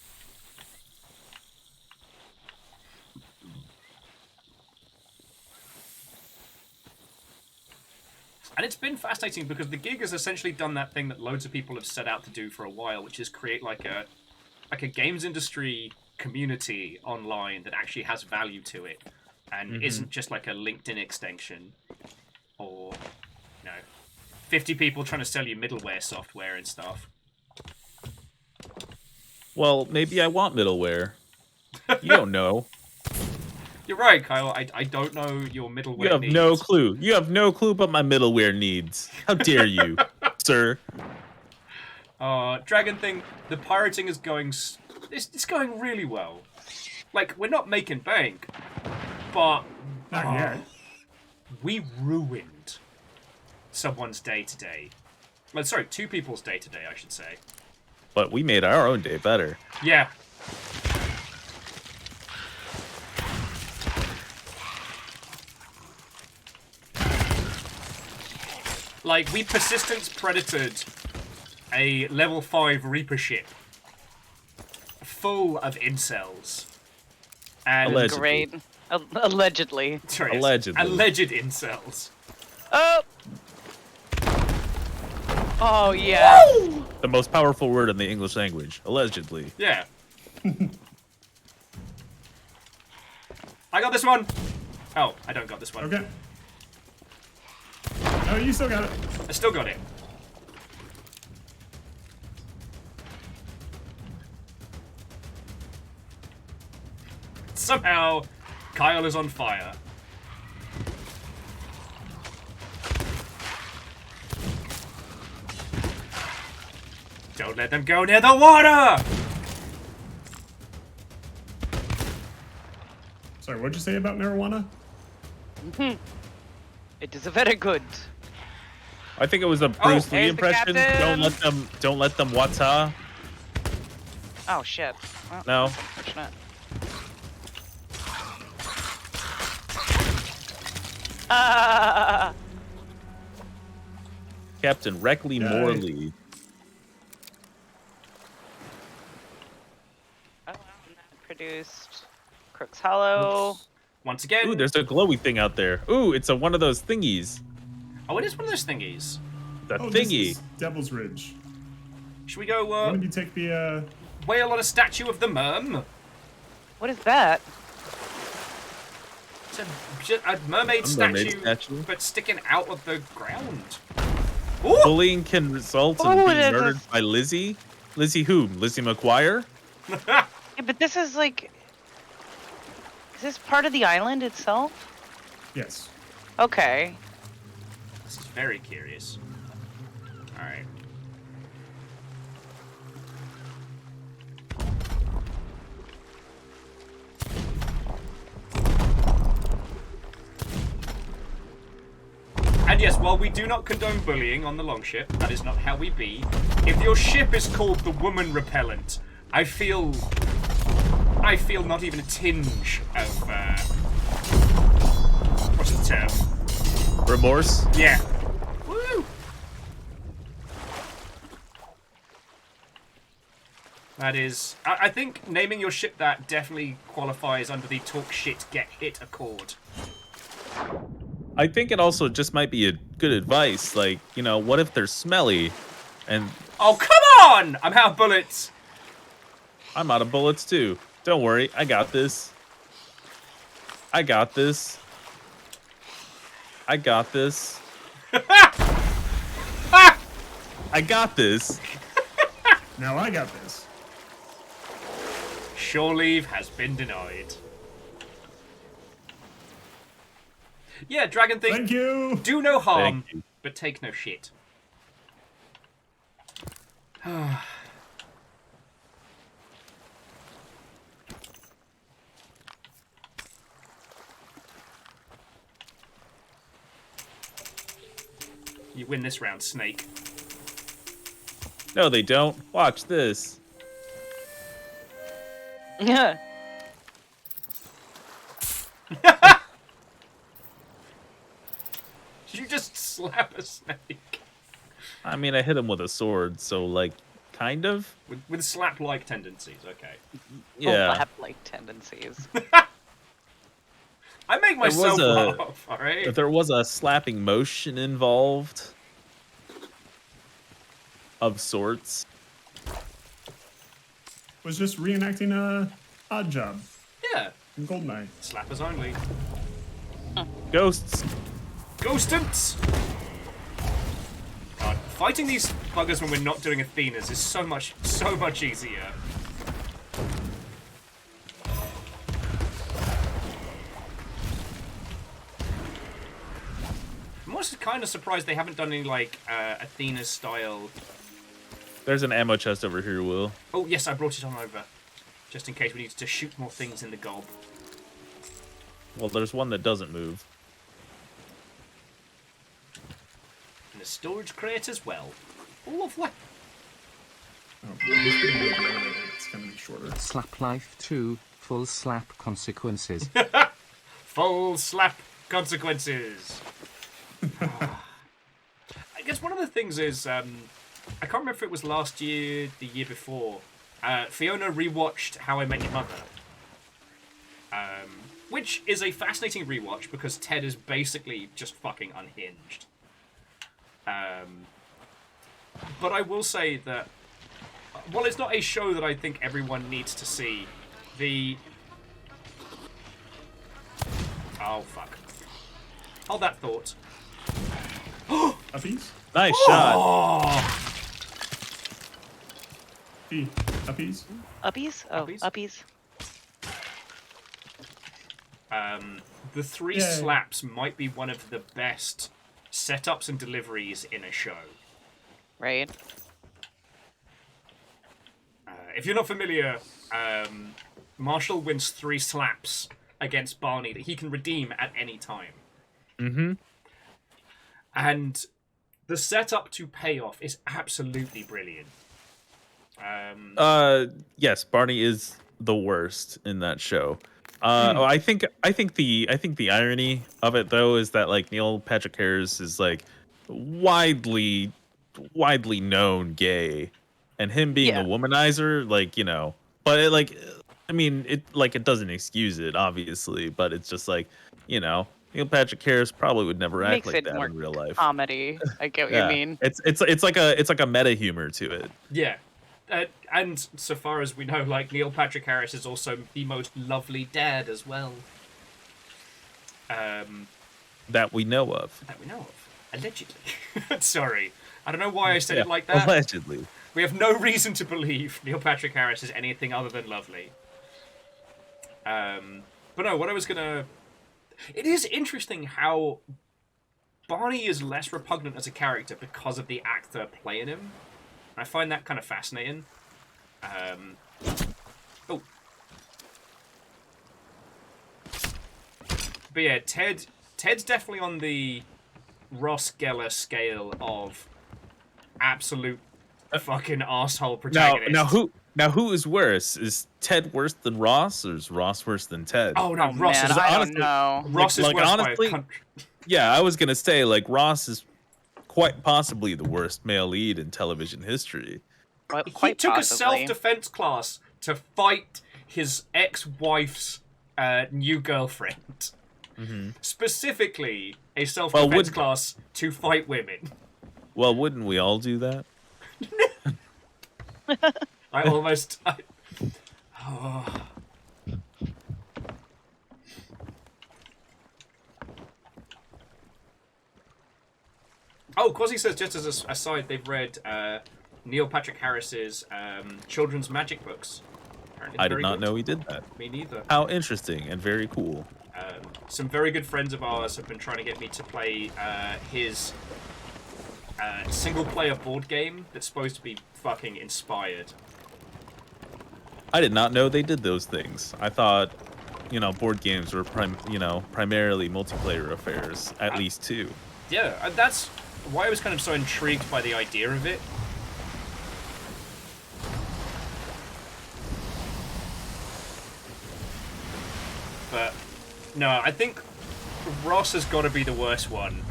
And it's been fascinating because the gig has essentially done that thing that loads of people have set out to do for a while, which is create like a games industry community online that actually has value to it and isn't just like a LinkedIn extension or 50 people trying to sell you middleware software and stuff. Well, maybe I want middleware. You don't know. You're right, Kyle. I don't know your middleware You have needs. no clue. You have no clue about my middleware needs. How dare you, sir? Dragon thing, the pirating is going... It's going really well. Like, we're not making bank, but... Not yet. We ruined someone's day today. Well, sorry, two people's day today, I should say. But we made our own day better. Yeah. Like, we persistence predatored a level 5 Reaper ship full of incels. And Allegedly. Great. Allegedly. Sorry, yes. Allegedly. Alleged incels. Oh! Oh, yeah. The most powerful word in the English language. Allegedly. Yeah. I got this one. Oh, I don't got this one. Okay. Oh, you still got it. I still got it. Somehow, Kyle is on fire. Don't let them go near the water! Sorry, what'd you say about marijuana? It is very good. I think it was a Bruce Lee there's the impression. captain. Don't let them wata. Oh, shit. Well, No. unfortunate. Ah! Captain Reckley Yay. Morley. Oh, and that produced Crook's Hollow. Once again. Ooh, there's a glowy thing out there. Ooh, it's one of those thingies. Oh, it is one of those thingies. The Oh, this thingy. is Devil's Ridge. Should we go, Why don't you take the, whale on a statue of the merm? What is that? It's a mermaid A mermaid statue, statue? but sticking out of the ground. Ooh! Bullying can result in Oh, being it is murdered by Lizzie. Lizzie whom? Lizzie McGuire? Yeah, but this is like, is this part of the island itself? Yes. Okay. This is very curious. All right. And yes, while we do not condone bullying on the longship, that is not how we be. If your ship is called the Woman Repellent, I feel not even a tinge of what's the term? Remorse? Yeah. Woo! That is, I think naming your ship that definitely qualifies under the talk shit, get hit accord. I think it also just might be a good advice. Like, you know, what if they're smelly? And oh, come on! I'm out of bullets. I'm out of bullets too. Don't worry, I got this. I got this. I got this. I got this. Now I got this. Shore leave has been denied. Yeah, Dragon Thing. Thank you. Do no harm, but take no shit. You win this round, Snake. No, they don't. Watch this. Yeah. Did you just slap a snake? I mean, I hit him with a sword, so, like, kind of? With slap-like tendencies, okay. Yeah. Slap-like tendencies. I make myself laugh, alright? If there was a slapping motion involved of sorts. Was just reenacting a odd job. Yeah. In Goldeneye. Slappers only. Ghosts. Ghostants! God, fighting these buggers when we're not doing Athenas is so much easier. I'm also kind of surprised they haven't done any, like, Athena's style. There's an ammo chest over here, Will. Oh, yes, I brought it on over. Just in case we need to shoot more things in the gob. Well, there's one that doesn't move. And a storage crate as well. Lovely. Oh, it's gonna be shorter. Slap life 2, full slap consequences. Full slap consequences. I guess one of the things is, I can't remember if it was last year, the year before, Fiona rewatched How I Met Your Mother. Which is a fascinating rewatch because Ted is basically just fucking unhinged. But I will say that, while it's not a show that I think everyone needs to see, oh, fuck. Hold that thought. Uppies? Nice shot. Uppies? Uppies? Oh, uppies. The three slaps might be one of the best setups and deliveries in a show. Right. If you're not familiar, Marshall wins 3 slaps against Barney that he can redeem at any time. Mm-hmm. And the setup to payoff is absolutely brilliant. Yes, Barney is the worst in that show. I think the irony of it though is that like Neil Patrick Harris is like widely known gay, and him being a womanizer, like, you know, but it, like, I mean, it doesn't excuse it obviously, but it's just like, you know, Neil Patrick Harris probably would never act like that in real life. Comedy. I get what you mean. It's like a meta humor to it. Yeah. And so far as we know, like, Neil Patrick Harris is also the most lovely dad as well. That we know of. That we know of. Allegedly. Sorry. I don't know why I said it like that. Allegedly. We have no reason to believe Neil Patrick Harris is anything other than lovely. But no, what I was gonna... It is interesting how Barney is less repugnant as a character because of the actor playing him. I find that kind of fascinating. Oh. But yeah, Ted's definitely on the Ross Geller scale of absolute fucking asshole protagonist. Now who is worse? Is Ted worse than Ross, or is Ross worse than Ted? Oh no, Ross is I honestly, don't know. Ross is worse honestly, by a country. Yeah, I was gonna say like Ross is quite possibly the worst male lead in television history. He took a self-defense class to fight his ex-wife's new girlfriend. Specifically, a self-defense class to fight women. Well, wouldn't we all do that? I almost... Oh. Oh, Quasi says, just as a aside, they've read Neil Patrick Harris's children's magic books. Apparently I did not know he did that. Me neither. How interesting and very cool. Some very good friends of ours have been trying to get me to play his single-player board game that's supposed to be fucking inspired. I did not know they did those things. I thought, board games were primarily multiplayer affairs, at least two. Yeah, and that's why I was kind of so intrigued by the idea of it. But no, I think Ross has got to be the worst one.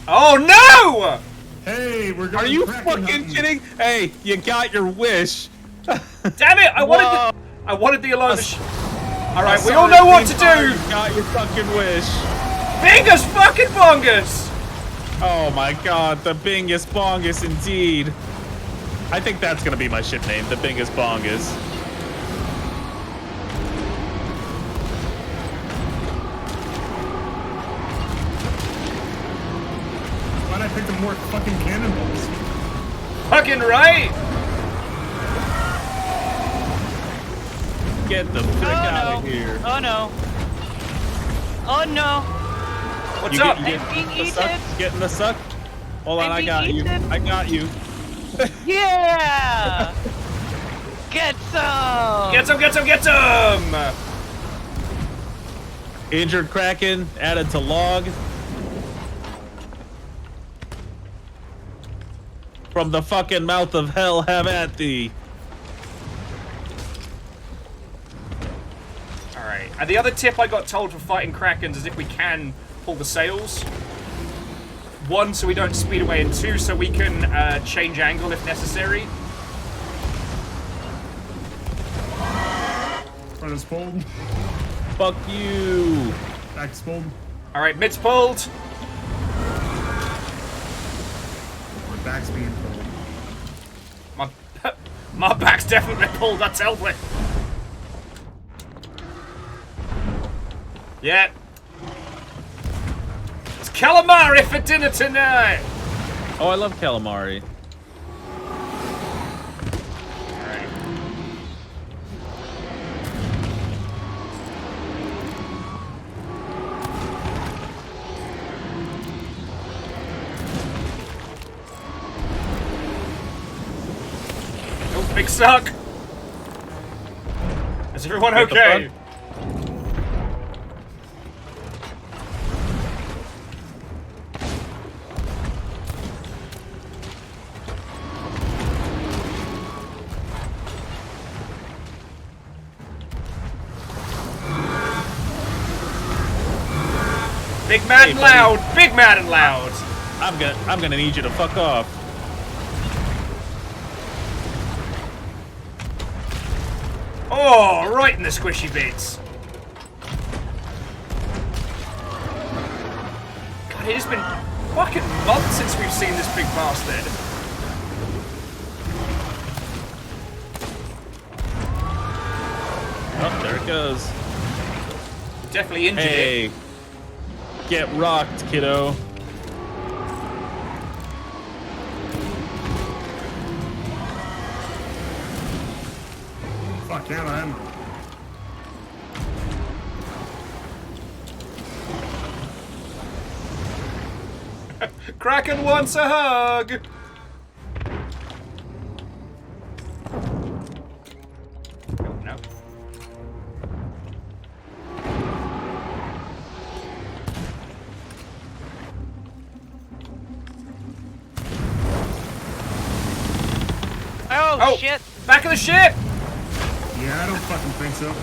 Oh no! Hey, we're going. Are you fucking kidding? Hey, you got your wish. Damn it! I wanted the alarm. All right, we all know what to do. You got your fucking wish. Bingus fucking bongus! Oh my god, the Bingus Bongus indeed. I think that's gonna be my ship name, the Bingus Bongus. Why'd I pick the more fucking cannonballs? Fucking right! Get the frick out of here. Oh no. Oh no. What's up? I'm being eaten. Getting the suck? Hold on, I got you. I got you. Yeah! Get some! Get some, get some, get some! Injured Kraken, added to log. From the fucking mouth of hell, have at thee. Alright, and the other tip I got told for fighting Krakens is if we can pull the sails. 1, so we don't speed away, and 2, so we can change angle if necessary. Front is pulled. Fuck you. Back is pulled. Alright, mid's pulled. Or back's being pulled. My back's definitely pulled, that's helpful. Yeah. It's calamari for dinner tonight! Oh, I love calamari. Alright. Oh, big suck! Is everyone okay? Big, mad, and loud! Big, mad, and loud! I'm gonna need you to fuck off. Oh, right in the squishy bits. God, it has been fucking months since we've seen this big bastard. Oh, there it goes. Definitely injured Hey, it. get rocked, kiddo. Can't ammo. Kraken wants a hug! Oh, no. Oh, shit. Back of the ship! Yeah, I don't fucking think so.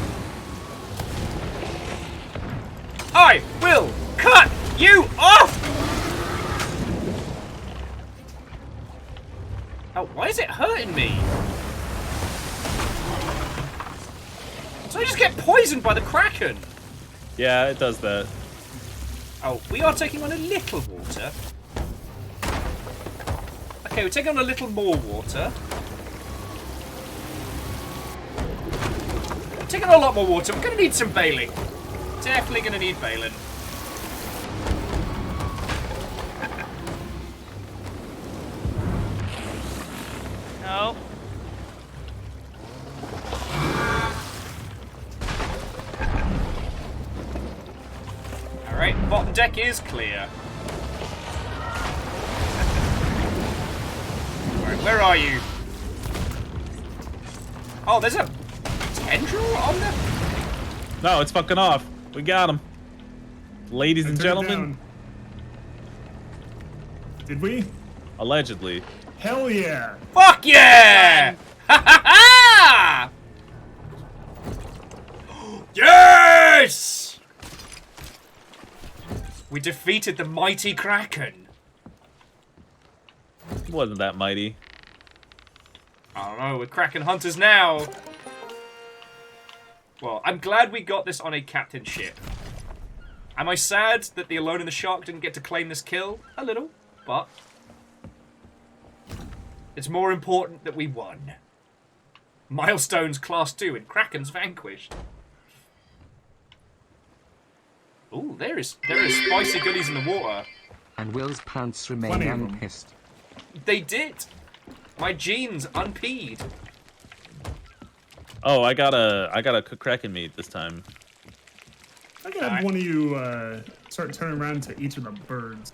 I will cut you off! Oh, why is it hurting me? So I just get poisoned by the Kraken? Yeah, it does that. Oh, we are taking on a little water. Okay, we're taking on a little more water. We're taking on a lot more water. We're going to need some bailing. Definitely going to need bailing. No. Alright, bottom deck is clear. Alright, where are you? Oh, there's a tendril on there? No, it's fucking off. We got him. Ladies and Turn it gentlemen. down. Did we? Allegedly. Hell yeah! Fuck yeah! Ha ha ha! Yes! We defeated the mighty Kraken. It wasn't that mighty. I don't know, we're Kraken hunters now. Well, I'm glad we got this on a captain ship. Am I sad that the Alone in the Shark didn't get to claim this kill? A little, but it's more important that we won. Milestones class 2 and Kraken's vanquished. Ooh, there is spicy goodies in the water. And Will's pants remain Plenty of them. unpissed. They did. My jeans unpeed. Oh, I gotta cook Kraken meat this time. I could have one of you start turning around to each of the birds.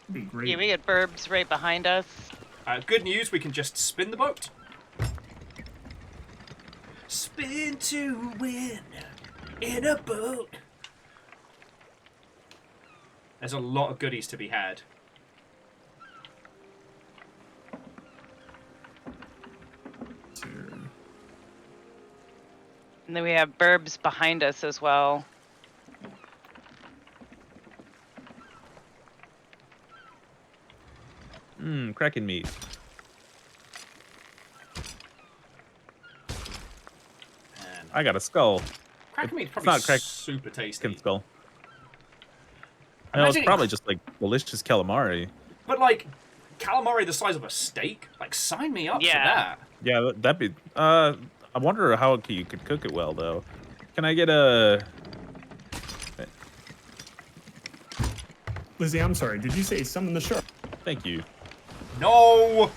That'd be great. Yeah, we got burbs right behind us. Good news, we can just spin the boat. Spin to win in a boat. There's a lot of goodies to be had. And then we have burbs behind us as well. Kraken meat. And I got a skull. Kraken meat's It's probably not super tasty. Kraken skull. No, it's Imagine probably just like delicious calamari. But like, calamari the size of a steak? Like, sign me up for Yeah. that. Yeah, that'd be. I wonder how you could cook it well though. Can I get a? Lizzie, I'm sorry. Did you say summon the shark? Thank you. No!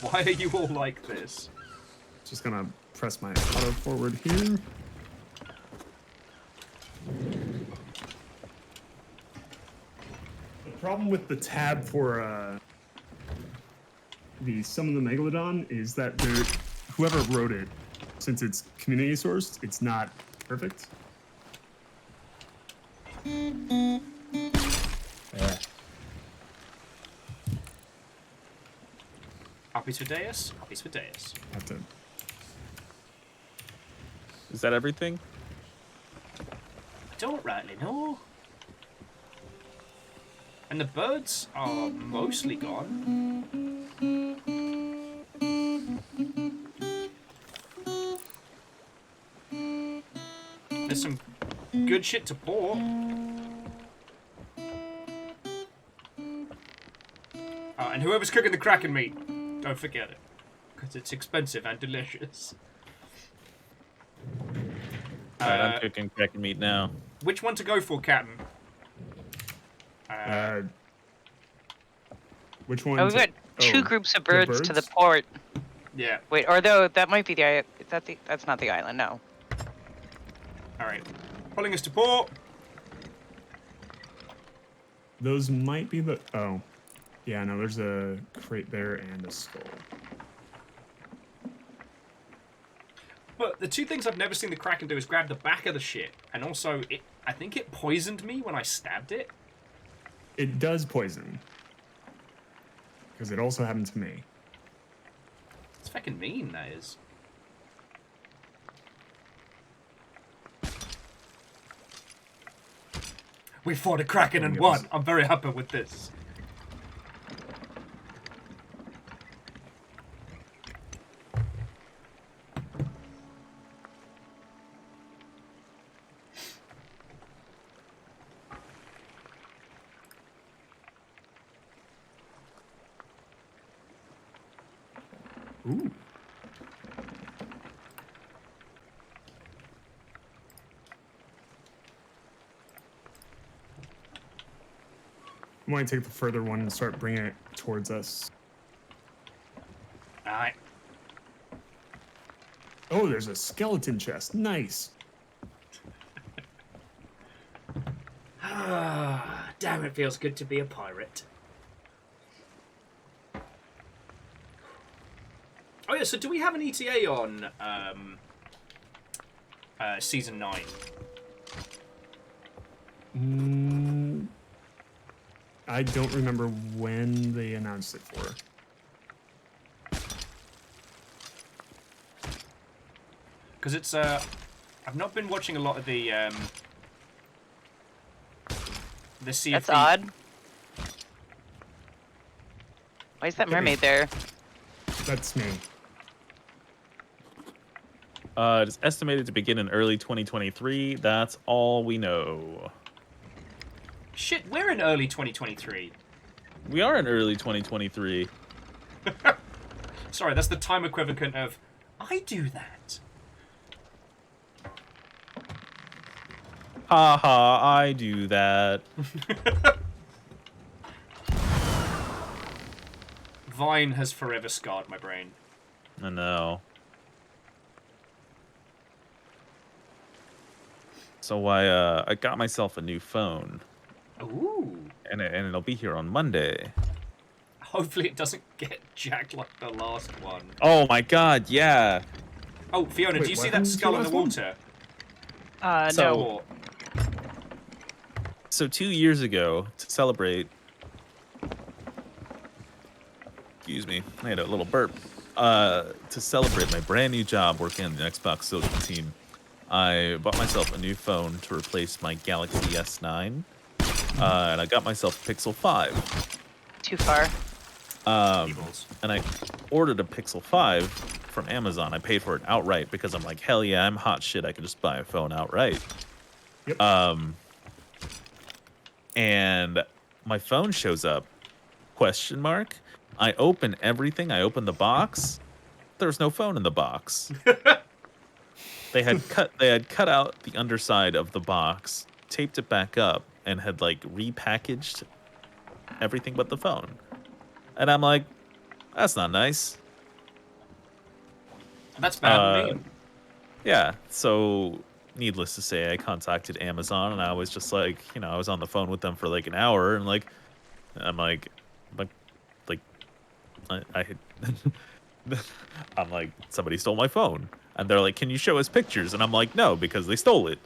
Why are you all like this? Just gonna press my auto forward here. The problem with the tab for the Summon the Megalodon is that whoever wrote it, since it's community sourced, it's not perfect. Yeah. Happy for Deus? Happy for Deus. Have to. Is that everything? I don't rightly know. And the birds are mostly gone. There's some good shit to pour. And whoever's cooking the Kraken meat, don't forget it. Because it's expensive and delicious. Alright, I'm cooking Kraken meat now. Which one to go for, Captain? Which one? Oh, we've got two groups of birds to the port. Yeah. Wait, or though that might be the That's not the island. No. All right, pulling us to port. Those might be the. Oh, yeah. No, there's a crate there and a skull. But the two things I've never seen the Kraken do is grab the back of the ship, and also I think it poisoned me when I stabbed it. It does poison. Because it also happened to me. It's fucking mean, that is. We fought a Kraken and won. I'm very happy with this. Ooh. I want to take the further one and start bringing it towards us. Alright. Oh, there's a skeleton chest. Nice. Damn, it feels good to be a pirate. Oh yeah, so do we have an ETA on season 9? I don't remember when they announced it for. Because it's I've not been watching a lot of the Sea of That's odd. Why is that mermaid there? That's me. It is estimated to begin in early 2023. That's all we know. Shit, we're in early 2023. We are in early 2023. Sorry, that's the time equivalent of I do that. Ha ha, I do that. Vine has forever scarred my brain. I know. So I got myself a new phone. Ooh. And it'll be here on Monday. Hopefully it doesn't get jacked like the last one. Oh my god, yeah. Oh, Fiona, Wait, do you see what that happened to skull in the the last one? water? No. So 2 years ago, to celebrate... Excuse me, I had a little burp. To celebrate my brand new job working on the Xbox social team, I bought myself a new phone to replace my Galaxy S9. And I got myself a Pixel 5. Too far. And I ordered a Pixel 5 from Amazon. I paid for it outright because I'm like, hell yeah, I'm hot shit. I can just buy a phone outright. Yep. And my phone shows up, question mark. I open everything. I open the box. There's no phone in the box. They had cut out the underside of the box, taped it back up, and had like repackaged everything but the phone. And I'm like, that's not nice. That's bad and mean. Yeah, so needless to say, I contacted Amazon, and I was just like, you know, I was on the phone with them for like an hour, and like, I'm like, I had, I'm like, somebody stole my phone, and they're like, can you show us pictures? And I'm like, no, because they stole it.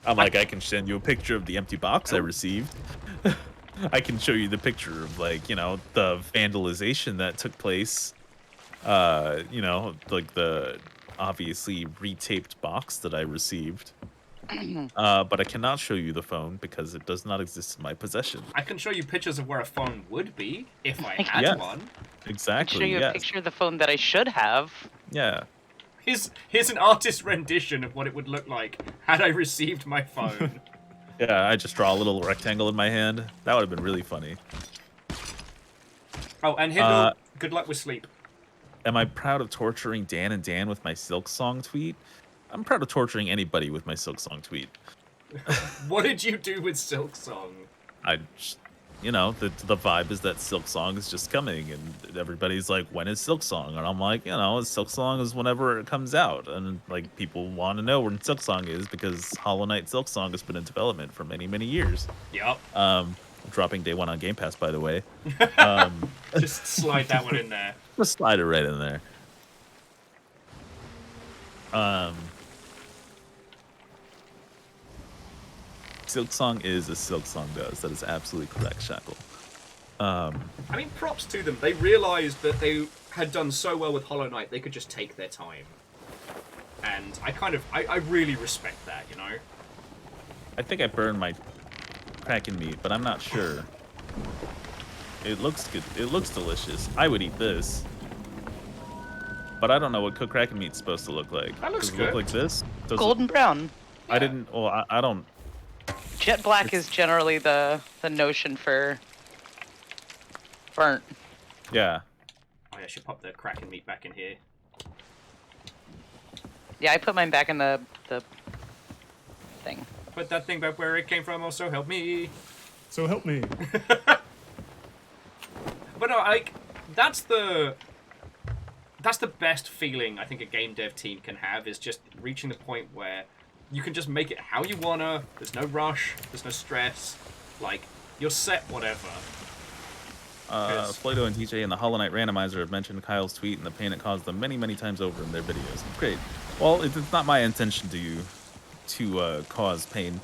I'm like, I can send you a picture of the empty box I received. I can show you the picture of, like, you know, the vandalization that took place. You know, like the obviously retaped box that I received. But I cannot show you the phone because it does not exist in my possession. I can show you pictures of where a phone would be if I had one. Exactly. I'll show you a picture of the phone that I should have. Yeah. Here's an artist's rendition of what it would look like had I received my phone. Yeah, I just draw a little rectangle in my hand. That would have been really funny. Oh, and Hindle, good luck with sleep. Am I proud of torturing Dan and Dan with my Silk Song tweet? I'm proud of torturing anybody with my Silk Song tweet. What did you do with Silk Song? I the vibe is that Silk Song is just coming, and everybody's like, when is Silk Song? And I'm like, Silk Song is whenever it comes out, and like people want to know when Silk Song is because Hollow Knight Silk Song has been in development for many, many years. Yep. Dropping day one on Game Pass, by the way. Just slide that one in there. Just slide it right in there. Silk Song is as Silk Song does. That is absolutely correct, Shackle. I mean, props to them. They realized that they had done so well with Hollow Knight, they could just take their time. And I really respect that, I think I burned my Kraken meat, but I'm not sure. It looks good. It looks delicious. I would eat this. But I don't know what cooked Kraken meat's supposed to look like. That looks Does it good. look like this? Golden brown. I didn't. Well, I don't. Jet black is generally the notion for burnt. Yeah. Oh, yeah, I should pop the Kraken meat back in here. Yeah, I put mine back in the thing. Put that thing back where it came from. Also, help me. So help me. But no, that's the best feeling I think a game dev team can have, is just reaching the point where you can just make it how you wanna. There's no rush. There's no stress. Like, you're set whatever. Plato and TJ and the Hollow Knight randomizer have mentioned Kyle's tweet and the pain it caused them many, many times over in their videos. Great. Well, it's not my intention to cause pain.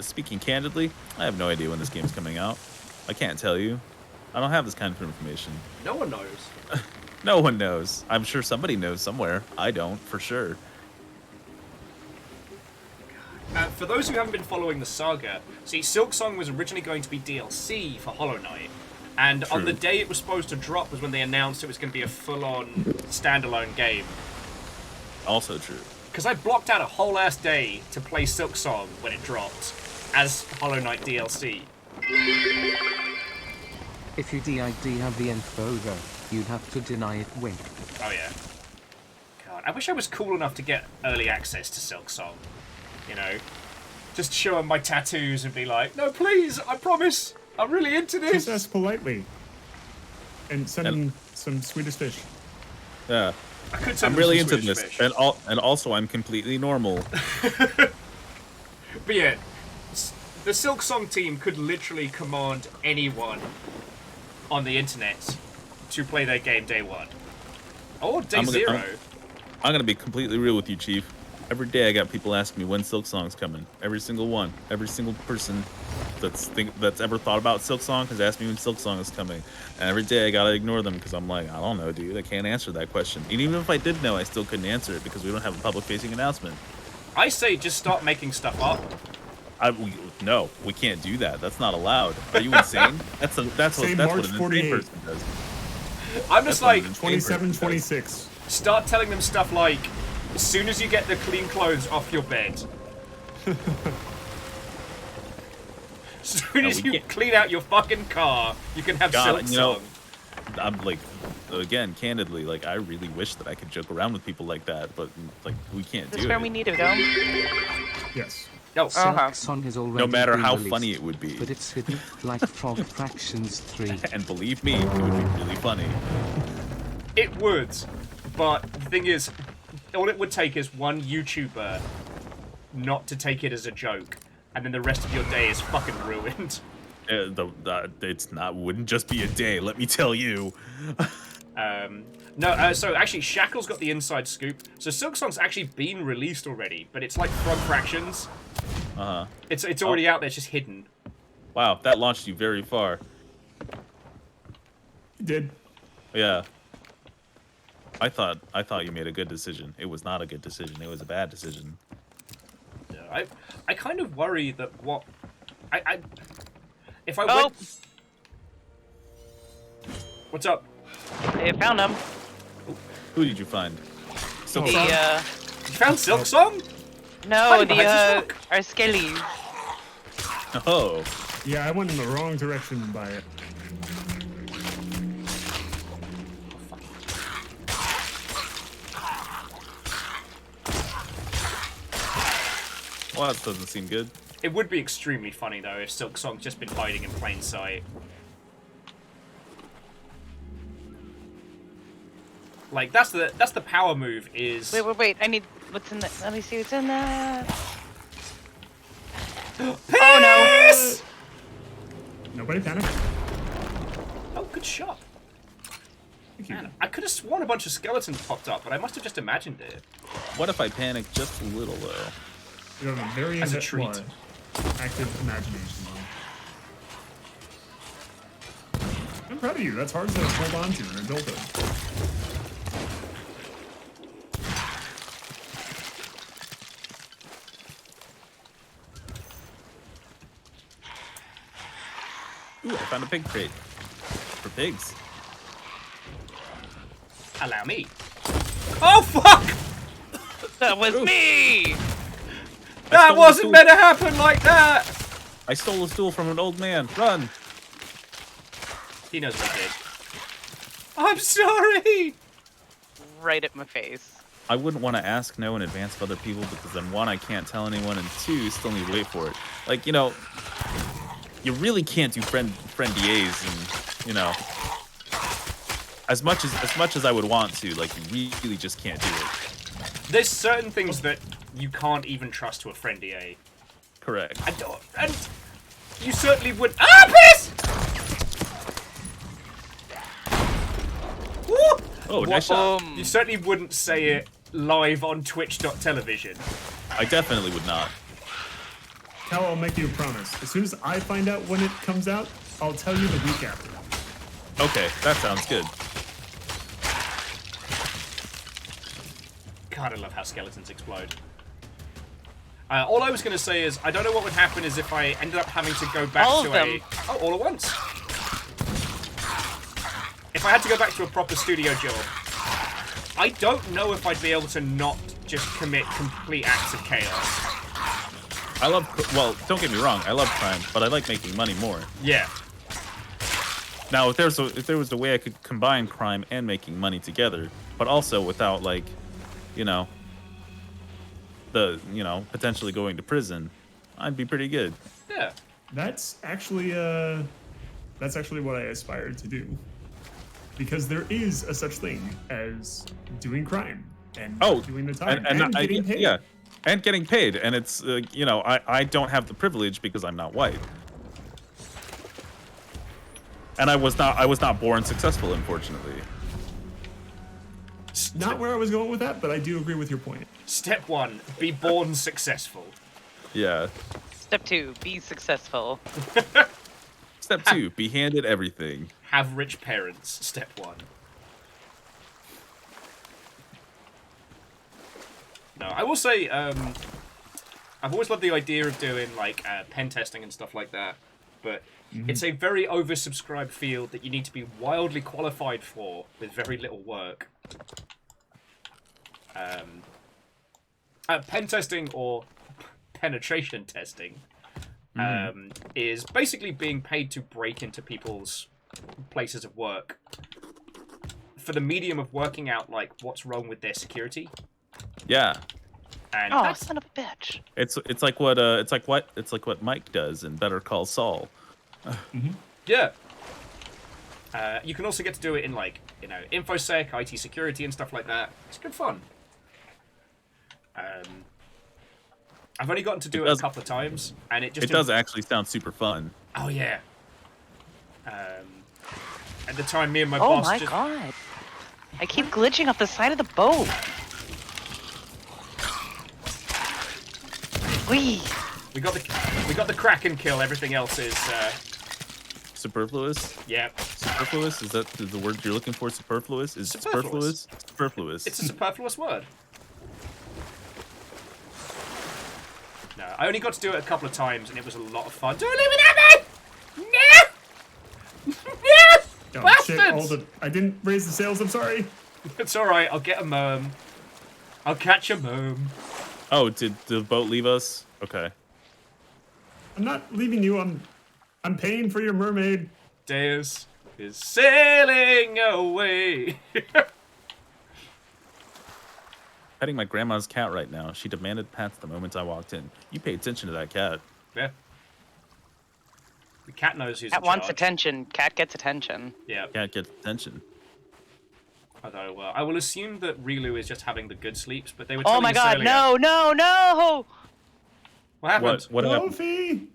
Speaking candidly, I have no idea when this game's coming out. I can't tell you. I don't have this kind of information. No one knows. No one knows. I'm sure somebody knows somewhere. I don't, for sure. For those who haven't been following the saga, see, Silk Song was originally going to be DLC for Hollow Knight. And on the day it was supposed to drop was when they announced it was going to be a full-on standalone game. Also true. Because I blocked out a whole ass day to play Silk Song when it dropped as Hollow Knight DLC. If you DID have the info though, you'd have to deny it wink. Oh yeah. God, I wish I was cool enough to get early access to Silk Song. Just show them my tattoos and be like, no, please, I promise, I'm really into this. Just ask politely. And send them some Swedish fish. Yeah. I could send I'm them really some into Swedish this, fish. and also I'm completely normal. But yeah, the Silk Song team could literally command anyone on the internet to play their game day one. Or day zero. I'm gonna be completely real with you, Chief. Every day I got people asking me when Silk Song's coming. Every single one. Every single person that's ever thought about Silk Song has asked me when Silk Song is coming. And every day I gotta ignore them because I'm like, I don't know, dude. I can't answer that question. And even if I did know, I still couldn't answer it because we don't have a public-facing announcement. I say just start making stuff up. No, we can't do that. That's not allowed. Are you insane? That's what an insane 48. person does. I'm just like 27, 26. Start telling them stuff like, as soon as you get the clean clothes off your bed. As soon as you clean out your fucking car, you can have Silk Song. I'm like, again, candidly, like, I really wish that I could joke around with people like that, but like, we can't do it. This is where we need to go. Yes. No. Silk Song has already No matter been how released, funny it would be. but it's hidden like Frog Fractions 3. And believe me, it would be really funny. It would, but the thing is, all it would take is one YouTuber not to take it as a joke, and then the rest of your day is fucking ruined. Wouldn't just be a day, let me tell you. So actually, Shackle's got the inside scoop. So Silk Song's actually been released already, but it's like Frog Fractions. Uh-huh. It's already out there, it's just hidden. Wow, that launched you very far. You did. Yeah. I thought you made a good decision. It was not a good decision. It was a bad decision. Yeah, I kind of worry that if I went. What's up? I found him. Who did you find? Silk Song? You found Silk Song? No, our skellies. Oh. Yeah, I went in the wrong direction by it. Well, that doesn't seem good. It would be extremely funny though if Silk Song's just been hiding in plain sight. Like that's the power move is. Wait. I need what's in that. Let me see what's in that. Oh no! Nobody panic. Oh, good shot. Man, I could have sworn a bunch of skeletons popped up, but I must have just imagined it. What if I panic just a little though? You have a very treat. Active imagination. I'm proud of you. That's hard to hold on to in adulthood. Ooh, I found a pig crate. For pigs. Allow me. Oh, fuck! That was me! That wasn't meant to happen like that! I stole a stool from an old man. Run! He knows what he did. I'm sorry! Right at my face. I wouldn't want to ask no in advance of other people because then one, I can't tell anyone, and two, still need to wait for it. Like, you know, you really can't do friendiers and, you know, as much as I would want to, like, you really just can't do it. There's certain things that you can't even trust to a friendier. Correct. And you certainly would. Ah, piss! Woo! Oh, nice shot. You certainly wouldn't say it live on Twitch.television. I definitely would not. Cal, I'll make you a promise. As soon as I find out when it comes out, I'll tell you the week after. Okay, that sounds good. God, I love how skeletons explode. All I was going to say is, I don't know what would happen is if I ended up having to go back to a... Oh, all at once. If I had to go back to a proper studio job, I don't know if I'd be able to not just commit complete acts of chaos. I love... Well, don't get me wrong, I love crime, but I like making money more. Yeah. Now, if there was a way I could combine crime and making money together, but also without, like, you know, potentially going to prison, I'd be pretty good. Yeah. That's actually what I aspire to do. Because there is a such thing as doing crime and doing the time and getting paid. Yeah, and getting paid. And it's, you know, I don't have the privilege because I'm not white. And I was not born successful, unfortunately. Not where I was going with that, but I do agree with your point. Step 1, be born successful. Yeah. Step 2, be successful. Step 2, be handed everything. Have rich parents. Step 1. No, I will say, I've always loved the idea of doing, like, pen testing and stuff like that, but it's a very oversubscribed field that you need to be wildly qualified for with very little work. Pen testing or penetration testing is basically being paid to break into people's places of work for the medium of working out, like, what's wrong with their security. Yeah. And oh, son of a bitch! It's like what Mike does in Better Call Saul. Yeah. You can also get to do it in, like, you know, InfoSec, IT security, and stuff like that. It's good fun. I've only gotten to do it a couple of times, and it does actually sound super fun. Oh yeah. At the time, me and my boss. Oh my god! I keep glitching off the side of the boat. Wee. We got the Kraken kill. Everything else is superfluous. Yeah. Superfluous, is that the word you're looking for? Superfluous? Is superfluous? Superfluous. It's a superfluous word. No, I only got to do it a couple of times, and it was a lot of fun. Don't leave it at me! No! No! Oh, shit, I didn't raise the sails, I'm sorry. It's alright, I'll get a merm. I'll catch a merm. Oh, did the boat leave us? Okay. I'm not leaving you, I'm paying for your mermaid. Deus is sailing away. Petting my grandma's cat right now. She demanded pats the moment I walked in. You pay attention to that cat. Yeah. The cat knows who's Cat in wants charge. attention. Cat gets attention. Yeah. Cat gets attention. Although, I will assume that Rilu is just having the good sleeps, but they were Oh telling my us god, earlier. no, no, no! What happened? What happened? Sophie!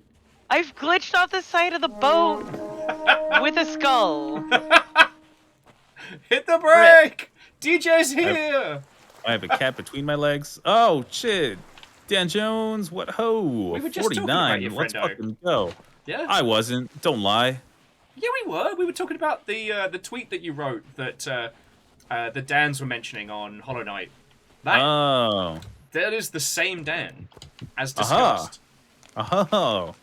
I've glitched off the side of the boat with a skull. Hit the brake! DJ's here! I have a cat between my legs. Oh, shit. Dan Jones, what ho? We were just talking about you, 49. Let's friendo. fucking go. Yeah. I wasn't. Don't lie. Yeah, we were. We were talking about the tweet that you wrote that the Dans were mentioning on Hollow Knight. That is the same Dan as discussed. Oh.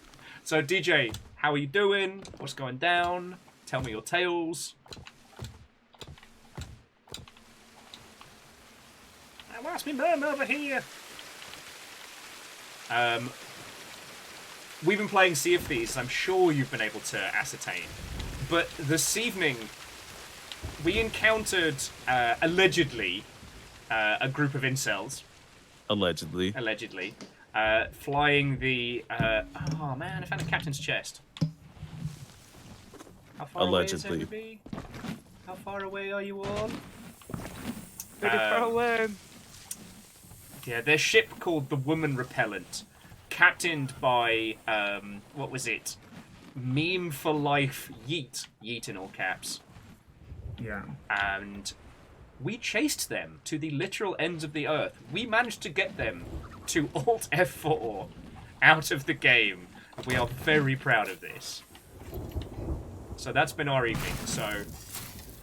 So DJ, how are you doing? What's going down? Tell me your tales. What's me mum over here? We've been playing Sea of Thieves, I'm sure you've been able to ascertain. But this evening, we encountered, allegedly, a group of incels. Allegedly. Allegedly. Flying the... oh man, I found a captain's chest. How far Allegedly. away is everybody? How far away are you all? Pretty far away. Yeah, their ship called the Woman Repellent, captained by, what was it? Meme for Life Yeet. Yeet in all caps. Yeah. And we chased them to the literal ends of the earth. We managed to get them to Alt F4 out of the game. And we are very proud of this. So that's been our evening. So,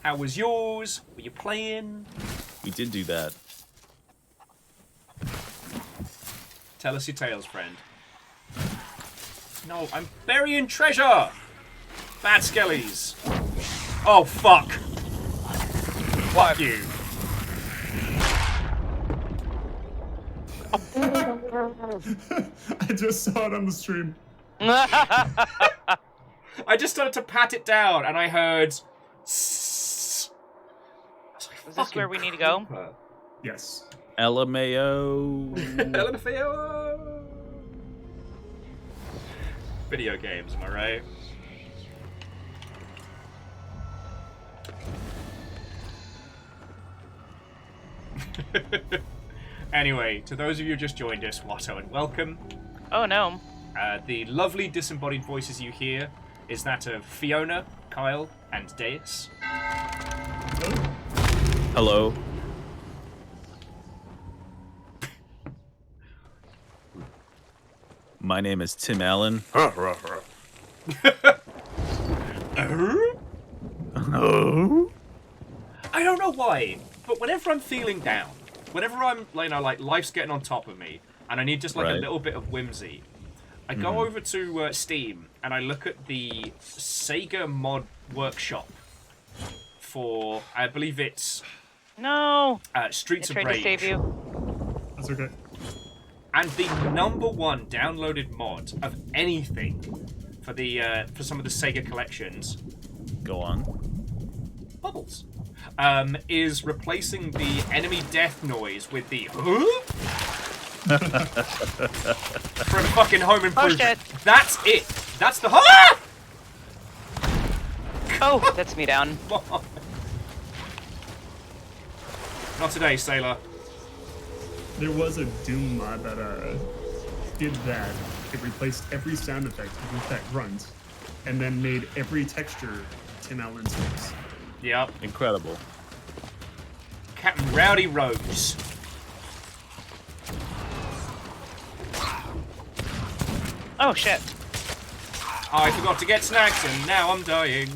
how was yours? Were you playing? We did do that. Tell us your tales, friend. No, I'm burying treasure! Bad skellies. Oh, fuck. Fuck you. I just saw it on the stream. I just started to pat it down, and I heard... Is this where we need to go? Yes. LMAO. LMFAO. Video games, am I right? Anyway, to those of you who just joined us, Watto and welcome. Oh no. The lovely disembodied voices you hear is that of Fiona, Kyle, and Deus. Hello. My name is Tim Allen. I don't know why, but whenever I'm feeling down, whenever I'm, like life's getting on top of me, and I need just like a little bit of whimsy, I go over to Steam and I look at the Sega Mod Workshop for, I believe it's Streets of Rage. To save you. That's okay. And the #1 downloaded mod of anything for the for some of the Sega collections. Go on. Bubbles. Is replacing the enemy death noise with the from fucking Home Improvement. That's it. That's the Oh, that's me down. Not today, Sailor. There was a Doom mod that did that. It replaced every sound effect with that grunt, and then made every texture Tim Allen's voice. Yep. Incredible. Captain Rowdy Rose. Oh shit. I forgot to get snacks and now I'm dying.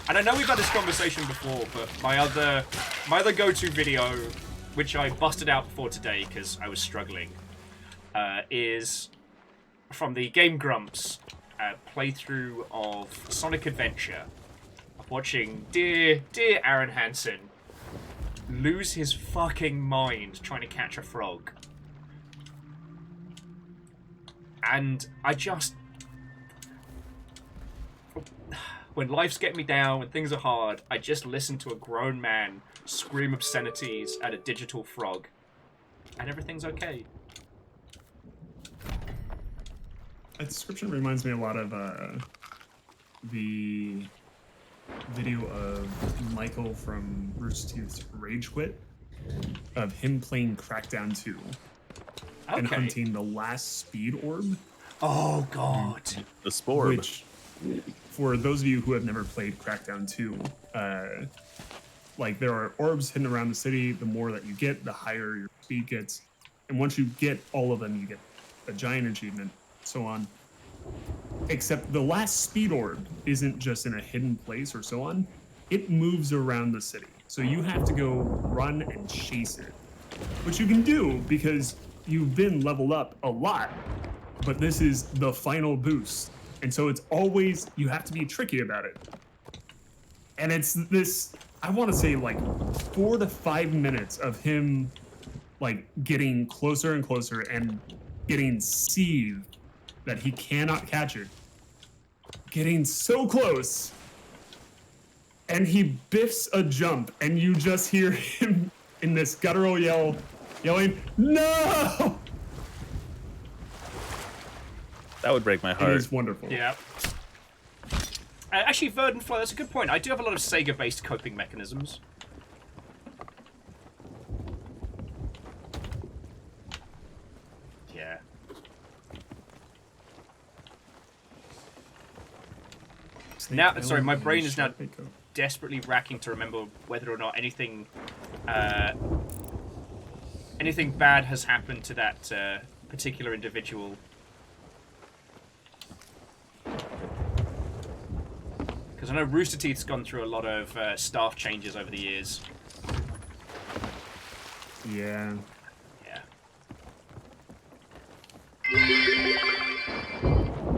And I know we've had this conversation before, but my other go-to video, which I busted out before today because I was struggling, is from the Game Grumps playthrough of Sonic Adventure. Watching dear Aaron Hansen lose his fucking mind trying to catch a frog. And I just... When life's getting me down, when things are hard, I just listen to a grown man scream obscenities at a digital frog. And everything's okay. That description reminds me a lot of the video of Michael from Rooster Teeth's Rage Quit, of him playing Crackdown 2 and hunting the last speed orb. Oh god. The spore. Which, for those of you who have never played Crackdown 2, like there are orbs hidden around the city. The more that you get, the higher your speed gets. And once you get all of them, you get a giant achievement, so on. Except the last speed orb isn't just in a hidden place or so on. It moves around the city. So you have to go run and chase it. Which you can do because you've been leveled up a lot. But this is the final boost. And so it's always, you have to be tricky about it. And it's this, I want to say like 4 to 5 minutes of him like getting closer and closer and getting seethed that he cannot catch it. Getting so close. And he biffs a jump and you just hear him in this guttural yelling, "No!" That would break my heart. It is wonderful. Yeah. Actually, Verdanfly, that's a good point. I do have a lot of Sega-based coping mechanisms. Yeah. Now, sorry, my brain is now desperately racking to remember whether or not anything bad has happened to that particular individual. Because I know Rooster Teeth's gone through a lot of staff changes over the years. Yeah.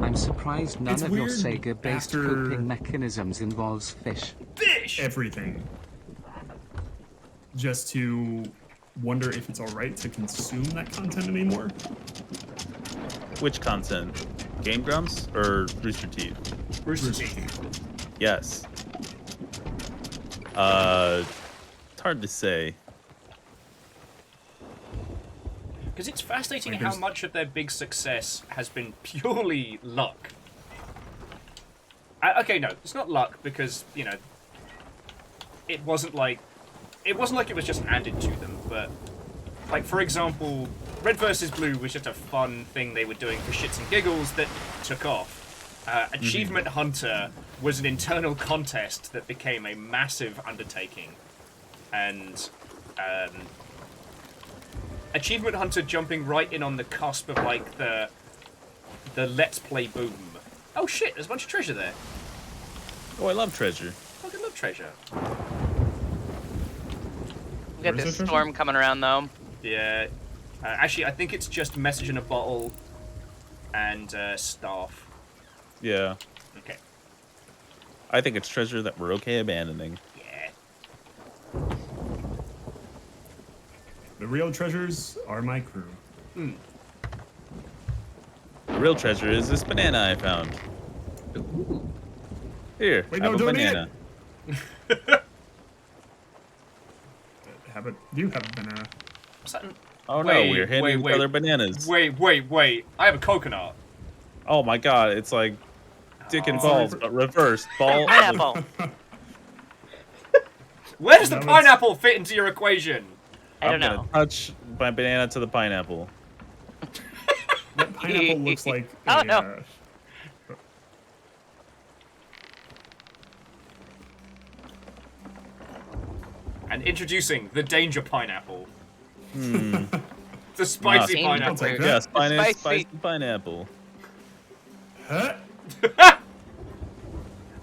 I'm surprised none It's of your weird Sega-based after- coping mechanisms involves fish. Fish! Everything. Just to wonder if it's alright to consume that content anymore. Which content? Game Grumps or Rooster Teeth? Rooster Teeth. Yes. It's hard to say. Because it's fascinating Like how there's- much of their big success has been purely luck. Okay, no, it's not luck because, you know, it wasn't like it was just handed to them, but like, for example, Red vs. Blue was just a fun thing they were doing for shits and giggles that took off. Achievement Hunter was an internal contest that became a massive undertaking. And Achievement Hunter jumping right in on the cusp of like the Let's Play boom. Oh shit, there's a bunch of treasure there. Oh, I love treasure. Fucking love treasure. We got Where's this the treasure? storm coming around though. Yeah. Actually, I think it's just message in a bottle and staff. Yeah. Okay. I think it's treasure that we're okay abandoning. Yeah. The real treasures are my crew. Hmm. The real treasure is this banana I found. Here, Wait, have no, a don't eat banana. You have a banana. Oh no, we're handing each other bananas. Wait. I have a coconut. Oh my god, it's like dick and Oh. balls, but reversed. Ball. Pineapple. Where does the No, it's- pineapple fit into your equation? I I'm don't gonna know. touch my banana to the pineapple. That pineapple looks like Oh, a, no. And introducing the danger pineapple. Hmm. The spicy Danger pineapple. pineapple. Yeah, spicy Spicy. pineapple. Huh?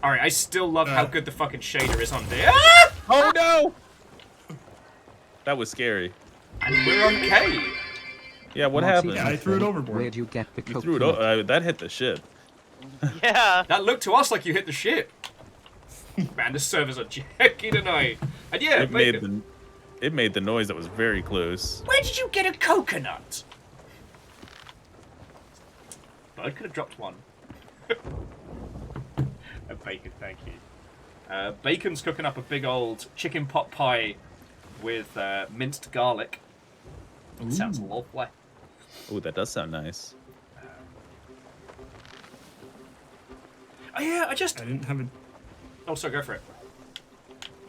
Alright, I still love how good the fucking shader is on there. Ah! Oh no! That was scary. And we're okay. Yeah, what Marty, happened? Yeah, I threw it Where overboard. do you get the You coconut? threw it. That hit the ship. Yeah. That looked to us like you hit the shit. Man, the servers are janky tonight. And yeah, It made the noise that was very close. where did you get a coconut? Bird could have dropped one. A bacon, thank you. Bacon's cooking up a big old chicken pot pie with minced garlic. Sounds lovely. Oh, that does sound nice. Oh yeah, I didn't have a. Oh, sorry, go for it.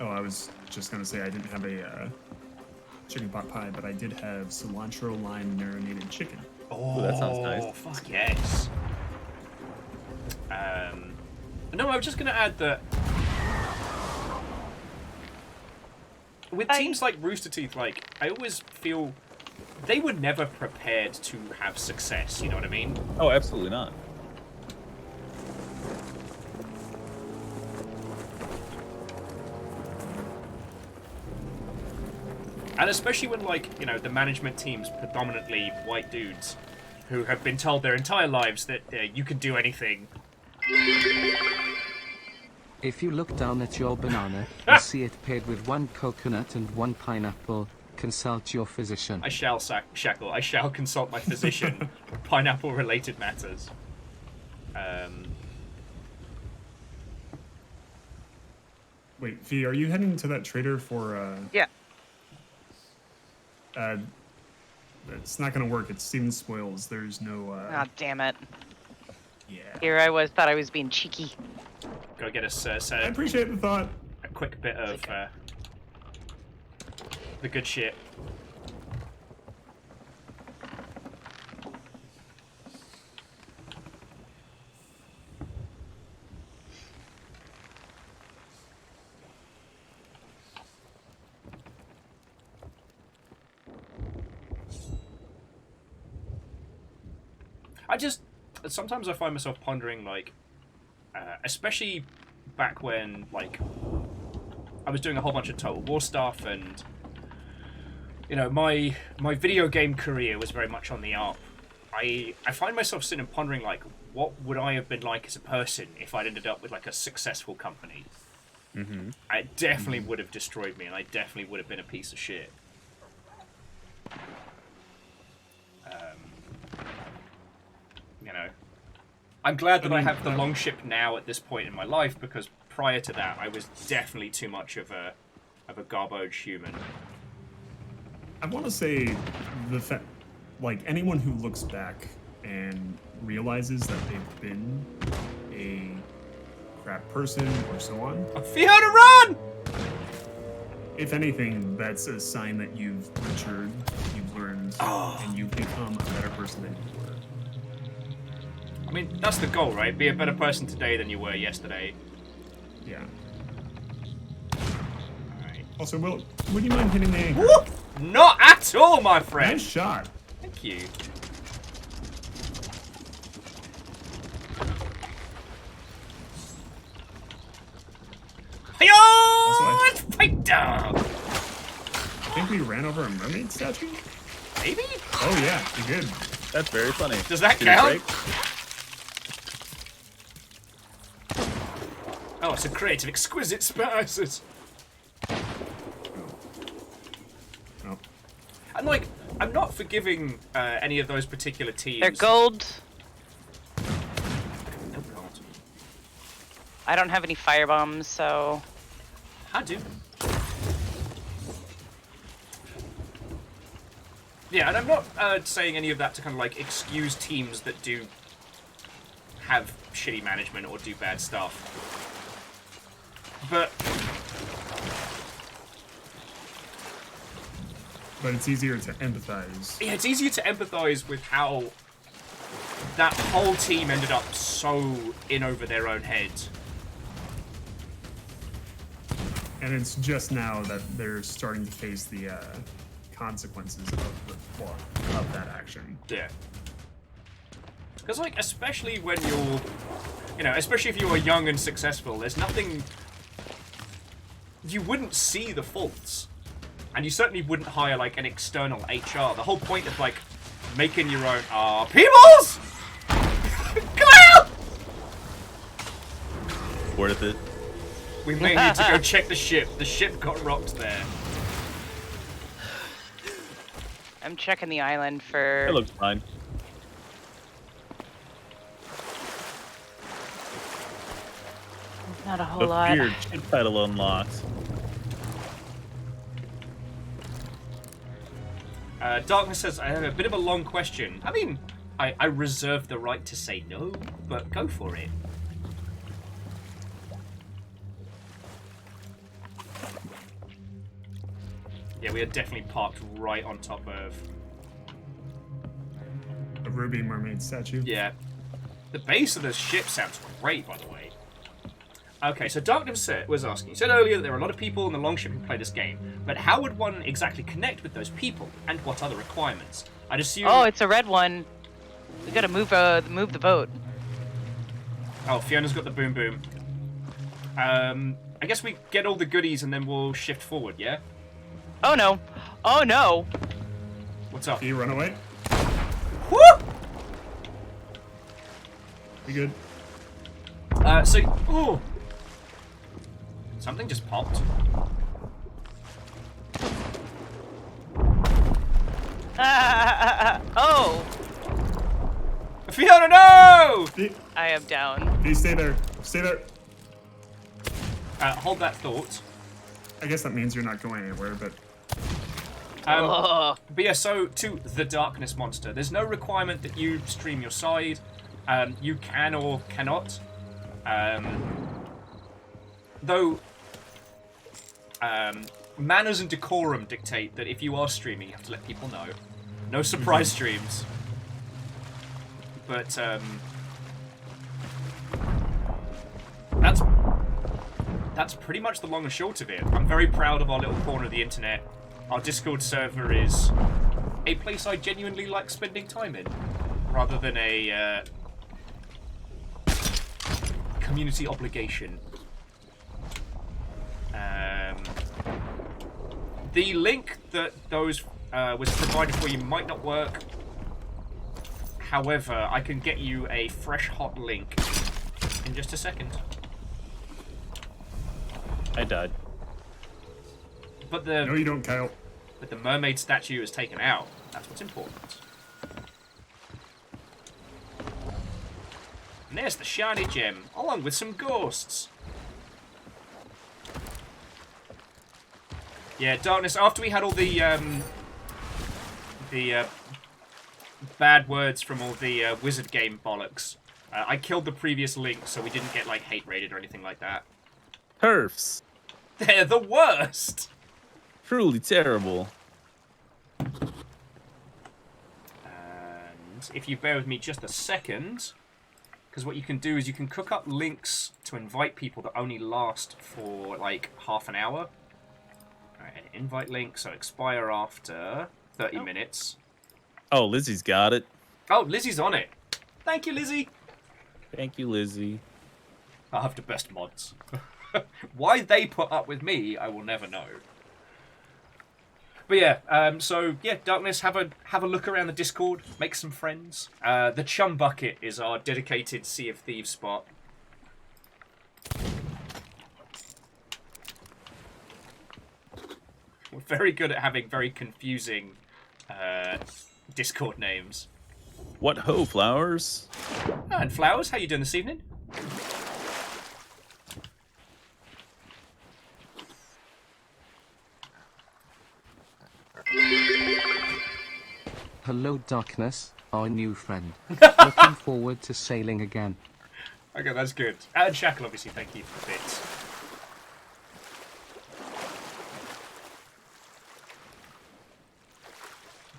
Oh, I was just gonna say I didn't have a chicken pot pie, but I did have cilantro lime marinated chicken. Oh, that sounds nice. Fuck yes. No, I was just gonna add that with teams like Rooster Teeth, like I always feel they were never prepared to have success. You know what I mean? Oh, absolutely not. And especially when, like, you know, the management team's predominantly white dudes who have been told their entire lives that you can do anything. If you look down at your banana and see it paired with 1 coconut and 1 pineapple, consult your physician. I shall, Shackle. I shall consult my physician. Pineapple-related matters. Wait, V, are you heading to that trader for? Yeah. It's not gonna work. It's Steven Spoils. There's no. God damn it. Yeah. Here I was, thought I was being cheeky. Go get us I appreciate the thought. a quick bit of the good shit. Sometimes I find myself pondering, like, especially back when, like, I was doing a whole bunch of Total War stuff, and, you know, my video game career was very much on the up. I find myself sitting and pondering, like, what would I have been like as a person if I'd ended up with, like, a successful company? Mm-hmm. It definitely would have destroyed me, and I definitely would have been a piece of shit. You know, I'm glad that I have the longship now at this point in my life, because prior to that, I was definitely too much of a garbage human. I want to say the fact, like, anyone who looks back and realizes that they've been a crap person or so on. Fiona, run! If anything, that's a sign that you've matured, you've learned, and you've become a better person than you were. I mean, that's the goal, right? Be a better person today than you were yesterday. Yeah. Alright. Also, Will, would you mind hitting me? Woo! Not at all, my friend! Nice shot. Thank you. Fight dog! I think we ran over a mermaid statue? Maybe? Oh yeah, we did. That's very funny. Does that Did it count? break? Oh, it's a crate of exquisite spices. Oh. And, like, I'm not forgiving any of those particular teams. They're gold. Oh, God. I don't have any firebombs, so... I do. Yeah, and I'm not saying any of that to kind of, like, excuse teams that do have shitty management or do bad stuff. But it's easier to empathize. yeah, it's easier to empathize with how that whole team ended up so in over their own heads. And it's just now that they're starting to face the consequences of that action. Yeah. Because, like, especially when you're, you know, especially if you are young and successful, there's nothing... You wouldn't see the faults. And you certainly wouldn't hire, like, an external HR. The whole point of, like, making your own... Peoples! Come out! Worth it. We may need to go check the ship. The ship got rocked there. I'm checking the island for... It looks fine. Not a whole The lot. feared ship title unlocked. Darkness says, I have a bit of a long question. I mean, I reserve the right to say no, but go for it. Yeah, we are definitely parked right on top of... A ruby mermaid statue. Yeah. The base of the ship sounds great, by the way. Okay, so Darkness was asking, you said earlier that there are a lot of people in the Longship who play this game, but how would one exactly connect with those people, and what are the requirements? I'd assume... Oh, it's a red one. We gotta move the boat. Oh, Fiona's got the boom boom. I guess we get all the goodies and then we'll shift forward, yeah? Oh no. Oh no. What's up? Can you run away? Woo! You good? Ooh. Something just popped. Oh. Fiona, no! I am down. You stay there. Stay there. Hold that thought. I guess that means you're not going anywhere, but... But yeah, so to the Darkness monster, there's no requirement that you stream your side. You can or cannot. Though manners and decorum dictate that if you are streaming, you have to let people know. No surprise streams. But that's pretty much the long and short of it. I'm very proud of our little corner of the internet. Our Discord server is a place I genuinely like spending time in, rather than a community obligation. The link that those was provided for you might not work. However, I can get you a fresh hot link in just a second. I died. But the No, you don't, Kyle. But the mermaid statue is taken out. That's what's important. And there's the shiny gem, along with some ghosts. Yeah, Darkness, after we had all the bad words from all the wizard game bollocks, I killed the previous link so we didn't get like hate rated or anything like that. Perfs. They're the worst! Truly terrible. And if you bear with me just a second, because what you can do is you can cook up links to invite people that only last for like half an hour. Alright, an invite link, so expire after 30 minutes. Oh, Lizzie's got it. Oh, Lizzie's on it. Thank you, Lizzie. Thank you, Lizzie. I have the best mods. Why they put up with me, I will never know. But yeah, so yeah, Darkness, have a look around the Discord, make some friends. The Chum Bucket is our dedicated Sea of Thieves spot. We're very good at having very confusing Discord names. What ho, Flowers? And Flowers, how you doing this evening? Hello, Darkness, our new friend. Looking forward to sailing again. Okay, that's good. And Shackle, obviously, thank you for the bits.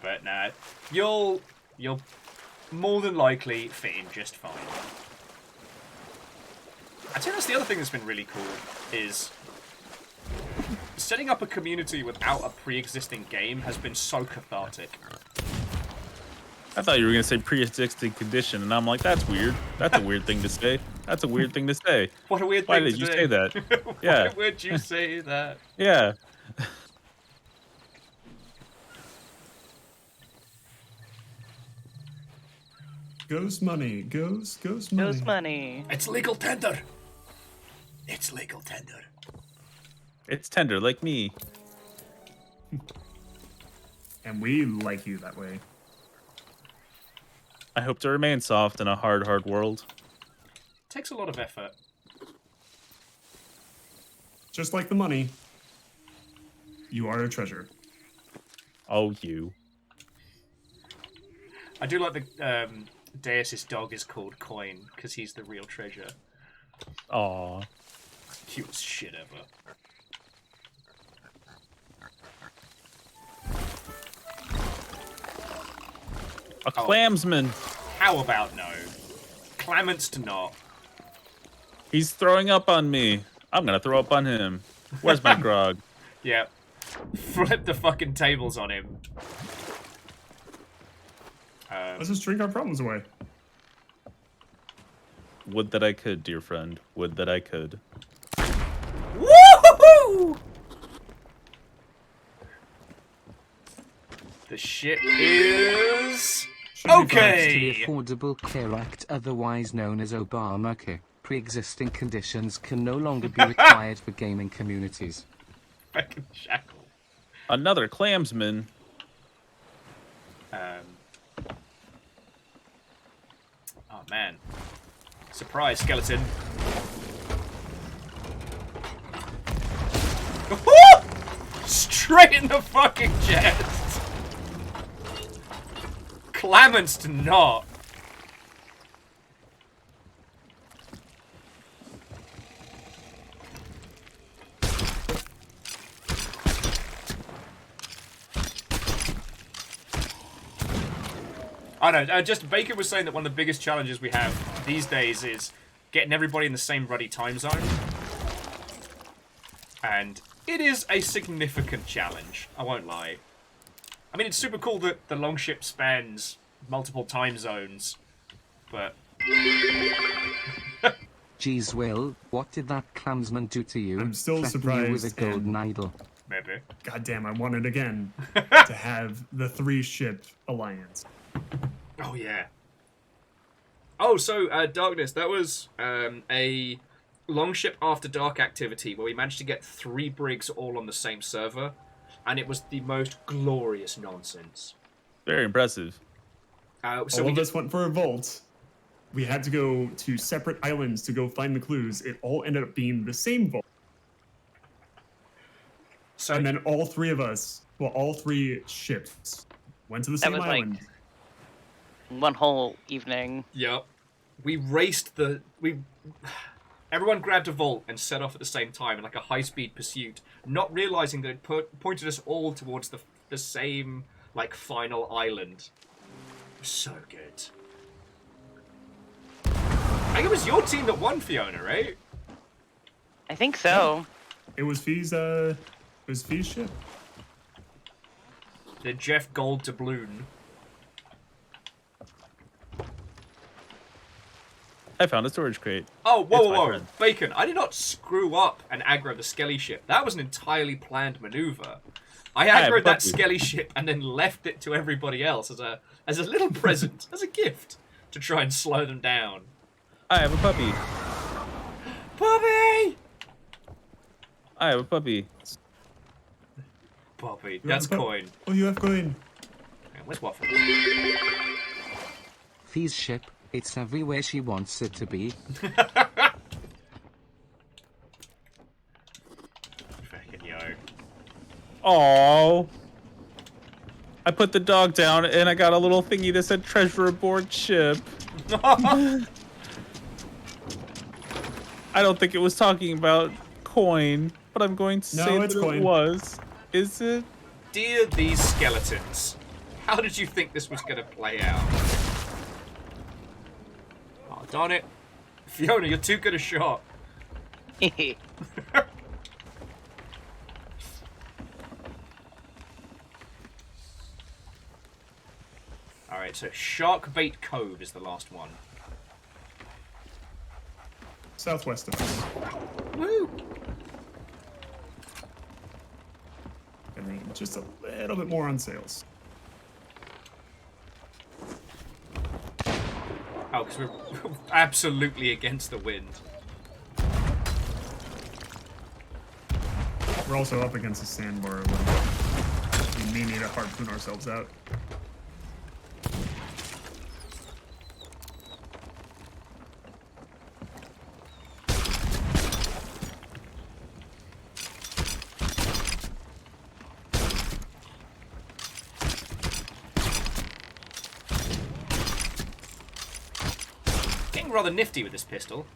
But nah, you'll more than likely fit in just fine. I think that's the other thing that's been really cool is setting up a community without a pre-existing game has been so cathartic. I thought you were going to say pre-existing condition, and I'm like, that's weird. That's a weird thing to say. That's a weird thing to say. What a weird Why thing did to you do. say that? Yeah. Why would you say that? Yeah. Ghost money. Ghost money. Ghost money. It's legal tender. It's legal tender. It's tender, like me. And we like you that way. I hope to remain soft in a hard, hard world. It takes a lot of effort. Just like the money, you are a treasure. Oh, you. I do like the Deus's dog is called Coin because he's the real treasure. Aw. Cutest shit ever. A clansman. How about no? Clammants to not. He's throwing up on me. I'm gonna throw up on him. Where's my grog? Yeah. Flip the fucking tables on him. Let's just drink our problems away. Would that I could, dear friend. Would that I could. Woohoo! The ship is okay. The Affordable Care Act, otherwise known as Obamacare, pre-existing conditions can no longer be required for gaming communities. Fucking shackle. Another clansman. Oh man. Surprise, skeleton. Straight in the fucking chest. Clammants to not. I know, just Baker was saying that one of the biggest challenges we have these days is getting everybody in the same bloody time zone. And it is a significant challenge, I won't lie. I mean, it's super cool that the longship spans multiple time zones, but... Geez, Will, what did that clansman do to you? I'm still Threaten surprised. you with a golden idol. Maybe. God damn, I want it again to have the 3-ship alliance. Oh, yeah. Oh, so, Darkness, that was a Longship After Dark activity where we managed to get 3 brigs all on the same server, and it was the most glorious nonsense. Very impressive. So all of us went for a vault. We had to go to separate islands to go find the clues. It all ended up being the same vault. So, and then all 3 of us, well, all 3 ships went to the same island. Like one whole evening. Yep. We raced everyone grabbed a vault and set off at the same time in like a high-speed pursuit, not realizing that it pointed us all towards the same, like, final island. It was so good. I think it was your team that won, Fiona, right? I think so. It was Fee's ship. The Jeff Gold doubloon. I found a storage crate. Oh, whoa. Bacon, I did not screw up and aggro the Skelly ship. That was an entirely planned maneuver. I aggroed that Skelly ship and then left it to everybody else as a little present, as a gift, to try and slow them down. I have a puppy. Puppy! I have a puppy. Puppy. That's coin. Oh, you have coin. Where's Waffling? Fee's ship. It's everywhere she wants it to be. Fucking yo. Oh. I put the dog down and I got a little thingy that said treasure aboard ship. I don't think it was talking about coin, but I'm going to say that it was. Is it? Dear these skeletons, how did you think this was going to play out? Oh, darn it. Fiona, you're too good a shot. Alright, so Sharkbait Cove is the last one. Southwest of us. Woo! I mean, just a little bit more on sales. Oh, because we're absolutely against the wind. We're also up against a sandbar when we may need to harpoon ourselves out. Rather nifty with this pistol.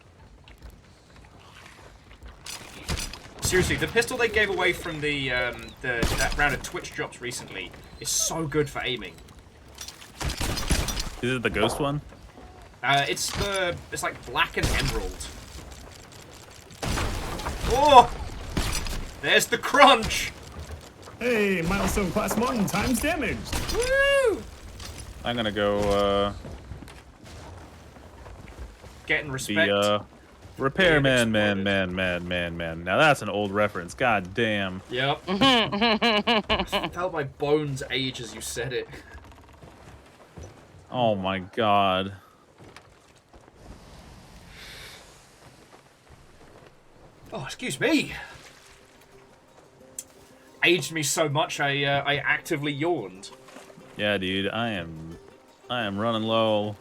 Seriously, the pistol they gave away from that round of Twitch drops recently is so good for aiming. Is it the ghost one? It's like black and emerald. Oh! There's the crunch! Hey, milestone class 1 times damage. Woo! I'm gonna go, Getting respect. the, repairman, man. Now that's an old reference. God damn. Yep. I felt my bones age as you said it. Oh my god. Oh, excuse me. Aged me so much, I actively yawned. Yeah, dude, I am running low.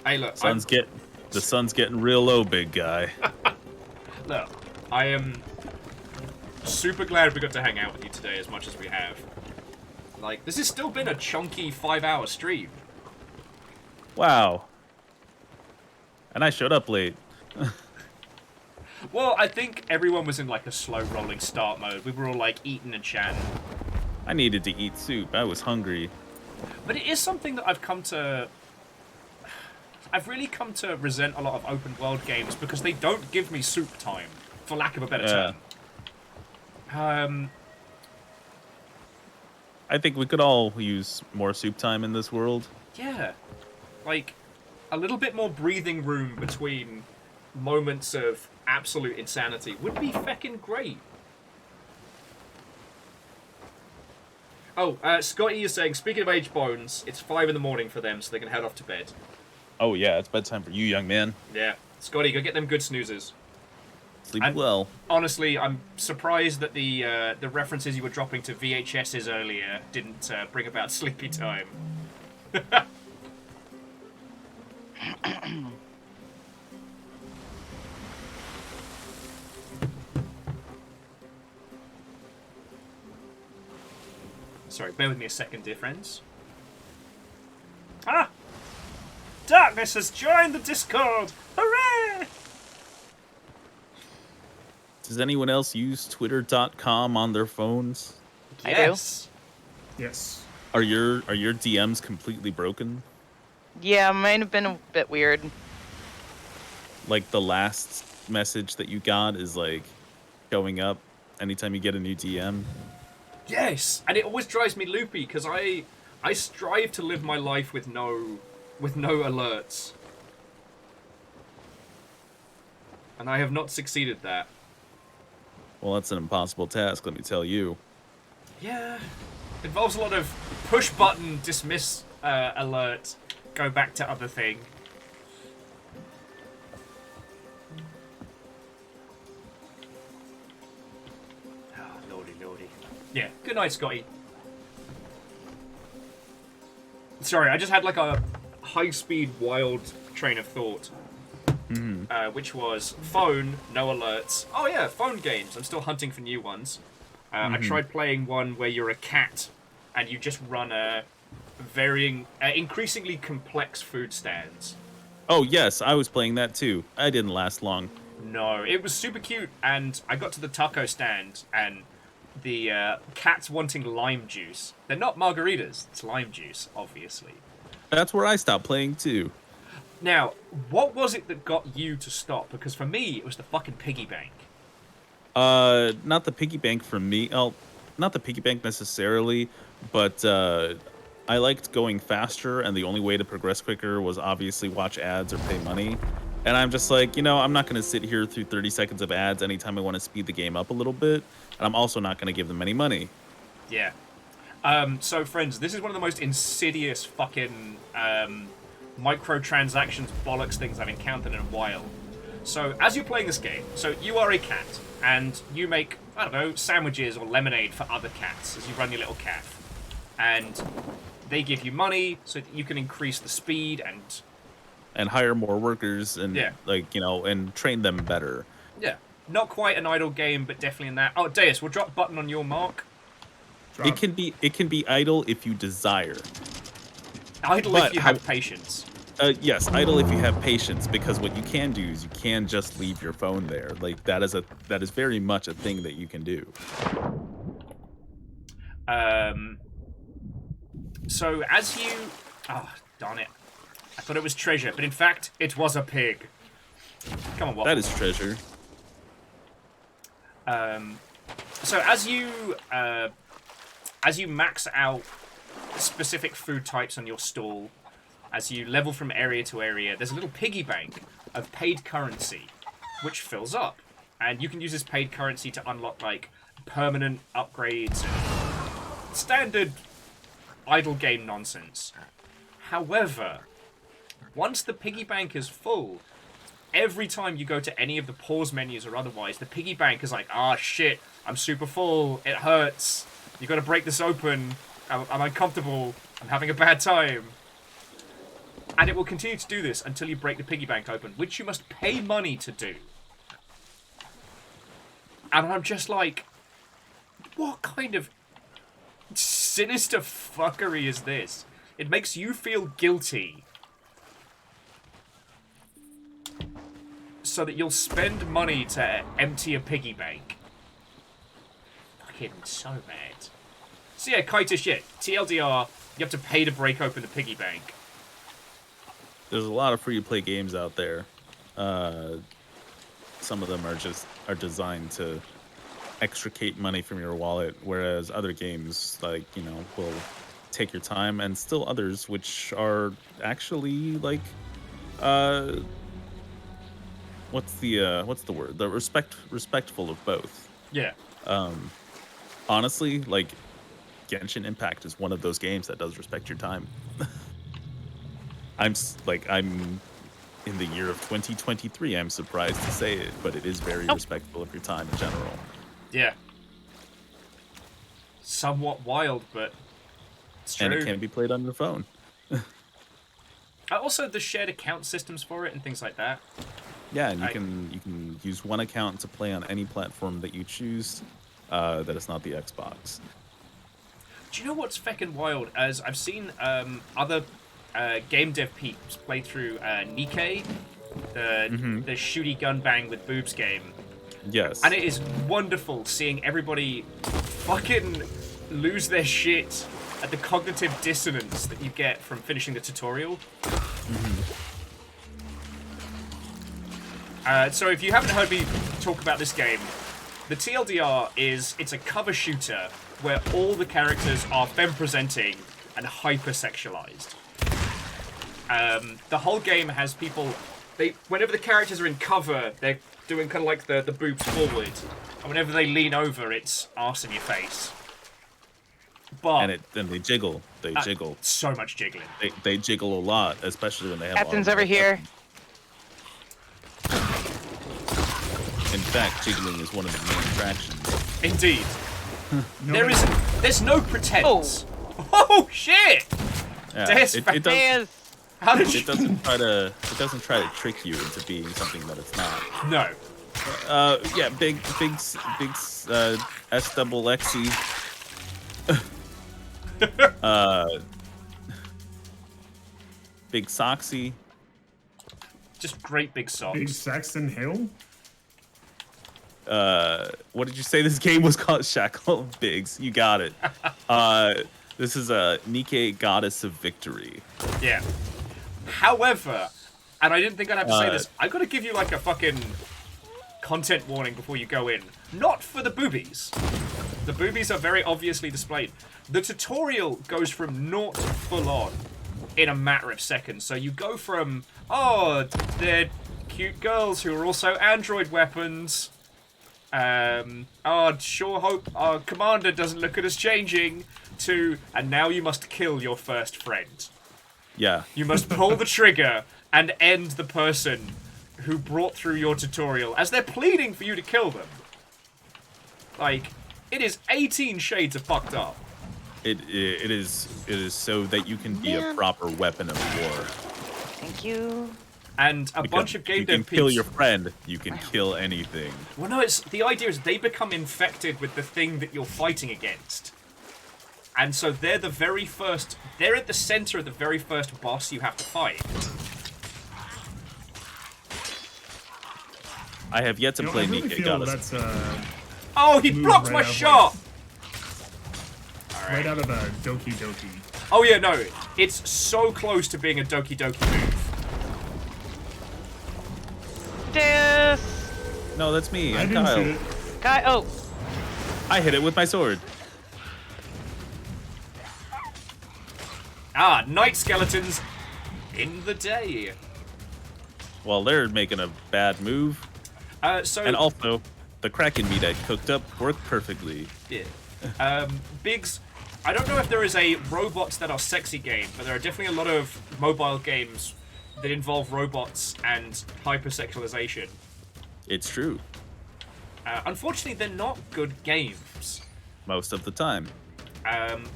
Hey, look, The sun's getting real low, big guy. Look, I am super glad we got to hang out with you today as much as we have. Like, this has still been a chunky 5-hour stream. Wow. And I showed up late. Well, I think everyone was in like a slow rolling start mode. We were all like eating and chatting. I needed to eat soup. I was hungry. But it is something that I've really come to resent a lot of open world games because they don't give me soup time, for lack of a better term. I think we could all use more soup time in this world. Yeah. Like, a little bit more breathing room between moments of absolute insanity would be feckin' great. Oh, Scotty is saying, speaking of aged bones, it's 5 in the morning for them, so they can head off to bed. Oh yeah, it's bedtime for you, young man. Yeah. Scotty, go get them good snoozes. Sleep well. Honestly, I'm surprised that the references you were dropping to VHSs earlier didn't bring about sleepy time. Sorry, bear with me a second, dear friends. Ah! Darkness has joined the Discord! Hooray! Does anyone else use Twitter.com on their phones? Yes. Yes. Are your DMs completely broken? Yeah, mine have been a bit weird. Like the last message that you got is like going up anytime you get a new DM? Yes, and it always drives me loopy because I strive to live my life with no alerts, and I have not succeeded that. Well, that's an impossible task, let me tell you. Yeah, involves a lot of push button dismiss alert, go back to other thing. Yeah, good night, Scotty. Sorry, I just had like a high-speed, wild train of thought. Which was phone, no alerts. Oh yeah, phone games. I'm still hunting for new ones. I tried playing one where you're a cat and you just run increasingly complex food stands. Oh yes, I was playing that too. I didn't last long. No, it was super cute, and I got to the taco stand and the cats wanting lime juice. They're not margaritas, it's lime juice, obviously. That's where I stopped playing too. Now, what was it that got you to stop? Because for me, it was the fucking piggy bank. Not the piggy bank for me. Oh, not the piggy bank necessarily, but I liked going faster, and the only way to progress quicker was obviously watch ads or pay money. And I'm just like, I'm not going to sit here through 30 seconds of ads anytime I want to speed the game up a little bit, and I'm also not going to give them any money. Yeah. So, friends, this is one of the most insidious fucking microtransactions bollocks things I've encountered in a while. So, as you're playing this game, so you are a cat, and you make, I don't know, sandwiches or lemonade for other cats as you run your little calf. And they give you money so that you can increase the speed and hire more workers and and train them better. Yeah. Not quite an idle game, but definitely in that. Oh, Deus, we'll drop button on your mark. It can be idle if you desire. Idle if you have patience. Yes, idle if you have patience, because what you can do is you can just leave your phone there. Like that is very much a thing that you can do. So as you... Oh, darn it. I thought it was treasure, but in fact, it was a pig. Come on, Waffle. That is treasure. So as you max out specific food types on your stall, as you level from area to area, there's a little piggy bank of paid currency, which fills up. And you can use this paid currency to unlock, like, permanent upgrades and standard idle game nonsense. However, once the piggy bank is full, every time you go to any of the pause menus or otherwise, the piggy bank is like, ah, shit, I'm super full, it hurts, you gotta break this open, I'm uncomfortable, I'm having a bad time. And it will continue to do this until you break the piggy bank open, which you must pay money to do. And I'm just like, what kind of sinister fuckery is this? It makes you feel guilty so that you'll spend money to empty a piggy bank. Fucking so mad. So yeah, Kaita shit. TLDR, you have to pay to break open the piggy bank. There's a lot of free-to-play games out there. Some of them are designed to extricate money from your wallet, whereas other games, like, you know, will take your time, and still others which are actually like what's the word? The respectful of both. Yeah. Honestly, like, Genshin Impact is one of those games that does respect your time. I'm in the year of 2023. I'm surprised to say it, but it is very respectful of your time in general. Yeah. Somewhat wild, but it's true. And it can be played on your phone. Also, the shared account systems for it and things like that. Yeah, and you can use one account to play on any platform that you choose. That is not the Xbox. Do you know what's feckin' wild? As I've seen other game dev peeps play through Nikkei, the shooty gun bang with boobs game. Yes. And it is wonderful seeing everybody fucking lose their shit at the cognitive dissonance that you get from finishing the tutorial. So if you haven't heard me talk about this game, the TLDR is, it's a cover shooter where all the characters are femme-presenting and hyper-sexualized. The whole game has people, whenever the characters are in cover, they're doing kind of like the boobs forward, and whenever they lean over, it's arse in your face. But and they jiggle. They jiggle. So much jiggling. They jiggle a lot, especially when they have. Captain's over here. In fact, jiggling is one of the main attractions. Indeed. There's no pretense. Oh shit! Yeah, it doesn't try to trick you into being something that it's not. No. Yeah, big SXXE. Big Soxy. Just great big socks. Big Saxon Hill? What did you say this game was called? Shackle Biggs. You got it. This is a Nikkei Goddess of Victory. Yeah. However, and I didn't think I'd have to say this, I gotta give you like a fucking content warning before you go in. Not for the boobies. The boobies are very obviously displayed. The tutorial goes from 0 to full on in a matter of seconds. So you go from, oh, they're cute girls who are also android weapons. Oh, sure hope our commander doesn't look at us changing, to, and now you must kill your first friend. Yeah. You must pull the trigger and end the person who brought through your tutorial as they're pleading for you to kill them. Like, it is 18 shades of fucked up. It is so that you can be a proper weapon of war. Thank you. And a bunch of game dev peeps. You can kill your friend. You can kill anything. Well, no, the idea is they become infected with the thing that you're fighting against. And so they're at the center of the very first boss you have to fight. I have yet to play Nikkei Goddess. Oh, he blocked my shot! Right out of a Doki Doki. Oh yeah, no, it's so close to being a Doki Doki move. No, that's me. I I'm didn't Kyle. shoot it. Oh. I hit it with my sword. Ah, night skeletons in the day. Well, they're making a bad move. So And also, the Kraken meat I cooked up worked perfectly. yeah. Biggs, I don't know if there is a robots that are sexy game, but there are definitely a lot of mobile games that involve robots and hypersexualization. It's true. Unfortunately, they're not good games. Most of the time.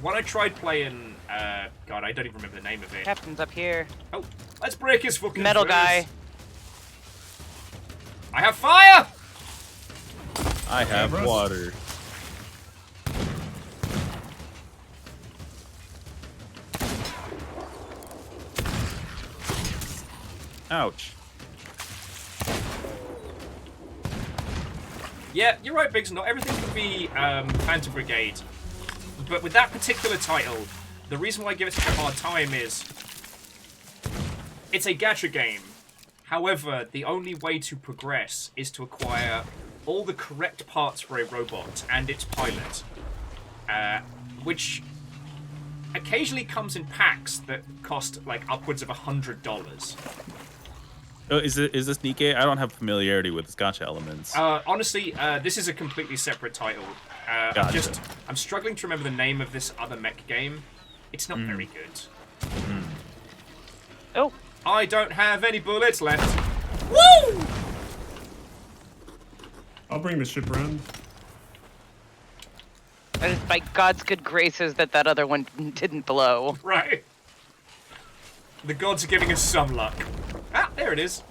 When I tried playing, God, I don't even remember the name of it. Captain's up here. Oh, let's break his fucking Metal furnace. guy. I have fire! I have water. Ouch. Yeah, you're right, Biggs. Not everything can be Banter Brigade. But with that particular title, the reason why I give it such a hard time is it's a gacha game. However, the only way to progress is to acquire all the correct parts for a robot and its pilot, which occasionally comes in packs that cost like upwards of $100. Oh, is this Nikkei? I don't have familiarity with its gacha elements. Honestly, this is a completely separate title. Gotcha. I'm struggling to remember the name of this other mech game. It's not very good. Oh. I don't have any bullets left. Woo! I'll bring the ship around. And it's by God's good graces that other one didn't blow. Right. The gods are giving us some luck. Ah, there it is.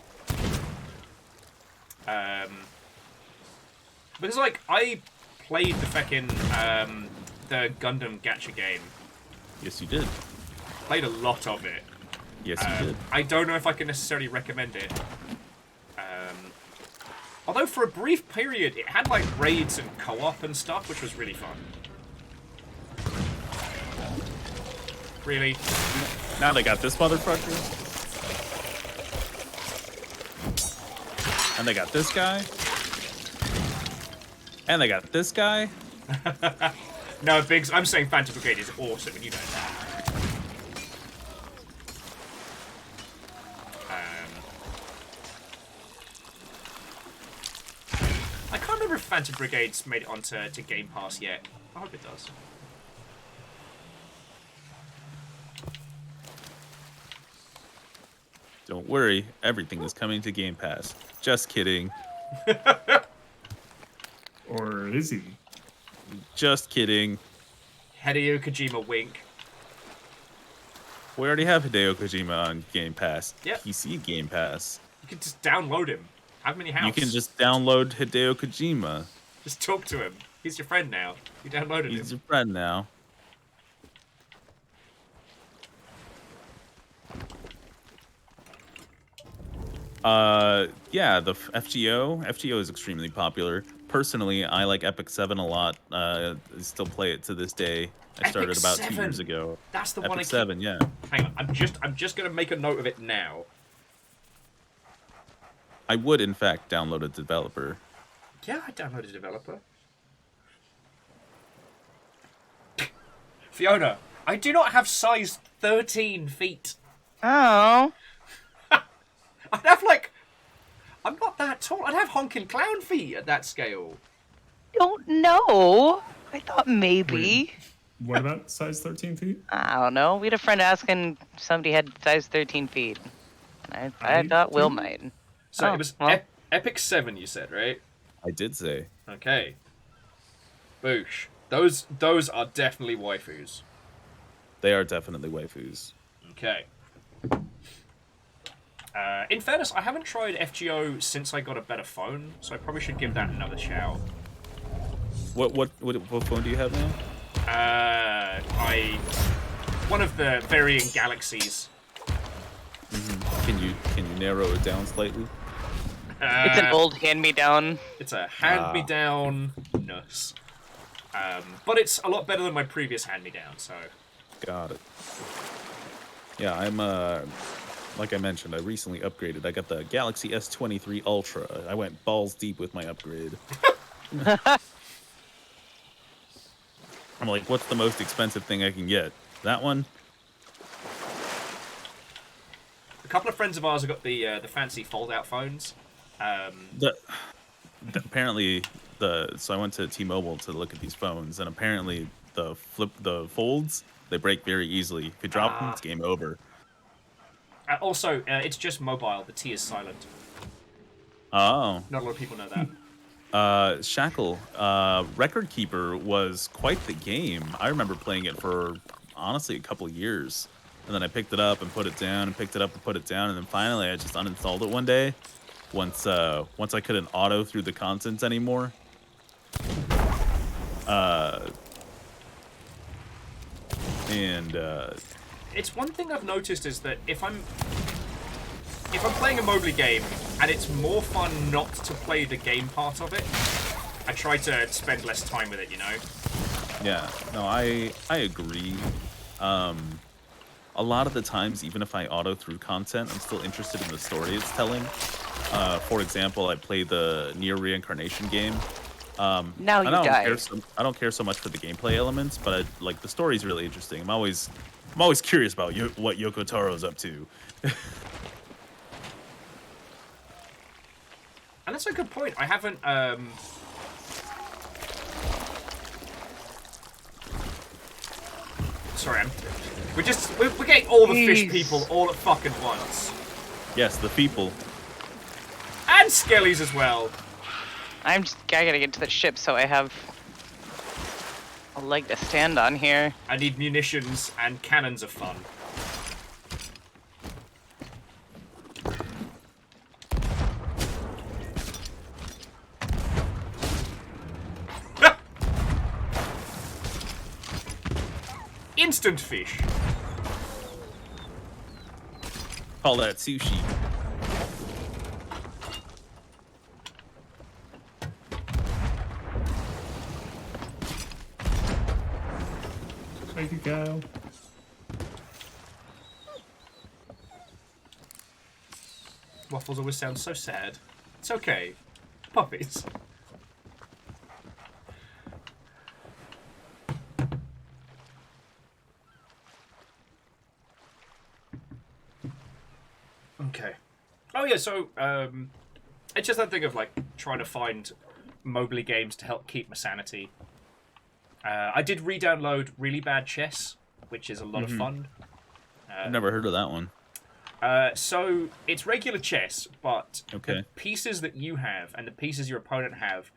Because like I played the fucking the Gundam gacha game. Yes, you did. Played a lot of it. Yes, you did. I don't know if I can necessarily recommend it. Although for a brief period, it had like raids and co-op and stuff, which was really fun. Really? Now they got this motherfucker. And they got this guy. And they got this guy. No, Biggs, I'm saying Phantom Brigade is awesome, and you know that. I can't remember if Phantom Brigade's made it onto Game Pass yet. I hope it does. Don't worry, everything is coming to Game Pass. Just kidding. Or is he? Just kidding. Hideo Kojima wink. We already have Hideo Kojima on Game Pass. Yep. PC Game Pass. You can just download him. Have him in your house. You can just download Hideo Kojima. Just talk to him. He's your friend now. You downloaded him. He's your friend now. Yeah, the FGO. FGO is extremely popular. Personally, I like Epic 7 a lot. I still play it to this day. I started about 2 years ago. That's the Epic one I 7, yeah. Hang on, I'm just gonna make a note of it now. I would, in fact, download a developer. Yeah, I downloaded a developer. Fiona, I do not have size 13 feet. Oh. I'd have like... I'm not that tall. I'd have honking clown feet at that scale. Don't know. I thought maybe. What about size 13 feet? I don't know. We had a friend asking if somebody had size 13 feet. I thought Will might. So it was Epic 7, you said, right? I did say. Okay. Boosh. Those are definitely waifus. They are definitely waifus. Okay. In fairness, I haven't tried FGO since I got a better phone, so I probably should give that another shout. What phone do you have now? One of the varying galaxies. Mm-hmm. Can you narrow it down slightly? It's an old hand-me-down. It's a hand-me-down nurse. But it's a lot better than my previous hand-me-down, so... Got it. Yeah, I'm like I mentioned, I recently upgraded. I got the Galaxy S23 Ultra. I went balls deep with my upgrade. I'm like, what's the most expensive thing I can get? That one? A couple of friends of ours have got the fancy fold-out phones. Apparently, so I went to T-Mobile to look at these phones, and apparently the folds, they break very easily. If you drop them, it's game over. Also, it's just mobile. The T is silent. Oh. Not a lot of people know that. Shackle, Record Keeper was quite the game. I remember playing it for, honestly, a couple years. And then I picked it up and put it down, and picked it up and put it down, and then finally I just uninstalled it one day. Once I couldn't auto through the content anymore. It's one thing I've noticed is that if I'm playing a Mobily game and it's more fun not to play the game part of it, I try to spend less time with it, you know? Yeah, no, I agree. A lot of the times, even if I auto through content, I'm still interested in the story it's telling. For example, I played the Nier Reincarnation game. Now you die. I don't care so much for the gameplay elements, but like the story's really interesting. I'm always curious about what Yoko Taro's up to. And that's a good point. I haven't. Sorry, we're getting all the fish people all at fucking once. Yes, the people. And Skellies as well. I gotta get to the ship so I have a leg to stand on here. I need munitions and cannons of fun. Instant fish. Call that sushi. Thank you, Kyle. Waffles always sounds so sad. It's okay. Puppies. Okay. Oh yeah, so it's just that thing of like trying to find Mobily games to help keep my sanity. I did re-download Really Bad Chess, which is a lot of fun. I've never heard of that one. So it's regular chess, but okay. The pieces that you have and the pieces your opponent have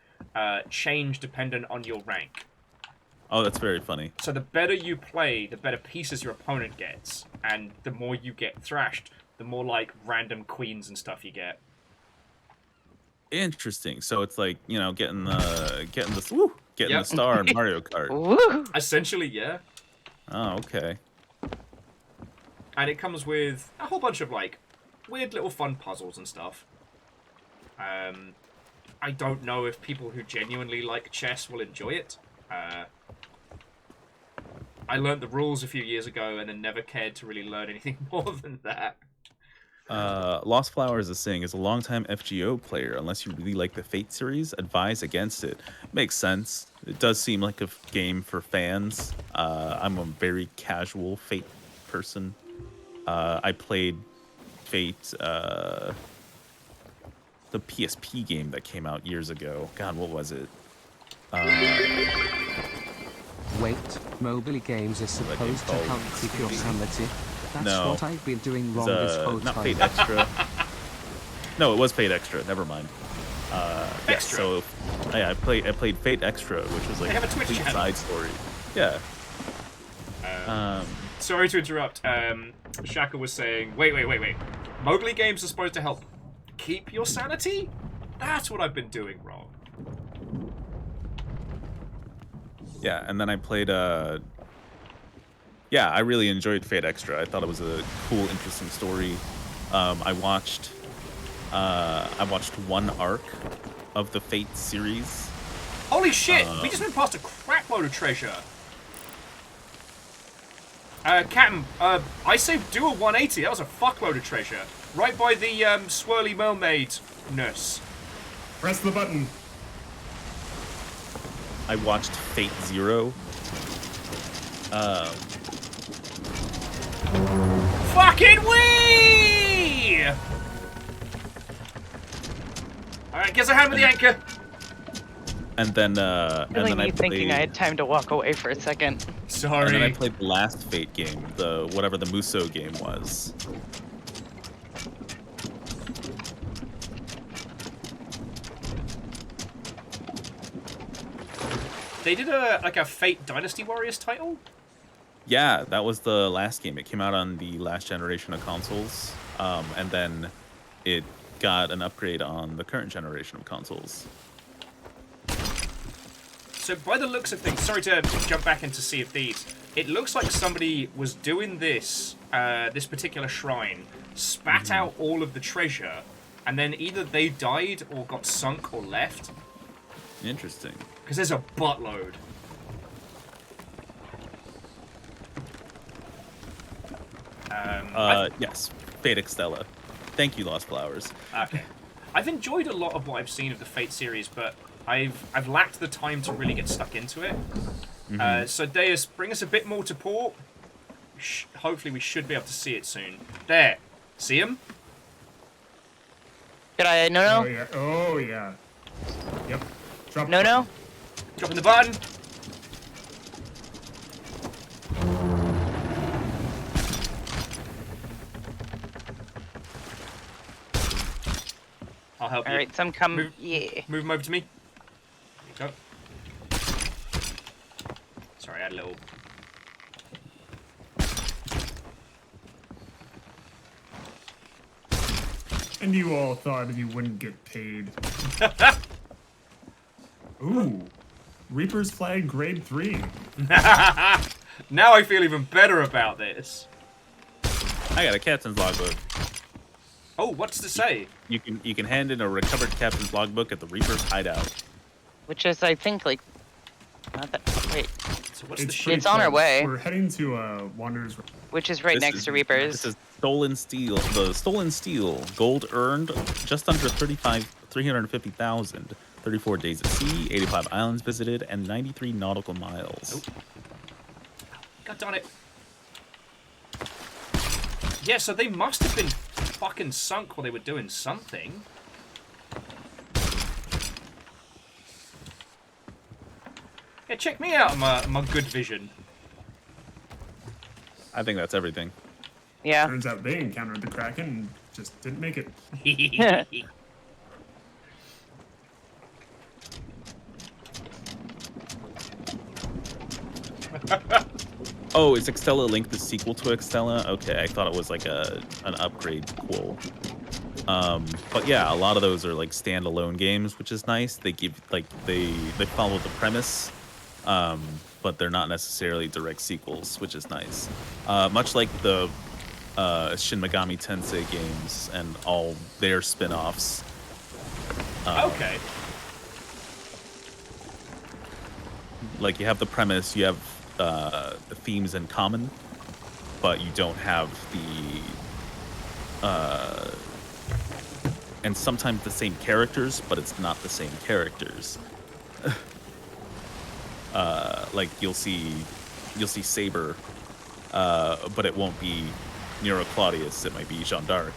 change dependent on your rank. Oh, that's very funny. So the better you play, the better pieces your opponent gets, and the more you get thrashed, the more like random queens and stuff you get. Interesting. So it's like, you know, getting the star in Mario Kart. Woo. Essentially, yeah. Oh, okay. And it comes with a whole bunch of like weird little fun puzzles and stuff. I don't know if people who genuinely like chess will enjoy it. I learned the rules a few years ago and then never cared to really learn anything more than that. Lost Flowers is saying, as a longtime FGO player, unless you really like the Fate series, advise against it. Makes sense. It does seem like a game for fans. I'm a very casual Fate person. I played Fate, the PSP game that came out years ago. God, what was it? Wait, Mobily games are supposed to help keep your sanity. That's No. what I've been doing wrong this whole not time. Fate Extra. No, it was Fate Extra. Never mind. Extra. So yeah, I played Fate Extra, which was like They have a Twitch complete channel. side story. Yeah. Sorry to interrupt. Shaka was saying, wait. Mobily games are supposed to help keep your sanity? That's what I've been doing wrong. Yeah, and then I played yeah, I really enjoyed Fate Extra. I thought it was a cool, interesting story. I watched one arc of the Fate series. Holy shit! We just went past a crap load of treasure. Captain, I say do a 180. That was a fuckload of treasure. Right by the swirly mermaid nurse. Press the button. I watched Fate Zero. Fucking wee! Alright, guess I hammer the anchor. And then, Really me thinking I had time to walk away for a second. Sorry. And then I played the last Fate game, the whatever the Muso game was. They did a Fate Dynasty Warriors title? Yeah, that was the last game. It came out on the last generation of consoles, and then it got an upgrade on the current generation of consoles. So by the looks of things, sorry to jump back into Sea of Thieves, it looks like somebody was doing this, this particular shrine, spat out all of the treasure, and then either they died or got sunk or left. Interesting. Because there's a buttload. Yes, Fate Extella. Thank you, Lost Flowers. Okay. I've enjoyed a lot of what I've seen of the Fate series, but I've lacked the time to really get stuck into it. So Deus, bring us a bit more to port. Hopefully we should be able to see it soon. There. See him? Did I? No. Oh yeah. Oh yeah. Yep. Drop. No. Dropping the button. I'll help you. All right, some come. Move, Yeah. Move him over to me. There you go. Sorry, I had a little. And you all thought you wouldn't get paid. Ooh. Reaper's Flag Grade 3. Now I feel even better about this. I got a captain's logbook. Oh, what's to say? You can hand in a recovered captain's logbook at the Reaper's hideout. Which is, I think, like, not that. Wait. So what's the It's shit? pretty It's on our close. way. We're heading to Wanderers. Which is right next to Reapers. This is stolen steel. The stolen steel. Gold earned just under 350,000. 34 days at sea, 85 islands visited, and 93 nautical miles. God darn it. Yeah, so they must have been fucking sunk while they were doing something. Yeah, check me out, my good vision. I think that's everything. Yeah. Turns out they encountered the Kraken and just didn't make it. Oh, is Extella Link the sequel to Extella? Okay, I thought it was like an upgrade quote. But yeah, a lot of those are like standalone games, which is nice. They give like they follow the premise, but they're not necessarily direct sequels, which is nice. Much like the Shin Megami Tensei games and all their spin-offs. Okay. Like you have the premise, you have the themes in common, but you don't have the and sometimes the same characters, but it's not the same characters. Like you'll see Saber, but it won't be Nero Claudius. It might be Jeanne d'Arc.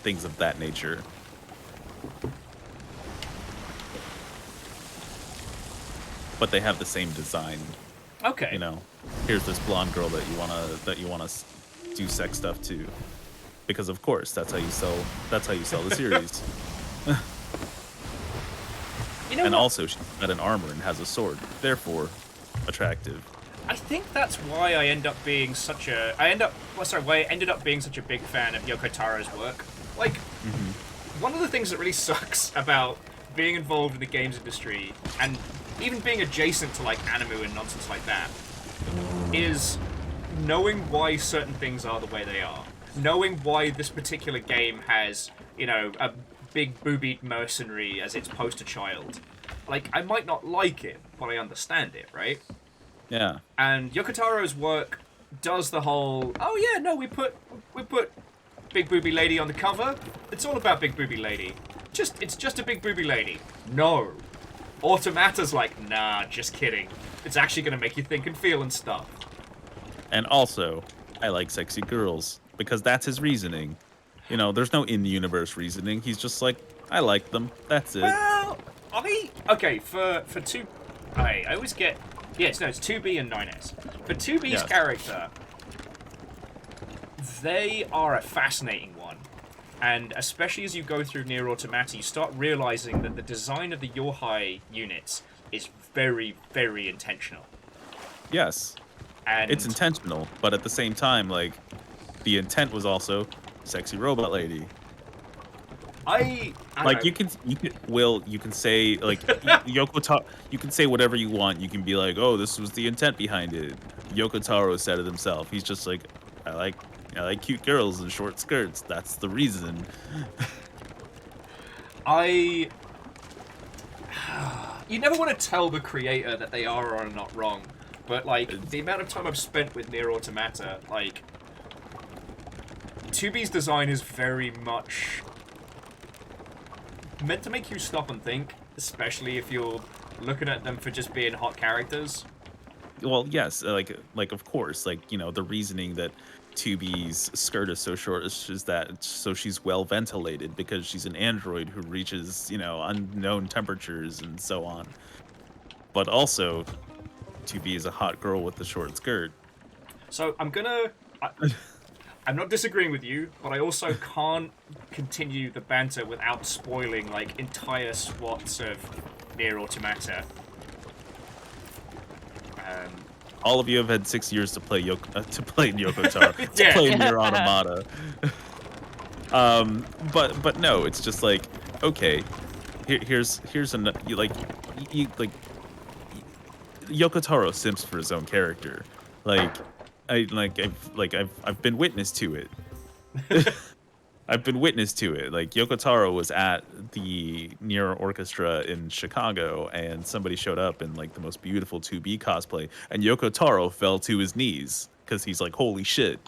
Things of that nature. But they have the same design. Okay. You know, here's this blonde girl that you wanna do sex stuff to, because of course that's how you sell the series. You know And what? also she's got an armor and has a sword, therefore attractive. I think that's why I ended up being such a big fan of Yoko Taro's work. Like, one of the things that really sucks about being involved in the games industry and even being adjacent to like anime and nonsense like that is knowing why certain things are the way they are. Knowing why this particular game has, you know, a big boobied mercenary as its poster child. like, I might not like it, but I understand it, right? Yeah. And Yokotaro's work does the whole, oh yeah, no, we put Big Booby Lady on the cover. It's all about Big Booby Lady. It's just a Big Booby Lady. No. Automata's like, nah, just kidding. It's actually gonna make you think and feel and stuff. And also, I like sexy girls, because that's his reasoning. You know, there's no in-universe reasoning. He's just like, I like them. That's it. Well, okay, for two, I always get, it's 2B and 9S. For 2B's character, they are a fascinating one. And especially as you go through Nier Automata, you start realizing that the design of the Yohai units is very, very intentional. Yes. And it's intentional, but at the same time, like, the intent was also sexy robot lady. I like you can say like Yoko Taro, you can say whatever you want. You can be like, oh, this was the intent behind it. Yoko Taro said it himself. He's just like, I like cute girls in short skirts. That's the reason. You never want to tell the creator that they are or are not wrong, but like the amount of time I've spent with Nier Automata, like 2B's design is very much meant to make you stop and think, especially if you're looking at them for just being hot characters. Well, yes, like of course, like, you know, the reasoning that 2B's skirt is so short is that so she's well ventilated because she's an android who reaches, you know, unknown temperatures and so on. But also, 2B is a hot girl with a short skirt. So I'm not disagreeing with you, but I also can't continue the banter without spoiling like entire swaths of Nier Automata. All of you have had 6 years to play Yoko Taro, to play Nier Automata. But no, it's just like, okay, here's Yoko Taro simps for his own character, I've been witness to it. I've been witness to it. Like, Yoko Taro was at the Nier Orchestra in Chicago, and somebody showed up in like the most beautiful 2B cosplay, and Yoko Taro fell to his knees because he's like, holy shit.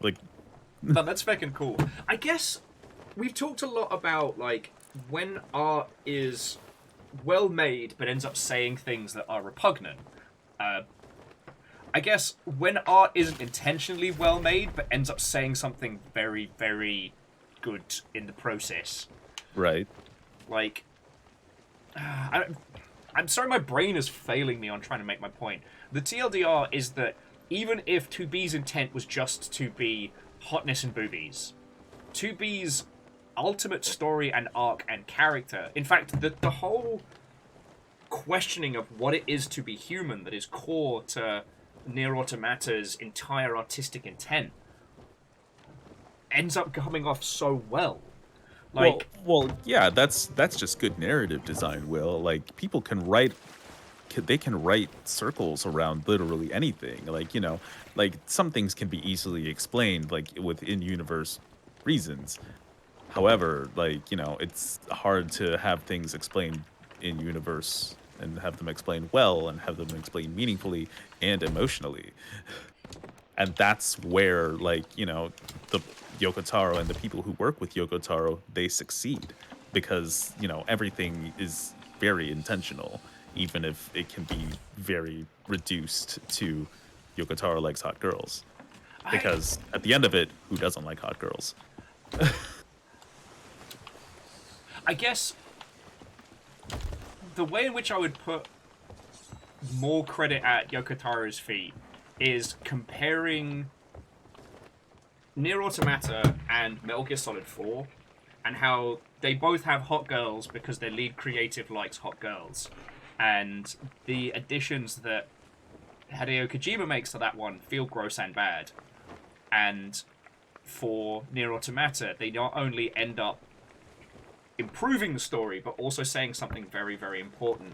Like, no, that's fucking cool. I guess we've talked a lot about like when art is well made but ends up saying things that are repugnant. I guess when art isn't intentionally well made but ends up saying something very, very good in the process. Right. Like, I'm sorry my brain is failing me on trying to make my point. The TLDR is that even if 2B's intent was just to be hotness and boobies, 2B's ultimate story and arc and character, in fact, the whole questioning of what it is to be human that is core to Nier Automata's entire artistic intent ends up coming off so well. Like, well, yeah, that's just good narrative design, Will. Like, people can write circles around literally anything. Like, you know, like some things can be easily explained, like with in-universe reasons. However, like, you know, it's hard to have things explained in universe and have them explained well and have them explained meaningfully and emotionally. And that's where, like, you know, the Yoko Taro and the people who work with Yoko Taro, they succeed because, you know, everything is very intentional, even if it can be very reduced to Yoko Taro likes hot girls. Because at the end of it, who doesn't like hot girls? I guess the way in which I would put more credit at Yoko Taro's feet is comparing Nier Automata and Metal Gear Solid 4 and how they both have hot girls because their lead creative likes hot girls. And the additions that Hideo Kojima makes to that one feel gross and bad. And for Nier Automata, they not only end up improving the story, but also saying something very, very important.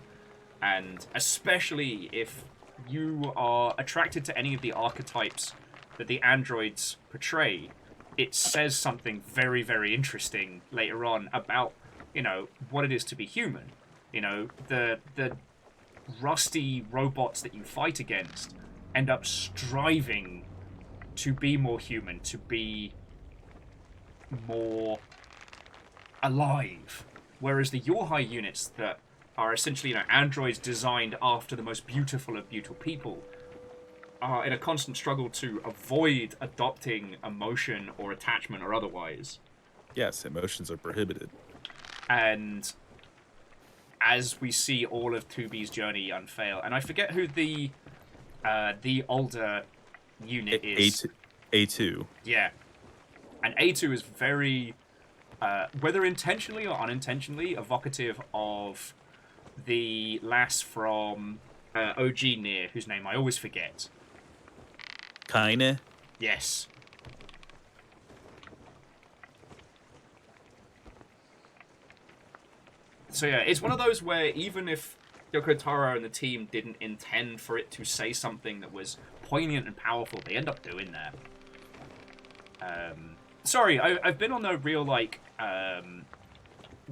And especially if you are attracted to any of the archetypes that the androids portray, it says something very, very interesting later on about what it is to be human. The rusty robots that you fight against end up striving to be more human, to be more alive. Whereas the Yorhai units that are essentially, androids designed after the most beautiful of beautiful people are in a constant struggle to avoid adopting emotion or attachment or otherwise. Yes, emotions are prohibited. And as we see all of 2B's journey unfail, and I forget who the older unit is. A2. Yeah. And A2 is very, whether intentionally or unintentionally, evocative of the lass from OG Nier, whose name I always forget. Kaine? Yes. So yeah, it's one of those where even if Yoko Taro and the team didn't intend for it to say something that was poignant and powerful, they end up doing that. Sorry, I've been on a real,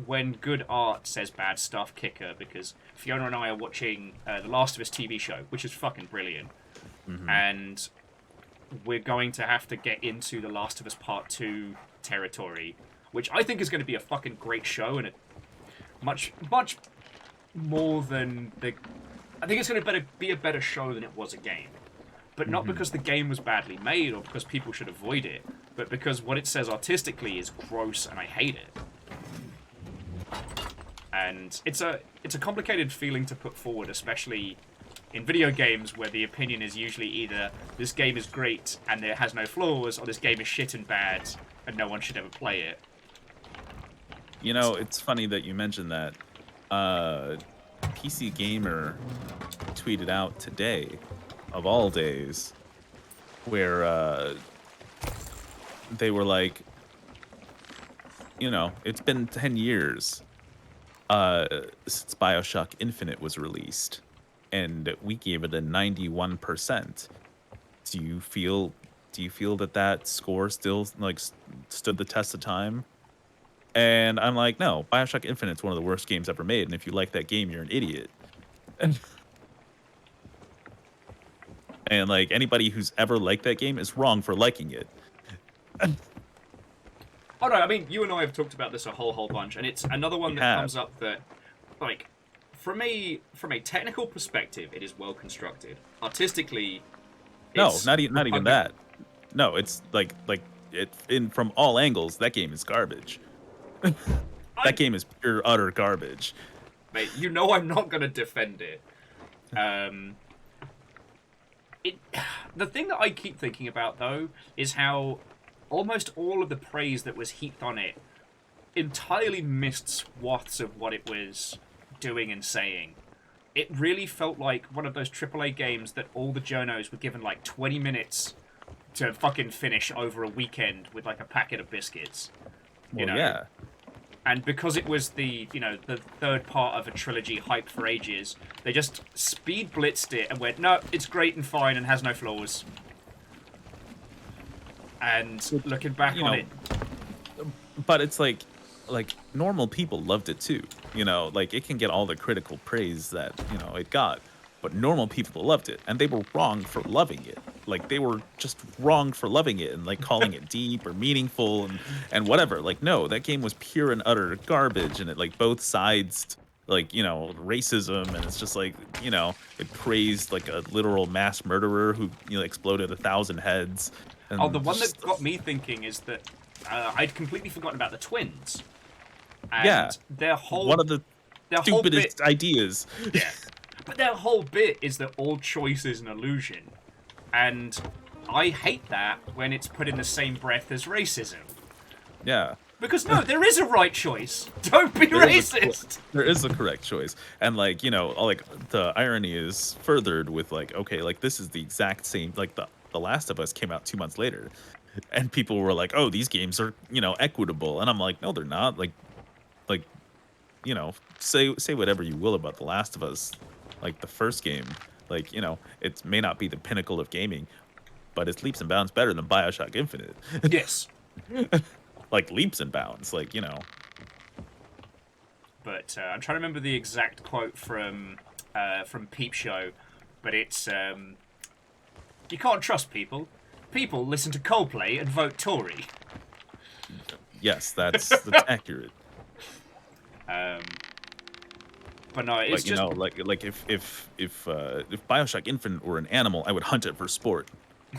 when good art says bad stuff kicker, because Fiona and I are watching The Last of Us TV show, which is fucking brilliant. Mm-hmm. And we're going to have to get into The Last of Us Part 2 territory, which I think is going to be a fucking great show, and it much more than the... I think it's going to be a better show than it was a game. But not because the game was badly made or because people should avoid it, but because what it says artistically is gross and I hate it. And it's a complicated feeling to put forward, especially in video games where the opinion is usually either this game is great and it has no flaws, or this game is shit and bad and no one should ever play it. It's funny that you mentioned that. PC Gamer tweeted out today, of all days, where they were like, it's been 10 years since BioShock Infinite was released, and we gave it a 91%. Do you feel that score still stood the test of time? And I'm like, no, BioShock Infinite's one of the worst games ever made, and if you like that game, you're an idiot. And anybody who's ever liked that game is wrong for liking it. Oh no, I mean, you and I have talked about this a whole bunch, and it's another one that comes up that, from a technical perspective, it is well constructed. Artistically, it's not even that. No, it's from all angles, that game is garbage. That game is pure utter garbage. Mate, I'm not gonna defend it. The thing that I keep thinking about, though, is how almost all of the praise that was heaped on it entirely missed swaths of what it was doing and saying. It really felt like one of those AAA games that all the journos were given 20 minutes to fucking finish over a weekend with a packet of biscuits. Yeah. And because it was the third part of a trilogy hyped for ages, they just speed blitzed it and went, no, it's great and fine and has no flaws. And looking back on it... But it's like normal people loved it too. It can get all the critical praise that, it got. But normal people loved it, and they were wrong for loving it. They were just wrong for loving it and calling it deep or meaningful and whatever. No, that game was pure and utter garbage, and it both sides racism, and it's just it praised a literal mass murderer who exploded 1,000 heads. And the one that got me thinking is that I'd completely forgotten about the twins. And yeah, their whole one of the stupidest ideas. Yeah. But their whole bit is that all choice is an illusion. And I hate that when it's put in the same breath as racism. Yeah. Because no, there is a right choice. Don't be racist. There is a correct choice. And the irony is furthered with this is the exact same, The Last of Us came out 2 months later. And people were like, oh, these games are, equitable. And I'm like, no, they're not. Say whatever you will about The Last of Us. The first game, it may not be the pinnacle of gaming, but it's leaps and bounds better than BioShock Infinite. Yes. Leaps and bounds, but I'm trying to remember the exact quote from Peep Show, but it's you can't trust people. People listen to Coldplay and vote Tory. Yes, that's accurate. But no, it's Like, you just know, like if BioShock Infinite were an animal, I would hunt it for sport.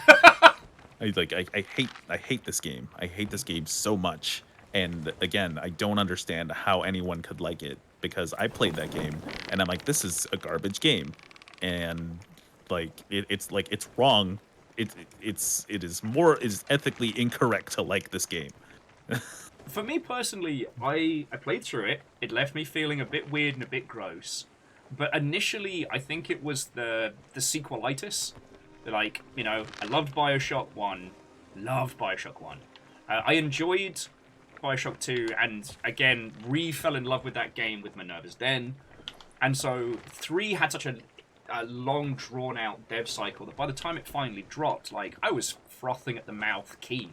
I hate this game. I hate this game so much. And again, I don't understand how anyone could like it, because I played that game and I'm like, this is a garbage game, and like it's wrong. It is ethically incorrect to like this game. for me personally, I played through it. It left me feeling a bit weird and a bit gross. But initially, I think it was the sequelitis. Like, you know, I loved BioShock 1. Loved BioShock 1. I enjoyed BioShock 2, and again, fell in love with that game with Minerva's Den. And so 3 had such a long, drawn-out dev cycle that by the time it finally dropped, like, I was frothing at the mouth keen.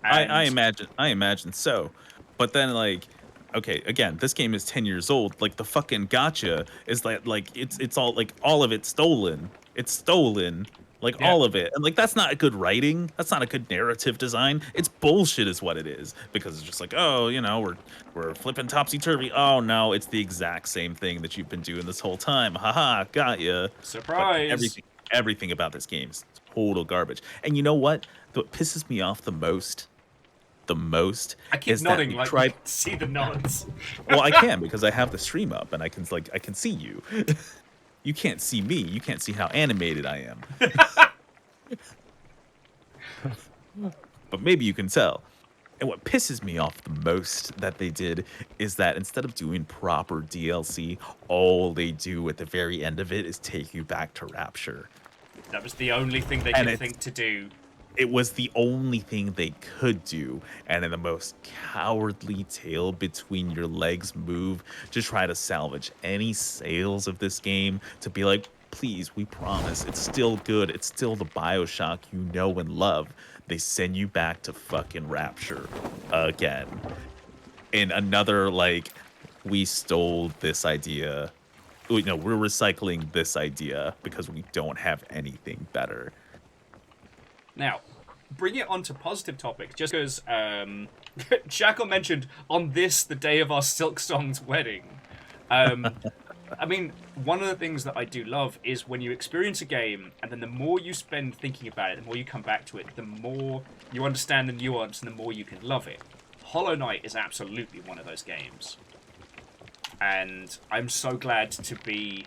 I imagine so. But then, like, okay, again, this game is 10 years old. Like, the fucking gotcha is that, like, it's all, like, all of it stolen. It's stolen. Like, all of it. And, like, that's not good writing. That's not a good narrative design. It's bullshit is what it is. Because it's just like, oh, you know, we're flipping topsy-turvy. Oh, no, it's the exact same thing that you've been doing this whole time. Haha, got ya. Surprise. But everything about this game is total garbage. And you know what? What pisses me off the most I keep is nodding, that like, tried... see the nods. Well, I can, because I have the stream up and I can see you. You can't see me. You can't see how animated I am. But maybe you can tell. And what pisses me off the most that they did is that instead of doing proper DLC, all they do at the very end of it is take you back to Rapture. That was the only thing they could think to do. It was the only thing they could do, and in the most cowardly tail between your legs move to try to salvage any sales of this game, to be like, please, we promise, it's still good, it's still the BioShock you know and love. They send you back to fucking Rapture again. In another, like, we stole this idea. You know, we're recycling this idea because we don't have anything better. Now, bring it on to positive topics, just because Jackal mentioned on this, the day of our Silk Song's wedding. I mean, one of the things that I do love is when you experience a game, and then the more you spend thinking about it, the more you come back to it, the more you understand the nuance, and the more you can love it. Hollow Knight is absolutely one of those games. And I'm so glad to be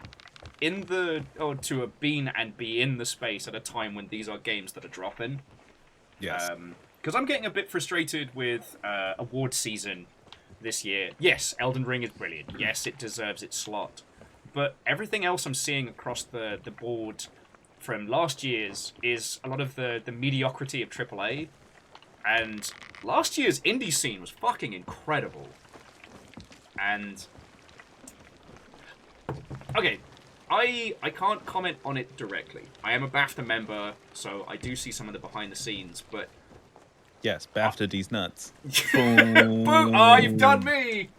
to have been and be in the space at a time when these are games that are dropping. Yes. Because I'm getting a bit frustrated with award season this year. Yes, Elden Ring is brilliant. Yes, it deserves its slot. But everything else I'm seeing across the board from last year's is a lot of the mediocrity of AAA. And last year's indie scene was fucking incredible. And okay, I can't comment on it directly. I am a BAFTA member, so I do see some of the behind the scenes, but... Yes, BAFTA these nuts. Boom! Boom! Oh, you've done me!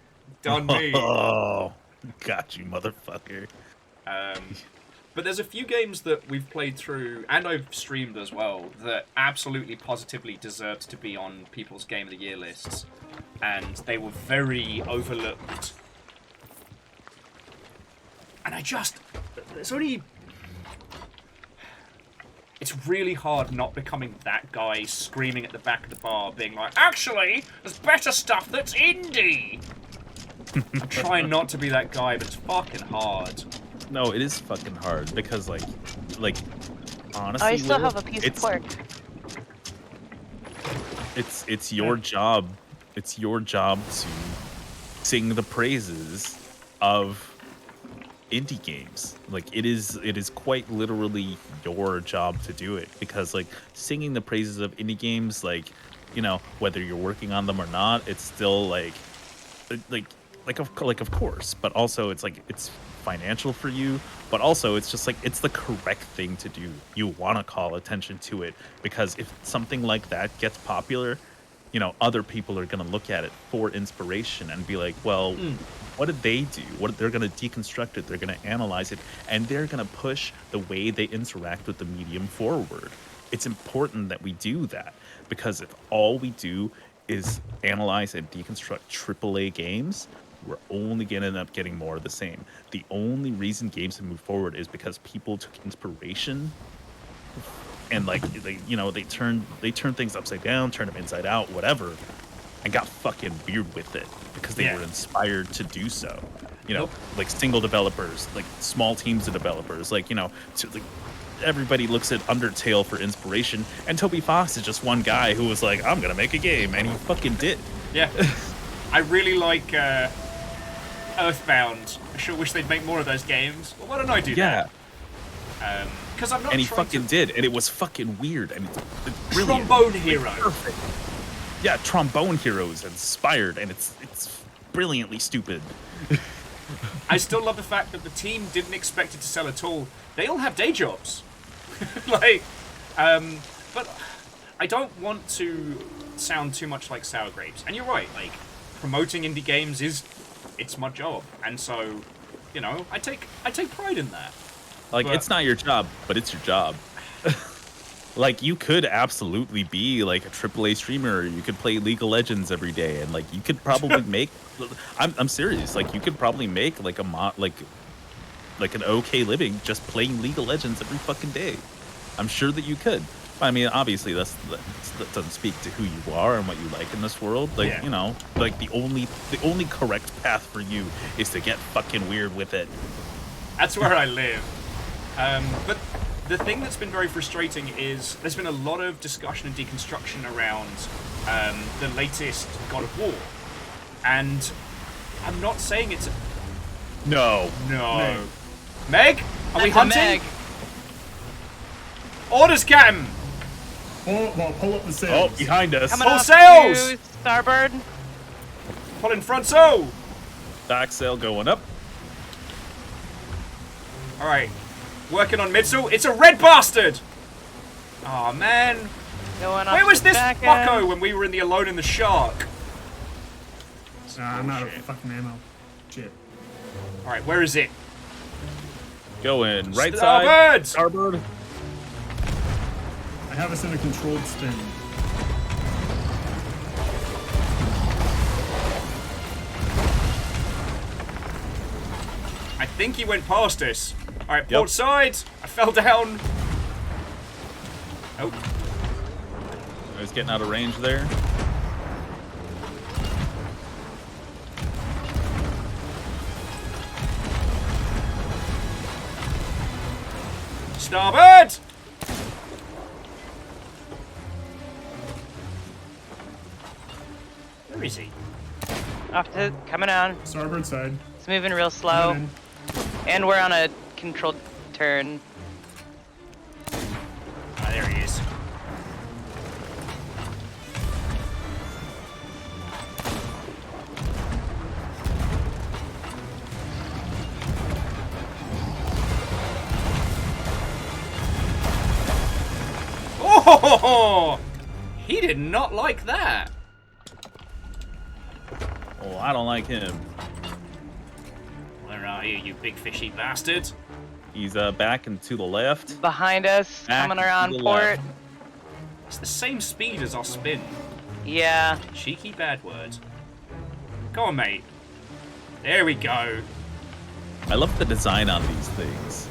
Done me. Oh, got you, motherfucker. But there's a few games that we've played through, and I've streamed as well, that absolutely positively deserved to be on people's Game of the Year lists. And they were very overlooked. And it's really hard not becoming that guy screaming at the back of the bar, being like, actually, there's better stuff that's indie! I'm trying not to be that guy, but it's fucking hard. No, it is fucking hard, because, like, honestly, I still have a piece of pork. It's your job. It's your job to sing the praises of indie games. Like, it is quite literally your job to do it, because, like, singing the praises of indie games, like, you know, whether you're working on them or not, it's still of course, but also it's like, it's financial for you, but also it's just like, it's the correct thing to do. You want to call attention to it, because if something like that gets popular, other people are going to look at it for inspiration and be like, well, what did they do? They're going to deconstruct it, they're going to analyze it, and they're going to push the way they interact with the medium forward. It's important that we do that, because if all we do is analyze and deconstruct AAA games, we're only going to end up getting more of the same. The only reason games have moved forward is because people took inspiration and they turned things upside down, turned them inside out, whatever, and got fucking weird with it because they were inspired to do so. Like single developers, like small teams of developers, everybody looks at Undertale for inspiration, and Toby Fox is just one guy who was like, I'm gonna make a game, and he fucking did. Yeah. I really like Earthbound. I sure wish they'd make more of those games. Well, why don't I do that? Because I'm not. And he fucking did, and it was fucking weird, and it's brilliant. Trombone Hero. Perfect. Yeah, Trombone Hero is inspired, and it's brilliantly stupid. I still love the fact that the team didn't expect it to sell at all. They all have day jobs. But I don't want to sound too much like Sour Grapes. And you're right, like, promoting indie games it's my job. And so, I take pride in that. Like, it's not your job, but it's your job. Like, you could absolutely be like a AAA streamer. You could play League of Legends every day, and like you could probably make. I'm serious. Like, you could probably make like like an okay living just playing League of Legends every fucking day. I'm sure that you could. I mean, obviously that doesn't speak to who you are and what you like in this world. Like, like the only correct path for you is to get fucking weird with it. That's where I live. But the thing that's been very frustrating is there's been a lot of discussion and deconstruction around the latest God of War. And I'm not saying it's... No. Meg? Are we hunting? Meg. Orders, Captain! Pull up the sails. Oh, behind us. Coming Pull up sails! to starboard. Pull in front, so! Back sail going up. Alright. Working on midsail. It's a red bastard! Aw, man. Going Where was this back fucko end. when we were in the Alone in the Shark? I'm out of fucking ammo. Shit. Alright, where is it? Going right Starboard! side. Starboard. I have us in a controlled spin. I think he went past us. Alright, Yep. port side. I fell down. Oh. I was getting out of range there. Starboard! Where is he? Coming on. Starboard side. It's moving real slow. Coming And we're on a controlled turn. Ah, there he is. Oh! He did not like that. Oh, I don't like him. Where are you, you big fishy bastard? He's back and to the left. Behind us, Back coming to around the port. left. It's the same speed as our spin. Yeah. Cheeky bad word. Go on, mate. There we go. I love the design on these things.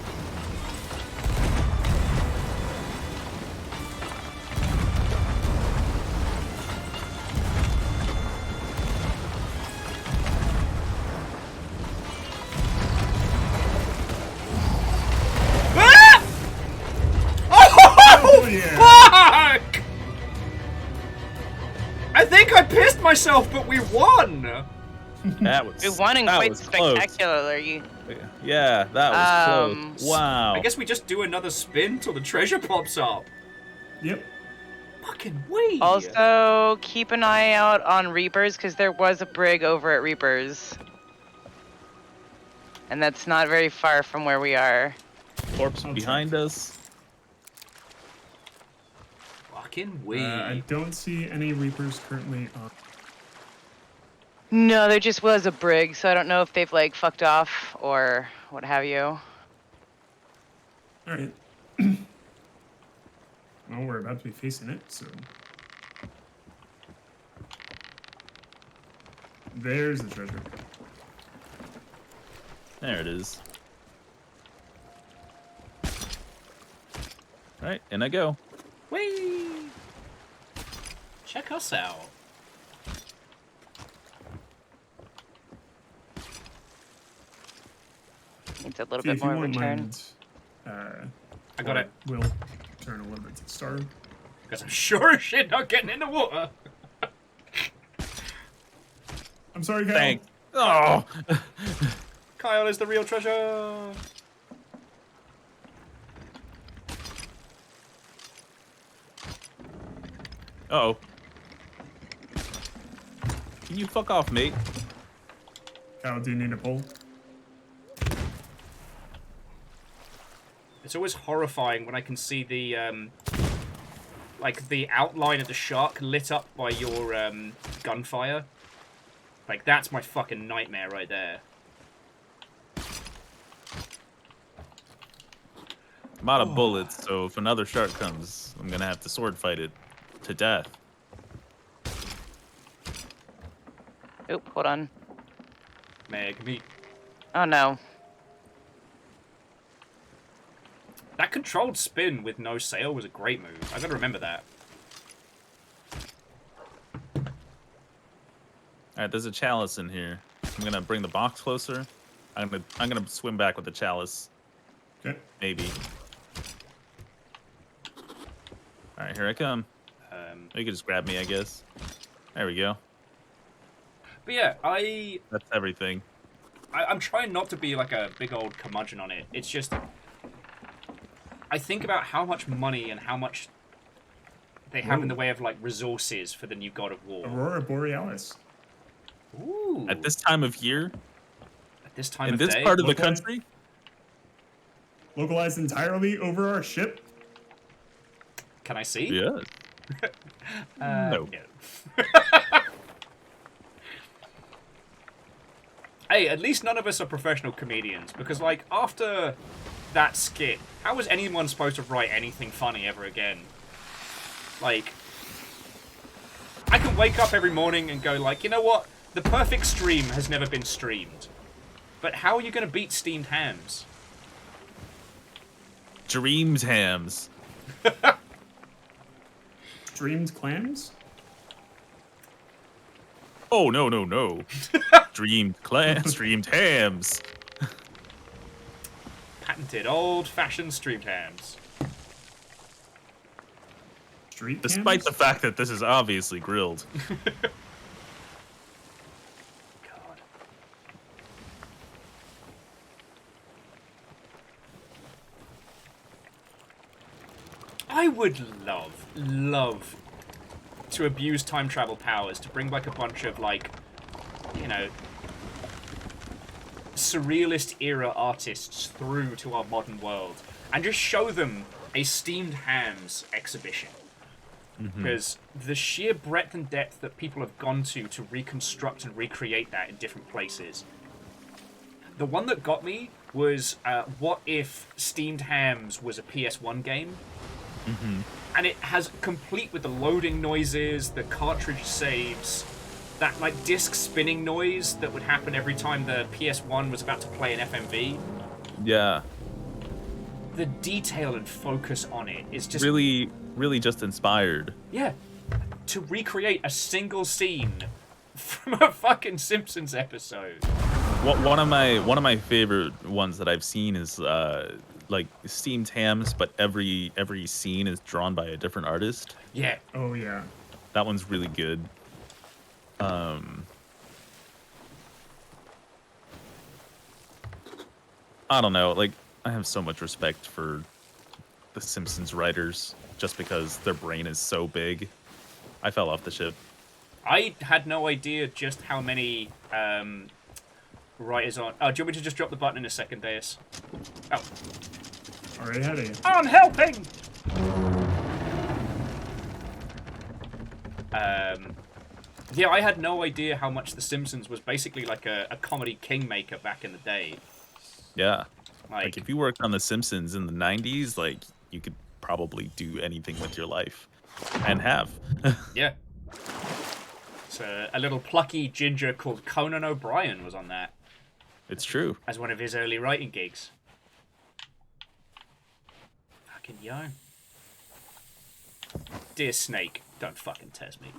Ah! Oh, yeah. fuck! I think I pissed myself, but we won! That was We won in that quite was close. spectacularly. Yeah, that was close. Wow. I guess we just do another spin till the treasure pops up. Yep. Fucking wait. Also, keep an eye out on Reapers, because there was a brig over at Reapers. And that's not very far from where we are. Corpse behind us. Fucking weed. I don't see any Reapers currently on. No, there just was a brig, so I don't know if they've like fucked off or what have you. All right. Well, we're about to be facing it, so. There's the treasure. There it is. All right, and I go. Whee! Check us out. Needs a little See, bit if you more of a wouldn't turn. mind, I got it. We'll turn a little bit to the start. Because I'm sure as shit not getting in the water. I'm sorry, Kyle. Thanks. Oh. Kyle is the real treasure. Uh-oh. Can you fuck off, mate? Kyle, do you need a pull? It's always horrifying when I can see the like the outline of the shark lit up by your gunfire. Like that's my fucking nightmare right there. I'm out of bullets, so if another shark comes, I'm gonna have to sword fight it to death. Oop, hold on. Meg me. Oh no. That controlled spin with no sail was a great move. I gotta remember that. Alright, there's a chalice in here. I'm gonna bring the box closer. I'm gonna swim back with the chalice. Okay. Maybe. Alright, here I come. You can just grab me, I guess. There we go. But yeah, That's everything. I'm trying not to be like a big old curmudgeon on it. It's just I think about how much money and how much they have in the way of like resources for the new God of War. Aurora Borealis. Ooh. At this time of year? At this time in of this day? part of the country? Localized entirely over our ship? Can I see? Yeah. No. Hey, at least none of us are professional comedians, because, like, after that skit, how was anyone supposed to write anything funny ever again? Like, I can wake up every morning and go, like, you know what? The perfect stream has never been streamed. But how are you going to beat steamed hams? Dreamed hams. Dreamed clams? Oh, no, no, no. Dreamed hams. Patented old-fashioned steamed hams. Street Despite hams? the fact that this is obviously grilled. God. I would love to abuse time travel powers to bring back a bunch of, like, you know, surrealist era artists through to our modern world and just show them a steamed hams exhibition. Because the sheer breadth and depth that people have gone to reconstruct and recreate that in different places. The one that got me was what if Steamed Hams was a PS1 game? And it has complete with the loading noises, the cartridge saves, that like disc spinning noise that would happen every time the PS1 was about to play an FMV. Yeah. The detail and focus on it is just really just inspired. Yeah. To recreate a single scene from a fucking Simpsons episode. One of my favorite ones that I've seen is like Steamed Hams, but every scene is drawn by a different artist. Yeah. Oh yeah. That one's really good. I don't know, like I have so much respect for the Simpsons writers just because their brain is so big. I fell off the ship. I had no idea just how many writers on. Oh, do you want me to just drop the button in a second, Deus? Oh. Already had it. I'm helping! Yeah, I had no idea how much The Simpsons was basically like a comedy kingmaker back in the day. Yeah. Like if you worked on The Simpsons in the 90s, like, you could probably do anything with your life. And have. Yeah. So a little plucky ginger called Conan O'Brien was on that. It's true. As one of his early writing gigs. Fucking yo. Dear Snake, don't fucking test me.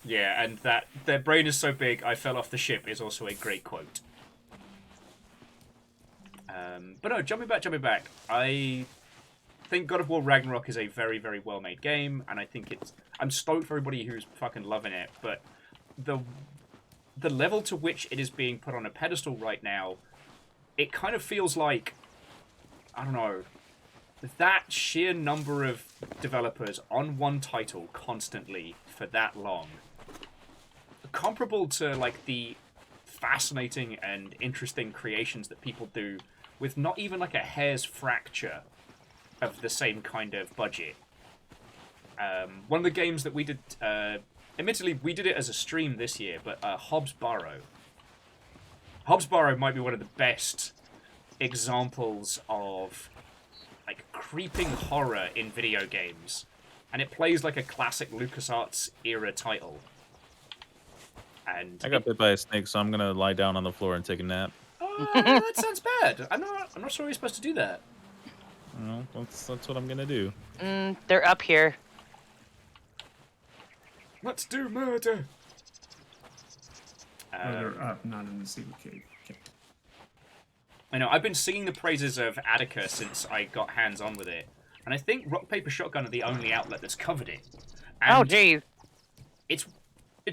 Yeah, and that their brain is so big I fell off the ship is also a great quote. But no, jumping back. I think God of War Ragnarok is a very, very well-made game, and I think I'm stoked for everybody who's fucking loving it, but the level to which it is being put on a pedestal right now, it kind of feels like, I don't know, that sheer number of developers on one title constantly for that long, comparable to like the fascinating and interesting creations that people do with not even like a hair's fracture of the same kind of budget. One of the games that we did, admittedly we did it as a stream this year, but Hobbs Barrow. Hobbs Barrow might be one of the best examples of like creeping horror in video games, and it plays like a classic LucasArts era title. And I got bit by a snake, so I'm gonna lie down on the floor and take a nap. That sounds bad. I'm not sure you're supposed to do that. No, that's what I'm gonna do. They're up here. Let's do murder. They're up, not in the secret cave. Okay. I know, I've been singing the praises of Attica since I got hands-on with it. And I think Rock, Paper, Shotgun are the only outlet that's covered it. And oh, jeez. It's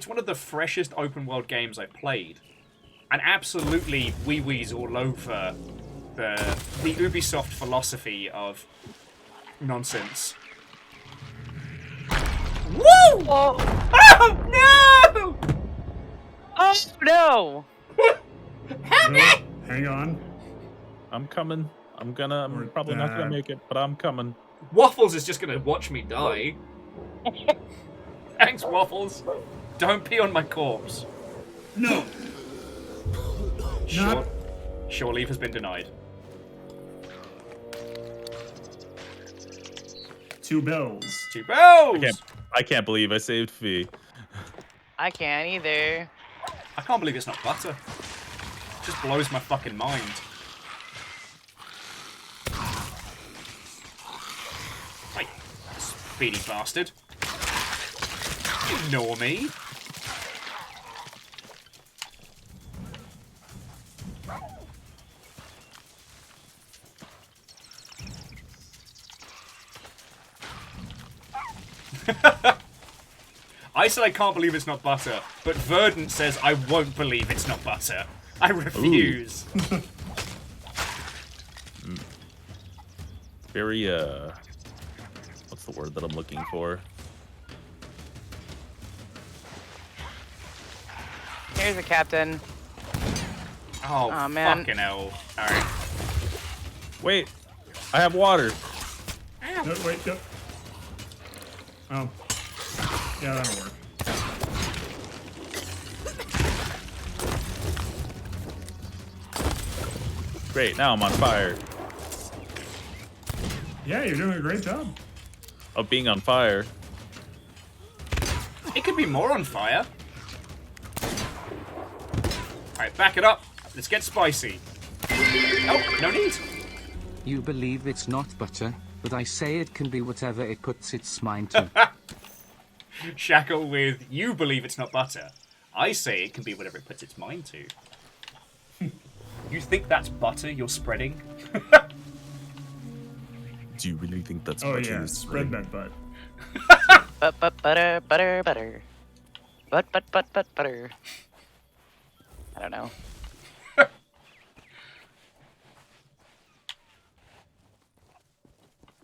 one of the freshest open-world games I've played. And absolutely wee-wees all over the Ubisoft philosophy of nonsense. Woo! Oh, oh no! Oh, no! Help me! Hang on. I'm coming. I'm probably not gonna make it, but I'm coming. Waffles is just gonna watch me die. Thanks, Waffles. Don't pee on my corpse. No. Shore leave has been denied. 2 bells. 2 bells! I can't believe I saved Fee. I can't either. I can't believe it's not butter. It just blows my fucking mind. Like, speedy bastard. Ignore me. I said I can't believe it's not butter, but Verdant says I won't believe it's not butter. I refuse. Very, what's the word that I'm looking for? Here's a captain. Oh, man. fucking hell. Alright. Wait, I have water. No, wait, no. Oh. Yeah, that'll work. Great, now I'm on fire. Yeah, you're doing a great job. Of being on fire. It could be more on fire. Alright, back it up. Let's get spicy. Oh, no need. You believe it's not butter, but I say it can be whatever it puts its mind to. Shackle with, you believe it's not butter. I say it can be whatever it puts its mind to. You think that's butter you're spreading? Do you really think that's Oh butter? yeah, spread that butt. Butter. Butter. I don't know.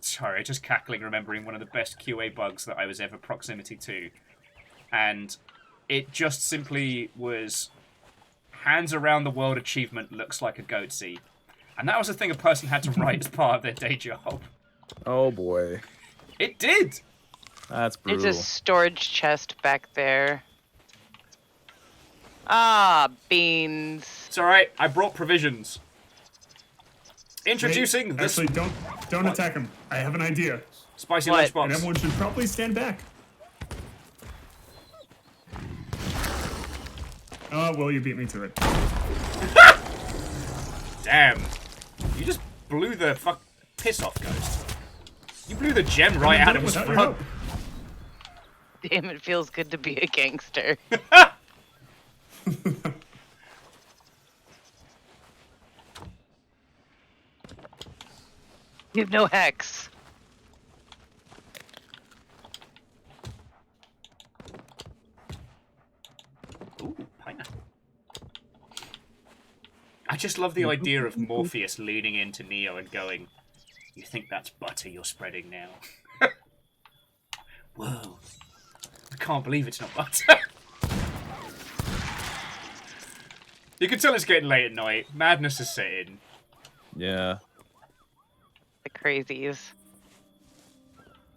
Sorry, just cackling, remembering one of the best QA bugs that I was ever proximity to. And it just simply was hands around the world achievement looks like a goatsy. And that was a thing a person had to write as part of their day job. Oh boy. It did. That's brutal. There's a storage chest back there. Ah, beans. It's all right. I brought provisions. Introducing Wait, this. Actually, don't attack him. I have an idea. Spicy What? lunchbox. And everyone should probably stand back. Oh, well, you beat me to it. Damn. You just blew the piss off ghost. You blew the gem right out of his Without your front. help. Damn, it feels good to be a gangster. You have no hex. Ooh, pineapple. I just love the idea of Morpheus leaning into Neo and going, "You think that's butter you're spreading now?" Whoa. I can't believe it's not butter. You can tell it's getting late at night. Madness is set in. Yeah. The crazies.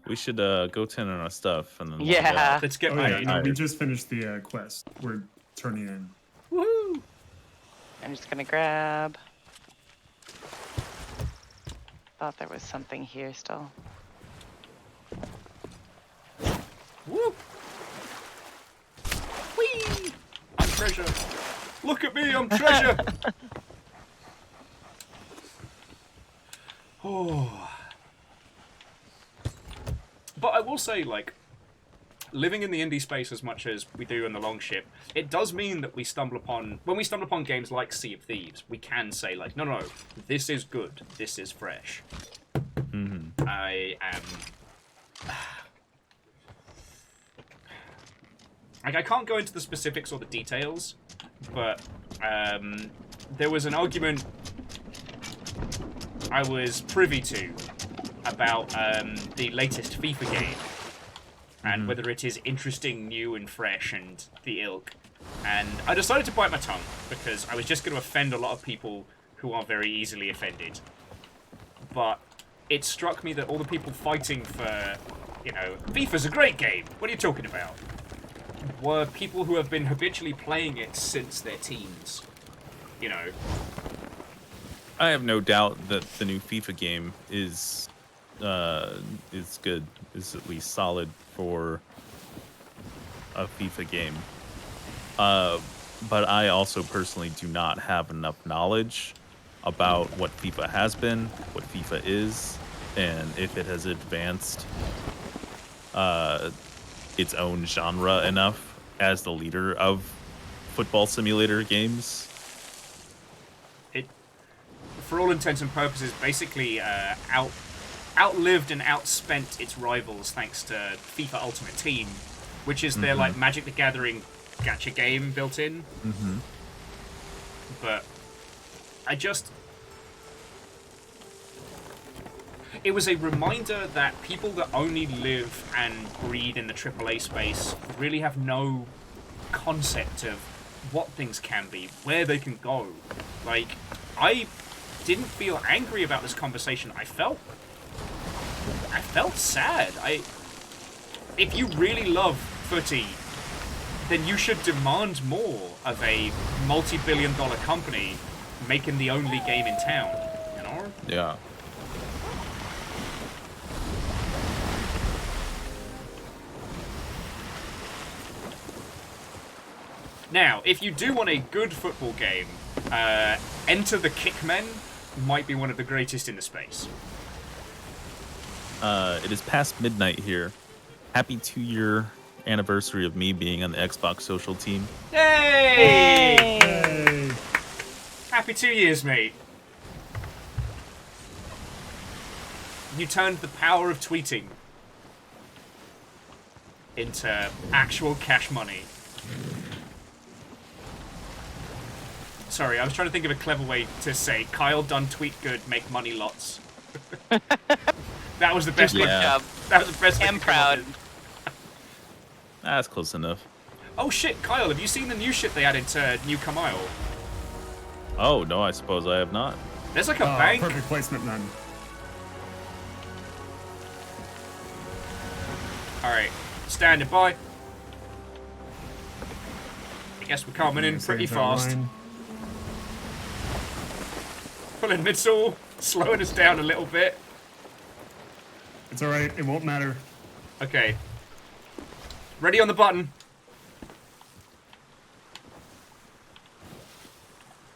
We should go turn on our stuff and then. log Yeah. out. Let's get Oh, yeah, paid. no, we just finished the quest. We're turning in. Woohoo! I'm just gonna grab. Thought there was something here still. Woo! Whee! I'm treasure. Look at me, I'm treasure. Oh. But I will say, like, living in the indie space as much as we do in the Longship, it does mean that when we stumble upon games like Sea of Thieves, we can say, like, no, this is good, this is fresh. Mm-hmm. I am... Like, I can't go into the specifics or the details, but there was an argument I was privy to about the latest FIFA game and whether it is interesting, new, and fresh, and the ilk. And I decided to bite my tongue because I was just going to offend a lot of people who are very easily offended. But it struck me that all the people fighting for, you know, FIFA's a great game, what are you talking about? Were people who have been habitually playing it since their teens. You know. I have no doubt that the new FIFA game is good. Is at least solid for a FIFA game. But I also personally do not have enough knowledge about what FIFA has been, what FIFA is, and if it has advanced its own genre enough as the leader of football simulator games. It, for all intents and purposes, basically outlived and outspent its rivals thanks to FIFA Ultimate Team, which is their like Magic the Gathering gacha game built in. But it was a reminder that people that only live and breed in the AAA space really have no concept of what things can be, where they can go. Like, I didn't feel angry about this conversation. I felt sad. If you really love footy, then you should demand more of a multi-billion-dollar company making the only game in town, you know? Yeah. Now, if you do want a good football game, Enter the Kickmen might be one of the greatest in the space. It is past midnight here. Happy 2-year anniversary of me being on the Xbox social team. Yay! Hey. Happy 2 years, mate. You turned the power of tweeting into actual cash money. Sorry, I was trying to think of a clever way to say, Kyle done tweet good, make money lots. That was the best Good one. job. That was the best I'm proud. That's close enough. Oh shit, Kyle, have you seen the new shit they added to New Kamile? Oh, no, I suppose I have not. There's like a bank. Perfect placement then. Alright, standing by. I guess we're coming in pretty fast. Pulling midsole, slowing us down a little bit. It's alright, it won't matter. Okay. Ready on the button.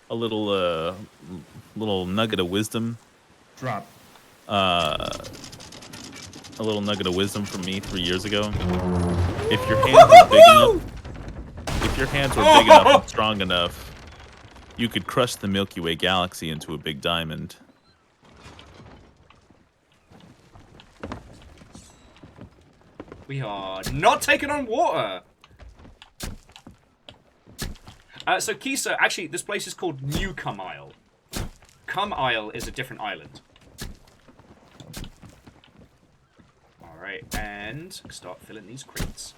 A little nugget of wisdom. Drop. A little nugget of wisdom from me 3 years ago. If your hands were big enough, and strong enough, you could crush the Milky Way galaxy into a big diamond. We are not taking on water. So Kisa, actually, this place is called New Cum Isle. Cum Isle is a different island. Alright, and start filling these crates.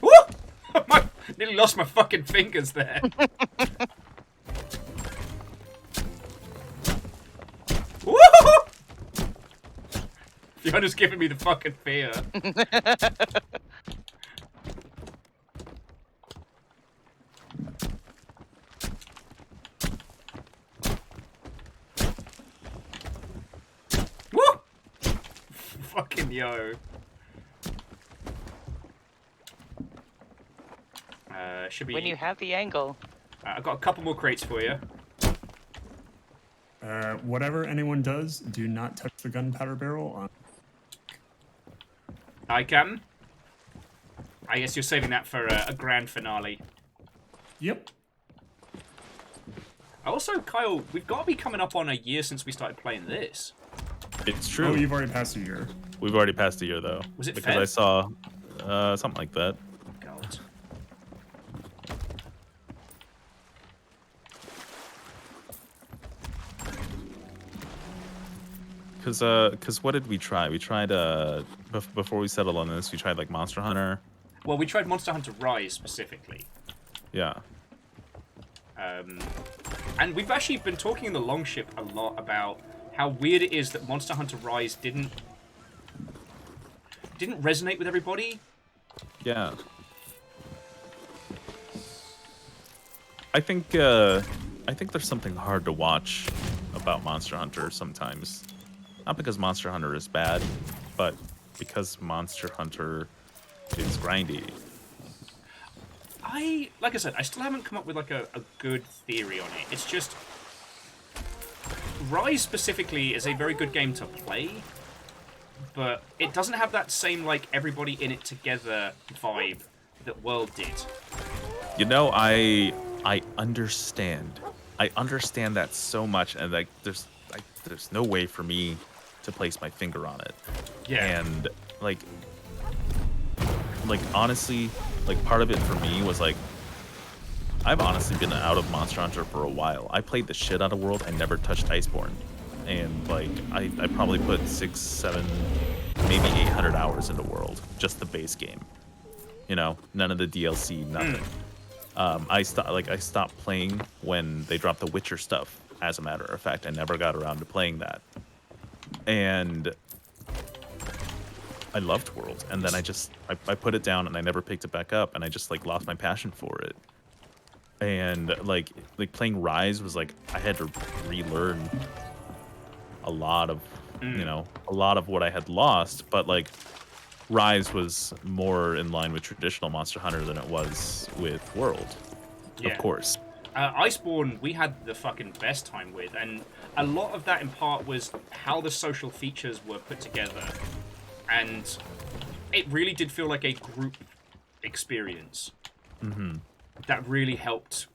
Woo! Nearly lost my fucking fingers there. Fiona's giving me the fucking fear. Woo! Fucking yo. Should be. When you have the angle. I've got a couple more crates for you. Whatever anyone does, do not touch the gunpowder barrel. I can. I guess you're saving that for a grand finale. Yep. Also, Kyle, we've got to be coming up on a year since we started playing this. It's true. Oh, you've already passed a year. We've already passed a year, though. Was it because Feb? I saw something like that. God. Because what did we try? We tried before we settled on this. We tried like Monster Hunter. Well, we tried Monster Hunter Rise specifically. Yeah. And we've actually been talking in the Longship a lot about how weird it is that Monster Hunter Rise didn't resonate with everybody. Yeah. I think there's something hard to watch about Monster Hunter sometimes. Not because Monster Hunter is bad, but because Monster Hunter is grindy. Like I said, I still haven't come up with like a good theory on it. It's just Rise specifically is a very good game to play, but it doesn't have that same like everybody in it together vibe that World did. You know, I understand. I understand that so much, and like there's no way for me to place my finger on it. Yeah. And like honestly, like part of it for me was like I've honestly been out of Monster Hunter for a while. I played the shit out of World. I never touched Iceborne. And like I probably put 6, 7, maybe 800 hours into World, just the base game. You know, none of the DLC, nothing. I stopped playing when they dropped the Witcher stuff. As a matter of fact, I never got around to playing that. And I loved World, and then I put it down and I never picked it back up, and I just like lost my passion for it. And like playing Rise was like I had to relearn a lot of a lot of what I had lost, but like Rise was more in line with traditional Monster Hunter than it was with World. Yeah. Of course. Iceborne, we had the fucking best time with, and a lot of that in part was how the social features were put together, and it really did feel like a group experience. Mm-hmm. That really helped,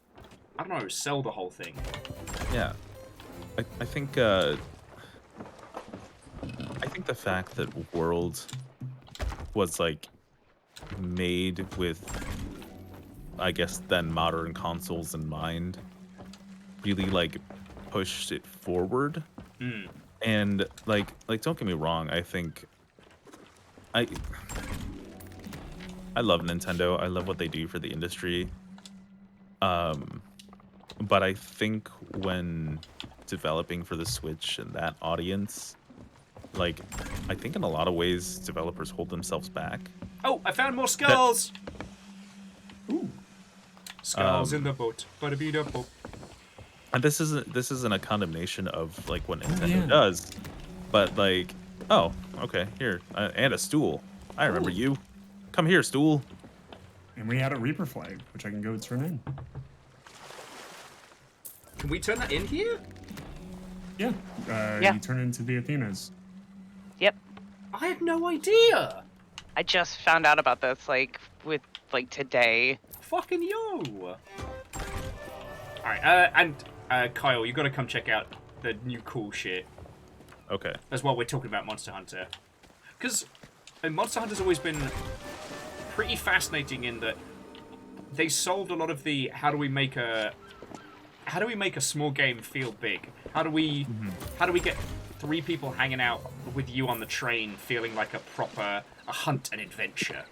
I don't know, sell the whole thing. Yeah. I think the fact that World was like made with, I guess, then modern consoles in mind, really like pushed it forward. And like don't get me wrong, I think I love Nintendo. I love what they do for the industry. But I think when developing for the Switch and that audience, like, I think in a lot of ways developers hold themselves back. Oh, I found more skulls. Ooh. Skulls in the boat. Ba-da-bee-da-boop. And this isn't a condemnation of like what Nintendo yeah. does, but like, oh, okay, here, and a stool. I remember you. Come here, stool. And we had a Reaper flag, which I can go turn in. Can we turn that in here? Yeah. Yeah. You turn into the Athenas. Yep. I had no idea. I just found out about this like today. Fucking yo. Alright, and Kyle, you gotta come check out the new cool shit. Okay. As well, we're talking about Monster Hunter. Because Monster Hunter's always been pretty fascinating in that they solved a lot of the how do we make a small game feel big? How do we get 3 people hanging out with you on the train feeling like a hunt and adventure?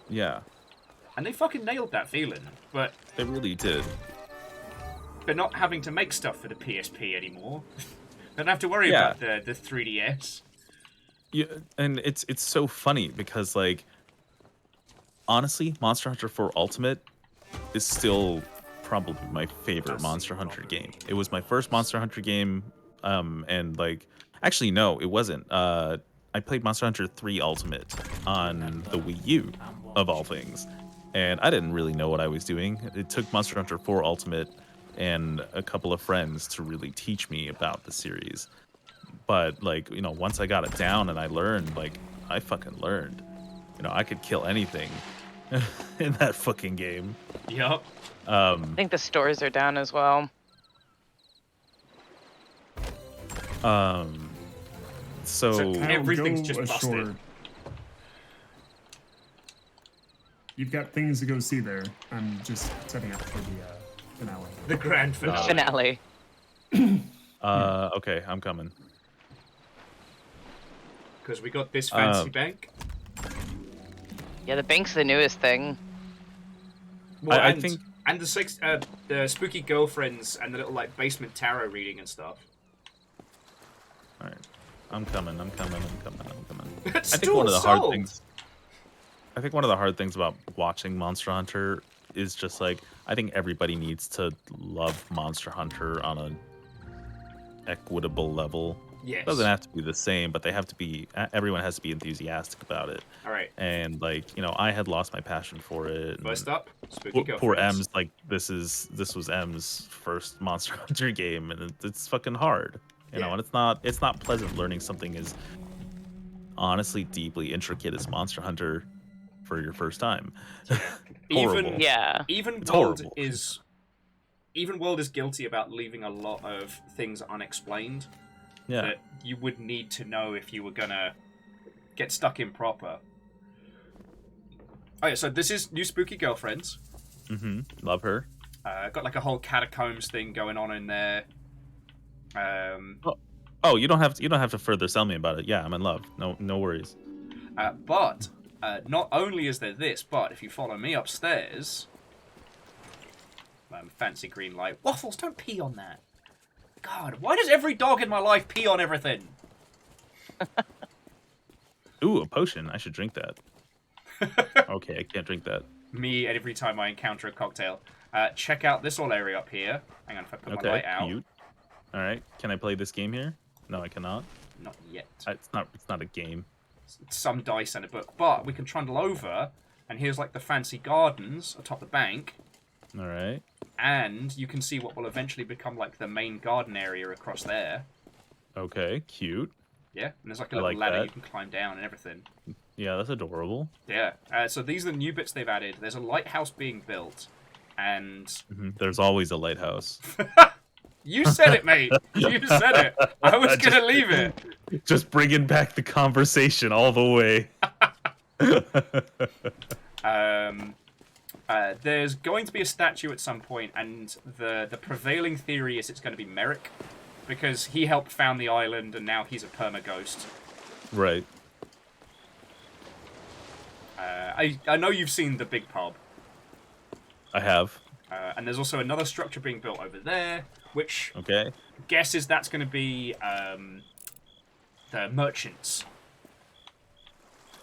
Yeah. And they fucking nailed that feeling, but they really did. They're not having to make stuff for the PSP anymore. They don't have to worry about the 3DS. Yeah, and it's so funny because like honestly, Monster Hunter 4 Ultimate is still probably my favorite Monster Hunter game. It was my first Monster Hunter game, and like actually no, it wasn't. I played Monster Hunter 3 Ultimate on the Wii U, of all things, and I didn't really know what I was doing. It took Monster Hunter 4 Ultimate and a couple of friends to really teach me about the series. But like, you know, once I got it down and I learned, like, I fucking learned. You know, I could kill anything in that fucking game. Yup. I think the stores are down as well. So everything's just busted. You've got things to go see there. I'm just setting up for the finale. The grand finale. Okay, I'm coming. Because we got this fancy bank. Yeah, the bank's the newest thing. Well, I think, and the spooky girlfriends and the little like basement tarot reading and stuff. all right, I'm coming. It's I think one of the hard things. I think one of the hard things about watching Monster Hunter is just like I think everybody needs to love Monster Hunter on an equitable level. Yes. It doesn't have to be the same, but they have to be. Everyone has to be enthusiastic about it. All right. And like, you know, I had lost my passion for it. First up, spooky girlfriends. Poor M's. Like this was M's first Monster Hunter game, and it's fucking hard. You know, and it's not pleasant learning something as honestly deeply intricate as Monster Hunter for your first time. Even It's World horrible. Even World is guilty about leaving a lot of things unexplained. Yeah. That you would need to know if you were gonna get stuck in proper. Oh yeah, so this is new spooky girlfriends. Love her. Got like a whole catacombs thing going on in there. Oh, you don't have to further sell me about it. Yeah, I'm in love. No worries. But not only is there this, but if you follow me upstairs, fancy green light. Waffles, don't pee on that. God, why does every dog in my life pee on everything? Ooh, a potion. I should drink that. Okay, I can't drink that. Me every time I encounter a cocktail. Check out this whole area up here. Hang on, if I put my light out. Cute. All right, can I play this game here? No, I cannot. Not yet. It's not a game. It's some dice and a book, but we can trundle over, and here's like the fancy gardens atop the bank. All right. And you can see what will eventually become like the main garden area across there. Okay, cute. Yeah, and there's like a little ladder you can climb down and everything. Yeah, that's adorable. Yeah, so these are the new bits they've added. There's a lighthouse being built, and... There's always a lighthouse. You said it, mate! You said it! I was gonna leave it! Just bringing back the conversation all the way. There's going to be a statue at some point, and the prevailing theory is it's going to be Merrick, because he helped found the island, and now he's a perma-ghost. Right. I know you've seen The Big Pub. I have. And there's also another structure being built over there, which Okay. guesses that's going to be the merchants.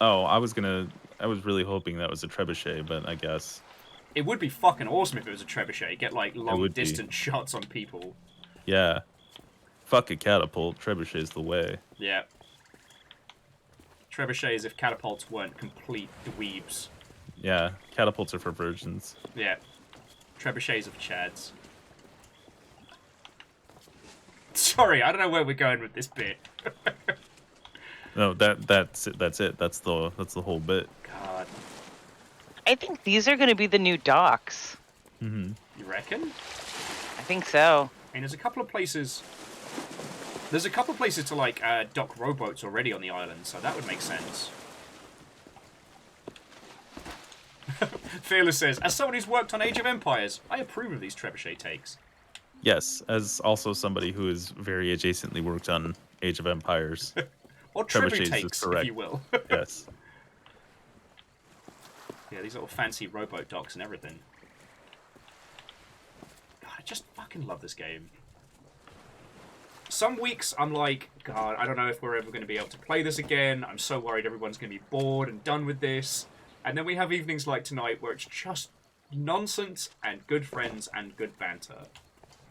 Oh, I was really hoping that was a trebuchet, but I guess. It would be fucking awesome if it was a trebuchet. Get like long would distance shots on people. Yeah. Fuck a catapult. Trebuchet's the way. Yeah. Trebuchets if catapults weren't complete dweebs. Yeah, catapults are for virgins. Yeah. Trebuchets of chads. Sorry, I don't know where we're going with this bit. No, that's it. That's it. That's the whole bit. God. I think these are going to be the new docks. Mm-hmm. You reckon? I think so. And there's a couple of places. There's a couple of places to like dock rowboats already on the island, so that would make sense. Fearless says, as someone who's worked on Age of Empires, I approve of these trebuchet takes. Yes, as also somebody who has very adjacently worked on Age of Empires. Or trebuchet takes, if you will. Yes. Yeah, these little fancy rowboat docks and everything. God, I just fucking love this game. Some weeks I'm like, God, I don't know if we're ever going to be able to play this again. I'm so worried everyone's going to be bored and done with this. And then we have evenings like tonight where it's just nonsense and good friends and good banter.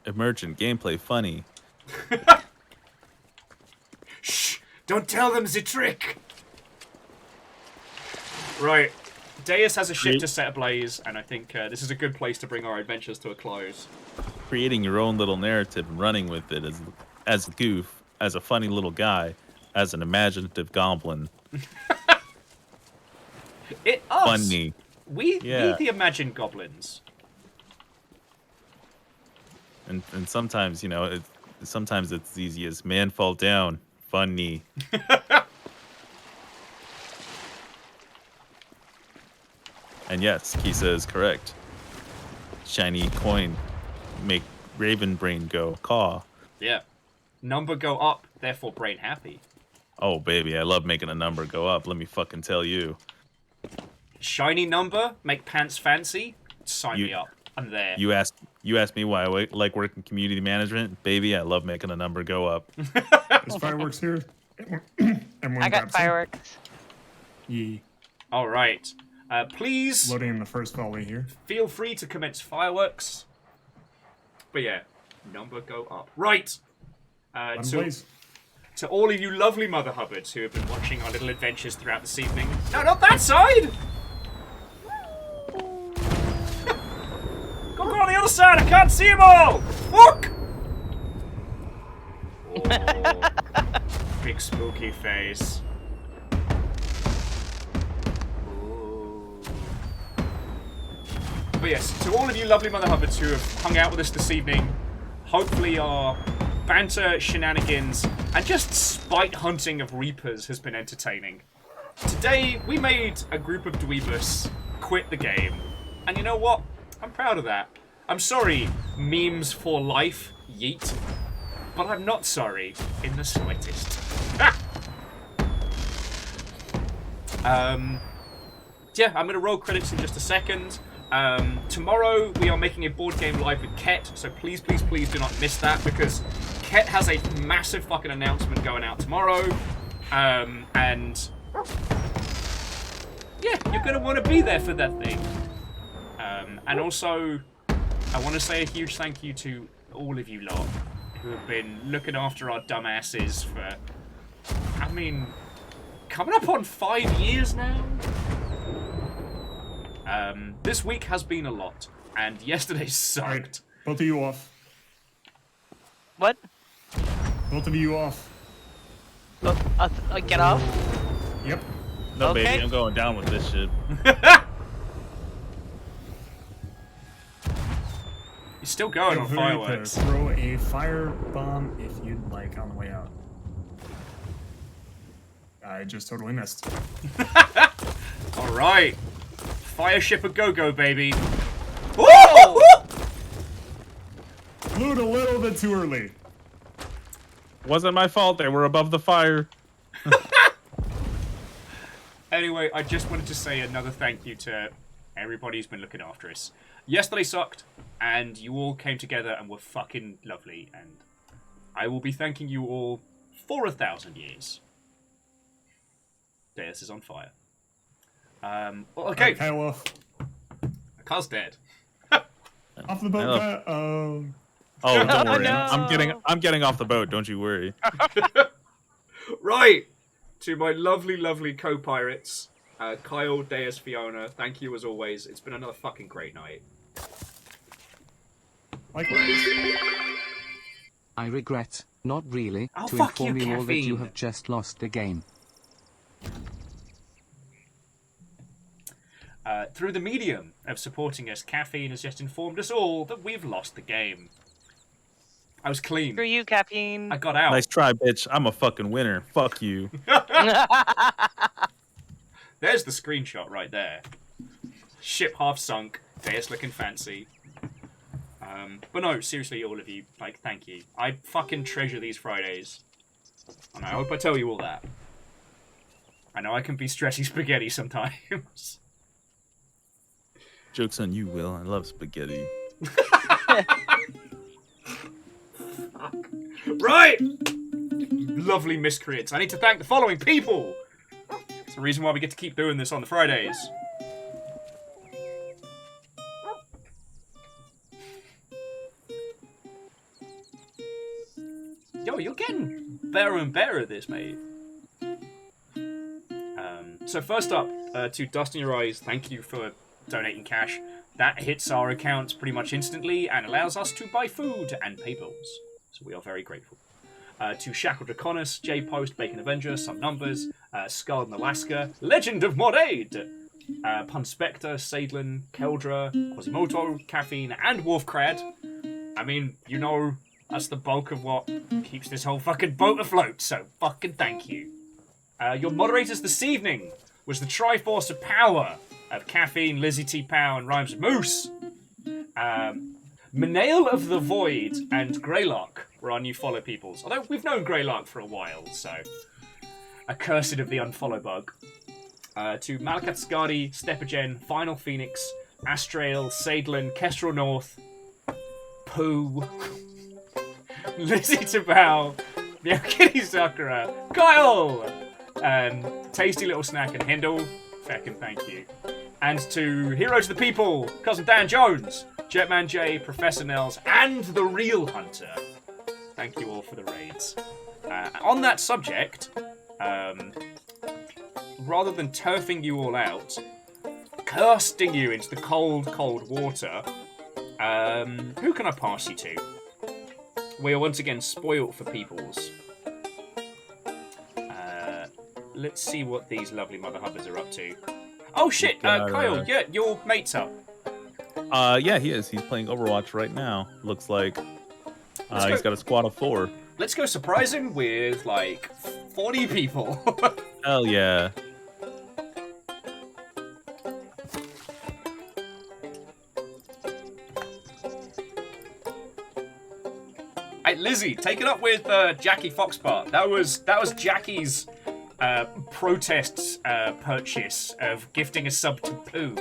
Emergent gameplay funny. Shh! Don't tell them the trick! Right. Deus has a ship to set ablaze, and I think this is a good place to bring our adventures to a close. Creating your own little narrative and running with it as a goof, as a funny little guy, as an imaginative goblin. Funny. We the imagined goblins. And sometimes, you know, sometimes it's easy as man fall down. Funny. And yes, Kisa is correct. Shiny coin make Raven brain go caw. Yeah. Number go up, therefore brain happy. Oh baby, I love making a number go up. Let me fucking tell you. Shiny number, make pants fancy. Sign me up. I'm there. You asked me why I like working community management, baby. I love making a number go up. There's fireworks here. I got fireworks. Yeah. All right. Please. Loading in the first volley here. Feel free to commence fireworks. But yeah, number go up. Right. To all of you lovely Mother Hubbards who have been watching our little adventures throughout this evening. No, not that side! Go on the other side, I can't see them all! Fuck! Oh, big spooky face. Ooh. But yes, to all of you lovely Mother Hubbards who have hung out with us this evening, hopefully our banter, shenanigans, and just spite hunting of Reapers has been entertaining. Today, we made a group of dweebus quit the game. And you know what? I'm proud of that. I'm sorry, memes for life, yeet. But I'm not sorry in the slightest. Yeah, I'm going to roll credits in just a second. Tomorrow, we are making a board game live with Ket, so please, please, please do not miss that, because Ket has a massive fucking announcement going out tomorrow. And yeah, you're going to want to be there for that thing. And also, I want to say a huge thank you to all of you lot who have been looking after our dumbasses for, I mean, coming up on 5 years now? This week has been a lot, and yesterday sucked. Right, both of you off. What? Both of you off. Get off? Yep. No, Okay. baby, I'm going down with this shit. You're still going on fireworks. Throw a fire bomb if you'd like on the way out. I just totally missed. All right. Fire ship a go-go, baby. Woo! Flew it a little bit too early. Wasn't my fault. They were above the fire. Anyway, I just wanted to say another thank you to Everybody's been looking after us. Yesterday sucked, and you all came together and were fucking lovely, and I will be thanking you all for 1,000 years. Deus is on fire. Okay. Kyle, Kyle's dead. off the boat. Oh, don't worry. No. I'm getting off the boat. Don't you worry. Right. To my lovely, lovely co-pirates, Kyle, Deus, Fiona, thank you as always. It's been another fucking great night. Likewise. I regret, not really, Oh, to fuck inform you, you all that you Caffeine. have just lost the game. Through the medium of supporting us, Caffeine has just informed us all that we've lost the game. I was clean. Screw you, caffeine. I got out. Nice try, bitch. I'm a fucking winner. Fuck you. There's the screenshot right there. Ship half sunk. Deus looking fancy. But no, seriously, all of you, like, thank you. I fucking treasure these Fridays. And I hope I tell you all that. I know I can be stretchy spaghetti sometimes. Joke's on you, Will. I love spaghetti. Right! Lovely miscreants. I need to thank the following people. It's the reason why we get to keep doing this on the Fridays. Yo, you're getting better and better at this, mate. So first up, to Dust in Your Eyes, thank you for donating cash. That hits our accounts pretty much instantly and allows us to buy food and pay bills. So we are very grateful. To Shackle Draconis, J Post, Bacon Avenger, Some Numbers, Scarred in Alaska, Legend of Mod Aid, Pun Spectre, Sadlin, Keldra, Quasimoto, Caffeine, and Wolfcrad. I mean, you know, that's the bulk of what keeps this whole fucking boat afloat, so fucking thank you. Your moderators this evening was the Triforce of Power of Caffeine, Lizzie T. Pow, and Rhymes of Moose. Menail of the Void and Greylark were our new follow peoples. Although we've known Greylark for a while, so accursed of the unfollow bug. To Malakat Skadi, Stepagen, Final Phoenix, Astrail, Sadlin, Kestrel North, Pooh, Lizzie Tabao, Meowkitty Sakura, Kyle, Tasty Little Snack and Hindle, feckin' thank you. And to Heroes of the People, Cousin Dan Jones, Jetman J, Professor Nels, and The Real Hunter. Thank you all for the raids. On that subject, rather than turfing you all out, casting you into the cold, cold water, who can I pass you to? We are once again spoilt for peoples. Let's see what these lovely mother hubbers are up to. Oh shit, Kyle, yeah, your mate's up. Yeah, he is. He's playing Overwatch right now. Looks like he's got a squad of 4. Let's go surprise him with like 40 people. Hell yeah. Hey, Lizzie, take it up with Jackie Foxpart. That was Jackie's protest purchase of gifting a sub to Pooh.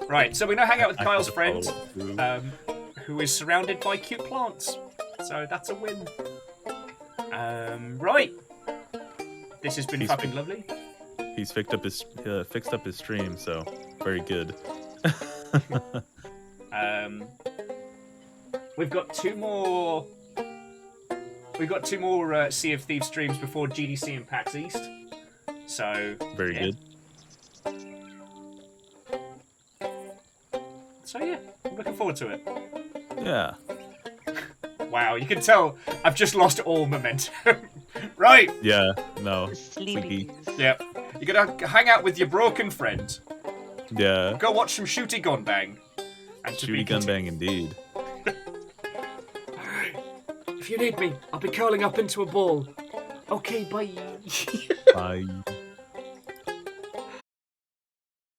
Right, so we now hang out with Kyle's friend, who is surrounded by cute plants. So that's a win. Right. This has been fucking lovely. He's fixed up his stream, so very good. We've got two more Sea of Thieves streams before GDC and PAX East. So very good. So yeah, I'm looking forward to it. Yeah. Wow, you can tell I've just lost all momentum. Right. Yeah. No. Sleepy. Yep. You're gonna hang out with your broken friend. Yeah. Go watch some Shooty Gun Bang. And Shooty Gun Bang indeed. If you need me, I'll be curling up into a ball. Okay, bye. Bye.